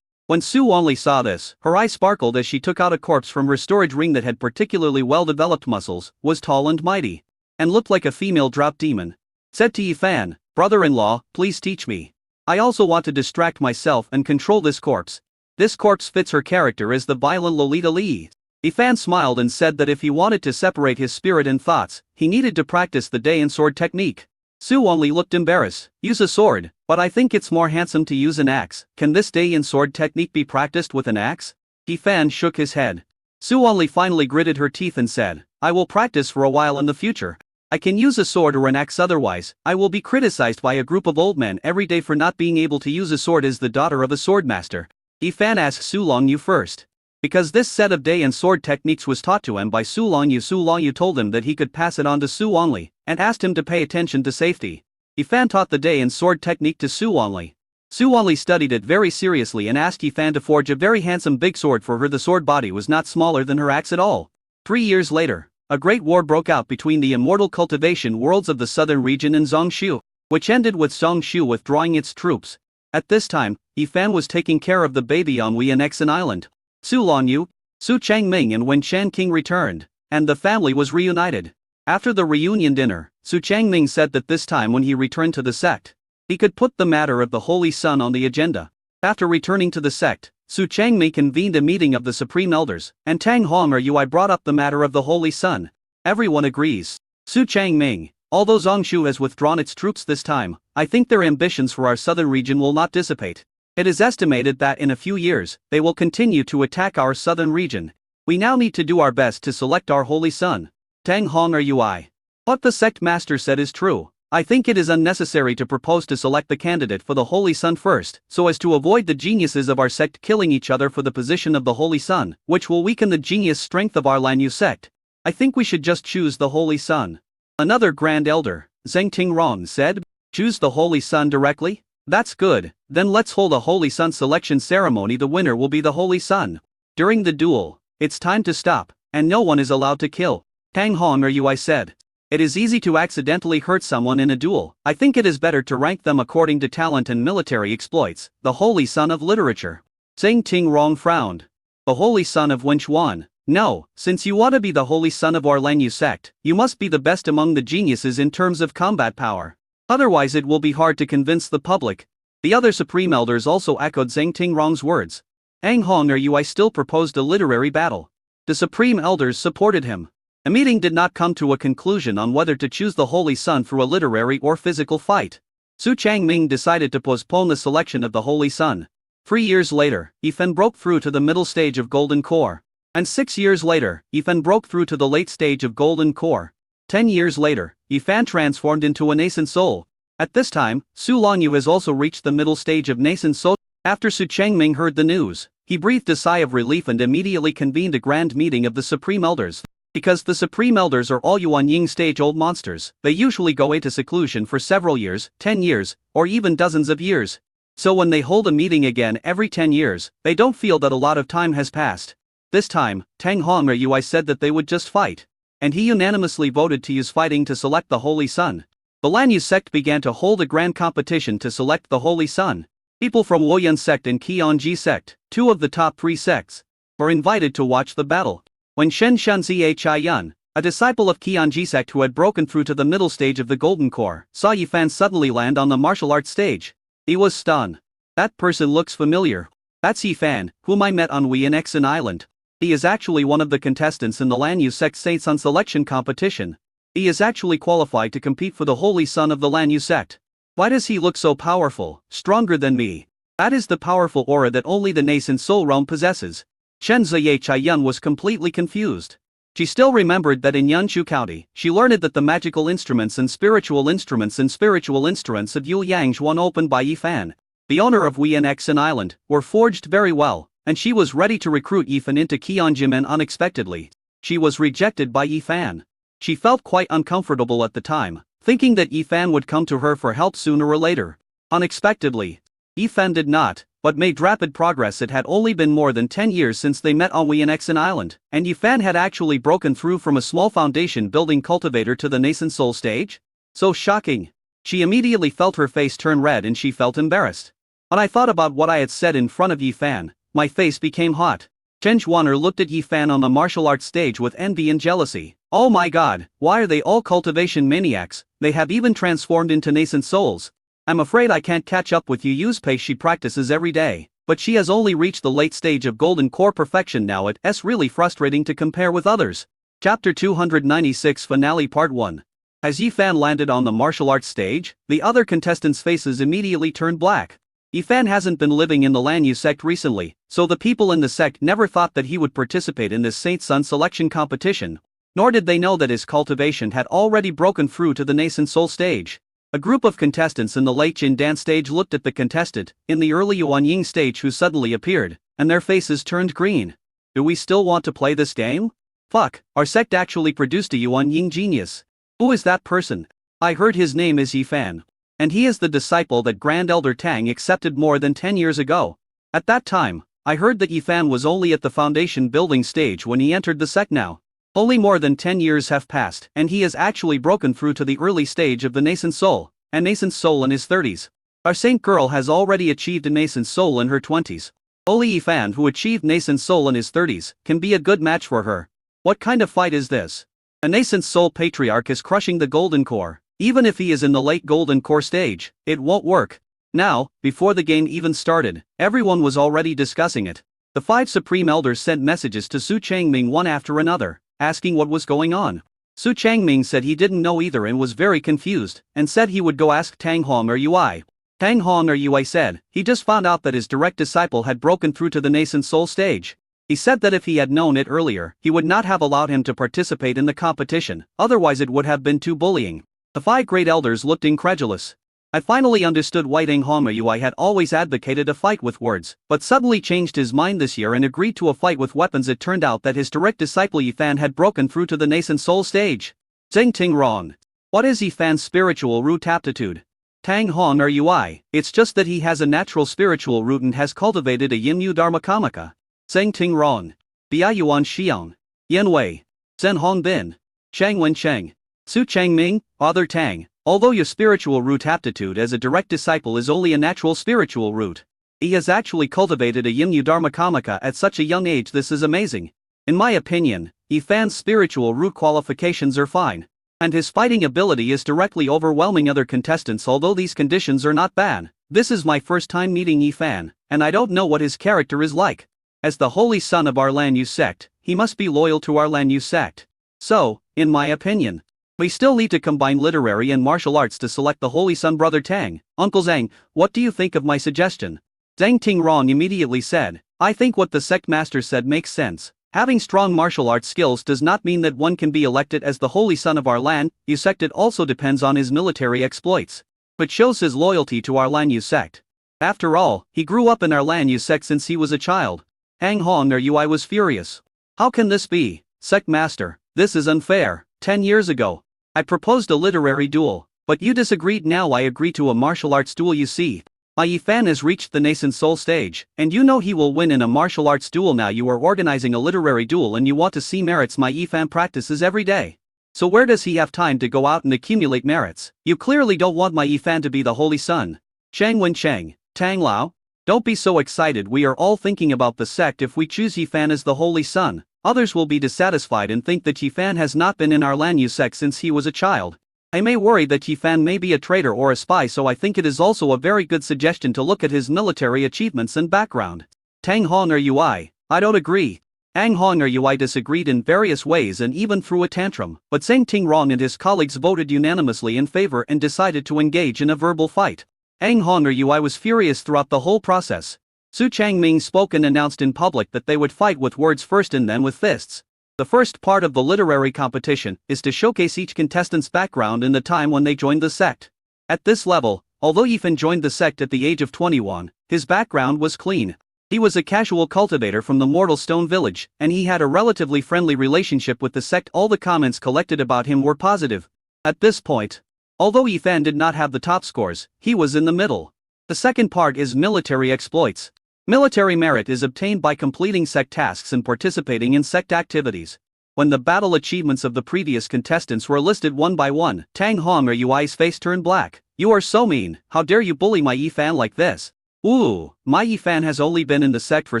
When Su only saw this, her eyes sparkled as she took out a corpse from her storage ring that had particularly well-developed muscles, was tall and mighty, and looked like a female drought demon. Said to Yifan, "Brother-in-law, please teach me. I also want to distract myself and control this corpse." This corpse fits her character as the violent Lolita Lee. Yifan smiled and said that if he wanted to separate his spirit and thoughts, he needed to practice the Day and Sword technique. Su only looked embarrassed. "Use a sword, but I think it's more handsome to use an axe. Can this Day and Sword technique be practiced with an axe?" Yifan shook his head. Su only finally gritted her teeth and said, "I will practice for a while in the future. I can use a sword or an axe, otherwise I will be criticized by a group of old men every day for not being able to use a sword as the daughter of a swordmaster." Yifan asked Su Longyu first, Because this set of day and sword techniques was taught to him by Su Longyu. Su Longyu told him that he could pass it on to Su Only, and asked him to pay attention to safety. Yifan taught the day and sword technique to Su Only. Su Only studied it very seriously and asked Yifan to forge a very handsome big sword for her. The sword body was not smaller than her axe at all. 3 years later, a great war broke out between the immortal cultivation worlds of the southern region and Zongshu, which ended with Zongshu withdrawing its troops. At this time, Yifan was taking care of the baby on Wei and Exon Island. Su Longyu, Su Changming and Wen Shan King returned, and the family was reunited. After the reunion dinner, Su Changming said that this time when he returned to the sect, he could put the matter of the Holy Sun on the agenda. After returning to the sect, Su Changmei convened a meeting of the Supreme Elders, and Tang Hongyui brought up the matter of the Holy Sun. Everyone agrees. Su Changming, although Zongshu has withdrawn its troops this time, I think their ambitions for our southern region will not dissipate. It is estimated that in a few years, they will continue to attack our southern region. We now need to do our best to select our Holy Sun. Tang Hongyui. What the sect master said is true. I think it is unnecessary to propose to select the candidate for the Holy Sun first, so as to avoid the geniuses of our sect killing each other for the position of the Holy Sun, which will weaken the genius strength of our Lanyu sect. I think we should just choose the Holy Sun. Another Grand Elder, Zheng Tingrong, said, choose the Holy Sun directly? That's good, then let's hold a Holy Sun selection ceremony. The winner will be the Holy Sun. During the duel, it's time to stop, and no one is allowed to kill. Tang Hongyui said. It is easy to accidentally hurt someone in a duel. I think it is better to rank them according to talent and military exploits. The Holy Sun of Literature. Zheng Tingrong frowned. The Holy Sun of Wenchuan. No, since you want to be the Holy Sun of our Lanyu sect, you must be the best among the geniuses in terms of combat power. Otherwise it will be hard to convince the public. The other Supreme Elders also echoed Zheng Tingrong's words. Tang Hongyui still proposed a literary battle. The Supreme Elders supported him. A meeting did not come to a conclusion on whether to choose the Holy Sun through a literary or physical fight. Su Changming decided to postpone the selection of the Holy Sun. 3 years later, Yifan broke through to the middle stage of Golden Core. And 6 years later, Yifan broke through to the late stage of Golden Core. 10 years later, Yifan transformed into a nascent soul. At this time, Su Longyu has also reached the middle stage of nascent soul. After Su Changming heard the news, he breathed a sigh of relief and immediately convened a grand meeting of the Supreme Elders. Because the Supreme Elders are all Yuan Ying stage old monsters, they usually go into seclusion for several years, 10 years, or even dozens of years. So when they hold a meeting again every 10 years, they don't feel that a lot of time has passed. This time, Tang Hongyui said that they would just fight. And he unanimously voted to use fighting to select the Holy Sun. The Lanyu sect began to hold a grand competition to select the Holy Sun. People from Woyun sect and Qianji sect, 2 of the top 3 sects, were invited to watch the battle. When Shen Shunzihayun, a disciple of Qianji sect who had broken through to the middle stage of the Golden Core, saw Yifan suddenly land on the martial arts stage, he was stunned. That person looks familiar. That's Yifan, whom I met on Wei and Exon Island. He is actually one of the contestants in the Lanyu sect Saint Sun selection competition. He is actually qualified to compete for the Holy Sun of the Lanyu sect. Why does he look so powerful, stronger than me? That is the powerful aura that only the nascent soul realm possesses. Shen Ziyechayun was completely confused. She still remembered that in Yanshu County, she learned that the magical instruments and spiritual instruments of Yu Yangzhuan opened by Yifan, the owner of Wei and Exon Island, were forged very well, and she was ready to recruit Yifan into Qianjimen. Unexpectedly, she was rejected by Yifan. She felt quite uncomfortable at the time, thinking that Yifan would come to her for help sooner or later. Unexpectedly, Yifan did not, but made rapid progress. It had only been more than 10 years since they met on Wei and Exon Island, and Yifan had actually broken through from a small foundation building cultivator to the nascent soul stage? So shocking. She immediately felt her face turn red and she felt embarrassed. When I thought about what I had said in front of Yifan, my face became hot. Chen Zhuaner looked at Yifan on the martial arts stage with envy and jealousy. Oh my god, why are they all cultivation maniacs? They have even transformed into nascent souls. I'm afraid I can't catch up with Yu's pace. She practices every day, but she has only reached the late stage of Golden Core perfection now. It's really frustrating to compare with others. Chapter 296 Finale Part 1. As Yifan landed on the martial arts stage, the other contestants' faces immediately turned black. Yifan hasn't been living in the Lanyu sect recently, so the people in the sect never thought that he would participate in this Saint Sun selection competition, nor did they know that his cultivation had already broken through to the nascent soul stage. A group of contestants in the late Jin dance stage looked at the contestant in the early Yuan Ying stage who suddenly appeared, and their faces turned green. Do we still want to play this game? Fuck, our sect actually produced a Yuan Ying genius. Who is that person? I heard his name is Yifan. And he is the disciple that Grand Elder Tang accepted more than 10 years ago. At that time, I heard that Yifan was only at the foundation building stage when he entered the sect now. Only more than 10 years have passed, and he has actually broken through to the early stage of the nascent soul, a nascent soul in his 30s. Our saint girl has already achieved a nascent soul in her 20s. Only Yifan, who achieved nascent soul in his 30s, can be a good match for her. What kind of fight is this? A nascent soul patriarch is crushing the golden core. Even if he is in the late golden core stage, it won't work. Now, before the game even started, everyone was already discussing it. The 5 supreme elders sent messages to Su Changming one after another, asking what was going on. Su Changming said he didn't know either and was very confused, and said he would go ask Tang Hong or Yui. Tang Hong or Yui said he just found out that his direct disciple had broken through to the nascent soul stage. He said that if he had known it earlier, he would not have allowed him to participate in the competition, otherwise it would have been too bullying. The 5 great elders looked incredulous. I finally understood why Tang Hong or Yui had always advocated a fight with words, but suddenly changed his mind this year and agreed to a fight with weapons. It turned out that his direct disciple Yifan had broken through to the nascent soul stage. Zeng Ting Ron. What is Yifan's spiritual root aptitude? Tang Hong or Yui, it's just that he has a natural spiritual root and has cultivated a Yin-Yu Dharmakamaka. Zeng Ting Ron. Biayuan Xiang. Yen Wei. Zhen Hong Bin. Chang Wen Cheng. Su Changming, Father Tang. Although your spiritual root aptitude as a direct disciple is only a natural spiritual root, he has actually cultivated a Yin-Yu Dharmakamaka at such a young age. This is amazing. In my opinion, Yifan's spiritual root qualifications are fine. And his fighting ability is directly overwhelming other contestants. Although these conditions are not bad, this is my first time meeting Yifan, and I don't know what his character is like. As the holy son of our Lan Yu sect, he must be loyal to our Lan Yu sect. So, in my opinion, we still need to combine literary and martial arts to select the holy son. Brother Tang, Uncle Zhang, what do you think of my suggestion? Zhang Tingrong immediately said, I think what the sect master said makes sense. Having strong martial arts skills does not mean that one can be elected as the holy son of our Lan Yu sect. It also depends on his military exploits. But shows his loyalty to our Lan Yu sect. After all, he grew up in our Lan Yu sect since he was a child. Tang Hong or Yui was furious. How can this be, sect master? This is unfair. 10 years ago, I proposed a literary duel, but you disagreed. Now I agree to a martial arts duel. You see, my Yifan has reached the nascent soul stage, and you know he will win in a martial arts duel. Now you are organizing a literary duel and you want to see merits my Yifan practices every day. So where does he have time to go out and accumulate merits? You clearly don't want my Yifan to be the holy son. Chang Wen Cheng, Tang Lao. Don't be so excited. We are all thinking about the sect. If we choose Yifan as the holy son, others will be dissatisfied and think that Yifan has not been in our Lan Yu sect since he was a child. I may worry that Yifan may be a traitor or a spy, so I think it is also a very good suggestion to look at his military achievements and background. Tang Hong or Yui, I don't agree. Tang Hong or Yui disagreed in various ways and even threw a tantrum, but Zhang Tingrong and his colleagues voted unanimously in favor and decided to engage in a verbal fight. Tang Hong or Yui was furious throughout the whole process. Su Changming spoke and announced in public that they would fight with words first and then with fists. The first part of the literary competition is to showcase each contestant's background in the time when they joined the sect. At this level, although Yifan joined the sect at the age of 21, his background was clean. He was a casual cultivator from the Mortal Stone village, and he had a relatively friendly relationship with the sect. All the comments collected about him were positive. At this point, although Yifan did not have the top scores, he was in the middle. The second part is military exploits. Military merit is obtained by completing sect tasks and participating in sect activities. When the battle achievements of the previous contestants were listed one by one, Tang Hong or Yui's face turned black. You are so mean. How dare you bully my Yifan like this? Ooh, my Yifan has only been in the sect for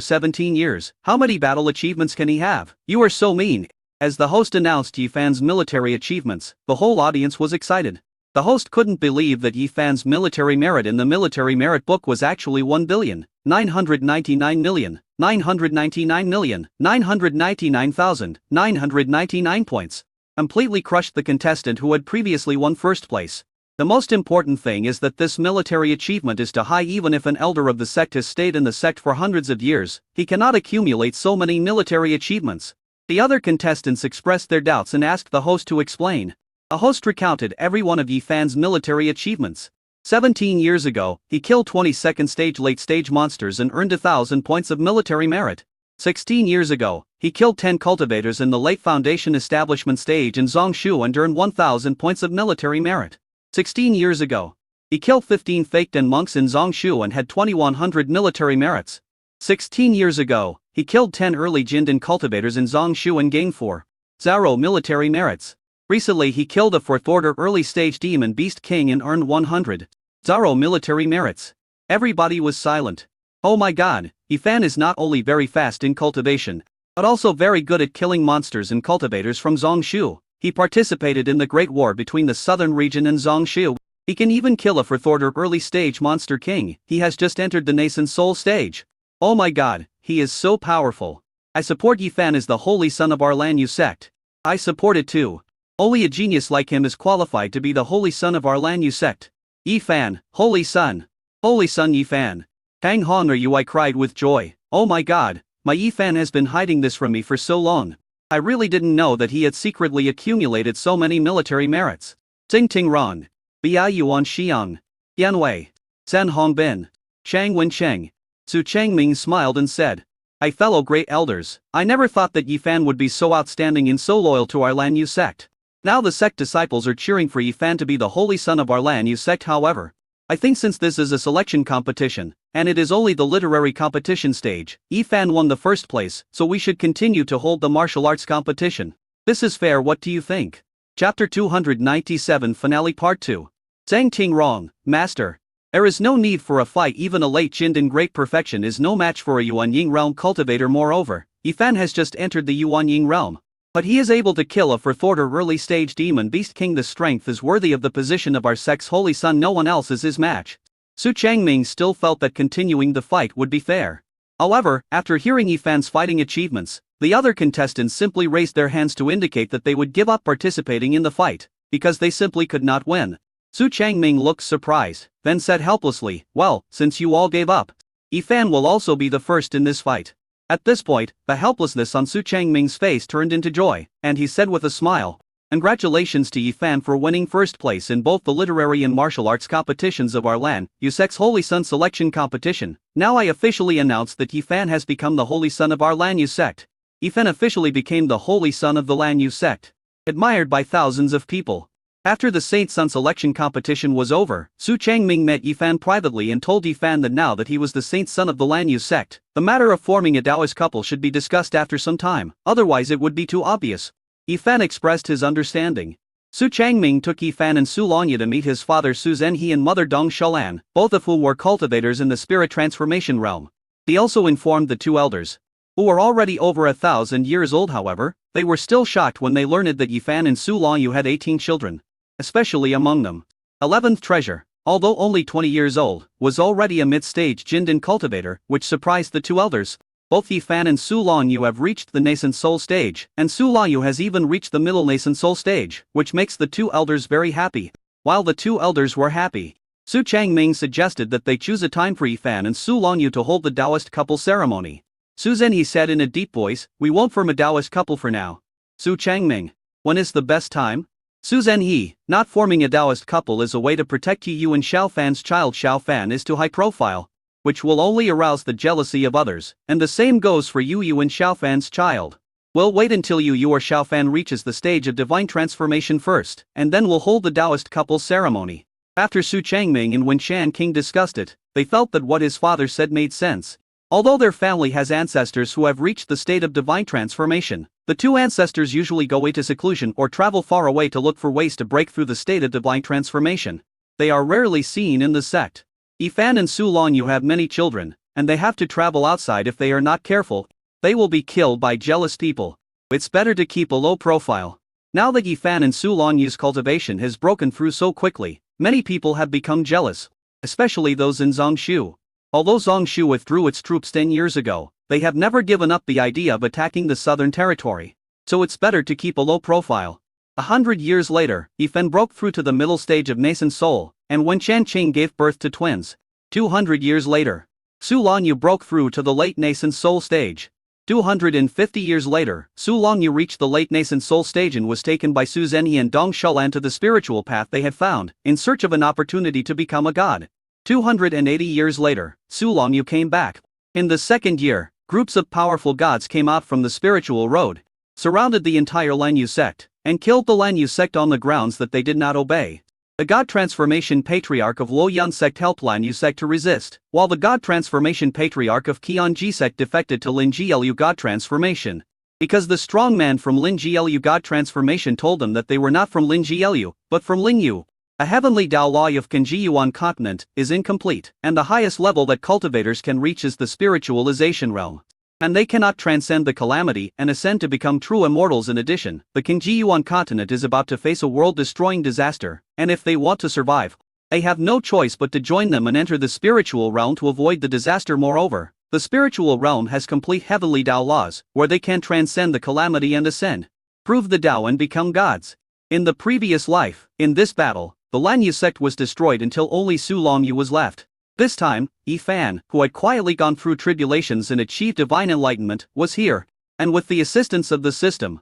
17 years. How many battle achievements can he have? You are so mean. As the host announced Yifan's military achievements, the whole audience was excited. The host couldn't believe that Yifan's military merit in the military merit book was actually 1,999,999,999,999 points. Completely crushed the contestant who had previously won first place. The most important thing is that this military achievement is too high. Even if an elder of the sect has stayed in the sect for hundreds of years, he cannot accumulate so many military achievements. The other contestants expressed their doubts and asked the host to explain. The host recounted every one of Yifan's military achievements. 17 years ago, he killed 22nd stage late stage monsters and earned 1,000 points of military merit. 16 years ago, he killed 10 cultivators in the late foundation establishment stage in Zongshu and earned 1,000 points of military merit. 16 years ago, he killed 15 faked monks in Zongshu and had 2,100 military merits. 16 years ago, he killed 10 early Jindan cultivators in Zongshu and gained 4,000 military merits. Recently he killed a 4th order early stage demon beast king and earned 100,000 military merits. Everybody was silent. Oh my god, Yifan is not only very fast in cultivation, but also very good at killing monsters and cultivators from Zongshu. He participated in the Great War between the southern region and Zongshu. He can even kill a 4th order early stage monster king. He has just entered the nascent soul stage. Oh my god, he is so powerful. I support Yifan as the holy son of our Lan Yu sect. I support it too. Only a genius like him is qualified to be the holy son of our Lan Yu sect. Yifan, holy son. Holy son Yifan. Tang Hong are you? I cried with joy. Oh my god, my Yifan has been hiding this from me for so long. I really didn't know that he had secretly accumulated so many military merits. Ting Ting Ron. Bia Yuan Xiang. Yan Wei. Zhen Hongbin. Chang Wen Cheng. Su Changming smiled and said, "My fellow great elders, I never thought that Yifan would be so outstanding and so loyal to our Lan Yu sect. Now the sect disciples are cheering for Yifan to be the holy son of our Lan Yu sect. However, I think since this is a selection competition, and it is only the literary competition stage, Yifan won the first place, so we should continue to hold the martial arts competition. This is fair. What do you think?" Chapter 297 Finale Part 2. Zhang Tingrong, Master. There is no need for a fight. Even a late Jindan great perfection is no match for a Yuanying realm cultivator. Moreover, Yifan has just entered the Yuanying realm. But he is able to kill a 4th order early stage demon beast king. The strength is worthy of the position of our sect's holy son. No one else is his match. Su Changming still felt that continuing the fight would be fair. However, after hearing Yifan's fighting achievements, the other contestants simply raised their hands to indicate that they would give up participating in the fight, because they simply could not win. Su Changming looked surprised, then said helplessly, "Well, since you all gave up, Yifan will also be the first in this fight." At this point, the helplessness on Su Changming's face turned into joy, and he said with a smile, "Congratulations to Yifan for winning first place in both the literary and martial arts competitions of our Lan Yu sect's Holy Son selection competition. Now I officially announce that Yifan has become the holy son of our Lan Yu sect." Yifan officially became the holy son of the Lan Yu sect, admired by thousands of people. After the Saint Son selection competition was over, Su Changming met Yifan privately and told Yifan that now that he was the Saint Son of the Lan Yu sect, the matter of forming a Taoist couple should be discussed after some time, otherwise it would be too obvious. Yifan expressed his understanding. Su Changming took Yifan and Su Longye to meet his father Su Zhenhe and mother Dong Shalan, both of whom were cultivators in the spirit transformation realm. He also informed the two elders, who were already over 1,000 years old. However, they were still shocked when they learned that Yifan and Su Longye had 18 children. Especially among them, 11th treasure, although only 20 years old, was already a mid-stage Jindan cultivator, which surprised the two elders. Both Yifan and Su Longye have reached the nascent soul stage, and Su Longye has even reached the middle nascent soul stage, which makes the two elders very happy. While the two elders were happy, Su Changming suggested that they choose a time for Yifan and Su Longye to hold the Taoist couple ceremony. Su Zhenhe said in a deep voice, "We won't form a Taoist couple for now." Su Changming, "When is the best time?" Su Zhenhe, "Not forming a Taoist couple is a way to protect you and Xiaofan's child. Xiaofan is too high profile, which will only arouse the jealousy of others, and the same goes for you and Xiaofan's child. We'll wait until you or Xiaofan reaches the stage of divine transformation first, and then we'll hold the Taoist couple ceremony." After Su Changming and Wenshan King discussed it, they felt that what his father said made sense. Although their family has ancestors who have reached the state of divine transformation, the two ancestors usually go into seclusion or travel far away to look for ways to break through the state of divine transformation. They are rarely seen in the sect. Yifan and Su Longye have many children, and they have to travel outside. If they are not careful, they will be killed by jealous people. It's better to keep a low profile. Now that Yifan and Su Longye's cultivation has broken through so quickly, many people have become jealous, especially those in Zongshu. Although Zongshu withdrew its troops 10 years ago, they have never given up the idea of attacking the southern territory. So it's better to keep a low profile. 100 years later, Yifan broke through to the middle stage of nascent soul, and Wenshan Qing gave birth to twins. 200 years later, Su Longye broke through to the late nascent soul stage. 250 years later, Su Longye reached the late nascent soul stage and was taken by Su Zhenhe and Dong Shalan to the spiritual path they had found, in search of an opportunity to become a god. 280 years later, Su Longye came back. In the second year, groups of powerful gods came out from the spiritual road, surrounded the entire Lanyu sect, and killed the Lanyu sect on the grounds that they did not obey. The God Transformation Patriarch of Luoyun sect helped Lanyu sect to resist, while the God Transformation Patriarch of Qianji sect defected to Lin-Jielu God Transformation. Because the strong man from Lin-Jielu God Transformation told them that they were not from Lin-Jielu, but from Lingyu. A heavenly Dao law of Kanji-Yuan continent is incomplete, and the highest level that cultivators can reach is the spiritualization realm. And they cannot transcend the calamity and ascend to become true immortals. In addition, the Kanji-Yuan continent is about to face a world-destroying disaster, and if they want to survive, they have no choice but to join them and enter the spiritual realm to avoid the disaster. Moreover, the spiritual realm has complete heavenly Dao laws, where they can transcend the calamity and ascend, prove the Dao and become gods. In the previous life, in this battle, the Lanyu sect was destroyed until only Su Longyu was left. This time, Yi Fan, who had quietly gone through tribulations and achieved divine enlightenment, was here, and with the assistance of the system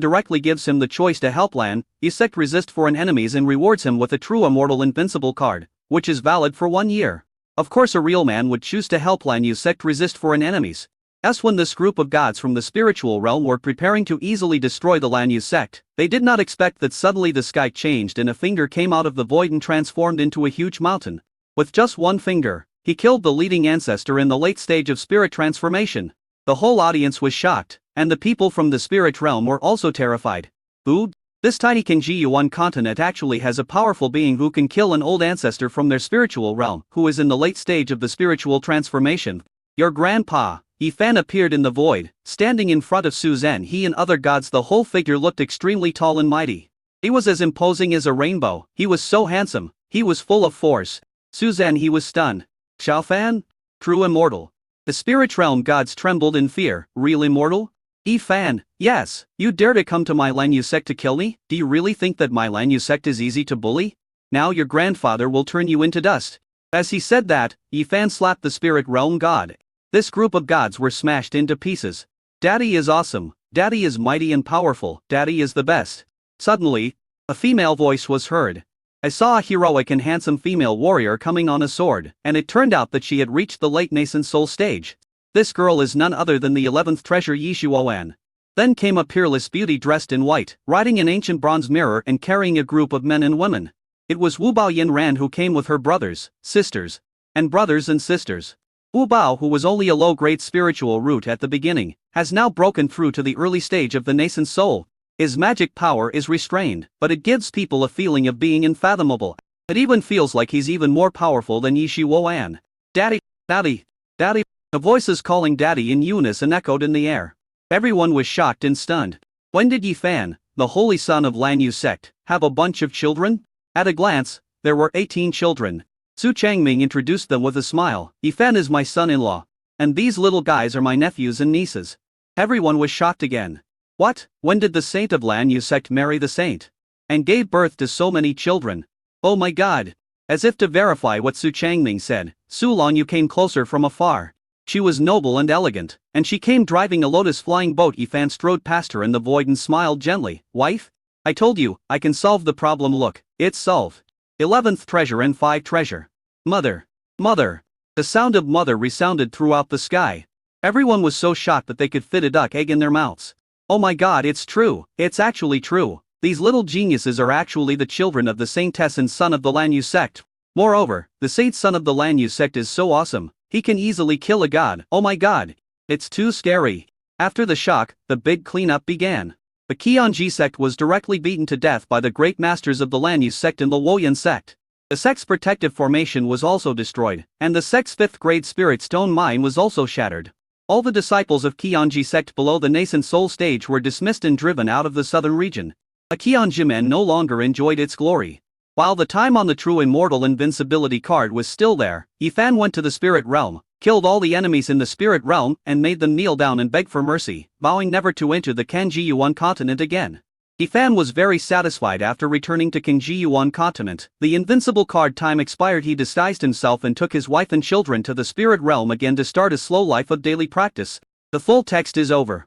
directly gives him the choice to help Lanyu sect resist foreign enemies and rewards him with a true immortal invincible card, which is valid for 1 year. Of course a real man would choose to help Lanyu sect resist foreign enemies. As when this group of gods from the spiritual realm were preparing to easily destroy the Lanyu sect, they did not expect that suddenly the sky changed and a finger came out of the void and transformed into a huge mountain. With just one finger, he killed the leading ancestor in the late stage of spirit transformation. The whole audience was shocked, and the people from the spirit realm were also terrified. Ooh, this tiny Kanji-Yuan continent actually has a powerful being who can kill an old ancestor from their spiritual realm, who is in the late stage of the spiritual transformation. Your grandpa, Yi Fan, appeared in the void, standing in front of Su Zhen. He and other gods, the whole figure looked extremely tall and mighty. He was as imposing as a rainbow, he was so handsome, he was full of force. Su Zhen, he was stunned. Xiao Fan? True immortal. The spirit realm gods trembled in fear. Real immortal? Yi Fan, yes, you dare to come to my Lanyu sect to kill me? Do you really think that my Lanyu sect is easy to bully? Now your grandfather will turn you into dust. As he said that, Yi Fan slapped the spirit realm god. This group of gods were smashed into pieces. Daddy is awesome, Daddy is mighty and powerful, Daddy is the best. Suddenly, a female voice was heard. I saw a heroic and handsome female warrior coming on a sword, and it turned out that she had reached the late nascent soul stage. This girl is none other than the 11th treasure Yishuoan. Then came a peerless beauty dressed in white, riding an ancient bronze mirror and carrying a group of men and women. It was Wu Bao Yin Ran, who came with her brothers, sisters, and brothers and sisters. Wu Bao, who was only a low-grade spiritual root at the beginning, has now broken through to the early stage of the nascent soul. His magic power is restrained, but it gives people a feeling of being unfathomable. It even feels like he's even more powerful than Yishuoan. Daddy, Daddy, Daddy. The voices calling Daddy in unison echoed in the air. Everyone was shocked and stunned. When did Yi Fan, the holy son of Lanyu sect, have a bunch of children? At a glance, there were 18 children. Su Changming introduced them with a smile. Yi Fan is my son-in-law, and these little guys are my nephews and nieces. Everyone was shocked again. What? When did the saint of Lanyu sect marry the saint? And gave birth to so many children? Oh my god! As if to verify what Su Changming said, Su Longyu came closer from afar. She was noble and elegant, and she came driving a lotus flying boat. Yi Fan strode past her in the void and smiled gently. Wife? I told you, I can solve the problem. Look, it's solved. 11th treasure and 5 treasure. Mother. Mother. The sound of mother resounded throughout the sky. Everyone was so shocked that they could fit a duck egg in their mouths. Oh my god, it's true, it's actually true. These little geniuses are actually the children of the saintess and son of the Lanyu sect. Moreover, the saint son of the Lanyu sect is so awesome, he can easily kill a god. Oh my god. It's too scary. After the shock, the big cleanup began. The Qianji sect was directly beaten to death by the great masters of the Lanyu sect and the Luoyun sect. The sect's protective formation was also destroyed, and the sect's 5th grade spirit stone mine was also shattered. All the disciples of Qianji sect below the nascent soul stage were dismissed and driven out of the southern region. A Qianjimen no longer enjoyed its glory. While the time on the true immortal invincibility card was still there, Yi Fan went to the spirit realm, killed all the enemies in the spirit realm, and made them kneel down and beg for mercy, vowing never to enter the Kanji-Yuan continent again. Yi Fan was very satisfied after returning to Kanji-Yuan continent. The invincible card time expired. He disguised himself and took his wife and children to the spirit realm again to start a slow life of daily practice. The full text is over.